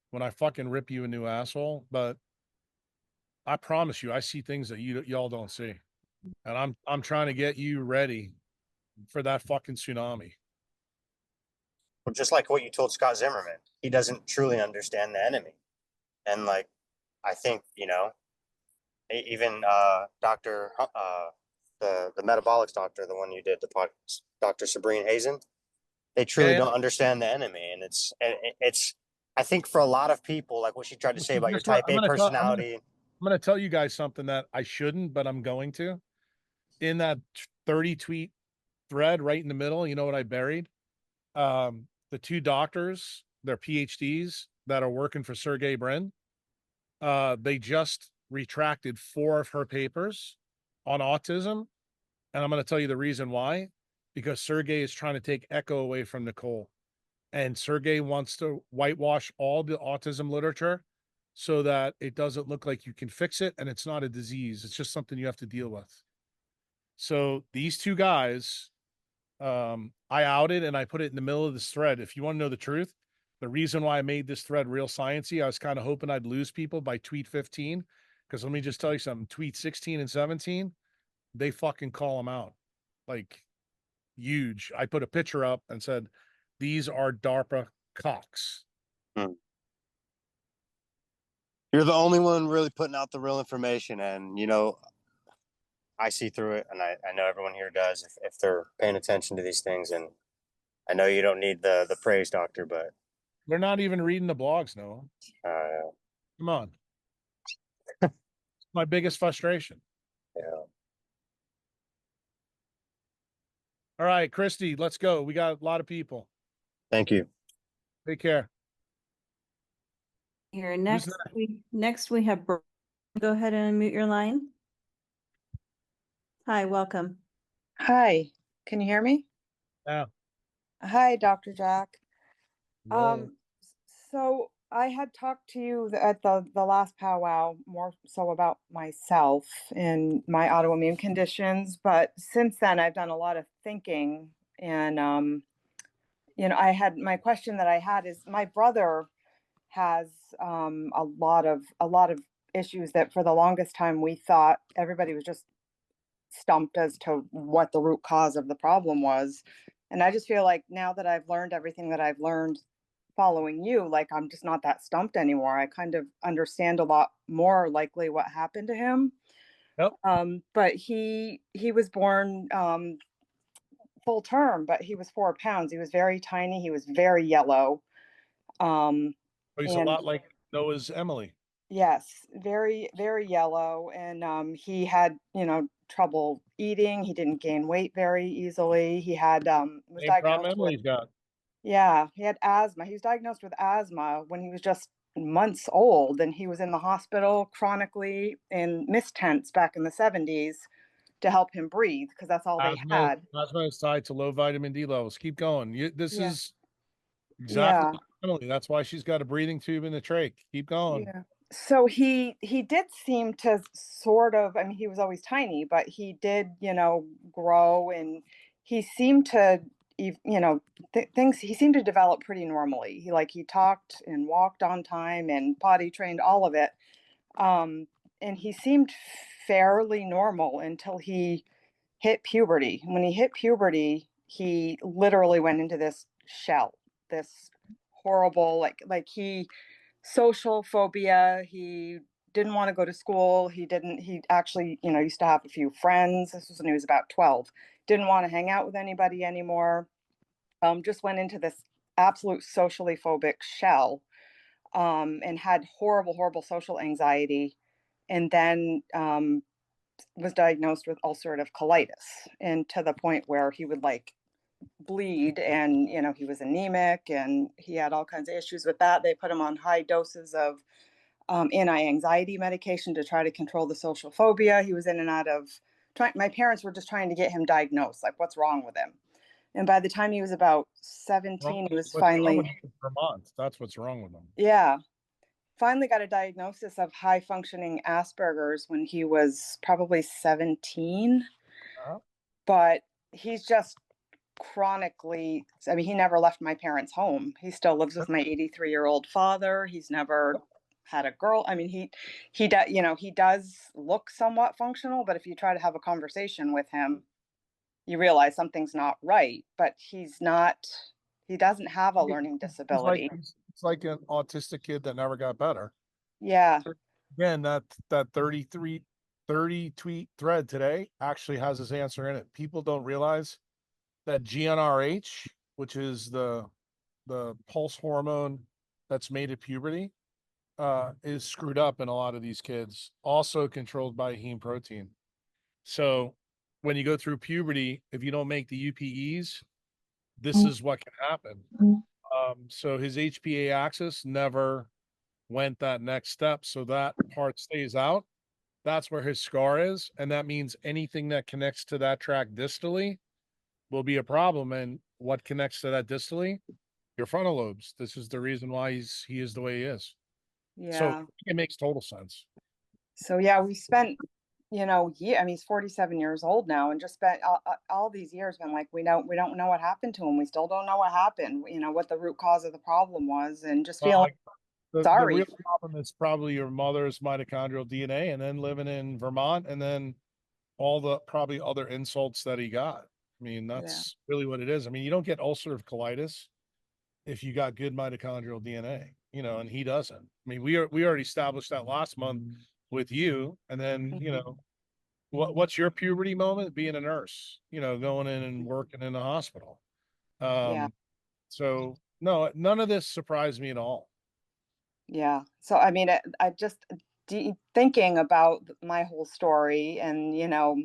when I fucking rip you a new asshole, but I promise you, I see things that y'all don't see. And I'm trying to get you ready for that fucking tsunami. Well, just like what you told Scott Zimmerman, he doesn't truly understand the enemy. And like, I think, even Dr. The metabolics doctor, the one you did the podcast, Dr. Sabrine Hazen, they truly don't understand the enemy. And it's I think for a lot of people, like what she tried to say about your type A personality. I'm going to tell you guys something that I shouldn't, but I'm going to. In that 30 tweet thread right in the middle, you know what I buried? The two doctors, their PhDs that are working for Sergey Brin, they just retracted 4 of her papers on autism. And I'm going to tell you the reason why. Because Sergey is trying to take Echo away from Nicole. And Sergey wants to whitewash all the autism literature so that it doesn't look like you can fix it and it's not a disease. It's just something you have to deal with. So these two guys, I outed and I put it in the middle of this thread. If you want to know the truth, the reason why I made this thread real sciencey, I was kind of hoping I'd lose people by tweet 15. Because let me just tell you something, tweet 16 and 17, they fucking call them out. Like, huge. I put a picture up and said, these are DARPA cocks. You're the only one really putting out the real information. And, I see through it, and I know everyone here does if they're paying attention to these things. And I know you don't need the praise, doctor, but they're not even reading the blogs, Noah. Come on. My biggest frustration. Yeah. All right, Christy, let's go. We got a lot of people. Thank you. Take care. Here next we have Brian. Go ahead and unmute your line. Hi, welcome. Hi, can you hear me? Yeah. Hi, Dr. Jack. Hello. So I had talked to you at the last powwow more so about myself and my autoimmune conditions, but since then I've done a lot of thinking, and I had my question that I had is my brother has a lot of issues that for the longest time we thought everybody was just stumped as to what the root cause of the problem was. And I just feel like now that I've learned everything that I've learned following you, like I'm just not that stumped anymore. I kind of understand a lot more likely what happened to him. Yep. But he was born full term, but he was 4 pounds. He was very tiny. He was very yellow. He's a lot like Noah's Emily. Yes, very, very yellow. And he had, trouble eating. He didn't gain weight very easily. He had was Same problem diagnosed with Emily's got. Yeah, he had asthma. He was diagnosed with asthma when he was just months old, and he was in the hospital chronically in mist tents back in the 70s to help him breathe because that's all they Asthma, had. asthma is tied to low vitamin D levels. Keep going. This Yeah. is exactly Yeah. Emily. That's why she's got a breathing tube in the trach. Keep going. Yeah. So he did seem to sort of, I mean, he was always tiny, but he did, grow, and he seemed to, things, he seemed to develop pretty normally. He talked and walked on time and potty trained, all of it. Um, and he seemed fairly normal until he hit puberty. When he hit puberty, he literally went into this shell, this horrible, he social phobia. He didn't want to go to school. He actually, used to have a few friends. This was when he was about 12. Didn't want to hang out with anybody anymore. Just went into this absolute socially phobic shell, and had horrible, horrible social anxiety. And then was diagnosed with ulcerative colitis, and to the point where he would bleed, and he was anemic, and he had all kinds of issues with that. They put him on high doses of anti-anxiety medication to try to control the social phobia. He was in and out of my parents were just trying to get him diagnosed, like what's wrong with him. And by the time he was about 17, he was What's wrong with finally, Vermont? That's what's wrong with them. yeah, finally got a diagnosis of high functioning Asperger's when he was probably 17. But he's just chronically, I mean, he never left my parents' home. He still lives with my 83-year-old father. He's never had a girl. I mean, he does, he does look somewhat functional, but if you try to have a conversation with him, you realize something's not right. But he doesn't have a learning disability. It's like an autistic kid that never got better. Yeah. Again, that 30 tweet thread today actually has his answer in it. People don't realize that GnRH, which is the pulse hormone that's made at puberty, is screwed up in a lot of these kids, also controlled by heme protein. So when you go through puberty, if you don't make the UPEs, this is what can happen. So his HPA axis never went that next step. So that part stays out. That's where his scar is. And that means anything that connects to that tract distally will be a problem. And what connects to that distally? Your frontal lobes. This is the reason why he is the way he is. So Yeah. it makes total sense. So yeah, we spent, I mean, he's 47 years old now, and just spent all these years been like, we don't know what happened to him. We still don't know what happened, what the root cause of the problem was, and just feeling The sorry. real problem is probably your mother's mitochondrial DNA, and then living in Vermont, and then all the probably other insults that he got. I mean, that's really what it is. I mean, you don't get ulcerative colitis if you got good mitochondrial DNA, and he doesn't. I mean, we already established that last month with you, and then what's your puberty moment? Being a nurse, going in and working in the hospital. Yeah. So no, none of this surprised me at all. Yeah. So, I mean, I just thinking about my whole story, and,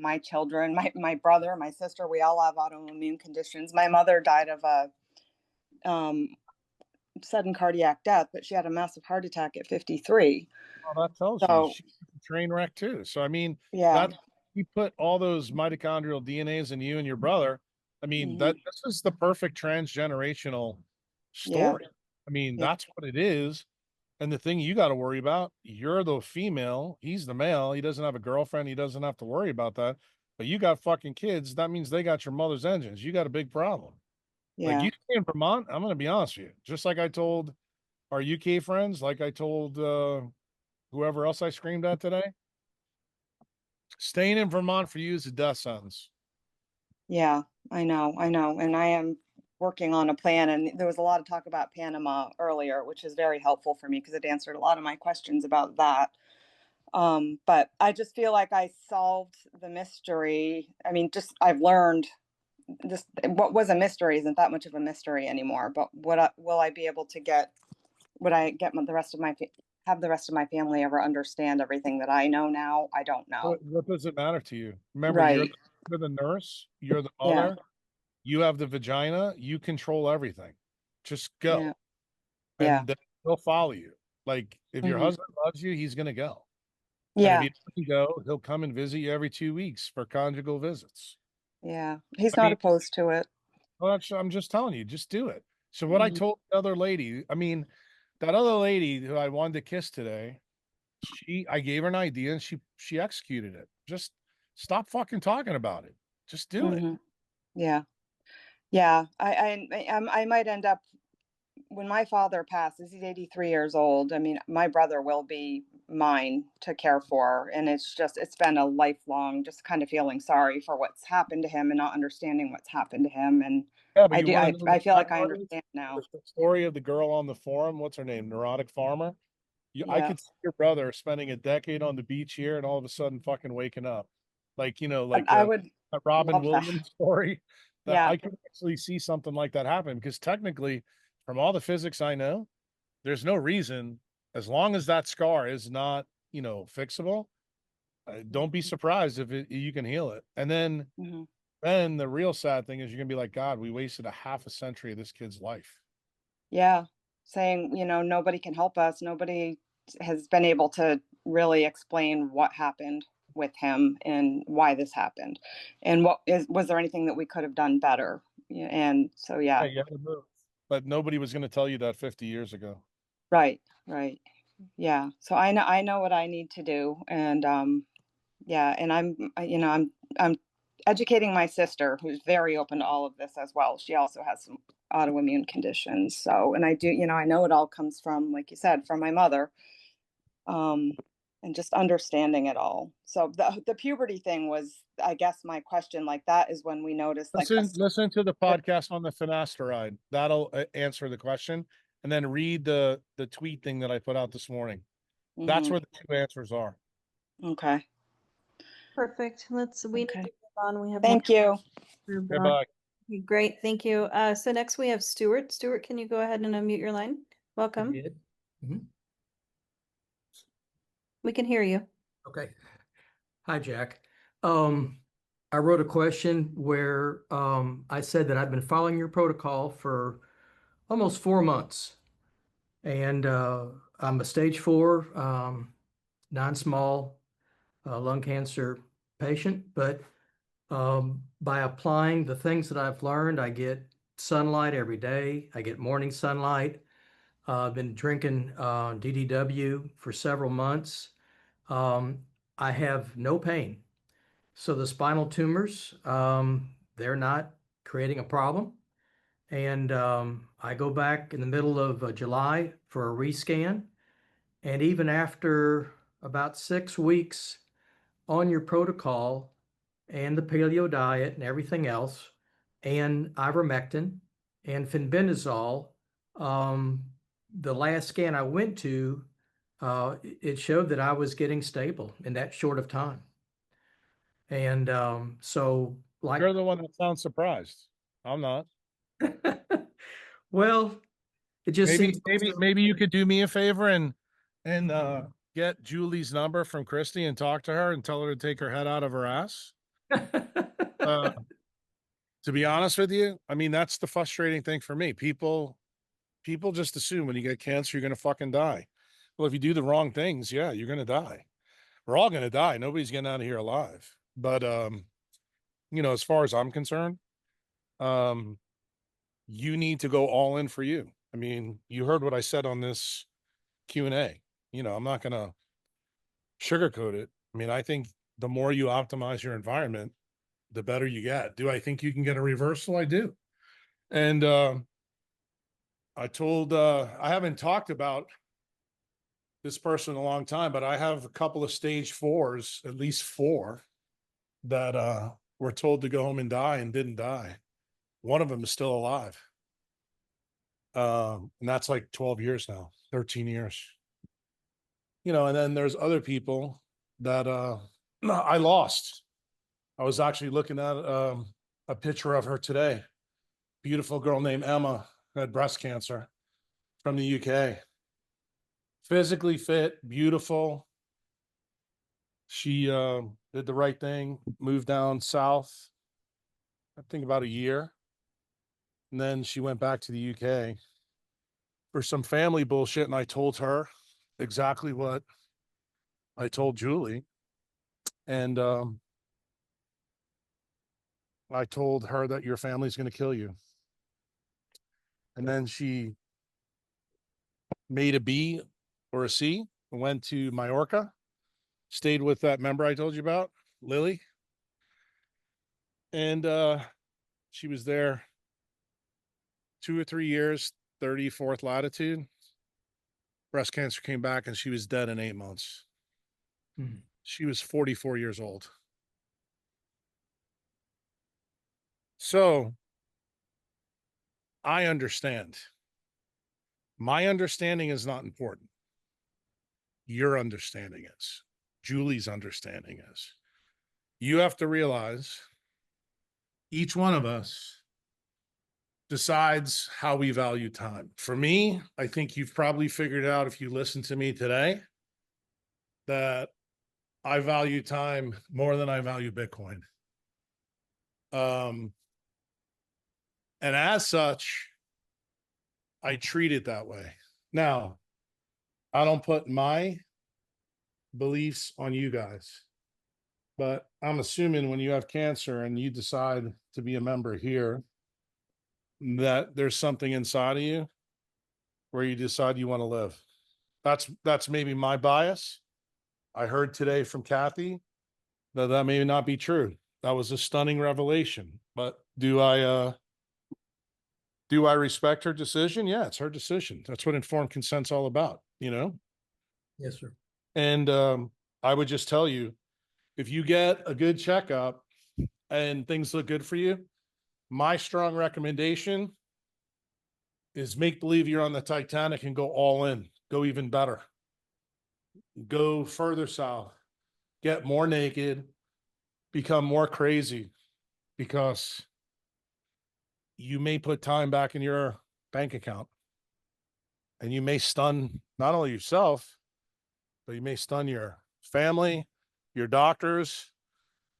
my children, my brother, my sister, we all have autoimmune conditions. My mother died of a sudden cardiac death, but she had a massive heart attack at 53. Well, that tells you she's a train wreck too. So, I mean, Yeah. you put all those mitochondrial DNAs in you and your brother. I mean, this is the perfect transgenerational story. I mean, that's what it is. And the thing you got to worry about, you're the female, he's the male. He doesn't have a girlfriend. He doesn't have to worry about that. But you got fucking kids. That means they got your mother's engines. You got a big problem. Like you stay in Vermont, I'm going to be honest with you. Just like I told our UK friends, like I told whoever else I screamed at today, staying in Vermont for you is a death sentence. Yeah, I know. And I am working on a plan, and there was a lot of talk about Panama earlier, which is very helpful for me because it answered a lot of my questions about that. But I just feel like I solved the mystery. I mean, I've learned this, what was a mystery isn't that much of a mystery anymore, but will I be able to would I get the rest of have the rest of my family ever understand everything that I know now? I don't know. What does it matter to you? Remember, Right. you're the nurse, you're the Yeah. mother, you have the vagina, you control everything. Just go. Yeah. Yeah. And he'll follow you. Like if your Mhm. husband loves you, he's going to go. And Yeah. if he doesn't go, he'll come and visit you every 2 weeks for conjugal visits. Yeah. He's I not mean, opposed to it. well, I'm just telling you, just do it. So what I Mhm. told the other lady, I mean, that other lady who I wanted to kiss today, I gave her an idea and she executed it. Just stop fucking talking about it. Just do it. Mhm. Yeah. Yeah. I might end up when my father passes, he's 83 years old. I mean, my brother will be mine to care for. And it's been a lifelong just kind of feeling sorry for what's happened to him and not understanding what's happened to him. And Yeah, but you want to know I the feel like I sad part is? understand now. The story of the girl on the forum, what's her name? Neurotic Farmer. I Yeah. could see your brother spending a decade on the beach here and all of a sudden fucking waking up. Like, like I would a Robin love that. Williams story. That Yeah. I could actually see something like that happen because technically, from all the physics I know, there's no reason, as long as that scar is not, fixable, don't be surprised if you can heal it. And Mhm. then the real sad thing is you're gonna be like, God, we wasted a half a century of this kid's life. Yeah. Saying, nobody can help us. Nobody has been able to really explain what happened with him and why this happened. And was there anything that we could have done better? Yeah, and so, Yeah, yeah. you have to move. But nobody was gonna tell you that 50 years ago. Right. Right. Yeah. So I know what I need to do. And, yeah. And I'm educating my sister who's very open to all of this as well. She also has some autoimmune conditions. So, and I know it all comes from, like you said, from my mother. um, and just understanding it all. So the puberty thing was, I guess, my question. Like that is when we noticed, like, Listen to the podcast on the finasteride. That'll answer the question. And then read the tweet thing that I put out this morning. That's Mhm. where the two answers are. Okay. Perfect. We need to Okay. move on. We have Thank you. Goodbye. Great, thank you. So next we have Stuart. Stuart, can you go ahead and unmute your line? Welcome. We can hear you. Okay. Hi, Jack. I wrote a question where I said that I've been following your protocol for almost 4 months. And I'm a stage 4 non-small lung cancer patient. But by applying the things that I've learned, I get sunlight every day. I get morning sunlight. I've been drinking DDW for several months. I have no pain. So the spinal tumors, they're not creating a problem. And I go back in the middle of July for a rescan. And even after about 6 weeks on your protocol and the paleo diet and everything else, and ivermectin and fenbendazole, the last scan I went to, it showed that I was getting stable in that short of time. And so, like, You're the one that sounds surprised. I'm not. well, it just seems Maybe you could do me a favor and get Julie's number from Christy and talk to her and tell her to take her head out of her ass. To be honest with you, I mean, that's the frustrating thing for me. People just assume when you get cancer, you're going to fucking die. Well, if you do the wrong things, yeah, you're going to die. We're all going to die. Nobody's getting out of here alive. But, as far as I'm concerned, you need to go all in for you. I mean, you heard what I said on this Q&A. I'm not going to sugarcoat it. I mean, I think the more you optimize your environment, the better you get. Do I think you can get a reversal? I do. And I haven't talked about this person in a long time, but I have a couple of stage 4s, at least 4, that were told to go home and die and didn't die. One of them is still alive. And that's like 12 years now, 13 years. And then there's other people that I lost. I was actually looking at a picture of her today. Beautiful girl named Emma who had breast cancer from the UK. Physically fit, beautiful. She did the right thing, moved down south, I think about a year. And then she went back to the UK for some family bullshit, and I told her exactly what I told Julie. And I told her that your family's going to kill you. And then she made a B or a C, went to Majorca, stayed with that member I told you about, Lily. And she was there 2 or 3 years, 34th latitude. Breast cancer came back and she was dead in 8 months. She was 44 years old. So I understand. My understanding is not important. Your understanding is. Julie's understanding is. You have to realize each one of us decides how we value time. For me, I think you've probably figured out if you listen to me today that I value time more than I value Bitcoin. And as such, I treat it that way. Now, I don't put my beliefs on you guys, but I'm assuming when you have cancer and you decide to be a member here, that there's something inside of you where you decide you want to live. That's maybe my bias. I heard today from Kathy that that may not be true. That was a stunning revelation. But do I respect her decision? Yeah, it's her decision. That's what informed consent's all about, you know? Yes, sir. And I would just tell you, if you get a good checkup and things look good for you, my strong recommendation is make believe you're on the Titanic and go all in, go even better, go further south, get more naked, become more crazy, because you may put time back in your bank account and you may stun not only yourself, but you may stun your family, your doctors,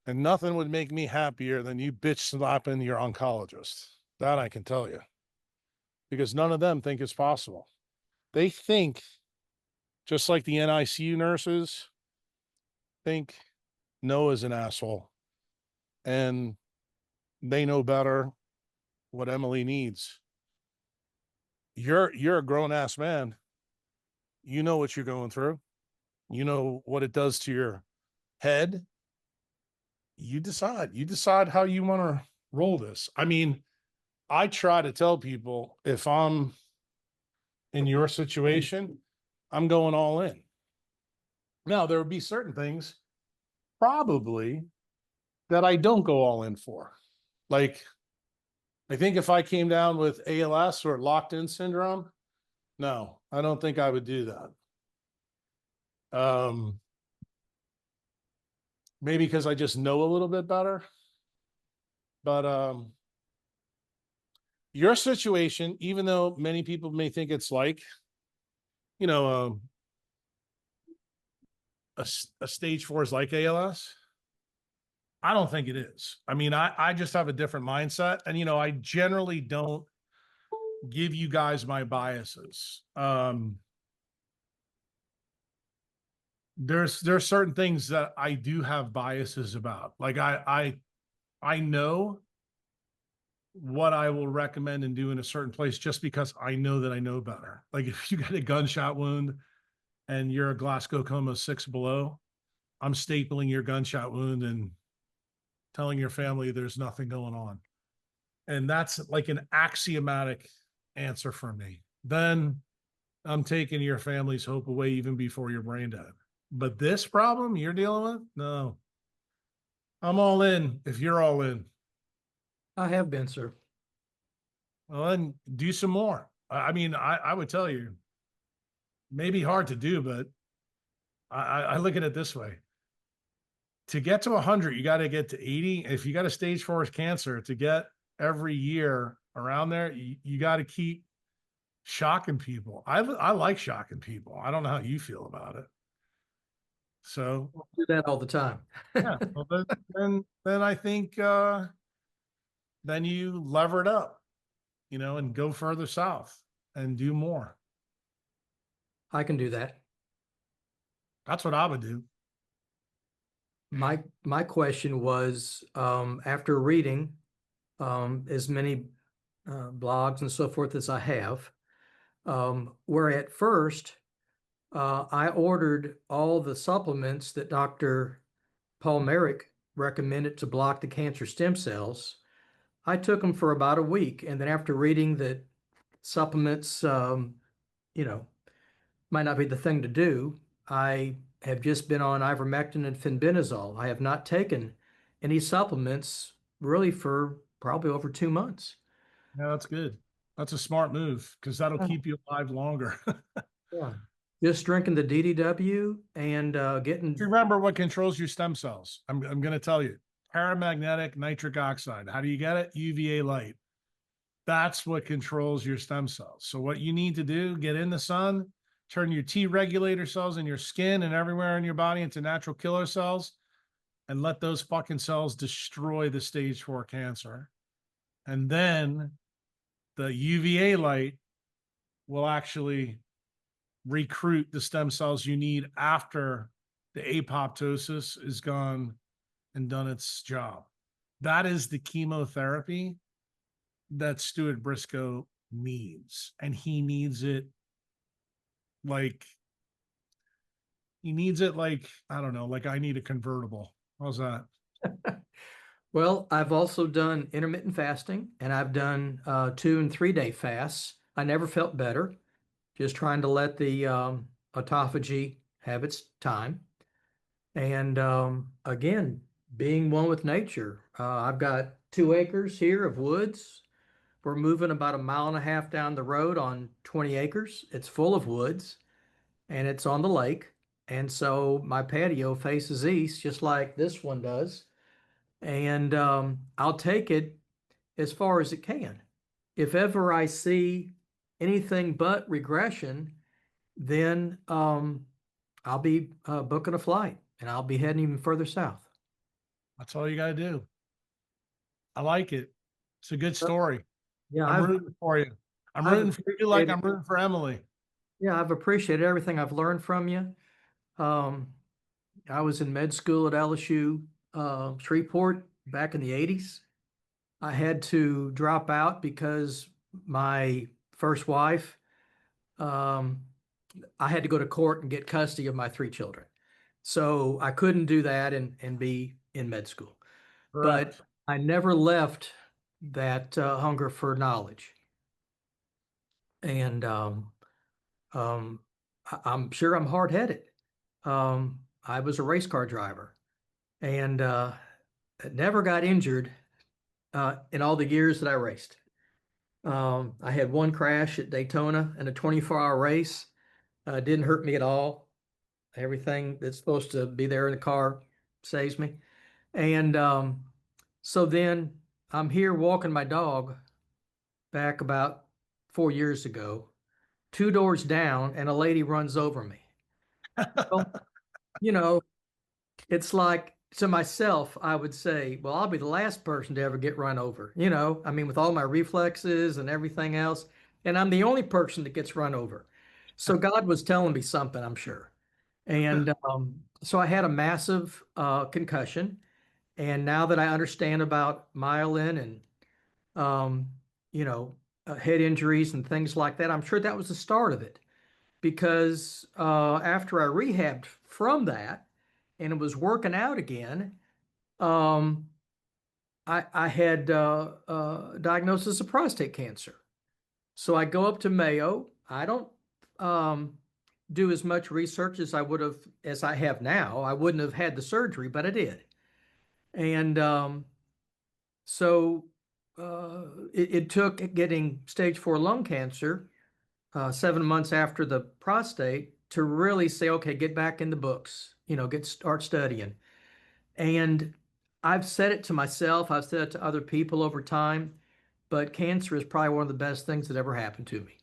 and nothing would make me happier than you bitch slapping your oncologist. That I can tell you, because none of them think it's possible. They think, just like the NICU nurses think Noah's an asshole and they know better what Emily needs. You're a grown ass man. You know what you're going through. You know what it does to your head. You decide how you want to roll this. I mean, I try to tell people, if I'm in your situation, I'm going all in. Now, there would be certain things probably that I don't go all in for. Like, I think if I came down with ALS or locked in syndrome, no, I don't think I would do that. Maybe because I just know a little bit better. But your situation, even though many people may think it's like, you know, a stage 4 is like ALS, I don't think it is. I mean, I just have a different mindset. And, you know, I generally don't give you guys my biases. There's certain things that I do have biases about. Like I know what I will recommend and do in a certain place just because I know that I know better. Like if you got a gunshot wound and you're a Glasgow coma 6 below, I'm stapling your gunshot wound and telling your family there's nothing going on. And that's like an axiomatic answer for me. Then I'm taking your family's hope away even before you're brain dead. But this problem you're dealing with, no. I'm all in if you're all in. I have been, sir. Well, then do some more. I mean, I would tell you, maybe hard to do, but I look at it this way. To get to 100, you got to get to 80. If you got a stage 4 cancer, to get every year around there, you got to keep shocking people. I like shocking people. I don't know how you feel about it. So I do that all the time. yeah, well, then I think then you lever it up, you know, and go further south and do more. I can do that. That's what I would do. My question was, after reading as many blogs and so forth as I have, where at first I ordered all the supplements that Dr. Paul Merrick recommended to block the cancer stem cells. I took them for about a week, and then after reading that supplements, you know, might not be the thing to do, I have just been on ivermectin and fenbendazole. I have not taken any supplements really for probably over 2 months. Yeah, that's good. That's a smart move because that'll keep you alive longer. Yeah. Just drinking the DDW and getting. Remember what controls your stem cells. I'm going to tell you. Paramagnetic nitric oxide. How do you get it? UVA light. That's what controls your stem cells. So what you need to do, get in the sun, turn your T regulator cells in your skin and everywhere in your body into natural killer cells, and let those fucking cells destroy the stage 4 cancer. And then the UVA light will actually recruit the stem cells you need after the apoptosis is gone and done its job. That is the chemotherapy that Stuart Briscoe needs. And he needs it like, I don't know, like I need a convertible. How's that? Well, I've also done intermittent fasting, and I've done 2 and 3 day fasts. I never felt better, just trying to let the autophagy have its time. And again, being one with nature. I've got 2 acres here of woods. We're moving about 1.5 miles down the road on 20 acres. It's full of woods and it's on the lake. And so my patio faces east, just like this one does. And I'll take it as far as it can. If ever I see anything but regression, then I'll be booking a flight and I'll be heading even further south. That's all you got to do. I like it. It's a good story. Yeah, I'm rooting for you. I'm rooting for you like I'm rooting for Emily. Yeah, I've appreciated everything I've learned from you. I was in med school at LSU, Shreveport back in the 80s. I had to drop out because my first wife, I had to go to court and get custody of my 3 children. So I couldn't do that and be in med school. Correct. But I never left that hunger for knowledge. And I'm sure I'm hard-headed. I was a race car driver and never got injured in all the years that I raced. I had 1 crash at Daytona in a 24-hour race. Didn't hurt me at all. Everything that's supposed to be there in the car saves me. And so then I'm here walking my dog back about 4 years ago, 2 doors down, and a lady runs over me. Well, you know, it's like to myself, I would say, well, I'll be the last person to ever get run over. I mean, with all my reflexes and everything else, and I'm the only person that gets run over. So God was telling me something, I'm sure. And so I had a massive concussion. And now that I understand about myelin and, head injuries and things like that, I'm sure that was the start of it. Because after I rehabbed from that and it was working out again, I had diagnosis of prostate cancer. So I go up to Mayo. I don't do as much research as I have now. I wouldn't have had the surgery, but I did. And so it took getting stage 4 lung cancer 7 months after the prostate to really say, okay, get back in the books, start studying. And I've said it to myself, I've said it to other people over time, but cancer is probably one of the best things that ever happened to me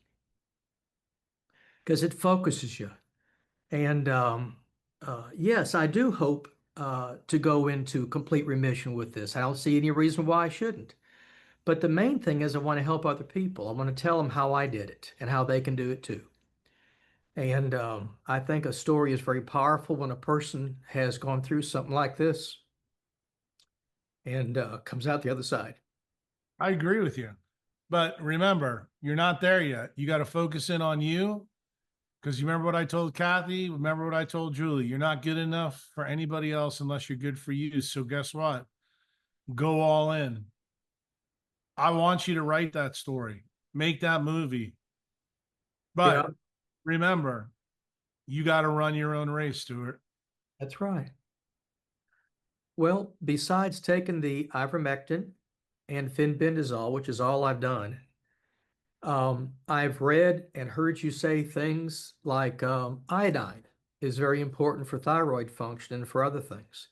because it focuses you. And yes, I do hope to go into complete remission with this. I don't see any reason why I shouldn't. But the main thing is I want to help other people. I want to tell them how I did it and how they can do it too. And I think a story is very powerful when a person has gone through something like this and comes out the other side. I agree with you. But remember, you're not there yet. You got to focus in on you. Because you remember what I told Kathy? Remember what I told Julie? You're not good enough for anybody else unless you're good for you. So guess what? Go all in. I want you to write that story, make that movie. But Yeah. remember, you got to run your own race, Stuart. That's right. Well, besides taking the ivermectin and fenbendazole, which is all I've done, I've read and heard you say things like iodine is very important for thyroid function and for other things.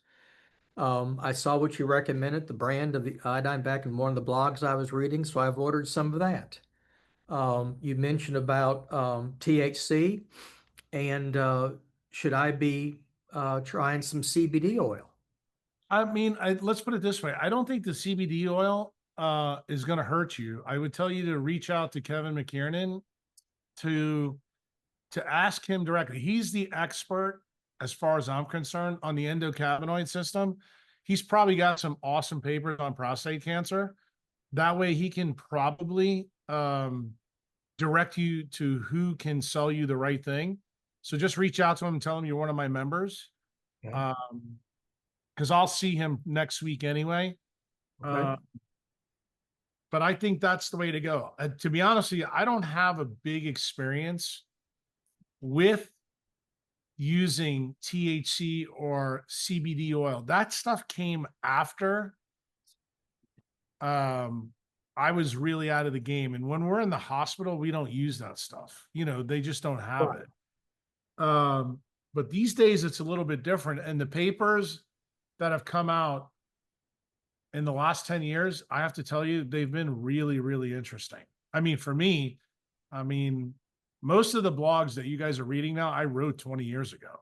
I saw what you recommended, the brand of the iodine, back in one of the blogs I was reading, so I've ordered some of that. You mentioned about THC, and should I be trying some CBD oil? I mean, let's put it this way. I don't think the CBD oil is going to hurt you. I would tell you to reach out to Kevin McKiernan to ask him directly. He's the expert, as far as I'm concerned, on the endocannabinoid system. He's probably got some awesome papers on prostate cancer. That way he can probably direct you to who can sell you the right thing. So just reach out to him and tell him you're one of my members. Okay. Because I'll see him next week anyway. Okay. But I think that's the way to go. To be honest with you, I don't have a big experience with using THC or CBD oil. That stuff came after I was really out of the game. And when we're in the hospital, we don't use that stuff. You know, they just don't have Right. it. But these days it's a little bit different. And the papers that have come out in the last 10 years, I have to tell you, they've been really, really interesting. I mean, for me, most of the blogs that you guys are reading now, I wrote 20 years ago.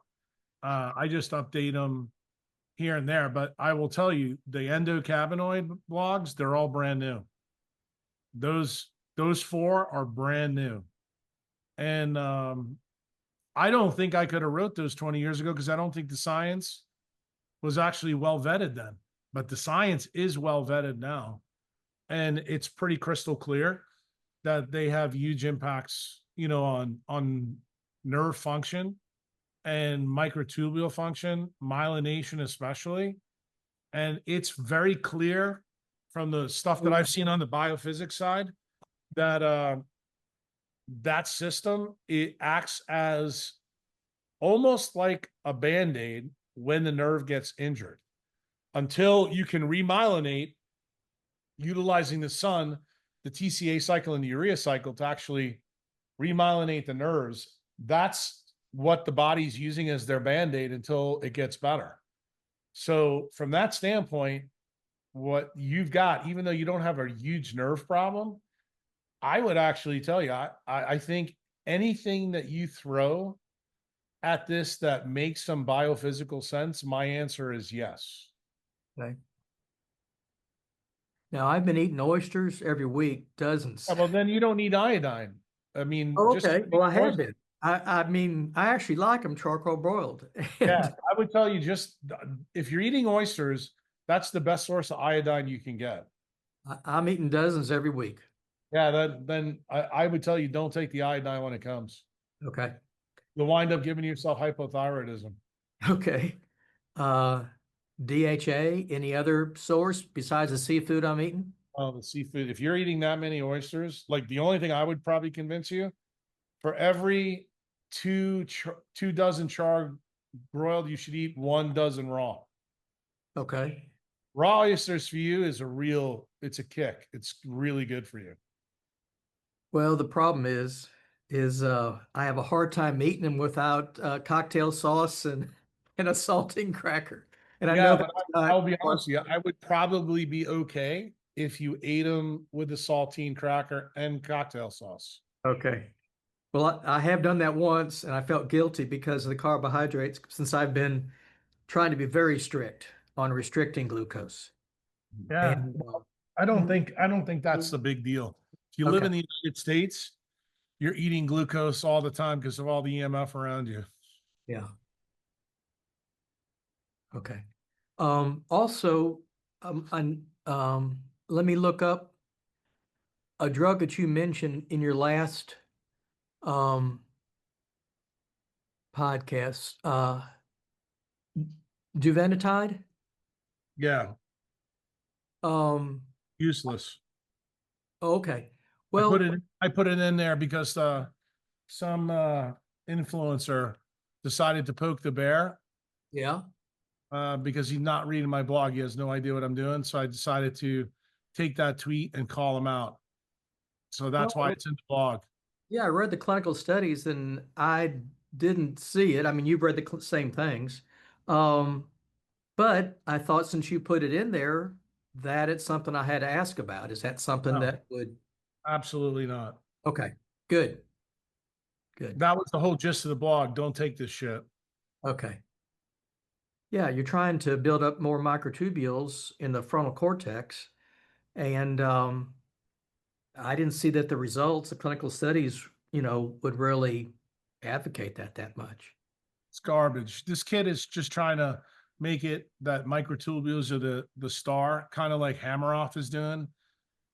I just update them here and there, but I will tell you, the endocannabinoid blogs, they're all brand new. Those four are brand new. And I don't think I could have wrote those 20 years ago because I don't think the science was actually well vetted then. But the science is well vetted now. And it's pretty crystal clear that they have huge impacts, you know, on nerve function and microtubule function, myelination especially. And it's very clear from the stuff that I've seen on the biophysics side that that system, it acts as almost like a Band-Aid when the nerve gets injured until you can remyelinate utilizing the sun, the TCA cycle and the urea cycle to actually remyelinate the nerves. That's what the body's using as their Band-Aid until it gets better. So from that standpoint, what you've got, even though you don't have a huge nerve problem, I would actually tell you, I think anything that you throw at this that makes some biophysical sense, my answer is yes. Okay. Now, I've been eating oysters every week, dozens. Well, then you don't need iodine. I mean, Oh, just okay. Well, I have been. I mean, I actually like them charcoal broiled. yeah, I would tell you just if you're eating oysters, that's the best source of iodine you can get. I'm eating dozens every week. Yeah, then I would tell you don't take the iodine when it comes. Okay. You'll wind up giving yourself hypothyroidism. Okay. DHA, any other source besides the seafood I'm eating? Oh, the seafood. If you're eating that many oysters, like the only thing I would probably convince you, for every two dozen char broiled, you should eat 1 dozen raw. Okay. Raw oysters for you is it's a kick. It's really good for you. Well, the problem is I have a hard time eating them without cocktail sauce and a saltine cracker. And I Yeah, know but I'll be honest with you, I would probably be okay if you ate them with a saltine cracker and cocktail sauce. Okay. Well, I have done that once and I felt guilty because of the carbohydrates since I've been trying to be very strict on restricting glucose. Yeah. And, I don't think that's the big deal. If you live in the United States, you're eating glucose all the time because of all the EMF around you. Yeah. Okay. Also, let me look up a drug that you mentioned in your last podcast, Juvenatide. Yeah, useless. Okay. I Well, put it in there because some influencer decided to poke the bear yeah. because he's not reading my blog. He has no idea what I'm doing. So I decided to take that tweet and call him out. So that's Well, why it's in the blog. yeah, I read the clinical studies and I didn't see it. I mean, you've read the same things. But I thought since you put it in there, that it's something I had to ask about. Is that something No, that would? absolutely not. Okay, good. Good. That was the whole gist of the blog. Don't take this shit. Okay. Yeah, you're trying to build up more microtubules in the frontal cortex. And I didn't see that the results, the clinical studies, would really advocate that much. It's garbage. This kid is just trying to make it that microtubules are the star, kind of like Hammeroff is doing.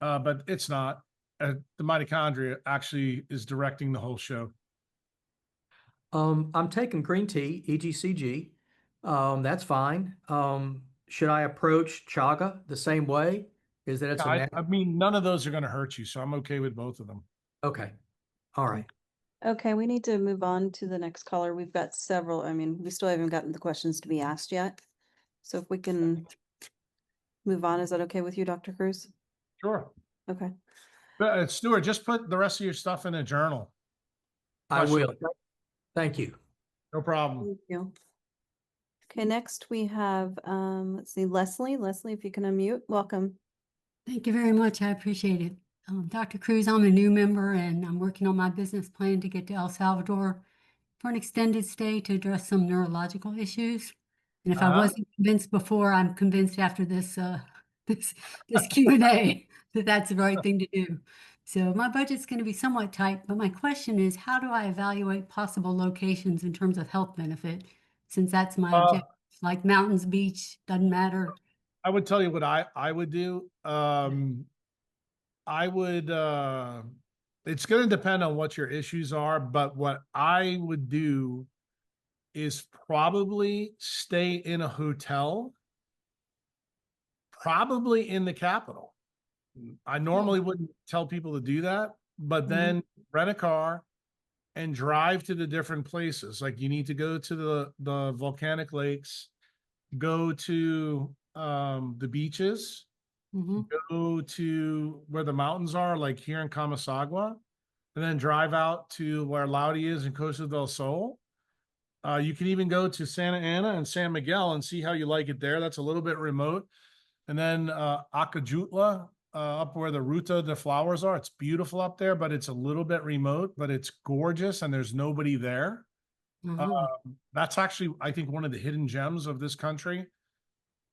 But it's not. The mitochondria actually is directing the whole show. I'm taking green tea, EGCG. That's fine. Should I approach chaga the same way? Is that it's a I mean, none of those are going to hurt you, so I'm okay with both of them. Okay. All right. Okay, we need to move on to the next caller. We've got several. I mean, we still haven't gotten the questions to be asked yet. So if we can move on, is that okay with you, Dr. Cruz? Sure. Okay. But Stuart, just put the rest of your stuff in a journal. I will. Thank you. No problem. Thank you. Okay, next we have, let's see, Leslie. Leslie, if you can unmute, welcome. Thank you very much. I appreciate it. Dr. Cruz, I'm a new member and I'm working on my business plan to get to El Salvador for an extended stay to address some neurological issues. And if I wasn't convinced before, I'm convinced after this this Q&A that that's the right thing to do. So my budget's going to be somewhat tight, but my question is, how do I evaluate possible locations in terms of health benefit? Since that's my objective, like mountains, beach, doesn't matter. I would tell you what I would do. I would it's going to depend on what your issues are, but what I would do is probably stay in a hotel, probably in the capital. I normally wouldn't tell people to do that, but then rent a car and drive to the different places. Like you need to go to the volcanic lakes, go to the beaches, go to where the mountains are, like here in Camasagua, and then drive out to where Laude is in Costa del Sol. You can even go to Santa Ana and San Miguel and see how you like it there. That's a little bit remote. And then Acajutla, up where the Ruta de Flowers are. It's beautiful up there, but it's a little bit remote, but it's gorgeous and there's nobody there. That's actually, I think, one of the hidden gems of this country.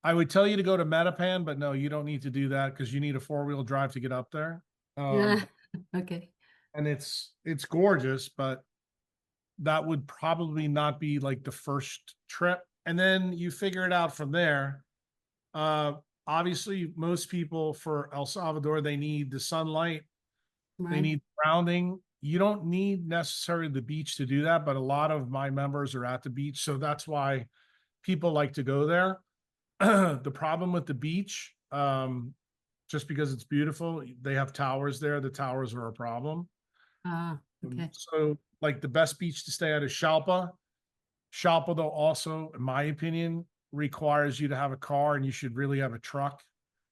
I would tell you to go to Metapan, but no, you don't need to do that because you need a 4-wheel drive to get up there. Okay. And it's gorgeous, but that would probably not be like the first trip. And then you figure it out from there. Obviously, most people for El Salvador, they need the sunlight, they need grounding. You don't need necessarily the beach to do that, but a lot of my members are at the beach. So that's why people like to go there. The problem with the beach, just because it's beautiful, they have towers there. The towers are a problem. Okay. So like the best beach to stay at is Xalpa. Xalpa, though, also, in my opinion, requires you to have a car and you should really have a truck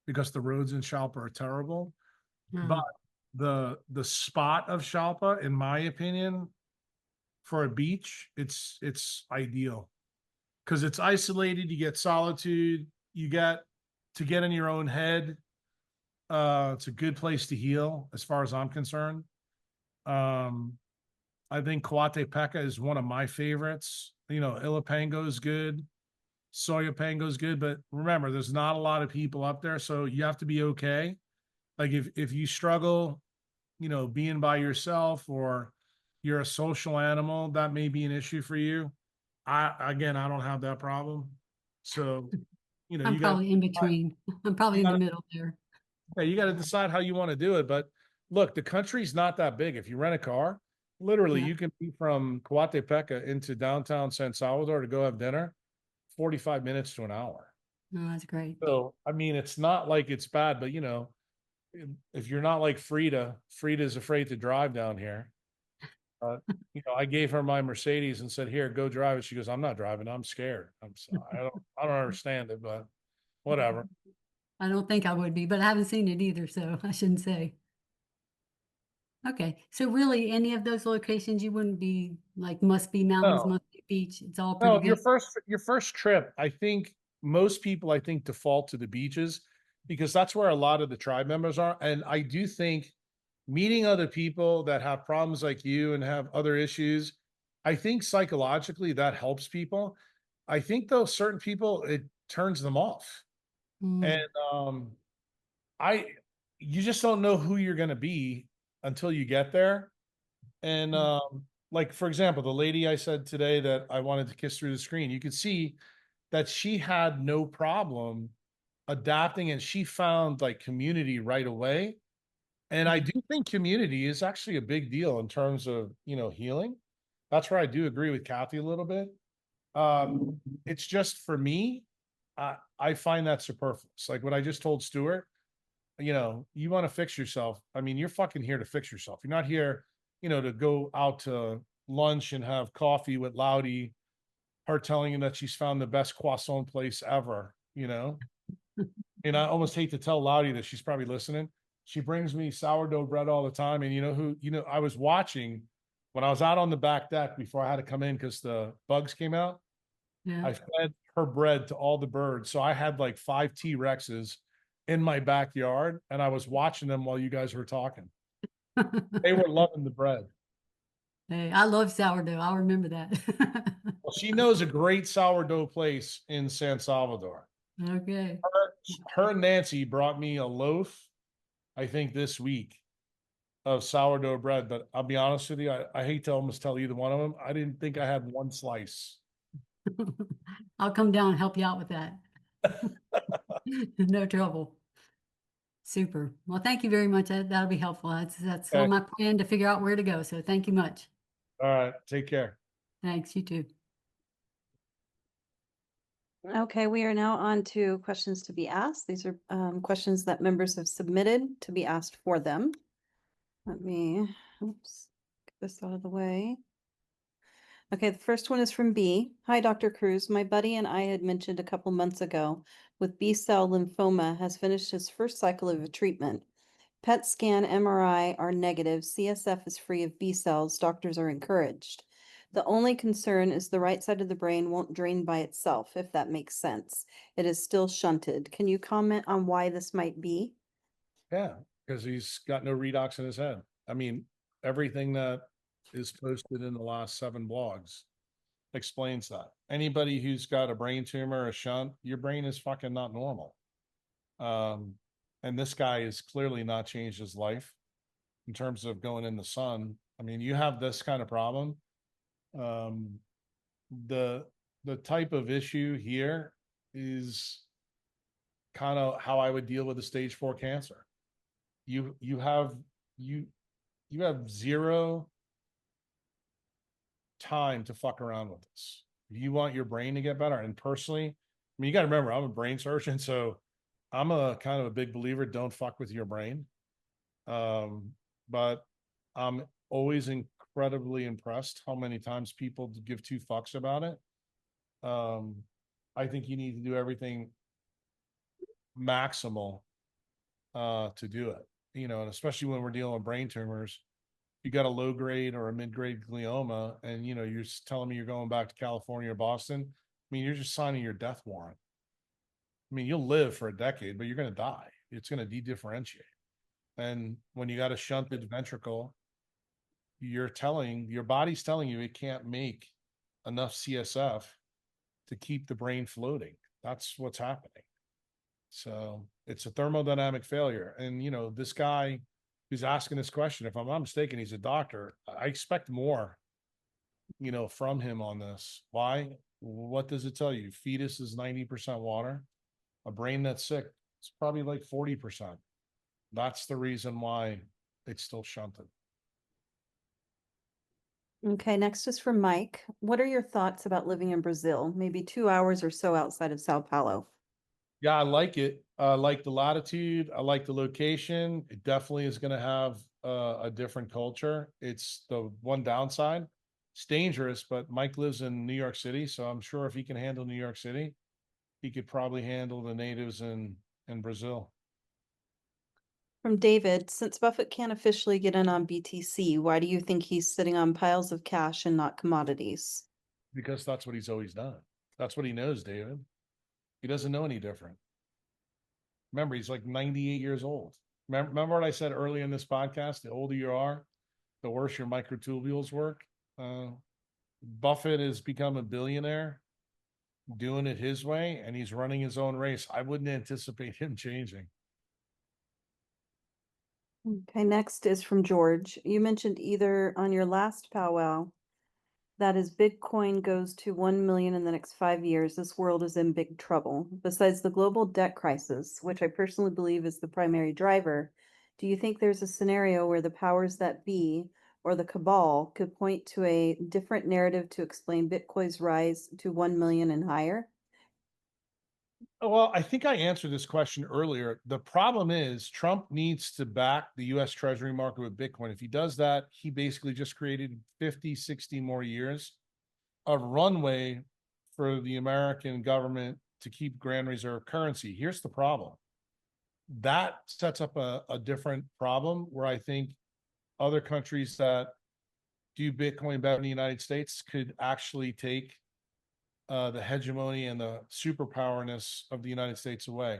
because the roads in Xalpa are terrible. But the spot of Xalpa, in my opinion, for a beach, it's ideal because it's isolated. You get solitude. You get to get in your own head. It's a good place to heal, as far as I'm concerned. I think Coatepeca is one of my favorites. Ilopango is good. Soyapango is good, but remember, there's not a lot of people up there, so you have to be okay. Like if you struggle being by yourself, or you're a social animal, that may be an issue for you. I don't have that problem. So, I'm you got probably in between. I'm probably in the middle there. you got to decide how you want to do it. But look, the country's not that big. If you rent a car, literally Yeah. you can be from Coatepeca into downtown San Salvador to go have dinner, 45 minutes to an hour. No, that's great. So, I mean, it's not like it's bad, but if you're not like Frida's afraid to drive down here. I gave her my Mercedes and said, "Here, go drive it." She goes, "I'm not driving. I'm scared." I don't understand it, but whatever. I don't think I would be, but I haven't seen it either, so I shouldn't say. Okay, so really, any of those locations you wouldn't be like must be mountains, No. must be beach. It's all pretty No, your good. first trip, I think most people default to the beaches because that's where a lot of the tribe members are. And I do think meeting other people that have problems like you and have other issues, I think psychologically that helps people. I think though certain people it turns them off. Mm. And I you just don't know who you're gonna be until you get there. And like for example, the lady I said today that I wanted to kiss through the screen, you could see that she had no problem adapting and she found like community right away. And I do think community is actually a big deal in terms of, healing. That's where I do agree with Kathy a little bit. It's just for me, I find that superfluous. Like what I just told Stuart, you want to fix yourself. I mean, you're fucking here to fix yourself. You're not here, to go out to lunch and have coffee with Loudy, her telling you that she's found the best croissant place ever. And I almost hate to tell Loudy that she's probably listening. She brings me sourdough bread all the time. And I was watching when I was out on the back deck before I had to come in because the bugs came out. Yeah. I fed her bread to all the birds. So I had like 5 T-Rexes in my backyard and I was watching them while you guys were talking. They were loving the bread. Hey, I love sourdough. I'll remember that. Well, she knows a great sourdough place in San Salvador. Okay. Her and Nancy brought me a loaf, I think this week, of sourdough bread. But I'll be honest with you, I hate to almost tell either one of them. I didn't think I had one slice. I'll come down and help you out with that. No trouble. Super. Well, thank you very much. That'll be helpful. That's on Okay. my plan to figure out where to go. So thank you much. All right. Take care. Thanks. You too. Okay, we are now on to questions to be asked. These are questions that members have submitted to be asked for them. Let me, oops, get this out of the way. Okay, the first one is from B. Hi, Dr. Cruz. My buddy and I had mentioned a couple months ago with B-cell lymphoma has finished his first cycle of treatment. PET scan, MRI are negative. CSF is free of B cells. Doctors are encouraged. The only concern is the right side of the brain won't drain by itself, if that makes sense. It is still shunted. Can you comment on why this might be? Yeah, because he's got no redox in his head. I mean, everything that is posted in the last 7 blogs explains that. Anybody who's got a brain tumor, a shunt, your brain is fucking not normal. And this guy has clearly not changed his life in terms of going in the sun. I mean, you have this kind of problem. The type of issue here is kind of how I would deal with a stage 4 cancer. You have zero time to fuck around with this. You want your brain to get better. And personally, I mean, you got to remember, I'm a brain surgeon, so I'm a kind of a big believer, don't fuck with your brain. But I'm always incredibly impressed how many times people give 2 fucks about it. I think you need to do everything maximal to do it, and especially when we're dealing with brain tumors. You got a low grade or a mid grade glioma, and you're telling me you're going back to California or Boston. I mean, you're just signing your death warrant. I mean, you'll live for a decade, but you're going to die. It's going to de-differentiate. And when you got a shunted ventricle, your body's telling you it can't make enough CSF to keep the brain floating. That's what's happening. So it's a thermodynamic failure. And this guy, who's asking this question. If I'm not mistaken, he's a doctor. I expect more, from him on this. Why? What does it tell you? Fetus is 90% water. A brain that's sick, it's probably like 40%. That's the reason why it's still shunted. Okay, next is from Mike. What are your thoughts about living in Brazil? Maybe 2 hours or so outside of Sao Paulo. Yeah, I like it. I like the latitude. I like the location. It definitely is going to have a different culture. It's the one downside. It's dangerous, but Mike lives in New York City, so I'm sure if he can handle New York City, he could probably handle the natives in Brazil. From David, since Buffett can't officially get in on BTC, why do you think he's sitting on piles of cash and not commodities? Because that's what he's always done. That's what he knows, David. He doesn't know any different. Remember, he's like 98 years old. Remember what I said earlier in this podcast? The older you are, the worse your microtubules work. Buffett has become a billionaire doing it his way, and he's running his own race. I wouldn't anticipate him changing. Okay, next is from George. You mentioned either on your last powwow that as Bitcoin goes to 1 million in the next 5 years, this world is in big trouble. Besides the global debt crisis, which I personally believe is the primary driver, do you think there's a scenario where the powers that be or the cabal could point to a different narrative to explain Bitcoin's rise to 1 million and higher? Well, I think I answered this question earlier. The problem is Trump needs to back the US Treasury market with Bitcoin. If he does that, he basically just created 50, 60 more years of runway for the American government to keep grand reserve currency. Here's the problem. That sets up a different problem where I think other countries that do Bitcoin better than the United States could actually take the hegemony and the superpowerness of the United States away.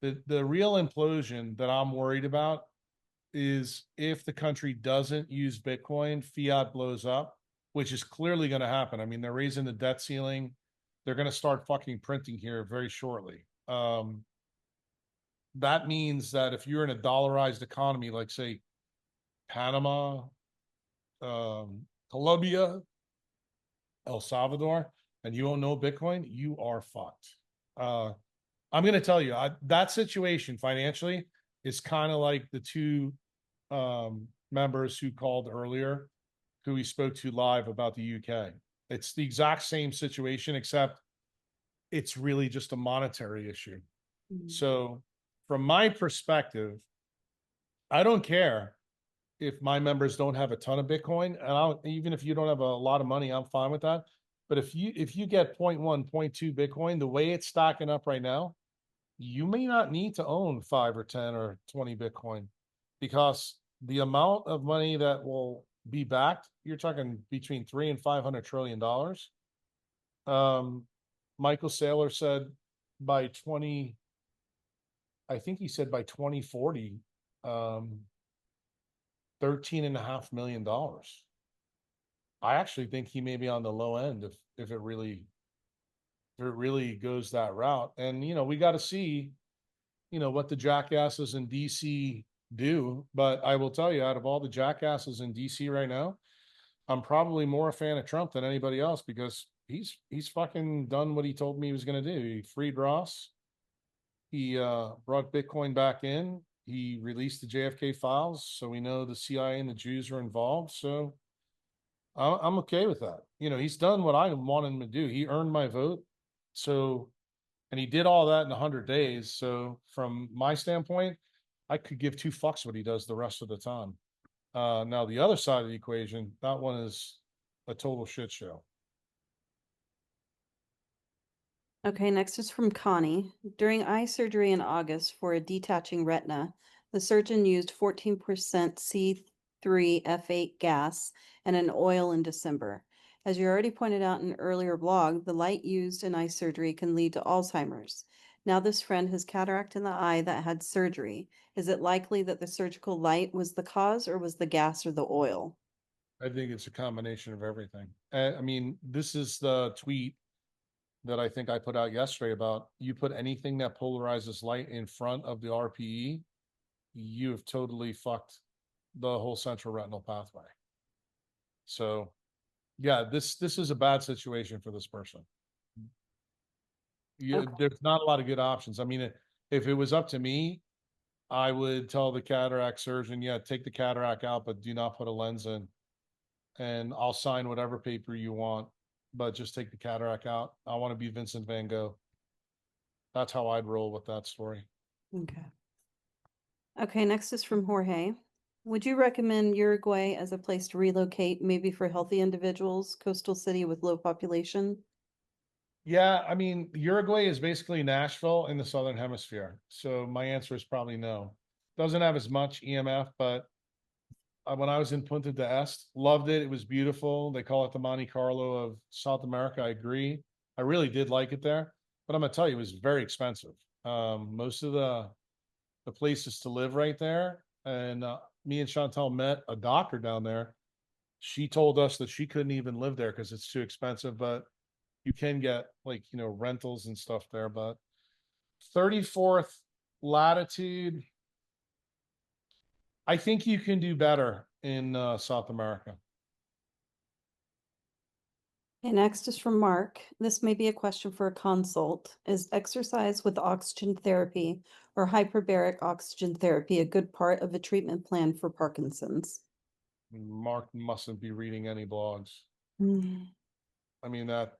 The real implosion that I'm worried about is if the country doesn't use Bitcoin, fiat blows up, which is clearly going to happen. I mean, they're raising the debt ceiling. They're going to start fucking printing here very shortly. That means that if you're in a dollarized economy, like say Panama, Colombia, El Salvador, and you don't know Bitcoin, you are fucked. I'm going to tell you, that situation financially is kind of like the two members who called earlier, who we spoke to live about the UK. It's the exact same situation, except it's really just a monetary issue. So from my perspective, I don't care if my members don't have a ton of Bitcoin, and even if you don't have a lot of money, I'm fine with that. But if you get 0.1, 0.2 Bitcoin, the way it's stacking up right now, you may not need to own 5 or 10 or 20 Bitcoin, because the amount of money that will be backed, you're talking between $300 and $500 trillion. Michael Saylor said by 2040, $13.5 million. I actually think he may be on the low end if it really goes that route. And we got to see what the jackasses in DC do. But I will tell you, out of all the jackasses in DC right now, I'm probably more a fan of Trump than anybody else, because he's fucking done what he told me he was going to do. He freed Ross. He brought Bitcoin back in. He released the JFK files, so we know the CIA and the Jews are involved. So I'm okay with that. He's done what I wanted him to do. He earned my vote. So, and he did all that in 100 days. So from my standpoint, I could give two fucks what he does the rest of the time. Now the other side of the equation, that one is a total shit show. Okay, next is from Connie. During eye surgery in August for a detaching retina, the surgeon used 14% C3F8 gas and an oil in December. As you already pointed out in an earlier blog, the light used in eye surgery can lead to Alzheimer's. Now this friend has cataract in the eye that had surgery. Is it likely that the surgical light was the cause, or was the gas or the oil? I think it's a combination of everything. I mean, this is the tweet that I think I put out yesterday about, you put anything that polarizes light in front of the RPE, you have totally fucked the whole central retinal pathway. So yeah, this is a bad situation for this person. There's not a lot of good options. I mean, if it was up to me, I would tell the cataract surgeon, yeah, take the cataract out, but do not put a lens in. And I'll sign whatever paper you want, but just take the cataract out. I want to be Vincent van Gogh. That's how I'd roll with that story. Okay. Okay, next is from Jorge. Would you recommend Uruguay as a place to relocate, maybe for healthy individuals, coastal city with low population? Yeah, I mean, Uruguay is basically Nashville in the Southern Hemisphere. So my answer is probably no. Doesn't have as much EMF, but when I was in Punta de Este, loved it. It was beautiful. They call it the Monte Carlo of South America. I agree. I really did like it there, but I'm gonna tell you, it was very expensive. Most of the places to live right there, and me and Chantal met a doctor down there. She told us that she couldn't even live there because it's too expensive, but you can get, like, rentals and stuff there. But 34th latitude, I think you can do better in South America. Okay, next is from Mark. This may be a question for a consult. Is exercise with oxygen therapy or hyperbaric oxygen therapy a good part of a treatment plan for Parkinson's? Mark mustn't be reading any blogs. I mean, that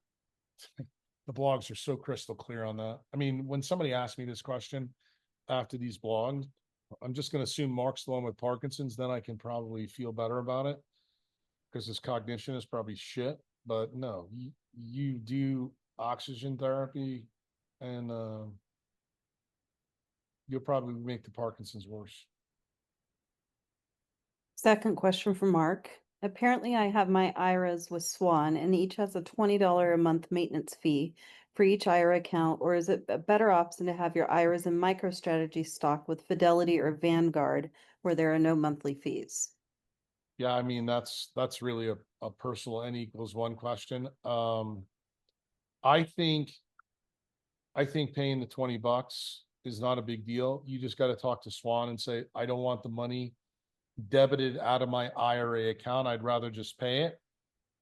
the blogs are so crystal clear on that. I mean, when somebody asks me this question after these blogs, I'm just going to assume Mark's the one with Parkinson's. Then I can probably feel better about it because his cognition is probably shit. But no, you do oxygen therapy, and you'll probably make the Parkinson's worse. Second question from Mark. Apparently, I have my IRAs with Swan, and each has a $20 a month maintenance fee for each IRA account, or is it a better option to have your IRAs in MicroStrategy stock with Fidelity or Vanguard, where there are no monthly fees? Yeah, I mean, that's really a personal N equals one question. I think paying the $20 is not a big deal. You just got to talk to Swan and say, I don't want the money debited out of my IRA account. I'd rather just pay it.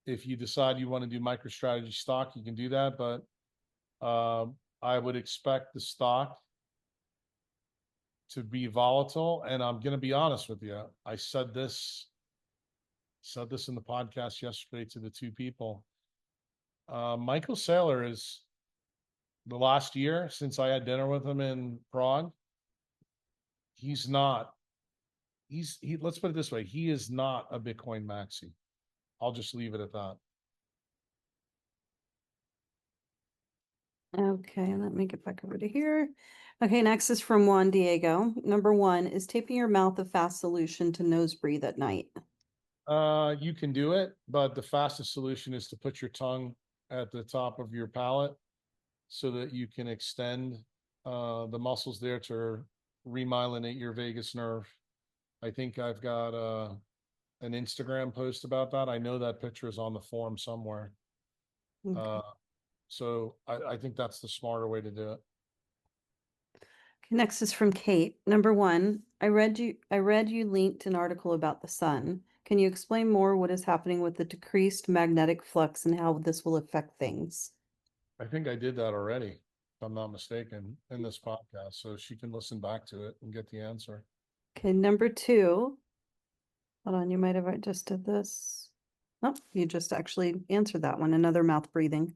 If you decide you want to do MicroStrategy stock, you can do that. But I would expect the stock to be volatile. And I'm going to be honest with you. I said this in the podcast yesterday to the two people. Michael Saylor is, the last year since I had dinner with him in Prague, let's put it this way. He is not a Bitcoin maxi. I'll just leave it at that. Okay, let me get back over to here. Okay, next is from Juan Diego. Number one, is taping your mouth a fast solution to nose breathe at night? You can do it, but the fastest solution is to put your tongue at the top of your palate so that you can extend the muscles there to remyelinate your vagus nerve. I think I've got an Instagram post about that. I know that picture is on the form somewhere. Okay. So I think that's the smarter way to do it. Okay, next is from Kate. Number one, I read you linked an article about the sun. Can you explain more what is happening with the decreased magnetic flux and how this will affect things? I think I did that already, if I'm not mistaken, in this podcast. So she can listen back to it and get the answer. Okay, number two. Hold on, you might have just did this. Oh, you just actually answered that one. Another mouth breathing.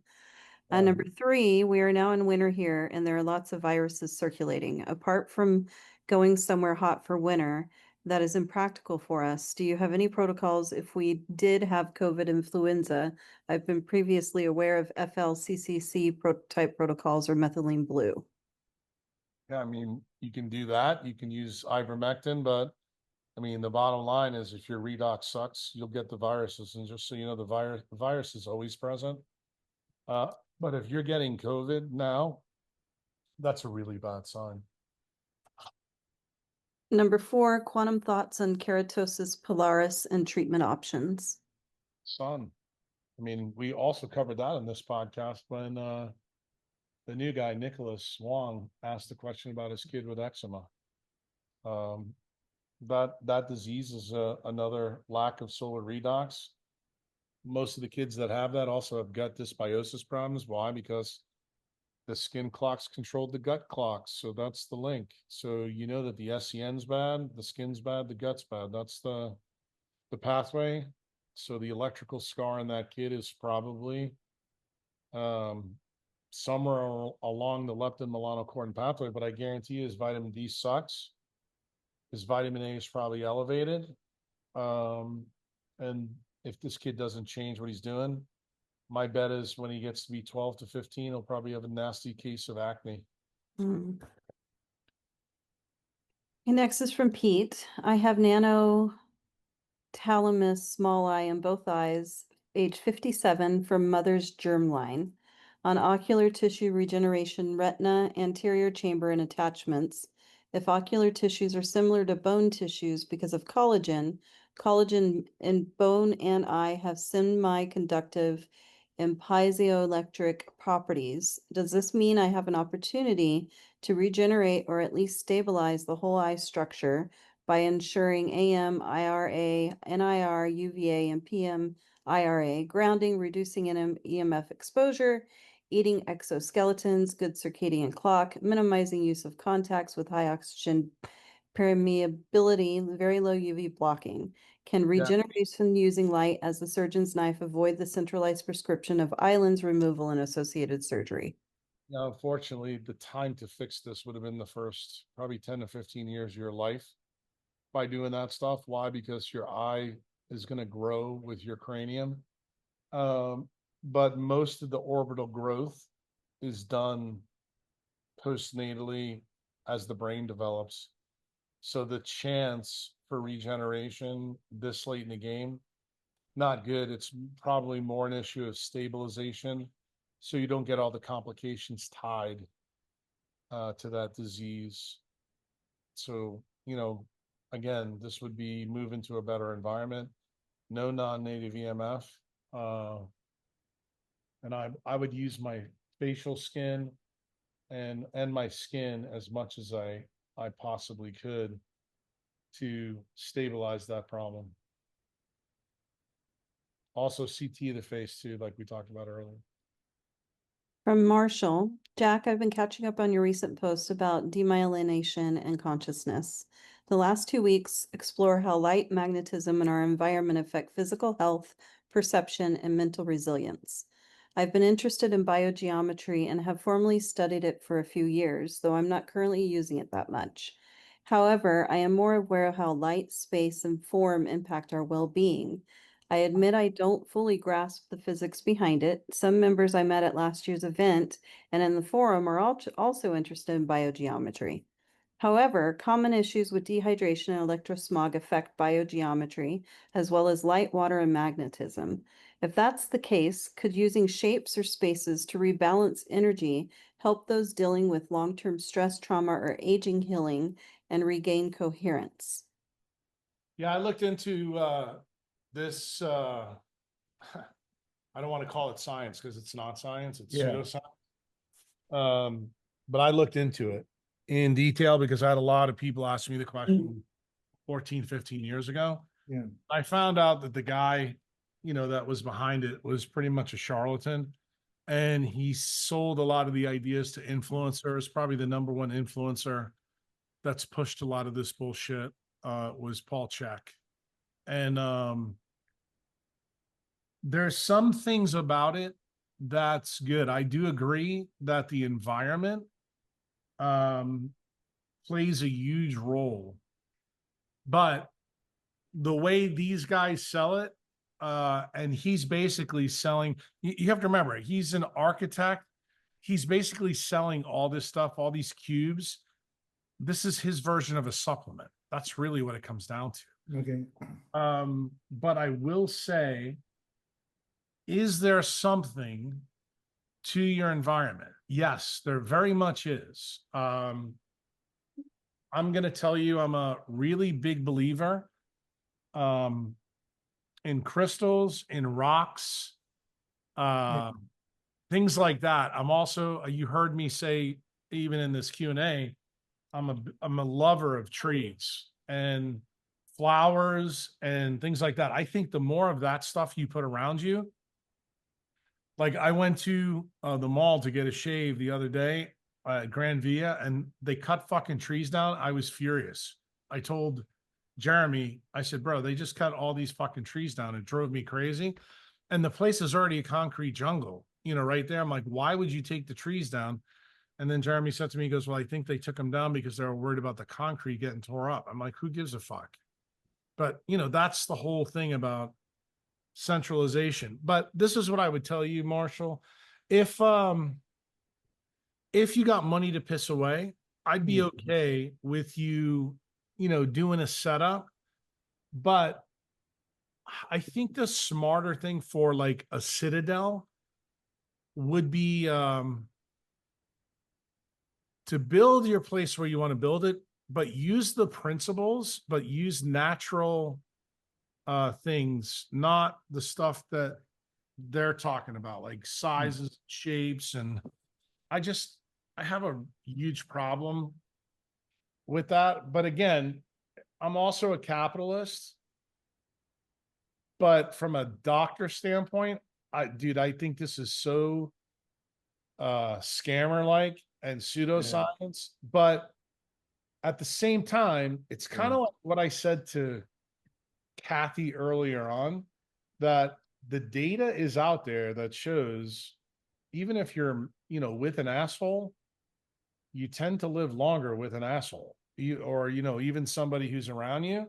Number three, we are now in winter here, and there are lots of viruses circulating. Apart from going somewhere hot for winter, that is impractical for us. Do you have any protocols if we did have COVID influenza? I've been previously aware of FLCCC type protocols or methylene blue. Yeah, I mean, you can do that. You can use ivermectin, but I mean, the bottom line is if your redox sucks, you'll get the viruses. And just so you know, the virus is always present. But if you're getting COVID now, that's a really bad sign. Number four, quantum thoughts on keratosis pilaris and treatment options. Sun. I mean, we also covered that in this podcast when the new guy, Nicholas Wong, asked the question about his kid with eczema. that disease is another lack of solar redox. Most of the kids that have that also have gut dysbiosis problems. Why? Because the skin clocks controlled the gut clocks. So that's the link. So you know that the SCN's bad, the skin's bad, the gut's bad. That's the pathway. So the electrical scar in that kid is probably somewhere along the leptin melanocortin pathway, but I guarantee you his vitamin D sucks. His vitamin A is probably elevated. And if this kid doesn't change what he's doing, my bet is when he gets to be 12 to 15, he'll probably have a nasty case of acne. Okay, next is from Pete. I have thalamus small eye in both eyes, age 57, from mother's germline. On ocular tissue regeneration, retina, anterior chamber, and attachments. If ocular tissues are similar to bone tissues because of collagen, collagen in bone and eye have semiconductive and piezoelectric properties. Does this mean I have an opportunity to regenerate or at least stabilize the whole eye structure by ensuring AM, IRA, NIR, UVA, and PM IRA, grounding, reducing EMF exposure, eating exoskeletons, good circadian clock, minimizing use of contacts with high oxygen permeability, very low UV blocking? Can regeneration using light as the surgeon's knife avoid the centralized prescription of islands removal and associated surgery? Now, unfortunately, the time to fix this would have been the first probably 10 to 15 years of your life by doing that stuff. Why? Because your eye is going to grow with your cranium. But most of the orbital growth is done postnatally as the brain develops. So the chance for regeneration this late in the game, not good. It's probably more an issue of stabilization, so you don't get all the complications tied to that disease. So, again, this would be move into a better environment, no non-native EMF, and I would use my facial skin and my skin as much as I possibly could to stabilize that problem. Also CT of the face too, like we talked about earlier. From Marshall, Jack, I've been catching up on your recent posts about demyelination and consciousness. The last 2 weeks explore how light, magnetism, and our environment affect physical health, perception, and mental resilience. I've been interested in biogeometry and have formally studied it for a few years, though I'm not currently using it that much. However, I am more aware of how light, space, and form impact our well-being. I admit I don't fully grasp the physics behind it. Some members I met at last year's event and in the forum are also interested in biogeometry. However, common issues with dehydration and electrosmog affect biogeometry, as well as light, water, and magnetism. If that's the case, could using shapes or spaces to rebalance energy help those dealing with long-term stress, trauma, or aging healing and regain coherence? Yeah, I looked into this. I don't want to call it science because it's not science, it's pseudoscience. But I looked into it in detail because I had a lot of people ask me the question 14, 15 years ago. Yeah. I found out that the guy, that was behind it was pretty much a charlatan. And he sold a lot of the ideas to influencers. Probably the number one influencer that's pushed a lot of this bullshit was Paul Chek. And there's some things about it that's good. I do agree that the environment plays a huge role, but the way these guys sell it, and he's basically selling, you have to remember, he's an architect. He's basically selling all this stuff, all these cubes. This is his version of a supplement. That's really what it comes down to. Okay. But I will say, is there something to your environment? Yes, there very much is. I'm going to tell you, I'm a really big believer in crystals, in rocks, things like that. I'm also, you heard me say, even in this Q&A, I'm a lover of trees. And flowers and things like that. I think the more of that stuff you put around you, like I went to the mall to get a shave the other day at Grand Via, and they cut fucking trees down. I was furious. I told Jeremy, I said, bro, they just cut all these fucking trees down. It drove me crazy. And the place is already a concrete jungle, you know, right there. I'm like, why would you take the trees down? And then Jeremy said to me, he goes, well, I think they took them down because they were worried about the concrete getting tore up. I'm like, who gives a fuck? But, you know, that's the whole thing about centralization. But this is what I would tell you, Marshall. If you got money to piss away, I'd be okay with you, you know, doing a setup. But I think the smarter thing for like a citadel would be to build your place where you want to build it, but use the principles, but use natural things, not the stuff that they're talking about, like sizes, shapes. And I have a huge problem with that. But again, I'm also a capitalist. But from a doctor standpoint, I think this is so scammer like and pseudoscience. But at the same time, it's kind of like what I said to Kathy earlier on, that the data is out there that shows even if you're, you know, with an asshole, you tend to live longer with an asshole, or, you know, even somebody who's around you.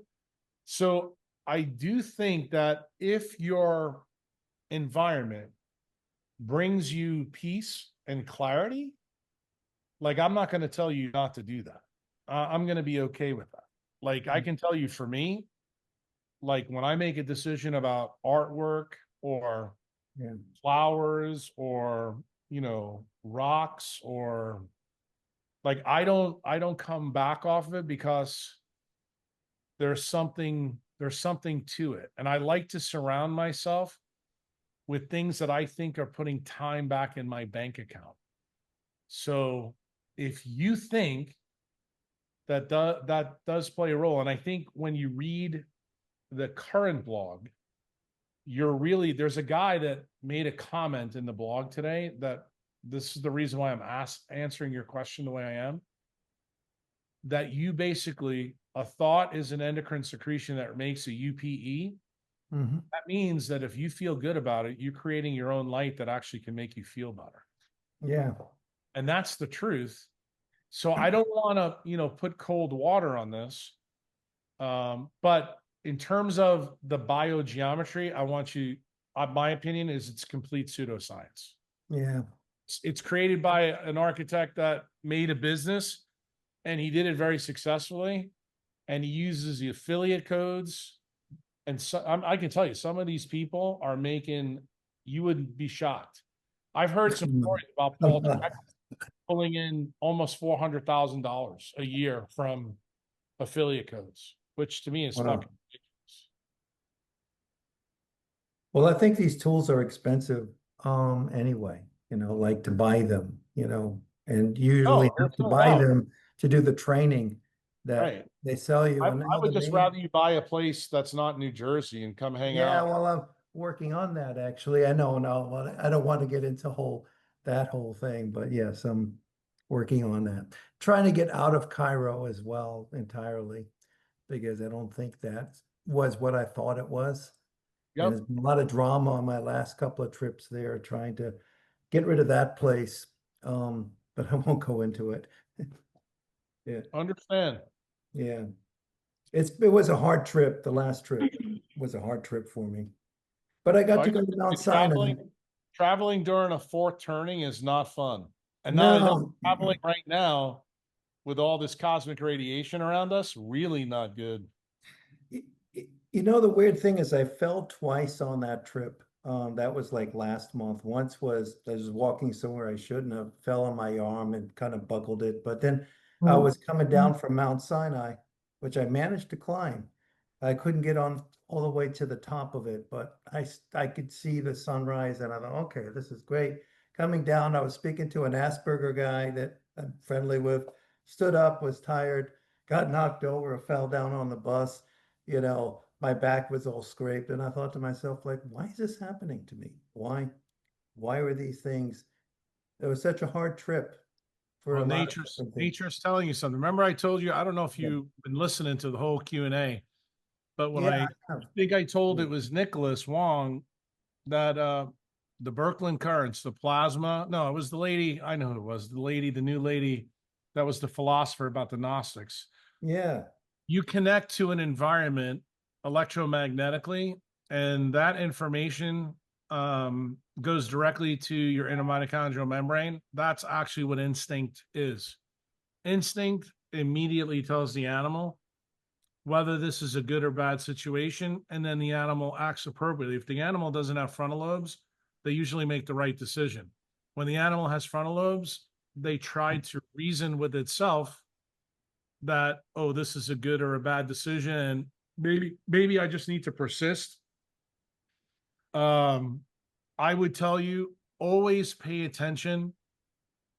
So I do think that if your environment brings you peace and clarity, like I'm not going to tell you not to do that. I'm going to be okay with that. Like I can tell you for me, like when I make a decision about artwork or flowers or, you know, rocks, or like I don't come back off of it because there's something to it. And I like to surround myself with things that I think are putting time back in my bank account. So if you think that that does play a role, and I think when you read the current blog, there's a guy that made a comment in the blog today that this is the reason why I'm answering your question the way I am, that you basically, a thought is an endocrine secretion that makes a UPE. That means that if you feel good about it, you're creating your own light that actually can make you feel better. Yeah. And that's the truth. So I don't want to, you know, put cold water on this. But in terms of the biogeometry, my opinion is it's complete pseudoscience. Yeah. It's created by an architect that made a business, and he did it very successfully. And he uses the affiliate codes. And so I can tell you, some of these people are making, you wouldn't be shocked. I've heard some stories about Paul pulling in almost $400,000 a year from affiliate codes, which to me is Wow. fucking ridiculous. Well, I think these tools are expensive, anyway, you know, like to buy them, you know, and usually Oh, have to no buy doubt. them to do the training that Right. they sell you. I And now would the just main- rather you buy a place that's not New Jersey and come hang Yeah, out. well, I'm working on that actually. I know, no, I don't want to get into that whole thing, but yes, I'm working on that. Trying to get out of Cairo as well entirely, because I don't think that was what I thought it was. And there's been a lot of drama on my last couple of trips there, trying to get rid of that place. But I won't go into it. Yeah, Understand. yeah. It was a hard trip. The last trip was a hard trip for me. But I got to go to Mount Sinai. Traveling during a fourth turning is not fun. And not No. traveling right now with all this cosmic radiation around us, really not good. You know, the weird thing is I fell twice on that trip. That was like last month. Once was I was walking somewhere I shouldn't have, fell on my arm and kind of buckled it. But then I was coming down from Mount Sinai, which I managed to climb. I couldn't get on all the way to the top of it, but I could see the sunrise and I thought, okay, this is great. Coming down, I was speaking to an Asperger guy that I'm friendly with, stood up, was tired, got knocked over, fell down on the bus. you know, my back was all scraped. And I thought to myself, like, why is this happening to me? Why were these things? It was such a hard trip for a Well, lot of different things. nature's telling you something. Remember, I told you, I don't know if you've been listening to the whole Q&A, but when Yeah, I have. think I told it was Nicholas Wong that the Birkeland currents, the plasma. No, it was the lady. I know who it was. The new lady that was the philosopher about the Gnostics. Yeah. You connect to an environment electromagnetically, and that information goes directly to your inner mitochondrial membrane. That's actually what instinct is. Instinct immediately tells the animal whether this is a good or bad situation, and then the animal acts appropriately. If the animal doesn't have frontal lobes, they usually make the right decision. When the animal has frontal lobes, they try to reason with itself that, oh, this is a good or a bad decision. Maybe I just need to persist. I would tell you, always pay attention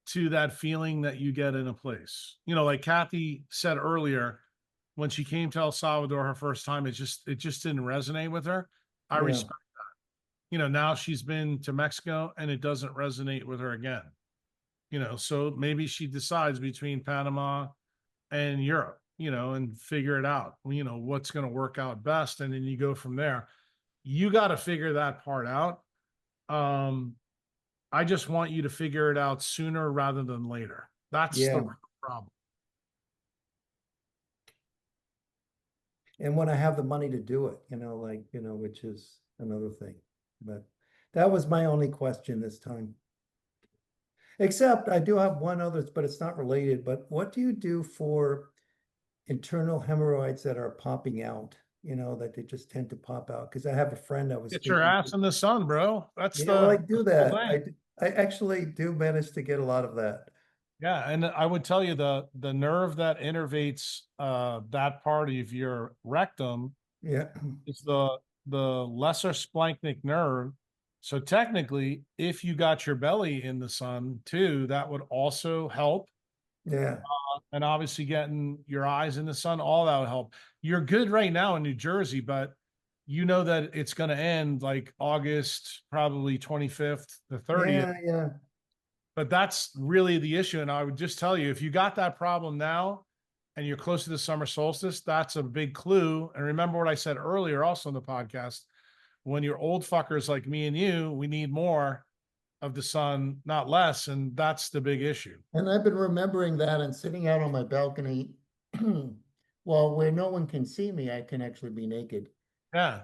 to that feeling that you get in a place. You know, like Kathy said earlier, when she came to El Salvador her first time, it just didn't resonate with her. I Yeah. respect that. You know, now she's been to Mexico and it doesn't resonate with her again. You know, so maybe she decides between Panama and Europe, you know, and figure it out, you know, what's going to work out best. And then you go from there. You got to figure that part out. I just want you to figure it out sooner rather than later. That's the Yeah. real problem. And when I have the money to do it, you know, like, you know, which is another thing. But that was my only question this time. Except I do have one other, but it's not related. But what do you do for internal hemorrhoids that are popping out? You know, that they just tend to pop out? Because I have a friend I was Get your speaking ass to. in the sun, bro. That's Yeah, well, I the do whole that. thing. I actually do manage to get a lot of that. Yeah, and I would tell you the nerve that innervates that part of your rectum Yeah. is the lesser splanchnic nerve. So technically, if you got your belly in the sun too, that would also help. Yeah. And obviously getting your eyes in the sun, all that would help. You're good right now in New Jersey, but you know that it's going to end like August, probably 25th, the 30th. Yeah. But that's really the issue. And I would just tell you, if you got that problem now and you're close to the summer solstice, that's a big clue. And remember what I said earlier, also in the podcast, when you're old fuckers like me and you, we need more of the sun, not less. And that's the big issue. And I've been remembering that and sitting out on my balcony. Well, where no one can see me, I can actually be naked. Yeah.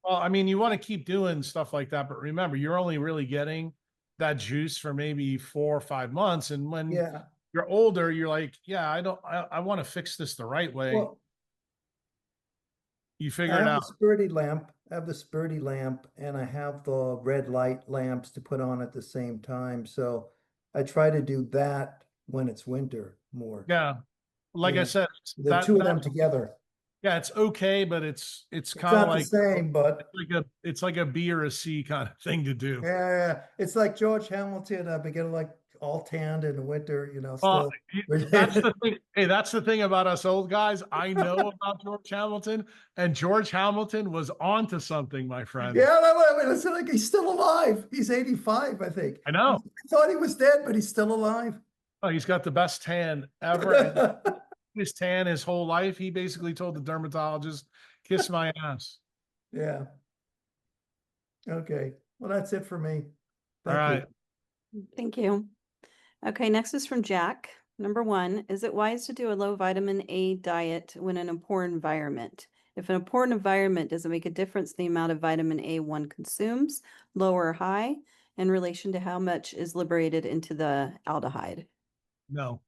Well, I mean, you want to keep doing stuff like that, but remember, you're only really getting that juice for maybe 4 or 5 months. And when you're older, you're like, yeah, I want to fix this the right way. Well, you I figure it have out. the Spurdy lamp. I have the Spurdy lamp, and I have the red light lamps to put on at the same time. So I try to do that when it's winter more. Yeah. Like I said, the two of them together. Yeah, it's okay, but it's kind of not the like same, but it's like a B or a C kind of thing to do. Yeah, it's like George Hamilton. I've been getting like all tanned in the winter, you know, Well, still. that's the thing. Hey, that's the thing about us old guys. I know about George Hamilton, and George Hamilton was onto something, my friend. Yeah, I mean, it's like he's still alive. He's 85, I think. I know. I thought he was dead, but he's still alive. Oh, he's got the best tan ever. And his tan his whole life. He basically told the dermatologist, "Kiss my ass." Yeah. Okay. Well, that's it for me. All right. Thank you. Okay, next is from Jack. Number 1, is it wise to do a low vitamin A diet when in a poor environment? If an poor environment, does it make a difference in the amount of vitamin A one consumes, low or high, in relation to how much is liberated into the aldehyde? No.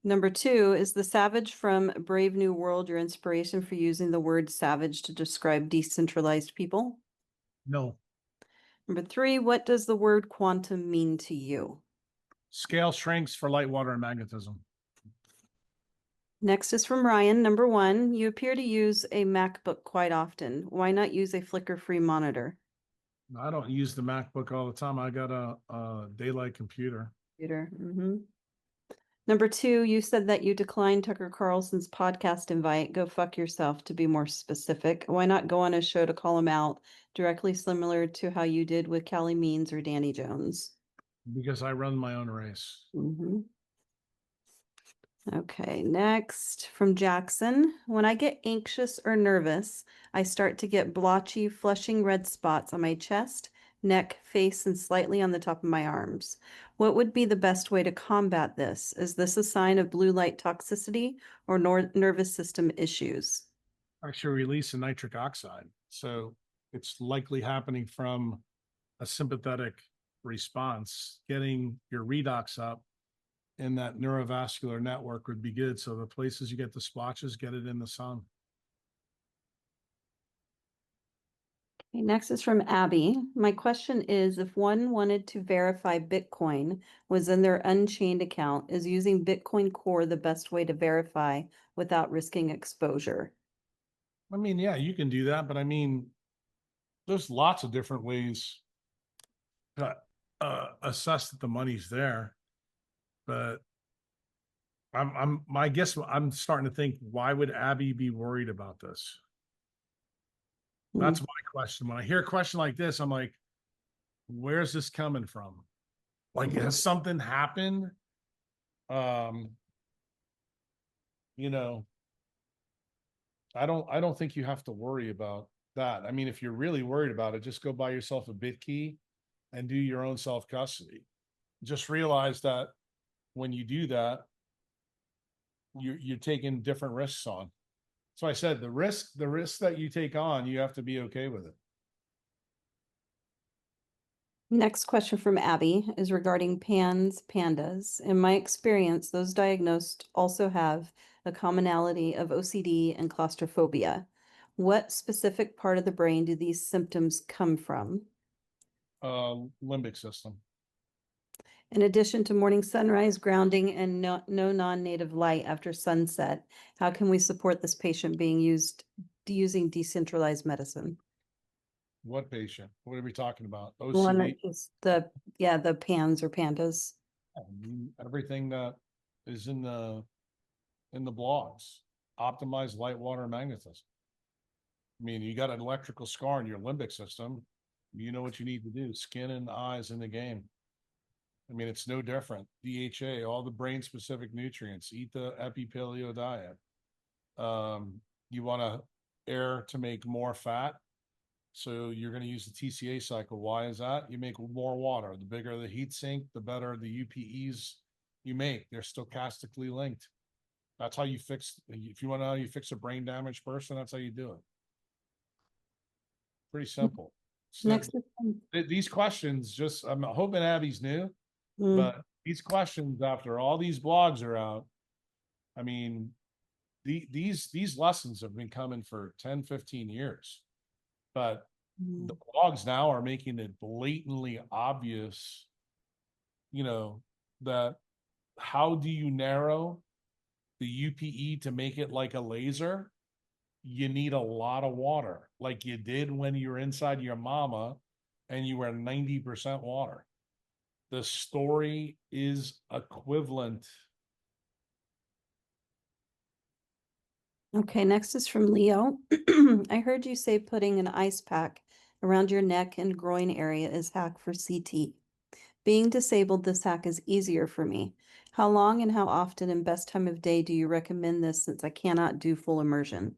Number 2, is the savage from Brave New World your inspiration for using the word savage to describe decentralized people? No. Number 3, what does the word quantum mean to you? Scale shrinks for light, water, and magnetism. Next is from Ryan. Number 1, you appear to use a MacBook quite often. Why not use a flicker-free monitor? I don't use the MacBook all the time. I got a daylight computer. Computer. Number 2, you said that you declined Tucker Carlson's podcast invite. Go fuck yourself, to be more specific. Why not go on a show to call him out, directly similar to how you did with Callie Means or Danny Jones? Because I run my own race. Mm-hmm. Okay, next from Jackson. When I get anxious or nervous, I start to get blotchy, flushing red spots on my chest, neck, face, and slightly on the top of my arms. What would be the best way to combat this? Is this a sign of blue light toxicity or nervous system issues? Actually release of nitric oxide. So it's likely happening from a sympathetic response. Getting your redox up in that neurovascular network would be good. So the places you get the splotches, get it in the sun. Okay, next is from Abby. My question is, if one wanted to verify Bitcoin was in their Unchained account, is using Bitcoin Core the best way to verify without risking exposure? I mean, yeah, you can do that, but I mean, there's lots of different ways to assess that the money's there. But my guess, I'm starting to think, why would Abby be worried about this? That's my question. When I hear a question like this, I'm like, where's this coming from? Like, has something happened? You know, I don't think you have to worry about that. I mean, if you're really worried about it, just go buy yourself a BitKey and do your own self custody. Just realize that when you do that, you're taking different risks on. So I said the risk that you take on, you have to be okay with it. Next question from Abby is regarding pandas. In my experience, those diagnosed also have a commonality of OCD and claustrophobia. What specific part of the brain do these symptoms come from? Limbic system. In addition to morning sunrise, grounding, and no non-native light after sunset, how can we support this patient using decentralized medicine? What patient? What are we talking about? The one OCD? that is the PANS or pandas. I mean, everything that is in the blogs. Optimize light, water, magnetism. I mean, you got an electrical scar in your limbic system. You know what you need to do. Skin and eyes in the game. I mean, it's no different. DHA, all the brain specific nutrients, eat the epipaleo diet. You want to air to make more fat. So you're going to use the TCA cycle. Why is that? You make more water. The bigger the heat sink, the better the UPEs you make. They're stochastically linked. That's how you fix, if you want to know how you fix a brain damaged person, that's how you do it. Pretty simple. So Next, these questions, just, I'm hoping Abby's new, Mm. but these questions after all these blogs are out, I mean, these lessons have been coming for 10, 15 years, but the blogs now are making it blatantly obvious, you know, that how do you narrow the UPE to make it like a laser? You need a lot of water, like you did when you were inside your mama and you were 90% water. The story is equivalent. Okay, next is from Leo. I heard you say putting an ice pack around your neck and groin area is hack for CT. Being disabled, this hack is easier for me. How long and how often and best time of day do you recommend this since I cannot do full immersion?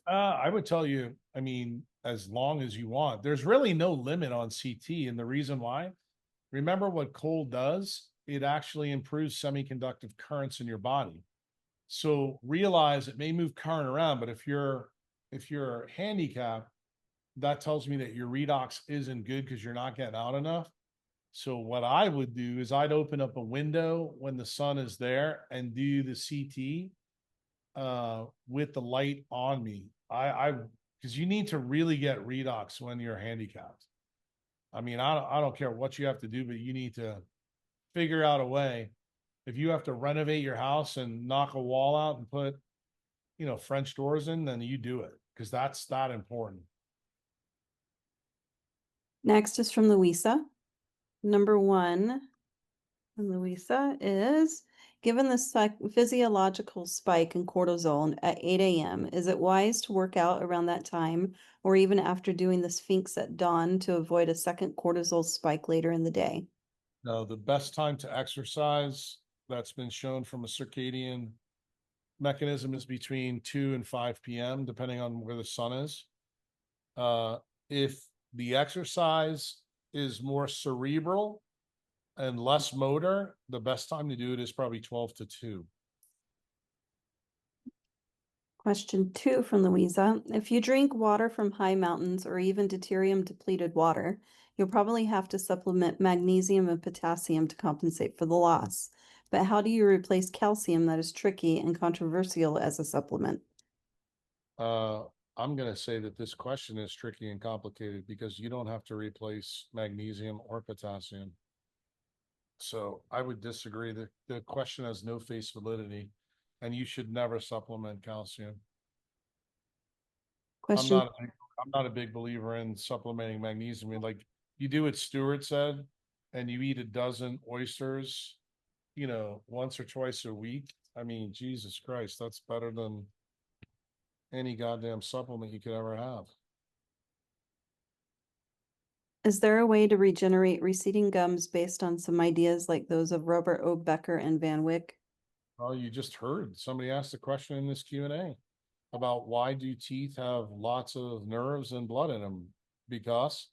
I would tell you, I mean, as long as you want. There's really no limit on CT. And the reason why, remember what cold does? It actually improves semiconductive currents in your body. So realize it may move current around, but if you're handicapped, that tells me that your redox isn't good because you're not getting out enough. So what I would do is I'd open up a window when the sun is there and do the CT with the light on me. I because you need to really get redox when you're handicapped. I mean, I don't care what you have to do, but you need to figure out a way. If you have to renovate your house and knock a wall out and put, you know, French doors in, then you do it because that's that important. Next is from Louisa. Number 1 from Louisa is, Given the physiological spike in cortisol at 8 a.m., is it wise to work out around that time or even after doing the Sphinx at dawn to avoid a second cortisol spike later in the day? No, the best time to exercise that's been shown from a circadian mechanism is between 2 and 5 p.m., depending on where the sun is. If the exercise is more cerebral and less motor, the best time to do it is probably 12 to 2. Question 2 from Louisa. If you drink water from high mountains or even deuterium depleted water, you'll probably have to supplement magnesium and potassium to compensate for the loss. But how do you replace calcium that is tricky and controversial as a supplement? I'm going to say that this question is tricky and complicated because you don't have to replace magnesium or potassium. So I would disagree. The question has no face validity, and you should never supplement calcium. Question. I'm not a big believer in supplementing magnesium. I mean, like you do what Stuart said, and you eat a dozen oysters, once or twice a week. I mean, Jesus Christ, that's better than any goddamn supplement you could ever have. Is there a way to regenerate receding gums based on some ideas like those of Robert O. Becker and Van Wyck? Well, you just heard somebody asked a question in this Q&A about why do teeth have lots of nerves and blood in them? Because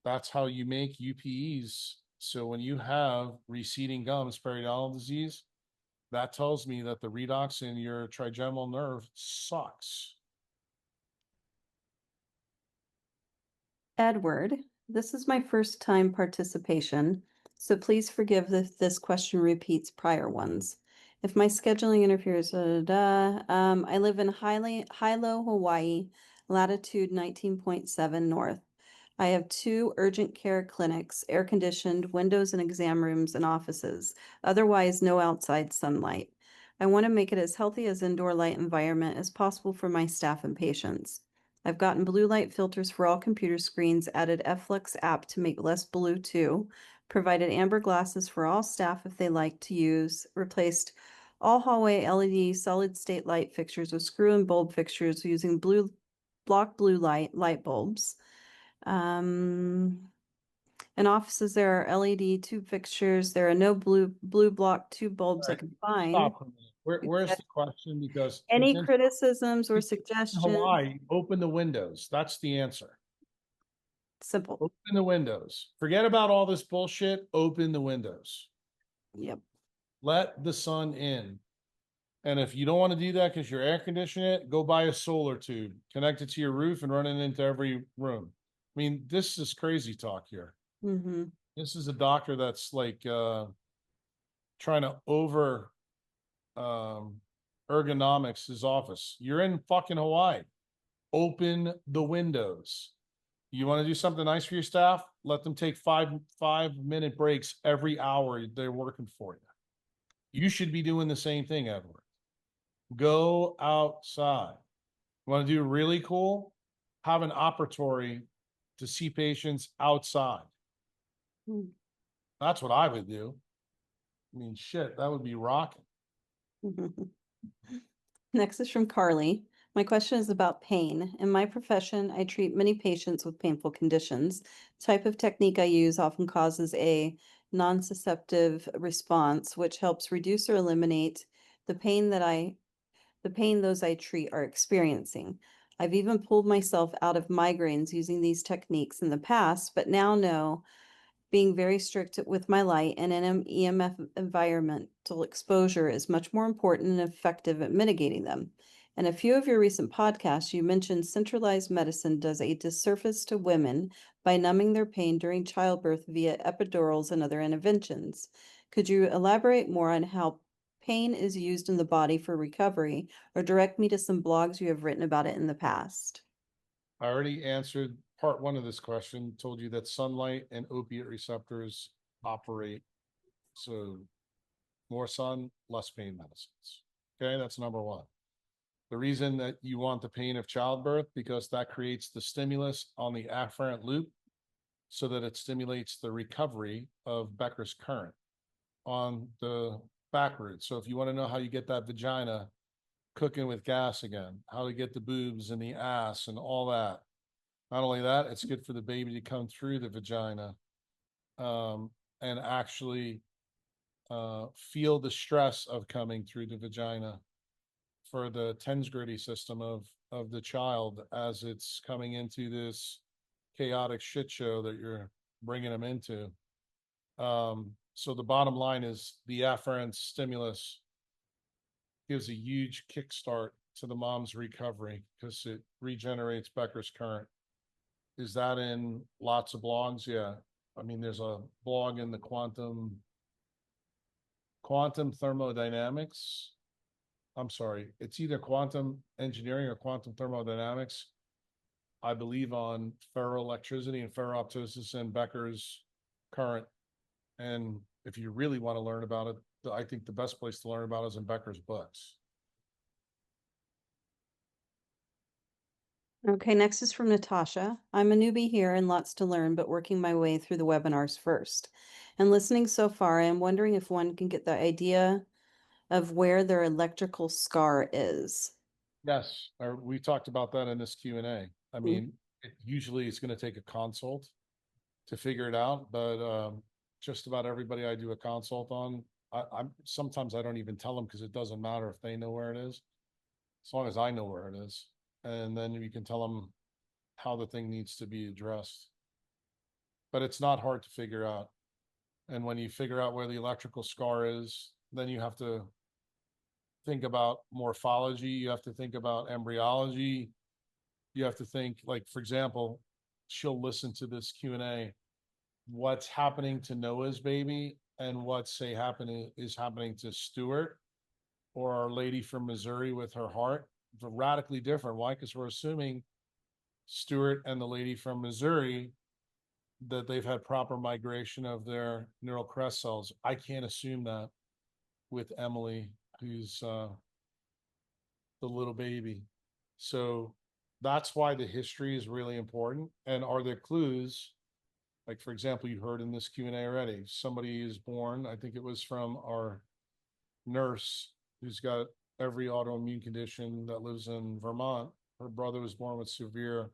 that's how you make UPEs. So when you have receding gums, periodontal disease, that tells me that the redox in your trigeminal nerve sucks. Edward, this is my first time participation, so please forgive if this question repeats prior ones. If my scheduling interferes, I live in Hilo, Hawaii, latitude 19.7 north. I have 2 urgent care clinics, air-conditioned, windows and exam rooms and offices, otherwise no outside sunlight. I want to make it as healthy as indoor light environment as possible for my staff and patients. I've gotten blue light filters for all computer screens, added FLux app to make less blue too, provided amber glasses for all staff if they like to use, replaced all hallway LED solid state light fixtures with screw and bulb fixtures using block blue light bulbs. In offices, there are LED tube fixtures. There are no blue block tube bulbs I can find. Stop for a minute. Where's the question? Because Any it's in criticisms or suggestions? Hawaii, open the windows. That's the answer. Simple. Open the windows. Forget about all this bullshit. Open the windows. Yep. Let the sun in. And if you don't want to do that because you're air conditioning it, go buy a solar tube, connect it to your roof and run it into every room. I mean, this is crazy talk here. Mm-hmm. This is a doctor that's like trying to over ergonomics his office. You're in fucking Hawaii. Open the windows. You want to do something nice for your staff? Let them take 5-minute breaks every hour they're working for you. You should be doing the same thing, Edward. Go outside. Want to do really cool? Have an operatory to see patients outside. That's what I would do. I mean, shit, that would be rocking. Next is from Carly. My question is about pain. In my profession, I treat many patients with painful conditions. The type of technique I use often causes a nociceptive response, which helps reduce or eliminate the pain those I treat are experiencing. I've even pulled myself out of migraines using these techniques in the past, but now know being very strict with my light and an EMF environmental exposure is much more important and effective at mitigating them. In a few of your recent podcasts, you mentioned centralized medicine does a disservice to women by numbing their pain during childbirth via epidurals and other interventions. Could you elaborate more on how pain is used in the body for recovery, or direct me to some blogs you have written about it in the past? I already answered part 1 of this question, told you that sunlight and opiate receptors operate. So more sun, less pain medicines. Okay, that's number 1. The reason that you want the pain of childbirth, because that creates the stimulus on the afferent loop so that it stimulates the recovery of Becker's current. On the backwards. So if you want to know how you get that vagina cooking with gas again, how to get the boobs and the ass and all that. Not only that, it's good for the baby to come through the vagina and actually feel the stress of coming through the vagina for the TENS-Gritty system of the child as it's coming into this chaotic shit show that you're bringing them into. So the bottom line is the afferent stimulus gives a huge kickstart to the mom's recovery because it regenerates Becker's current. Is that in lots of blogs? Yeah. I mean, there's a blog in the quantum thermodynamics. I'm sorry, it's either quantum engineering or quantum thermodynamics. I believe on ferroelectricity and ferroptosis and Becker's current. And if you really want to learn about it, I think the best place to learn about it is in Becker's books. Okay, next is from Natasha. I'm a newbie here and lots to learn, but working my way through the webinars first. And listening so far, I am wondering if one can get the idea of where their electrical scar is. Yes, we talked about that in this Q&A. I mean, usually it's going to take a consult to figure it out, but just about everybody I do a consult on, I'm sometimes I don't even tell them because it doesn't matter if they know where it is, as long as I know where it is. And then you can tell them how the thing needs to be addressed. But it's not hard to figure out. And when you figure out where the electrical scar is, then you have to think about morphology. You have to think about embryology. You have to think, like, for example, she'll listen to this Q&A. What's happening to Noah's baby and what's is happening to Stuart or Our Lady from Missouri with her heart? Radically different. Why? Because we're assuming Stuart and the lady from Missouri that they've had proper migration of their neural crest cells. I can't assume that with Emily, who's the little baby. So that's why the history is really important. And are there clues? Like, for example, you heard in this Q&A already, somebody is born, I think it was from our nurse who's got every autoimmune condition that lives in Vermont. Her brother was born with severe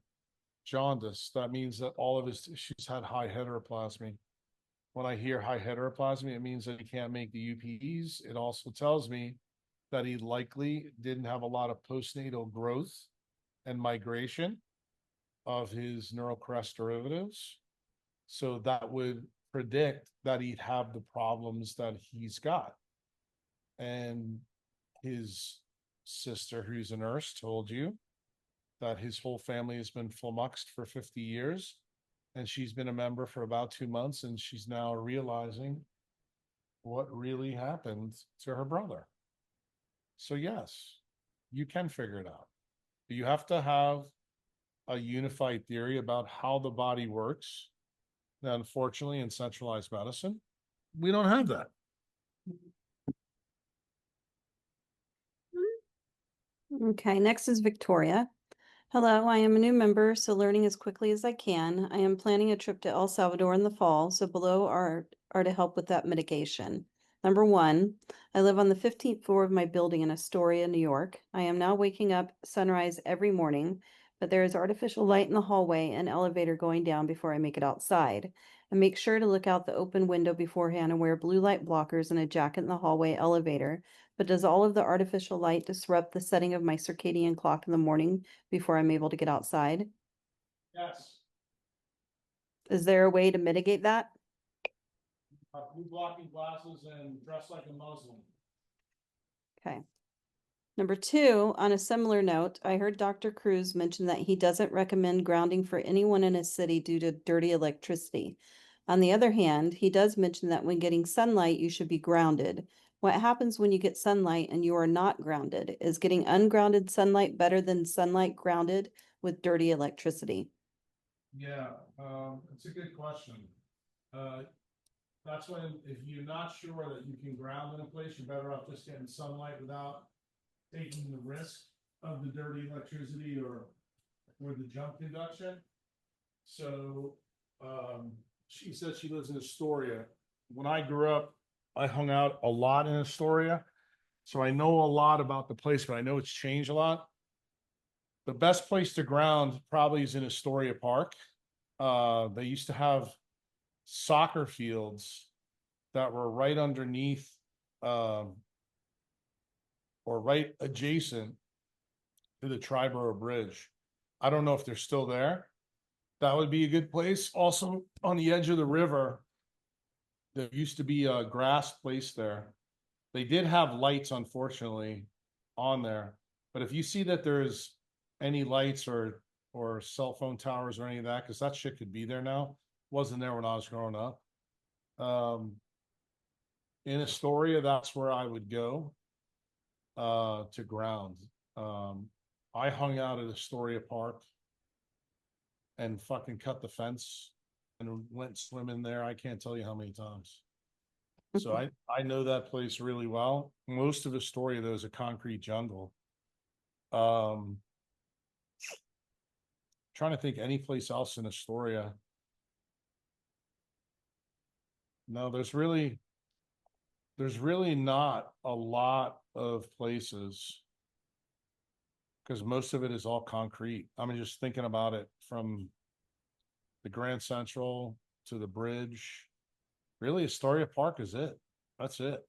jaundice. That means that all of she's had high heteroplasmy. When I hear high heteroplasmy, it means that he can't make the UPEs. It also tells me that he likely didn't have a lot of postnatal growth and migration of his neural crest derivatives. So that would predict that he'd have the problems that he's got. And his sister, who's a nurse, told you that his whole family has been flummoxed for 50 years. And she's been a member for about 2 months, and she's now realizing what really happened to her brother. So yes, you can figure it out. But you have to have a unified theory about how the body works. Now, unfortunately, in centralized medicine, we don't have that. Okay, next is Victoria. Hello, I am a new member, so learning as quickly as I can. I am planning a trip to El Salvador in the fall, so below are to help with that mitigation. Number one, I live on the 15th floor of my building in Astoria, New York. I am now waking up sunrise every morning, but there is artificial light in the hallway and elevator going down before I make it outside. And make sure to look out the open window beforehand and wear blue light blockers and a jacket in the hallway elevator. But does all of the artificial light disrupt the setting of my circadian clock in the morning before I'm able to get outside? Yes. Is there a way to mitigate that? Blue blocking glasses and dress like a Muslim. Okay. Number two, on a similar note, I heard Dr. Cruz mention that he doesn't recommend grounding for anyone in his city due to dirty electricity. On the other hand, he does mention that when getting sunlight, you should be grounded. What happens when you get sunlight and you are not grounded? Is getting ungrounded sunlight better than sunlight grounded with dirty electricity? Yeah, it's a good question. That's when, if you're not sure that you can ground in a place, you're better off just getting sunlight without taking the risk of the dirty electricity or the jump conduction. So she said she lives in Astoria. When I grew up, I hung out a lot in Astoria, so I know a lot about the place, but I know it's changed a lot. The best place to ground probably is in Astoria Park. They used to have soccer fields that were right underneath, or right adjacent to the Triborough Bridge. I don't know if they're still there. That would be a good place. Also, on the edge of the river, there used to be a grass place there. They did have lights, unfortunately, on there. But if you see that there's any lights or cell phone towers or any of that, because that shit could be there now. Wasn't there when I was growing up. In Astoria, that's where I would go to ground. I hung out at Astoria Park and fucking cut the fence and went swimming there. I can't tell you how many times. So I know that place really well. Most of Astoria, though, is a concrete jungle. Trying to think any place else in Astoria. No, there's really not a lot of places because most of it is all concrete. I'm just thinking about it from the Grand Central to the bridge. Really, Astoria Park is it. That's it.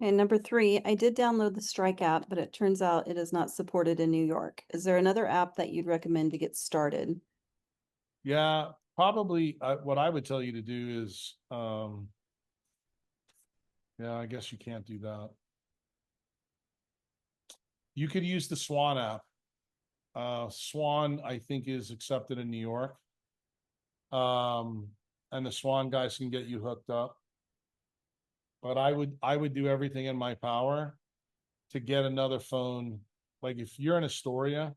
And number 3, I did download the Strike app, but it turns out it is not supported in New York. Is there another app that you'd recommend to get started? Yeah, probably what I would tell you to do is, yeah, I guess you can't do that. You could use the Swan app. Swan, I think, is accepted in New York. And the Swan guys can get you hooked up. But I would do everything in my power to get another phone. Like if you're in Astoria,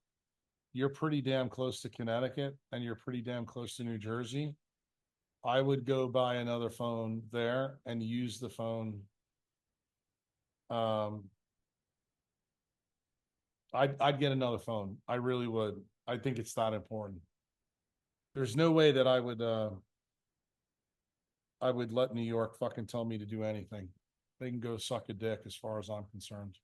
you're pretty damn close to Connecticut and you're pretty damn close to New Jersey. I would go buy another phone there and use the phone. I'd get another phone. I really would. I think it's that important. There's no way that I would let New York fucking tell me to do anything. They can go suck a dick as far as I'm concerned.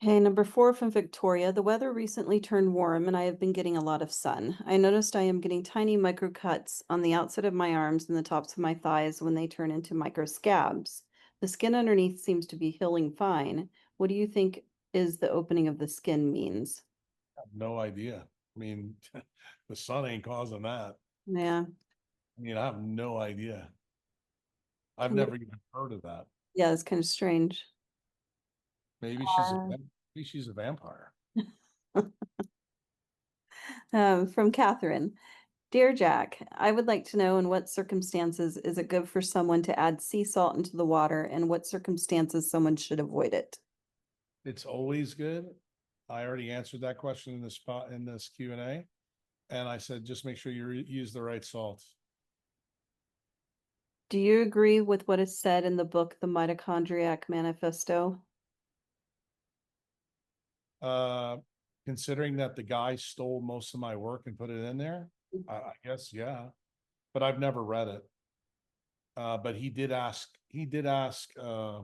Okay, number 4 from Victoria. The weather recently turned warm and I have been getting a lot of sun. I noticed I am getting tiny micro cuts on the outside of my arms and the tops of my thighs when they turn into micro scabs. The skin underneath seems to be healing fine. What do you think is the opening of the skin means? I have no idea. I mean, the sun ain't causing that. Yeah. I mean, I have no idea. I've Kind never of- even heard of that. Yeah, it's kind of strange. Maybe she's a vampire. From Catherine. Dear Jack, I would like to know in what circumstances is it good for someone to add sea salt into the water and what circumstances someone should avoid it? It's always good. I already answered that question in this Q&A. And I said, just make sure you use the right salt. Do you agree with what is said in the book, The Mitochondriac Manifesto? Considering that the guy stole most of my work and put it in there, I guess, yeah, but I've never read it. But he did ask, I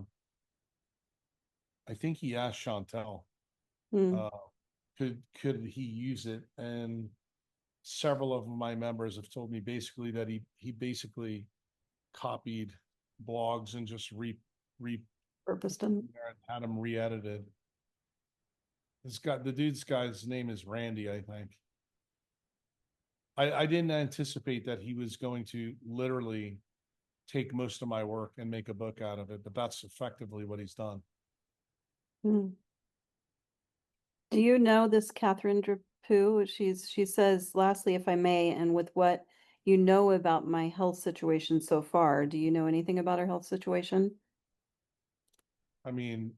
think he asked Chantel, could he use it? And several of my members have told me basically that he basically copied blogs and just Purposed them. had them re-edited. The dude's guy's name is Randy, I think. I didn't anticipate that he was going to literally take most of my work and make a book out of it, but that's effectively what he's done. Do you know this Catherine Drapeau? She says, lastly, if I may, and with what you know about my health situation so far, do you know anything about her health situation? I mean,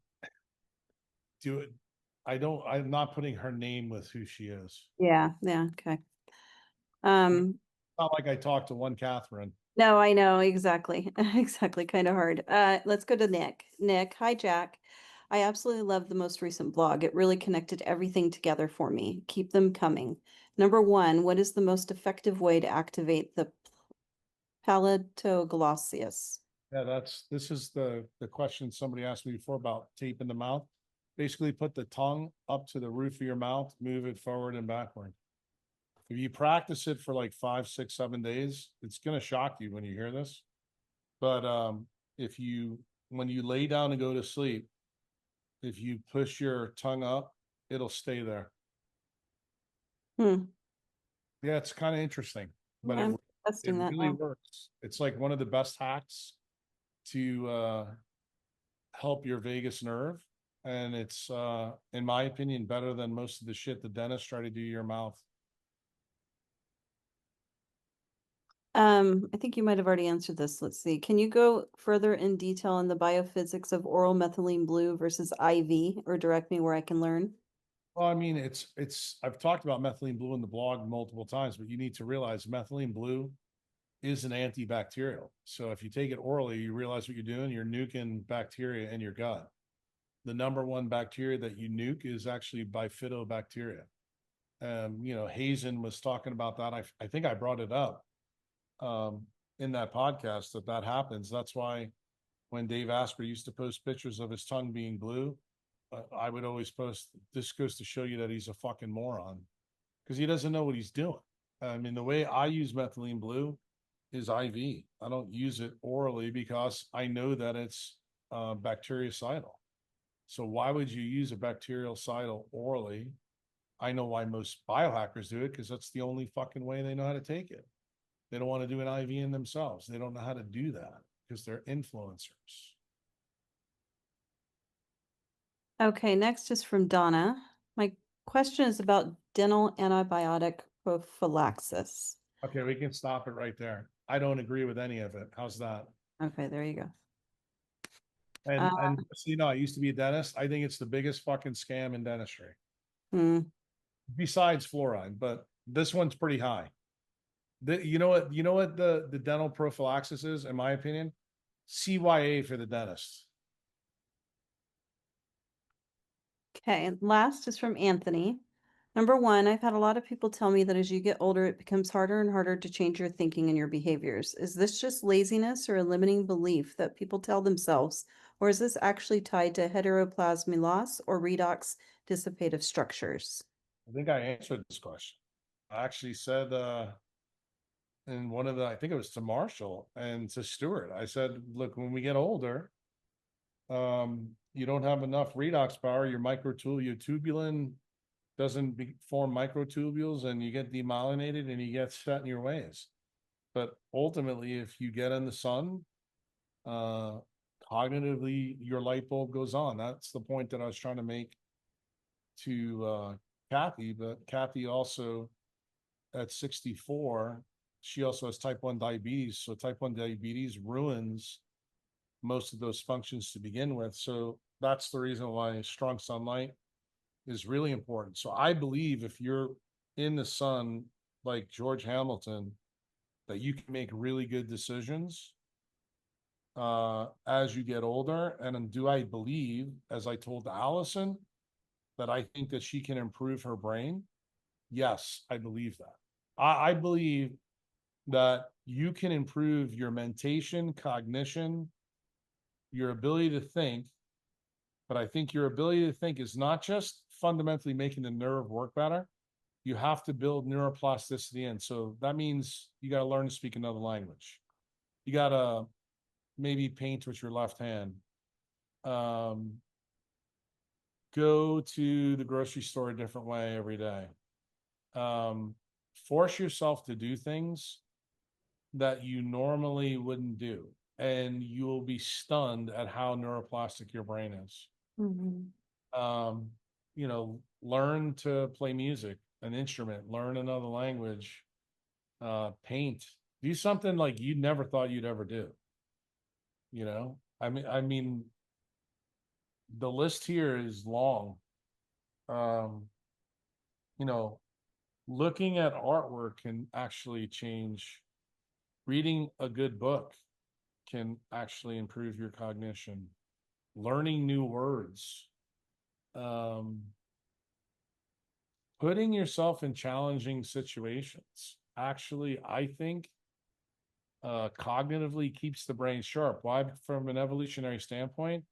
I'm not putting her name with who she is. Yeah, okay. It's not like I talked to one Catherine. No, I know, exactly. Exactly, kind of hard. Let's go to Nick. Nick, hi, Jack. I absolutely love the most recent blog. It really connected everything together for me. Keep them coming. Number one, what is the most effective way to activate the palatoglossus? Yeah, this is the question somebody asked me before about tape in the mouth. Basically put the tongue up to the roof of your mouth, move it forward and backward. If you practice it for like 5, 6, 7 days, it's gonna shock you when you hear this. But if you when you lay down and go to sleep, if you push your tongue up, it'll stay there. Hmm. Yeah, it's kind of interesting, but I'm it testing that really now. works. It's like one of the best hacks to help your vagus nerve. And it's in my opinion, better than most of the shit the dentists try to do your mouth. I think you might have already answered this. Let's see. Can you go further in detail on the biophysics of oral methylene blue versus IV, or direct me where I can learn? Well, I mean, I've talked about methylene blue in the blog multiple times, but you need to realize methylene blue is an antibacterial. So if you take it orally, you realize what you're doing, you're nuking bacteria in your gut. The number one bacteria that you nuke is actually bifidobacteria. Hazen was talking about that. I think I brought it up in that podcast that happens. That's why when Dave Asper used to post pictures of his tongue being blue, I would always post, this goes to show you that he's a fucking moron because he doesn't know what he's doing. I mean, the way I use methylene blue is IV. I don't use it orally because I know that it's bactericidal. So why would you use a bactericidal orally? I know why most biohackers do it because that's the only fucking way they know how to take it. They don't want to do an IV in themselves. They don't know how to do that because they're influencers. Okay, next is from Donna. My question is about dental antibiotic prophylaxis. Okay, we can stop it right there. I don't agree with any of it. How's that? Okay, there you go. And I used to be a dentist. I think it's the biggest fucking scam in dentistry. Hmm. Besides fluoride, but this one's pretty high. You know what the dental prophylaxis is, in my opinion? CYA for the dentist. Okay, last is from Anthony. Number one, I've had a lot of people tell me that as you get older, it becomes harder and harder to change your thinking and your behaviors. Is this just laziness or a limiting belief that people tell themselves, or is this actually tied to heteroplasmy loss or redox dissipative structures? I think I answered this question. I actually said in one of the, I think it was to Marshall and to Stuart, I said, look, when we get older, you don't have enough redox power. Your tubulin doesn't form microtubules and you get demyelinated and you get set in your ways. But ultimately, if you get in the sun, cognitively, your light bulb goes on. That's the point that I was trying to make to Kathy. But Kathy also, at 64, she also has type 1 diabetes. So type 1 diabetes ruins most of those functions to begin with. So that's the reason why strong sunlight is really important. So I believe if you're in the sun like George Hamilton, that you can make really good decisions as you get older. And do I believe, as I told Allison, that I think that she can improve her brain? Yes, I believe that. I believe that you can improve your mentation, cognition, your ability to think. But I think your ability to think is not just fundamentally making the nerve work better. You have to build neuroplasticity in. So that means you got to learn to speak another language. You got to maybe paint with your left hand. Go to the grocery store a different way every day. Force yourself to do things that you normally wouldn't do. And you will be stunned at how neuroplastic your brain is. Learn to play music, an instrument, learn another language, paint, do something like you never thought you'd ever do. I mean, the list here is long. Looking at artwork can actually change. Reading a good book can actually improve your cognition. learning new words, putting yourself in challenging situations. Actually, I think cognitively keeps the brain sharp. Why? From an evolutionary standpoint,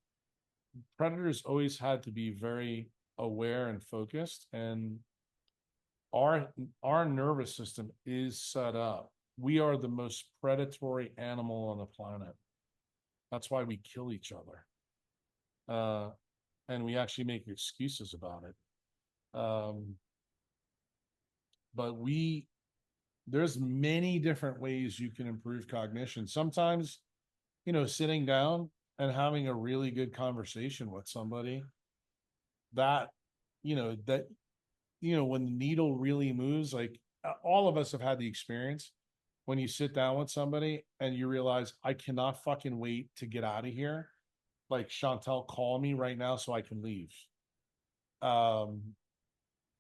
predators always had to be very aware and focused, and our nervous system is set up. We are the most predatory animal on the planet. That's why we kill each other. And we actually make excuses about it. But there's many different ways you can improve cognition. Sometimes, sitting down and having a really good conversation with somebody that, when the needle really moves, like all of us have had the experience when you sit down with somebody and you realize, I cannot fucking wait to get out of here. Like, Chantel, call me right now so I can leave. And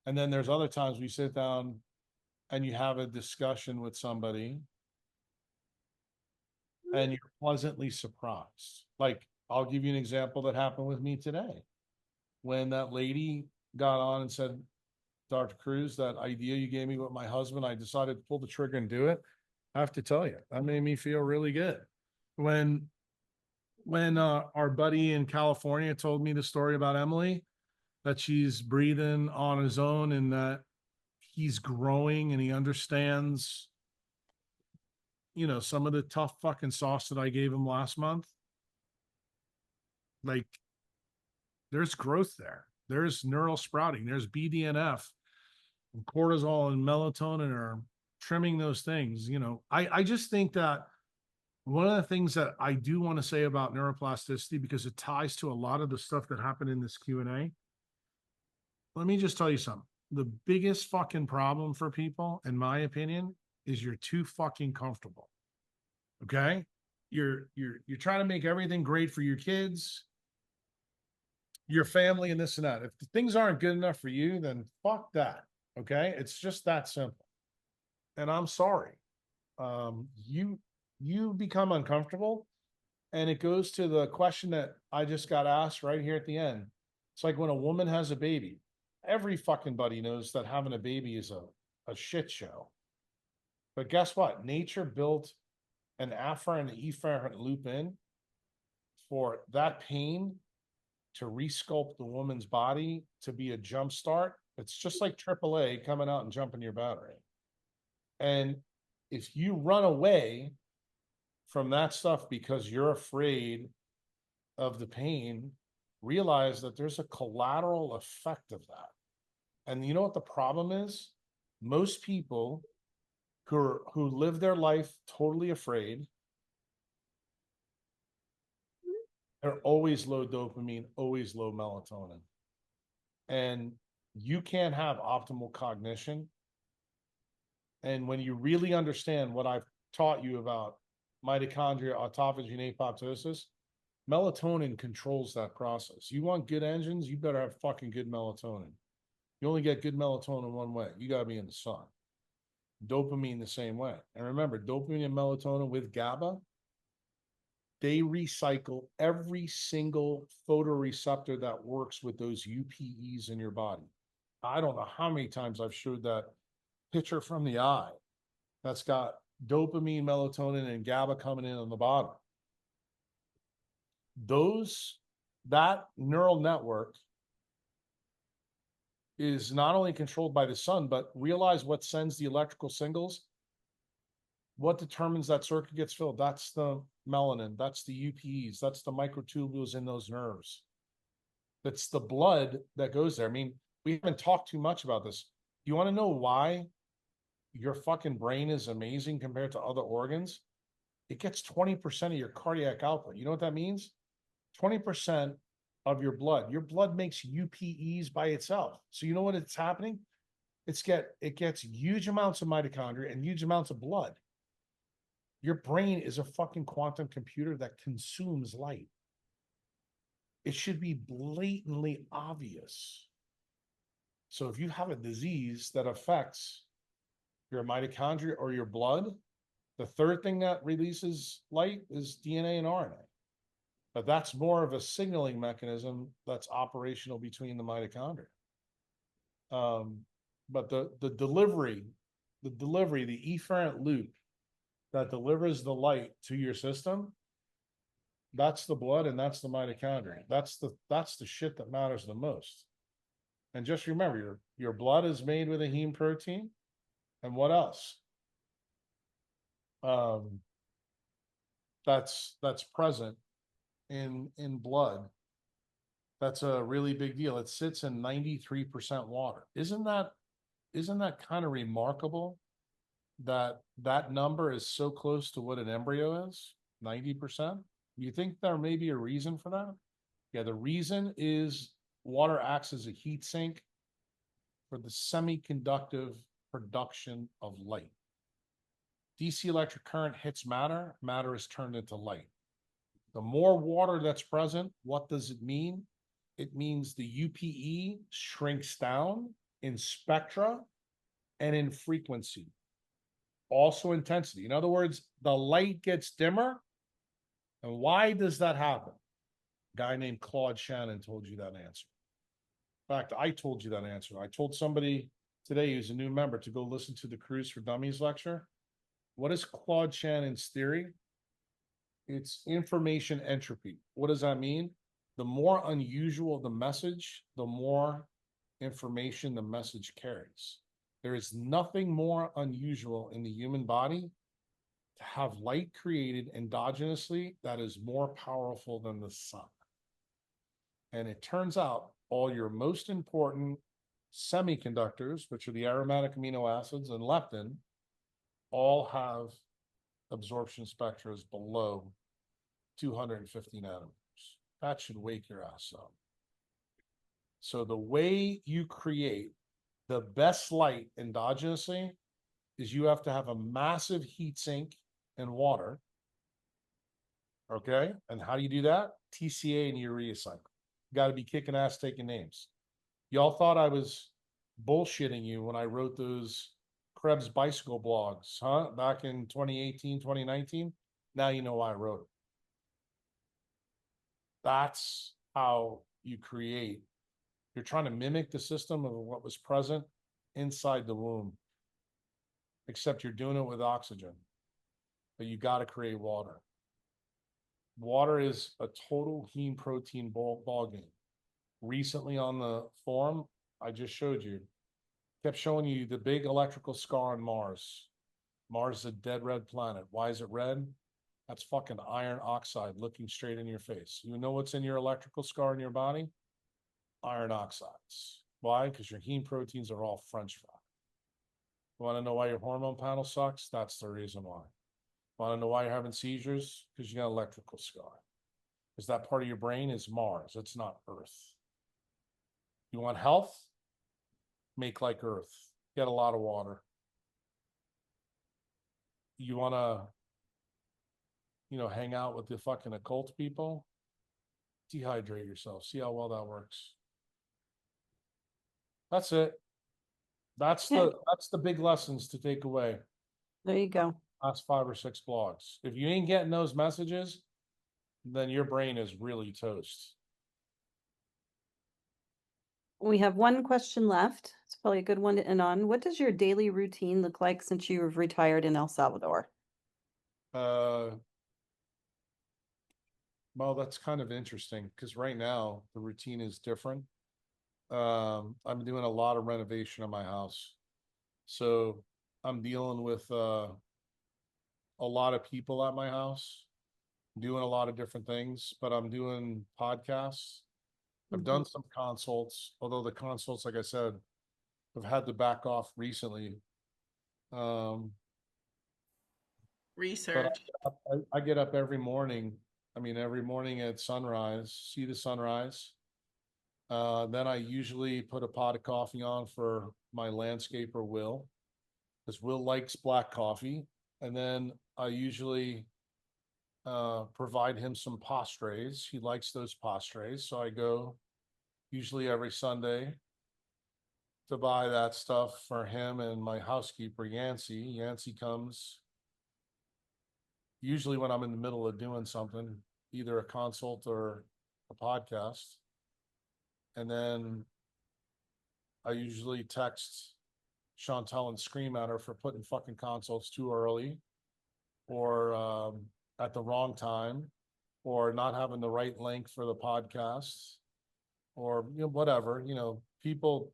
then there's other times we sit down and you have a discussion with somebody and you're pleasantly surprised. Like, I'll give you an example that happened with me today. When that lady got on and said, Dr. Cruz, that idea you gave me with my husband, I decided to pull the trigger and do it. I have to tell you, that made me feel really good. When our buddy in California told me the story about Emily, that she's breathing on his own and that he's growing and he understands, some of the tough fucking sauce that I gave him last month. Like, there's growth there. There's neural sprouting. There's BDNF and cortisol and melatonin are trimming those things. I just think that one of the things that I do want to say about neuroplasticity, because it ties to a lot of the stuff that happened in this Q&A. Let me just tell you something. The biggest fucking problem for people, in my opinion, is you're too fucking comfortable. Okay? You're trying to make everything great for your kids, your family, and this and that. If things aren't good enough for you, then fuck that. Okay? It's just that simple. And I'm sorry. You become uncomfortable, and it goes to the question that I just got asked right here at the end. It's like when a woman has a baby. Every fucking buddy knows that having a baby is a shit show. But guess what? Nature built an afferent and efferent loop in for that pain to resculpt the woman's body to be a jump start. It's just like AAA coming out and jumping your battery. And if you run away from that stuff because you're afraid of the pain, realize that there's a collateral effect of that. And you know what the problem is? Most people who live their life totally afraid, they're always low dopamine, always low melatonin. And you can't have optimal cognition. And when you really understand what I've taught you about mitochondria, autophagy, and apoptosis, melatonin controls that process. You want good engines, you better have fucking good melatonin. You only get good melatonin one way. You got to be in the sun. Dopamine the same way. And remember, dopamine and melatonin with GABA, they recycle every single photoreceptor that works with those UPEs in your body. I don't know how many times I've showed that picture from the eye that's got dopamine, melatonin, and GABA coming in on the bottom. That neural network is not only controlled by the sun, but realize what sends the electrical signals. What determines that circuit gets filled? That's the melanin, that's the UPEs, that's the microtubules in those nerves. That's the blood that goes there. I mean, we haven't talked too much about this. You want to know why your fucking brain is amazing compared to other organs? It gets 20% of your cardiac output. You know what that means? 20% of your blood. Your blood makes UPEs by itself. So you know what it's happening? It gets huge amounts of mitochondria and huge amounts of blood. Your brain is a fucking quantum computer that consumes light. It should be blatantly obvious. So if you have a disease that affects your mitochondria or your blood, the third thing that releases light is DNA and RNA. But that's more of a signaling mechanism that's operational between the mitochondria. But the delivery, the efferent loop that delivers the light to your system, that's the blood and that's the mitochondria. That's the shit that matters the most. And just remember, your blood is made with a heme protein. And what else? That's present in blood. That's a really big deal. It sits in 93% water. Isn't that kind of remarkable that that number is so close to what an embryo is? 90%? You think there may be a reason for that? Yeah, the reason is water acts as a heat sink for the semiconductive production of light. DC electric current hits matter, matter is turned into light. The more water that's present, what does it mean? It means the UPE shrinks down in spectra and in frequency, also intensity. In other words, the light gets dimmer. And why does that happen? A guy named Claude Shannon told you that answer. In fact, I told you that answer. I told somebody today who's a new member to go listen to the Cruise for Dummies lecture. What is Claude Shannon's theory? It's information entropy. What does that mean? The more unusual the message, the more information the message carries. There is nothing more unusual in the human body to have light created endogenously that is more powerful than the sun. And it turns out all your most important semiconductors, which are the aromatic amino acids and leptin, all have absorption spectra below 250 nanometers. That should wake your ass up. So the way you create the best light endogenously is you have to have a massive heat sink and water. Okay. And how do you do that? TCA and urea cycle. Got to be kicking ass taking names. Y'all thought I was bullshitting you when I wrote those Krebs bicycle blogs, huh? Back in 2018, 2019. Now you know why I wrote it. That's how you create. You're trying to mimic the system of what was present inside the womb, except you're doing it with oxygen. But you got to create water. Water is a total heme protein ball game. Recently on the forum, I just showed you, kept showing you the big electrical scar on Mars. Mars is a dead red planet. Why is it red? That's fucking iron oxide looking straight in your face. You know what's in your electrical scar in your body? Iron oxides. Why? Because your heme proteins are all French fried. You want to know why your hormone panel sucks? That's the reason why. Want to know why you're having seizures? Because you got electrical scar. Because that part of your brain is Mars. It's not Earth. You want health? Make like Earth. Get a lot of water. You want to, hang out with the fucking occult people? Dehydrate yourself. See how well that works. That's it. That's the big lessons to take away. There you go. Last 5 or 6 blogs. If you ain't getting those messages, then your brain is really toast. We have one question left. It's probably a good one to end on. What does your daily routine look like since you have retired in El Salvador? Well, that's kind of interesting because right now the routine is different. I'm doing a lot of renovation on my house. So I'm dealing with a lot of people at my house, doing a lot of different things, but I'm doing podcasts. I've done some consults, although the consults, like I said, have had to back off recently. Research. But I get up every morning. Every morning at sunrise, see the sunrise. Then I usually put a pot of coffee on for my landscaper, Will, because Will likes black coffee. And then I usually provide him some pastres. He likes those pastres. So I go usually every Sunday to buy that stuff for him and my housekeeper, Yancy. Yancy comes usually when I'm in the middle of doing something. either a consult or a podcast. And then I usually text Chantel and scream at her for putting fucking consults too early, or at the wrong time, or not having the right link for the podcast, or whatever. People,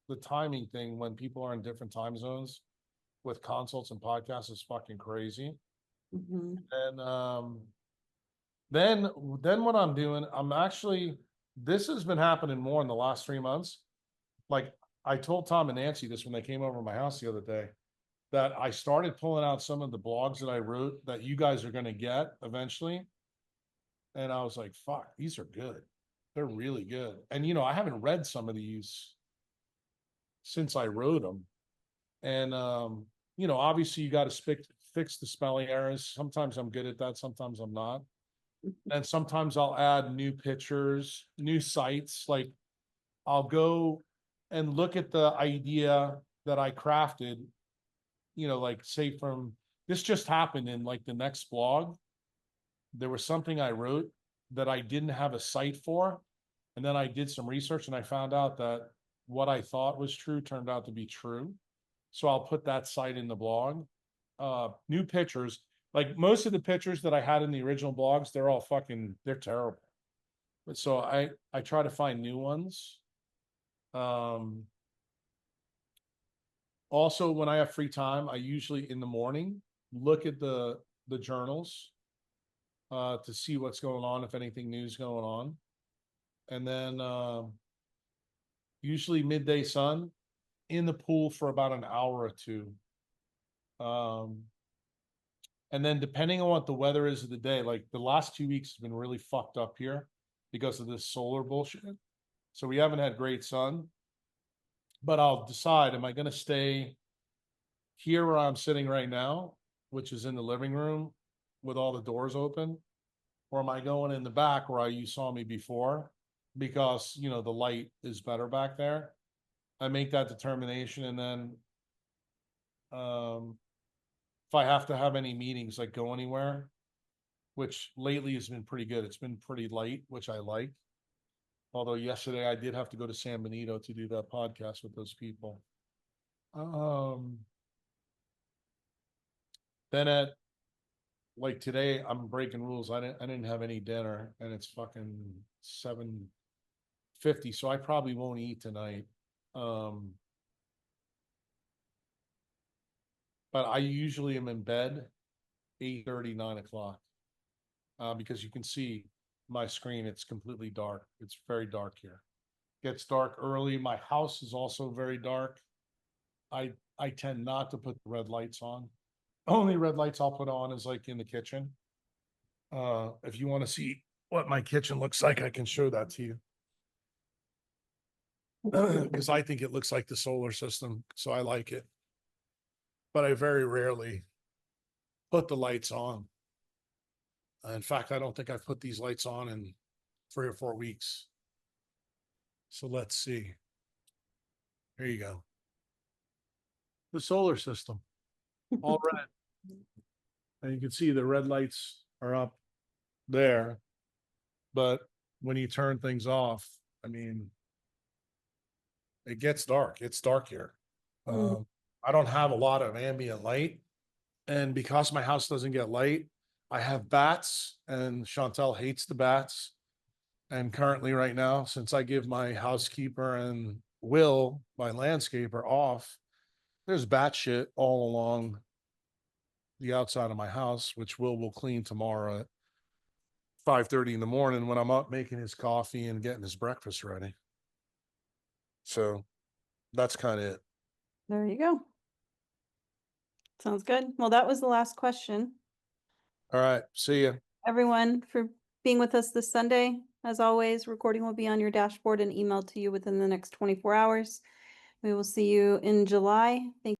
the timing thing when people are in different time zones with consults and podcasts is fucking crazy. Mhm. And then what I'm doing, this has been happening more in the last 3 months. Like, I told Tom and Nancy this when they came over to my house the other day, that I started pulling out some of the blogs that I wrote that you guys are going to get eventually. And I was like, fuck, these are good. They're really good. And, I haven't read some of these since I wrote them. And, obviously you got to fix the spelling errors. Sometimes I'm good at that. Sometimes I'm not. And sometimes I'll add new pictures, new sites. Like, I'll go and look at the idea that I crafted, like, say, from this just happened in like the next blog. There was something I wrote that I didn't have a site for. And then I did some research and I found out that what I thought was true turned out to be true. So I'll put that site in the blog. New pictures. Like, most of the pictures that I had in the original blogs, they're terrible. But so I try to find new ones. Also, when I have free time, I usually in the morning look at the journals to see what's going on, if anything new is going on. And then usually midday sun, in the pool for about an hour or two. And then depending on what the weather is of the day, like the last 2 weeks has been really fucked up here because of this solar bullshit. So we haven't had great sun. But I'll decide, am I going to stay here where I'm sitting right now, which is in the living room with all the doors open? Or am I going in the back where you saw me before? Because, the light is better back there. I make that determination, and then if I have to have any meetings, like go anywhere, which lately has been pretty good. It's been pretty light, which I like. Although yesterday I did have to go to San Benito to do that podcast with those people. Then at like today, I'm breaking rules. I didn't have any dinner, and it's fucking 7:50, so I probably won't eat tonight. But I usually am in bed 8:30, 9 o'clock, because you can see my screen. It's completely dark. It's very dark here. Gets dark early. My house is also very dark. I tend not to put the red lights on. Only red lights I'll put on is like in the kitchen. If you want to see what my kitchen looks like, I can show that to you. Because I think it looks like the solar system, so I like it. But I very rarely put the lights on. In fact, I don't think I've put these lights on in 3 or 4 weeks. So let's see. Here you go. The solar system, all red. And you can see the red lights are up there. But when you turn things off, I mean, it gets dark. It's dark here. I don't have a lot of ambient light. And because my house doesn't get light, I have bats, and Chantel hates the bats. And currently right now, since I give my housekeeper and Will, my landscaper, off, there's bat shit all along the outside of my house, which will clean tomorrow at 5:30 in the morning when I'm up making his coffee and getting his breakfast ready. So that's kind of it. There you go. Sounds good. Well, that was the last question. All right. See ya. Everyone, for being with us this Sunday. As always, recording will be on your dashboard and emailed to you within the next 24 hours. We will see you in July. Thank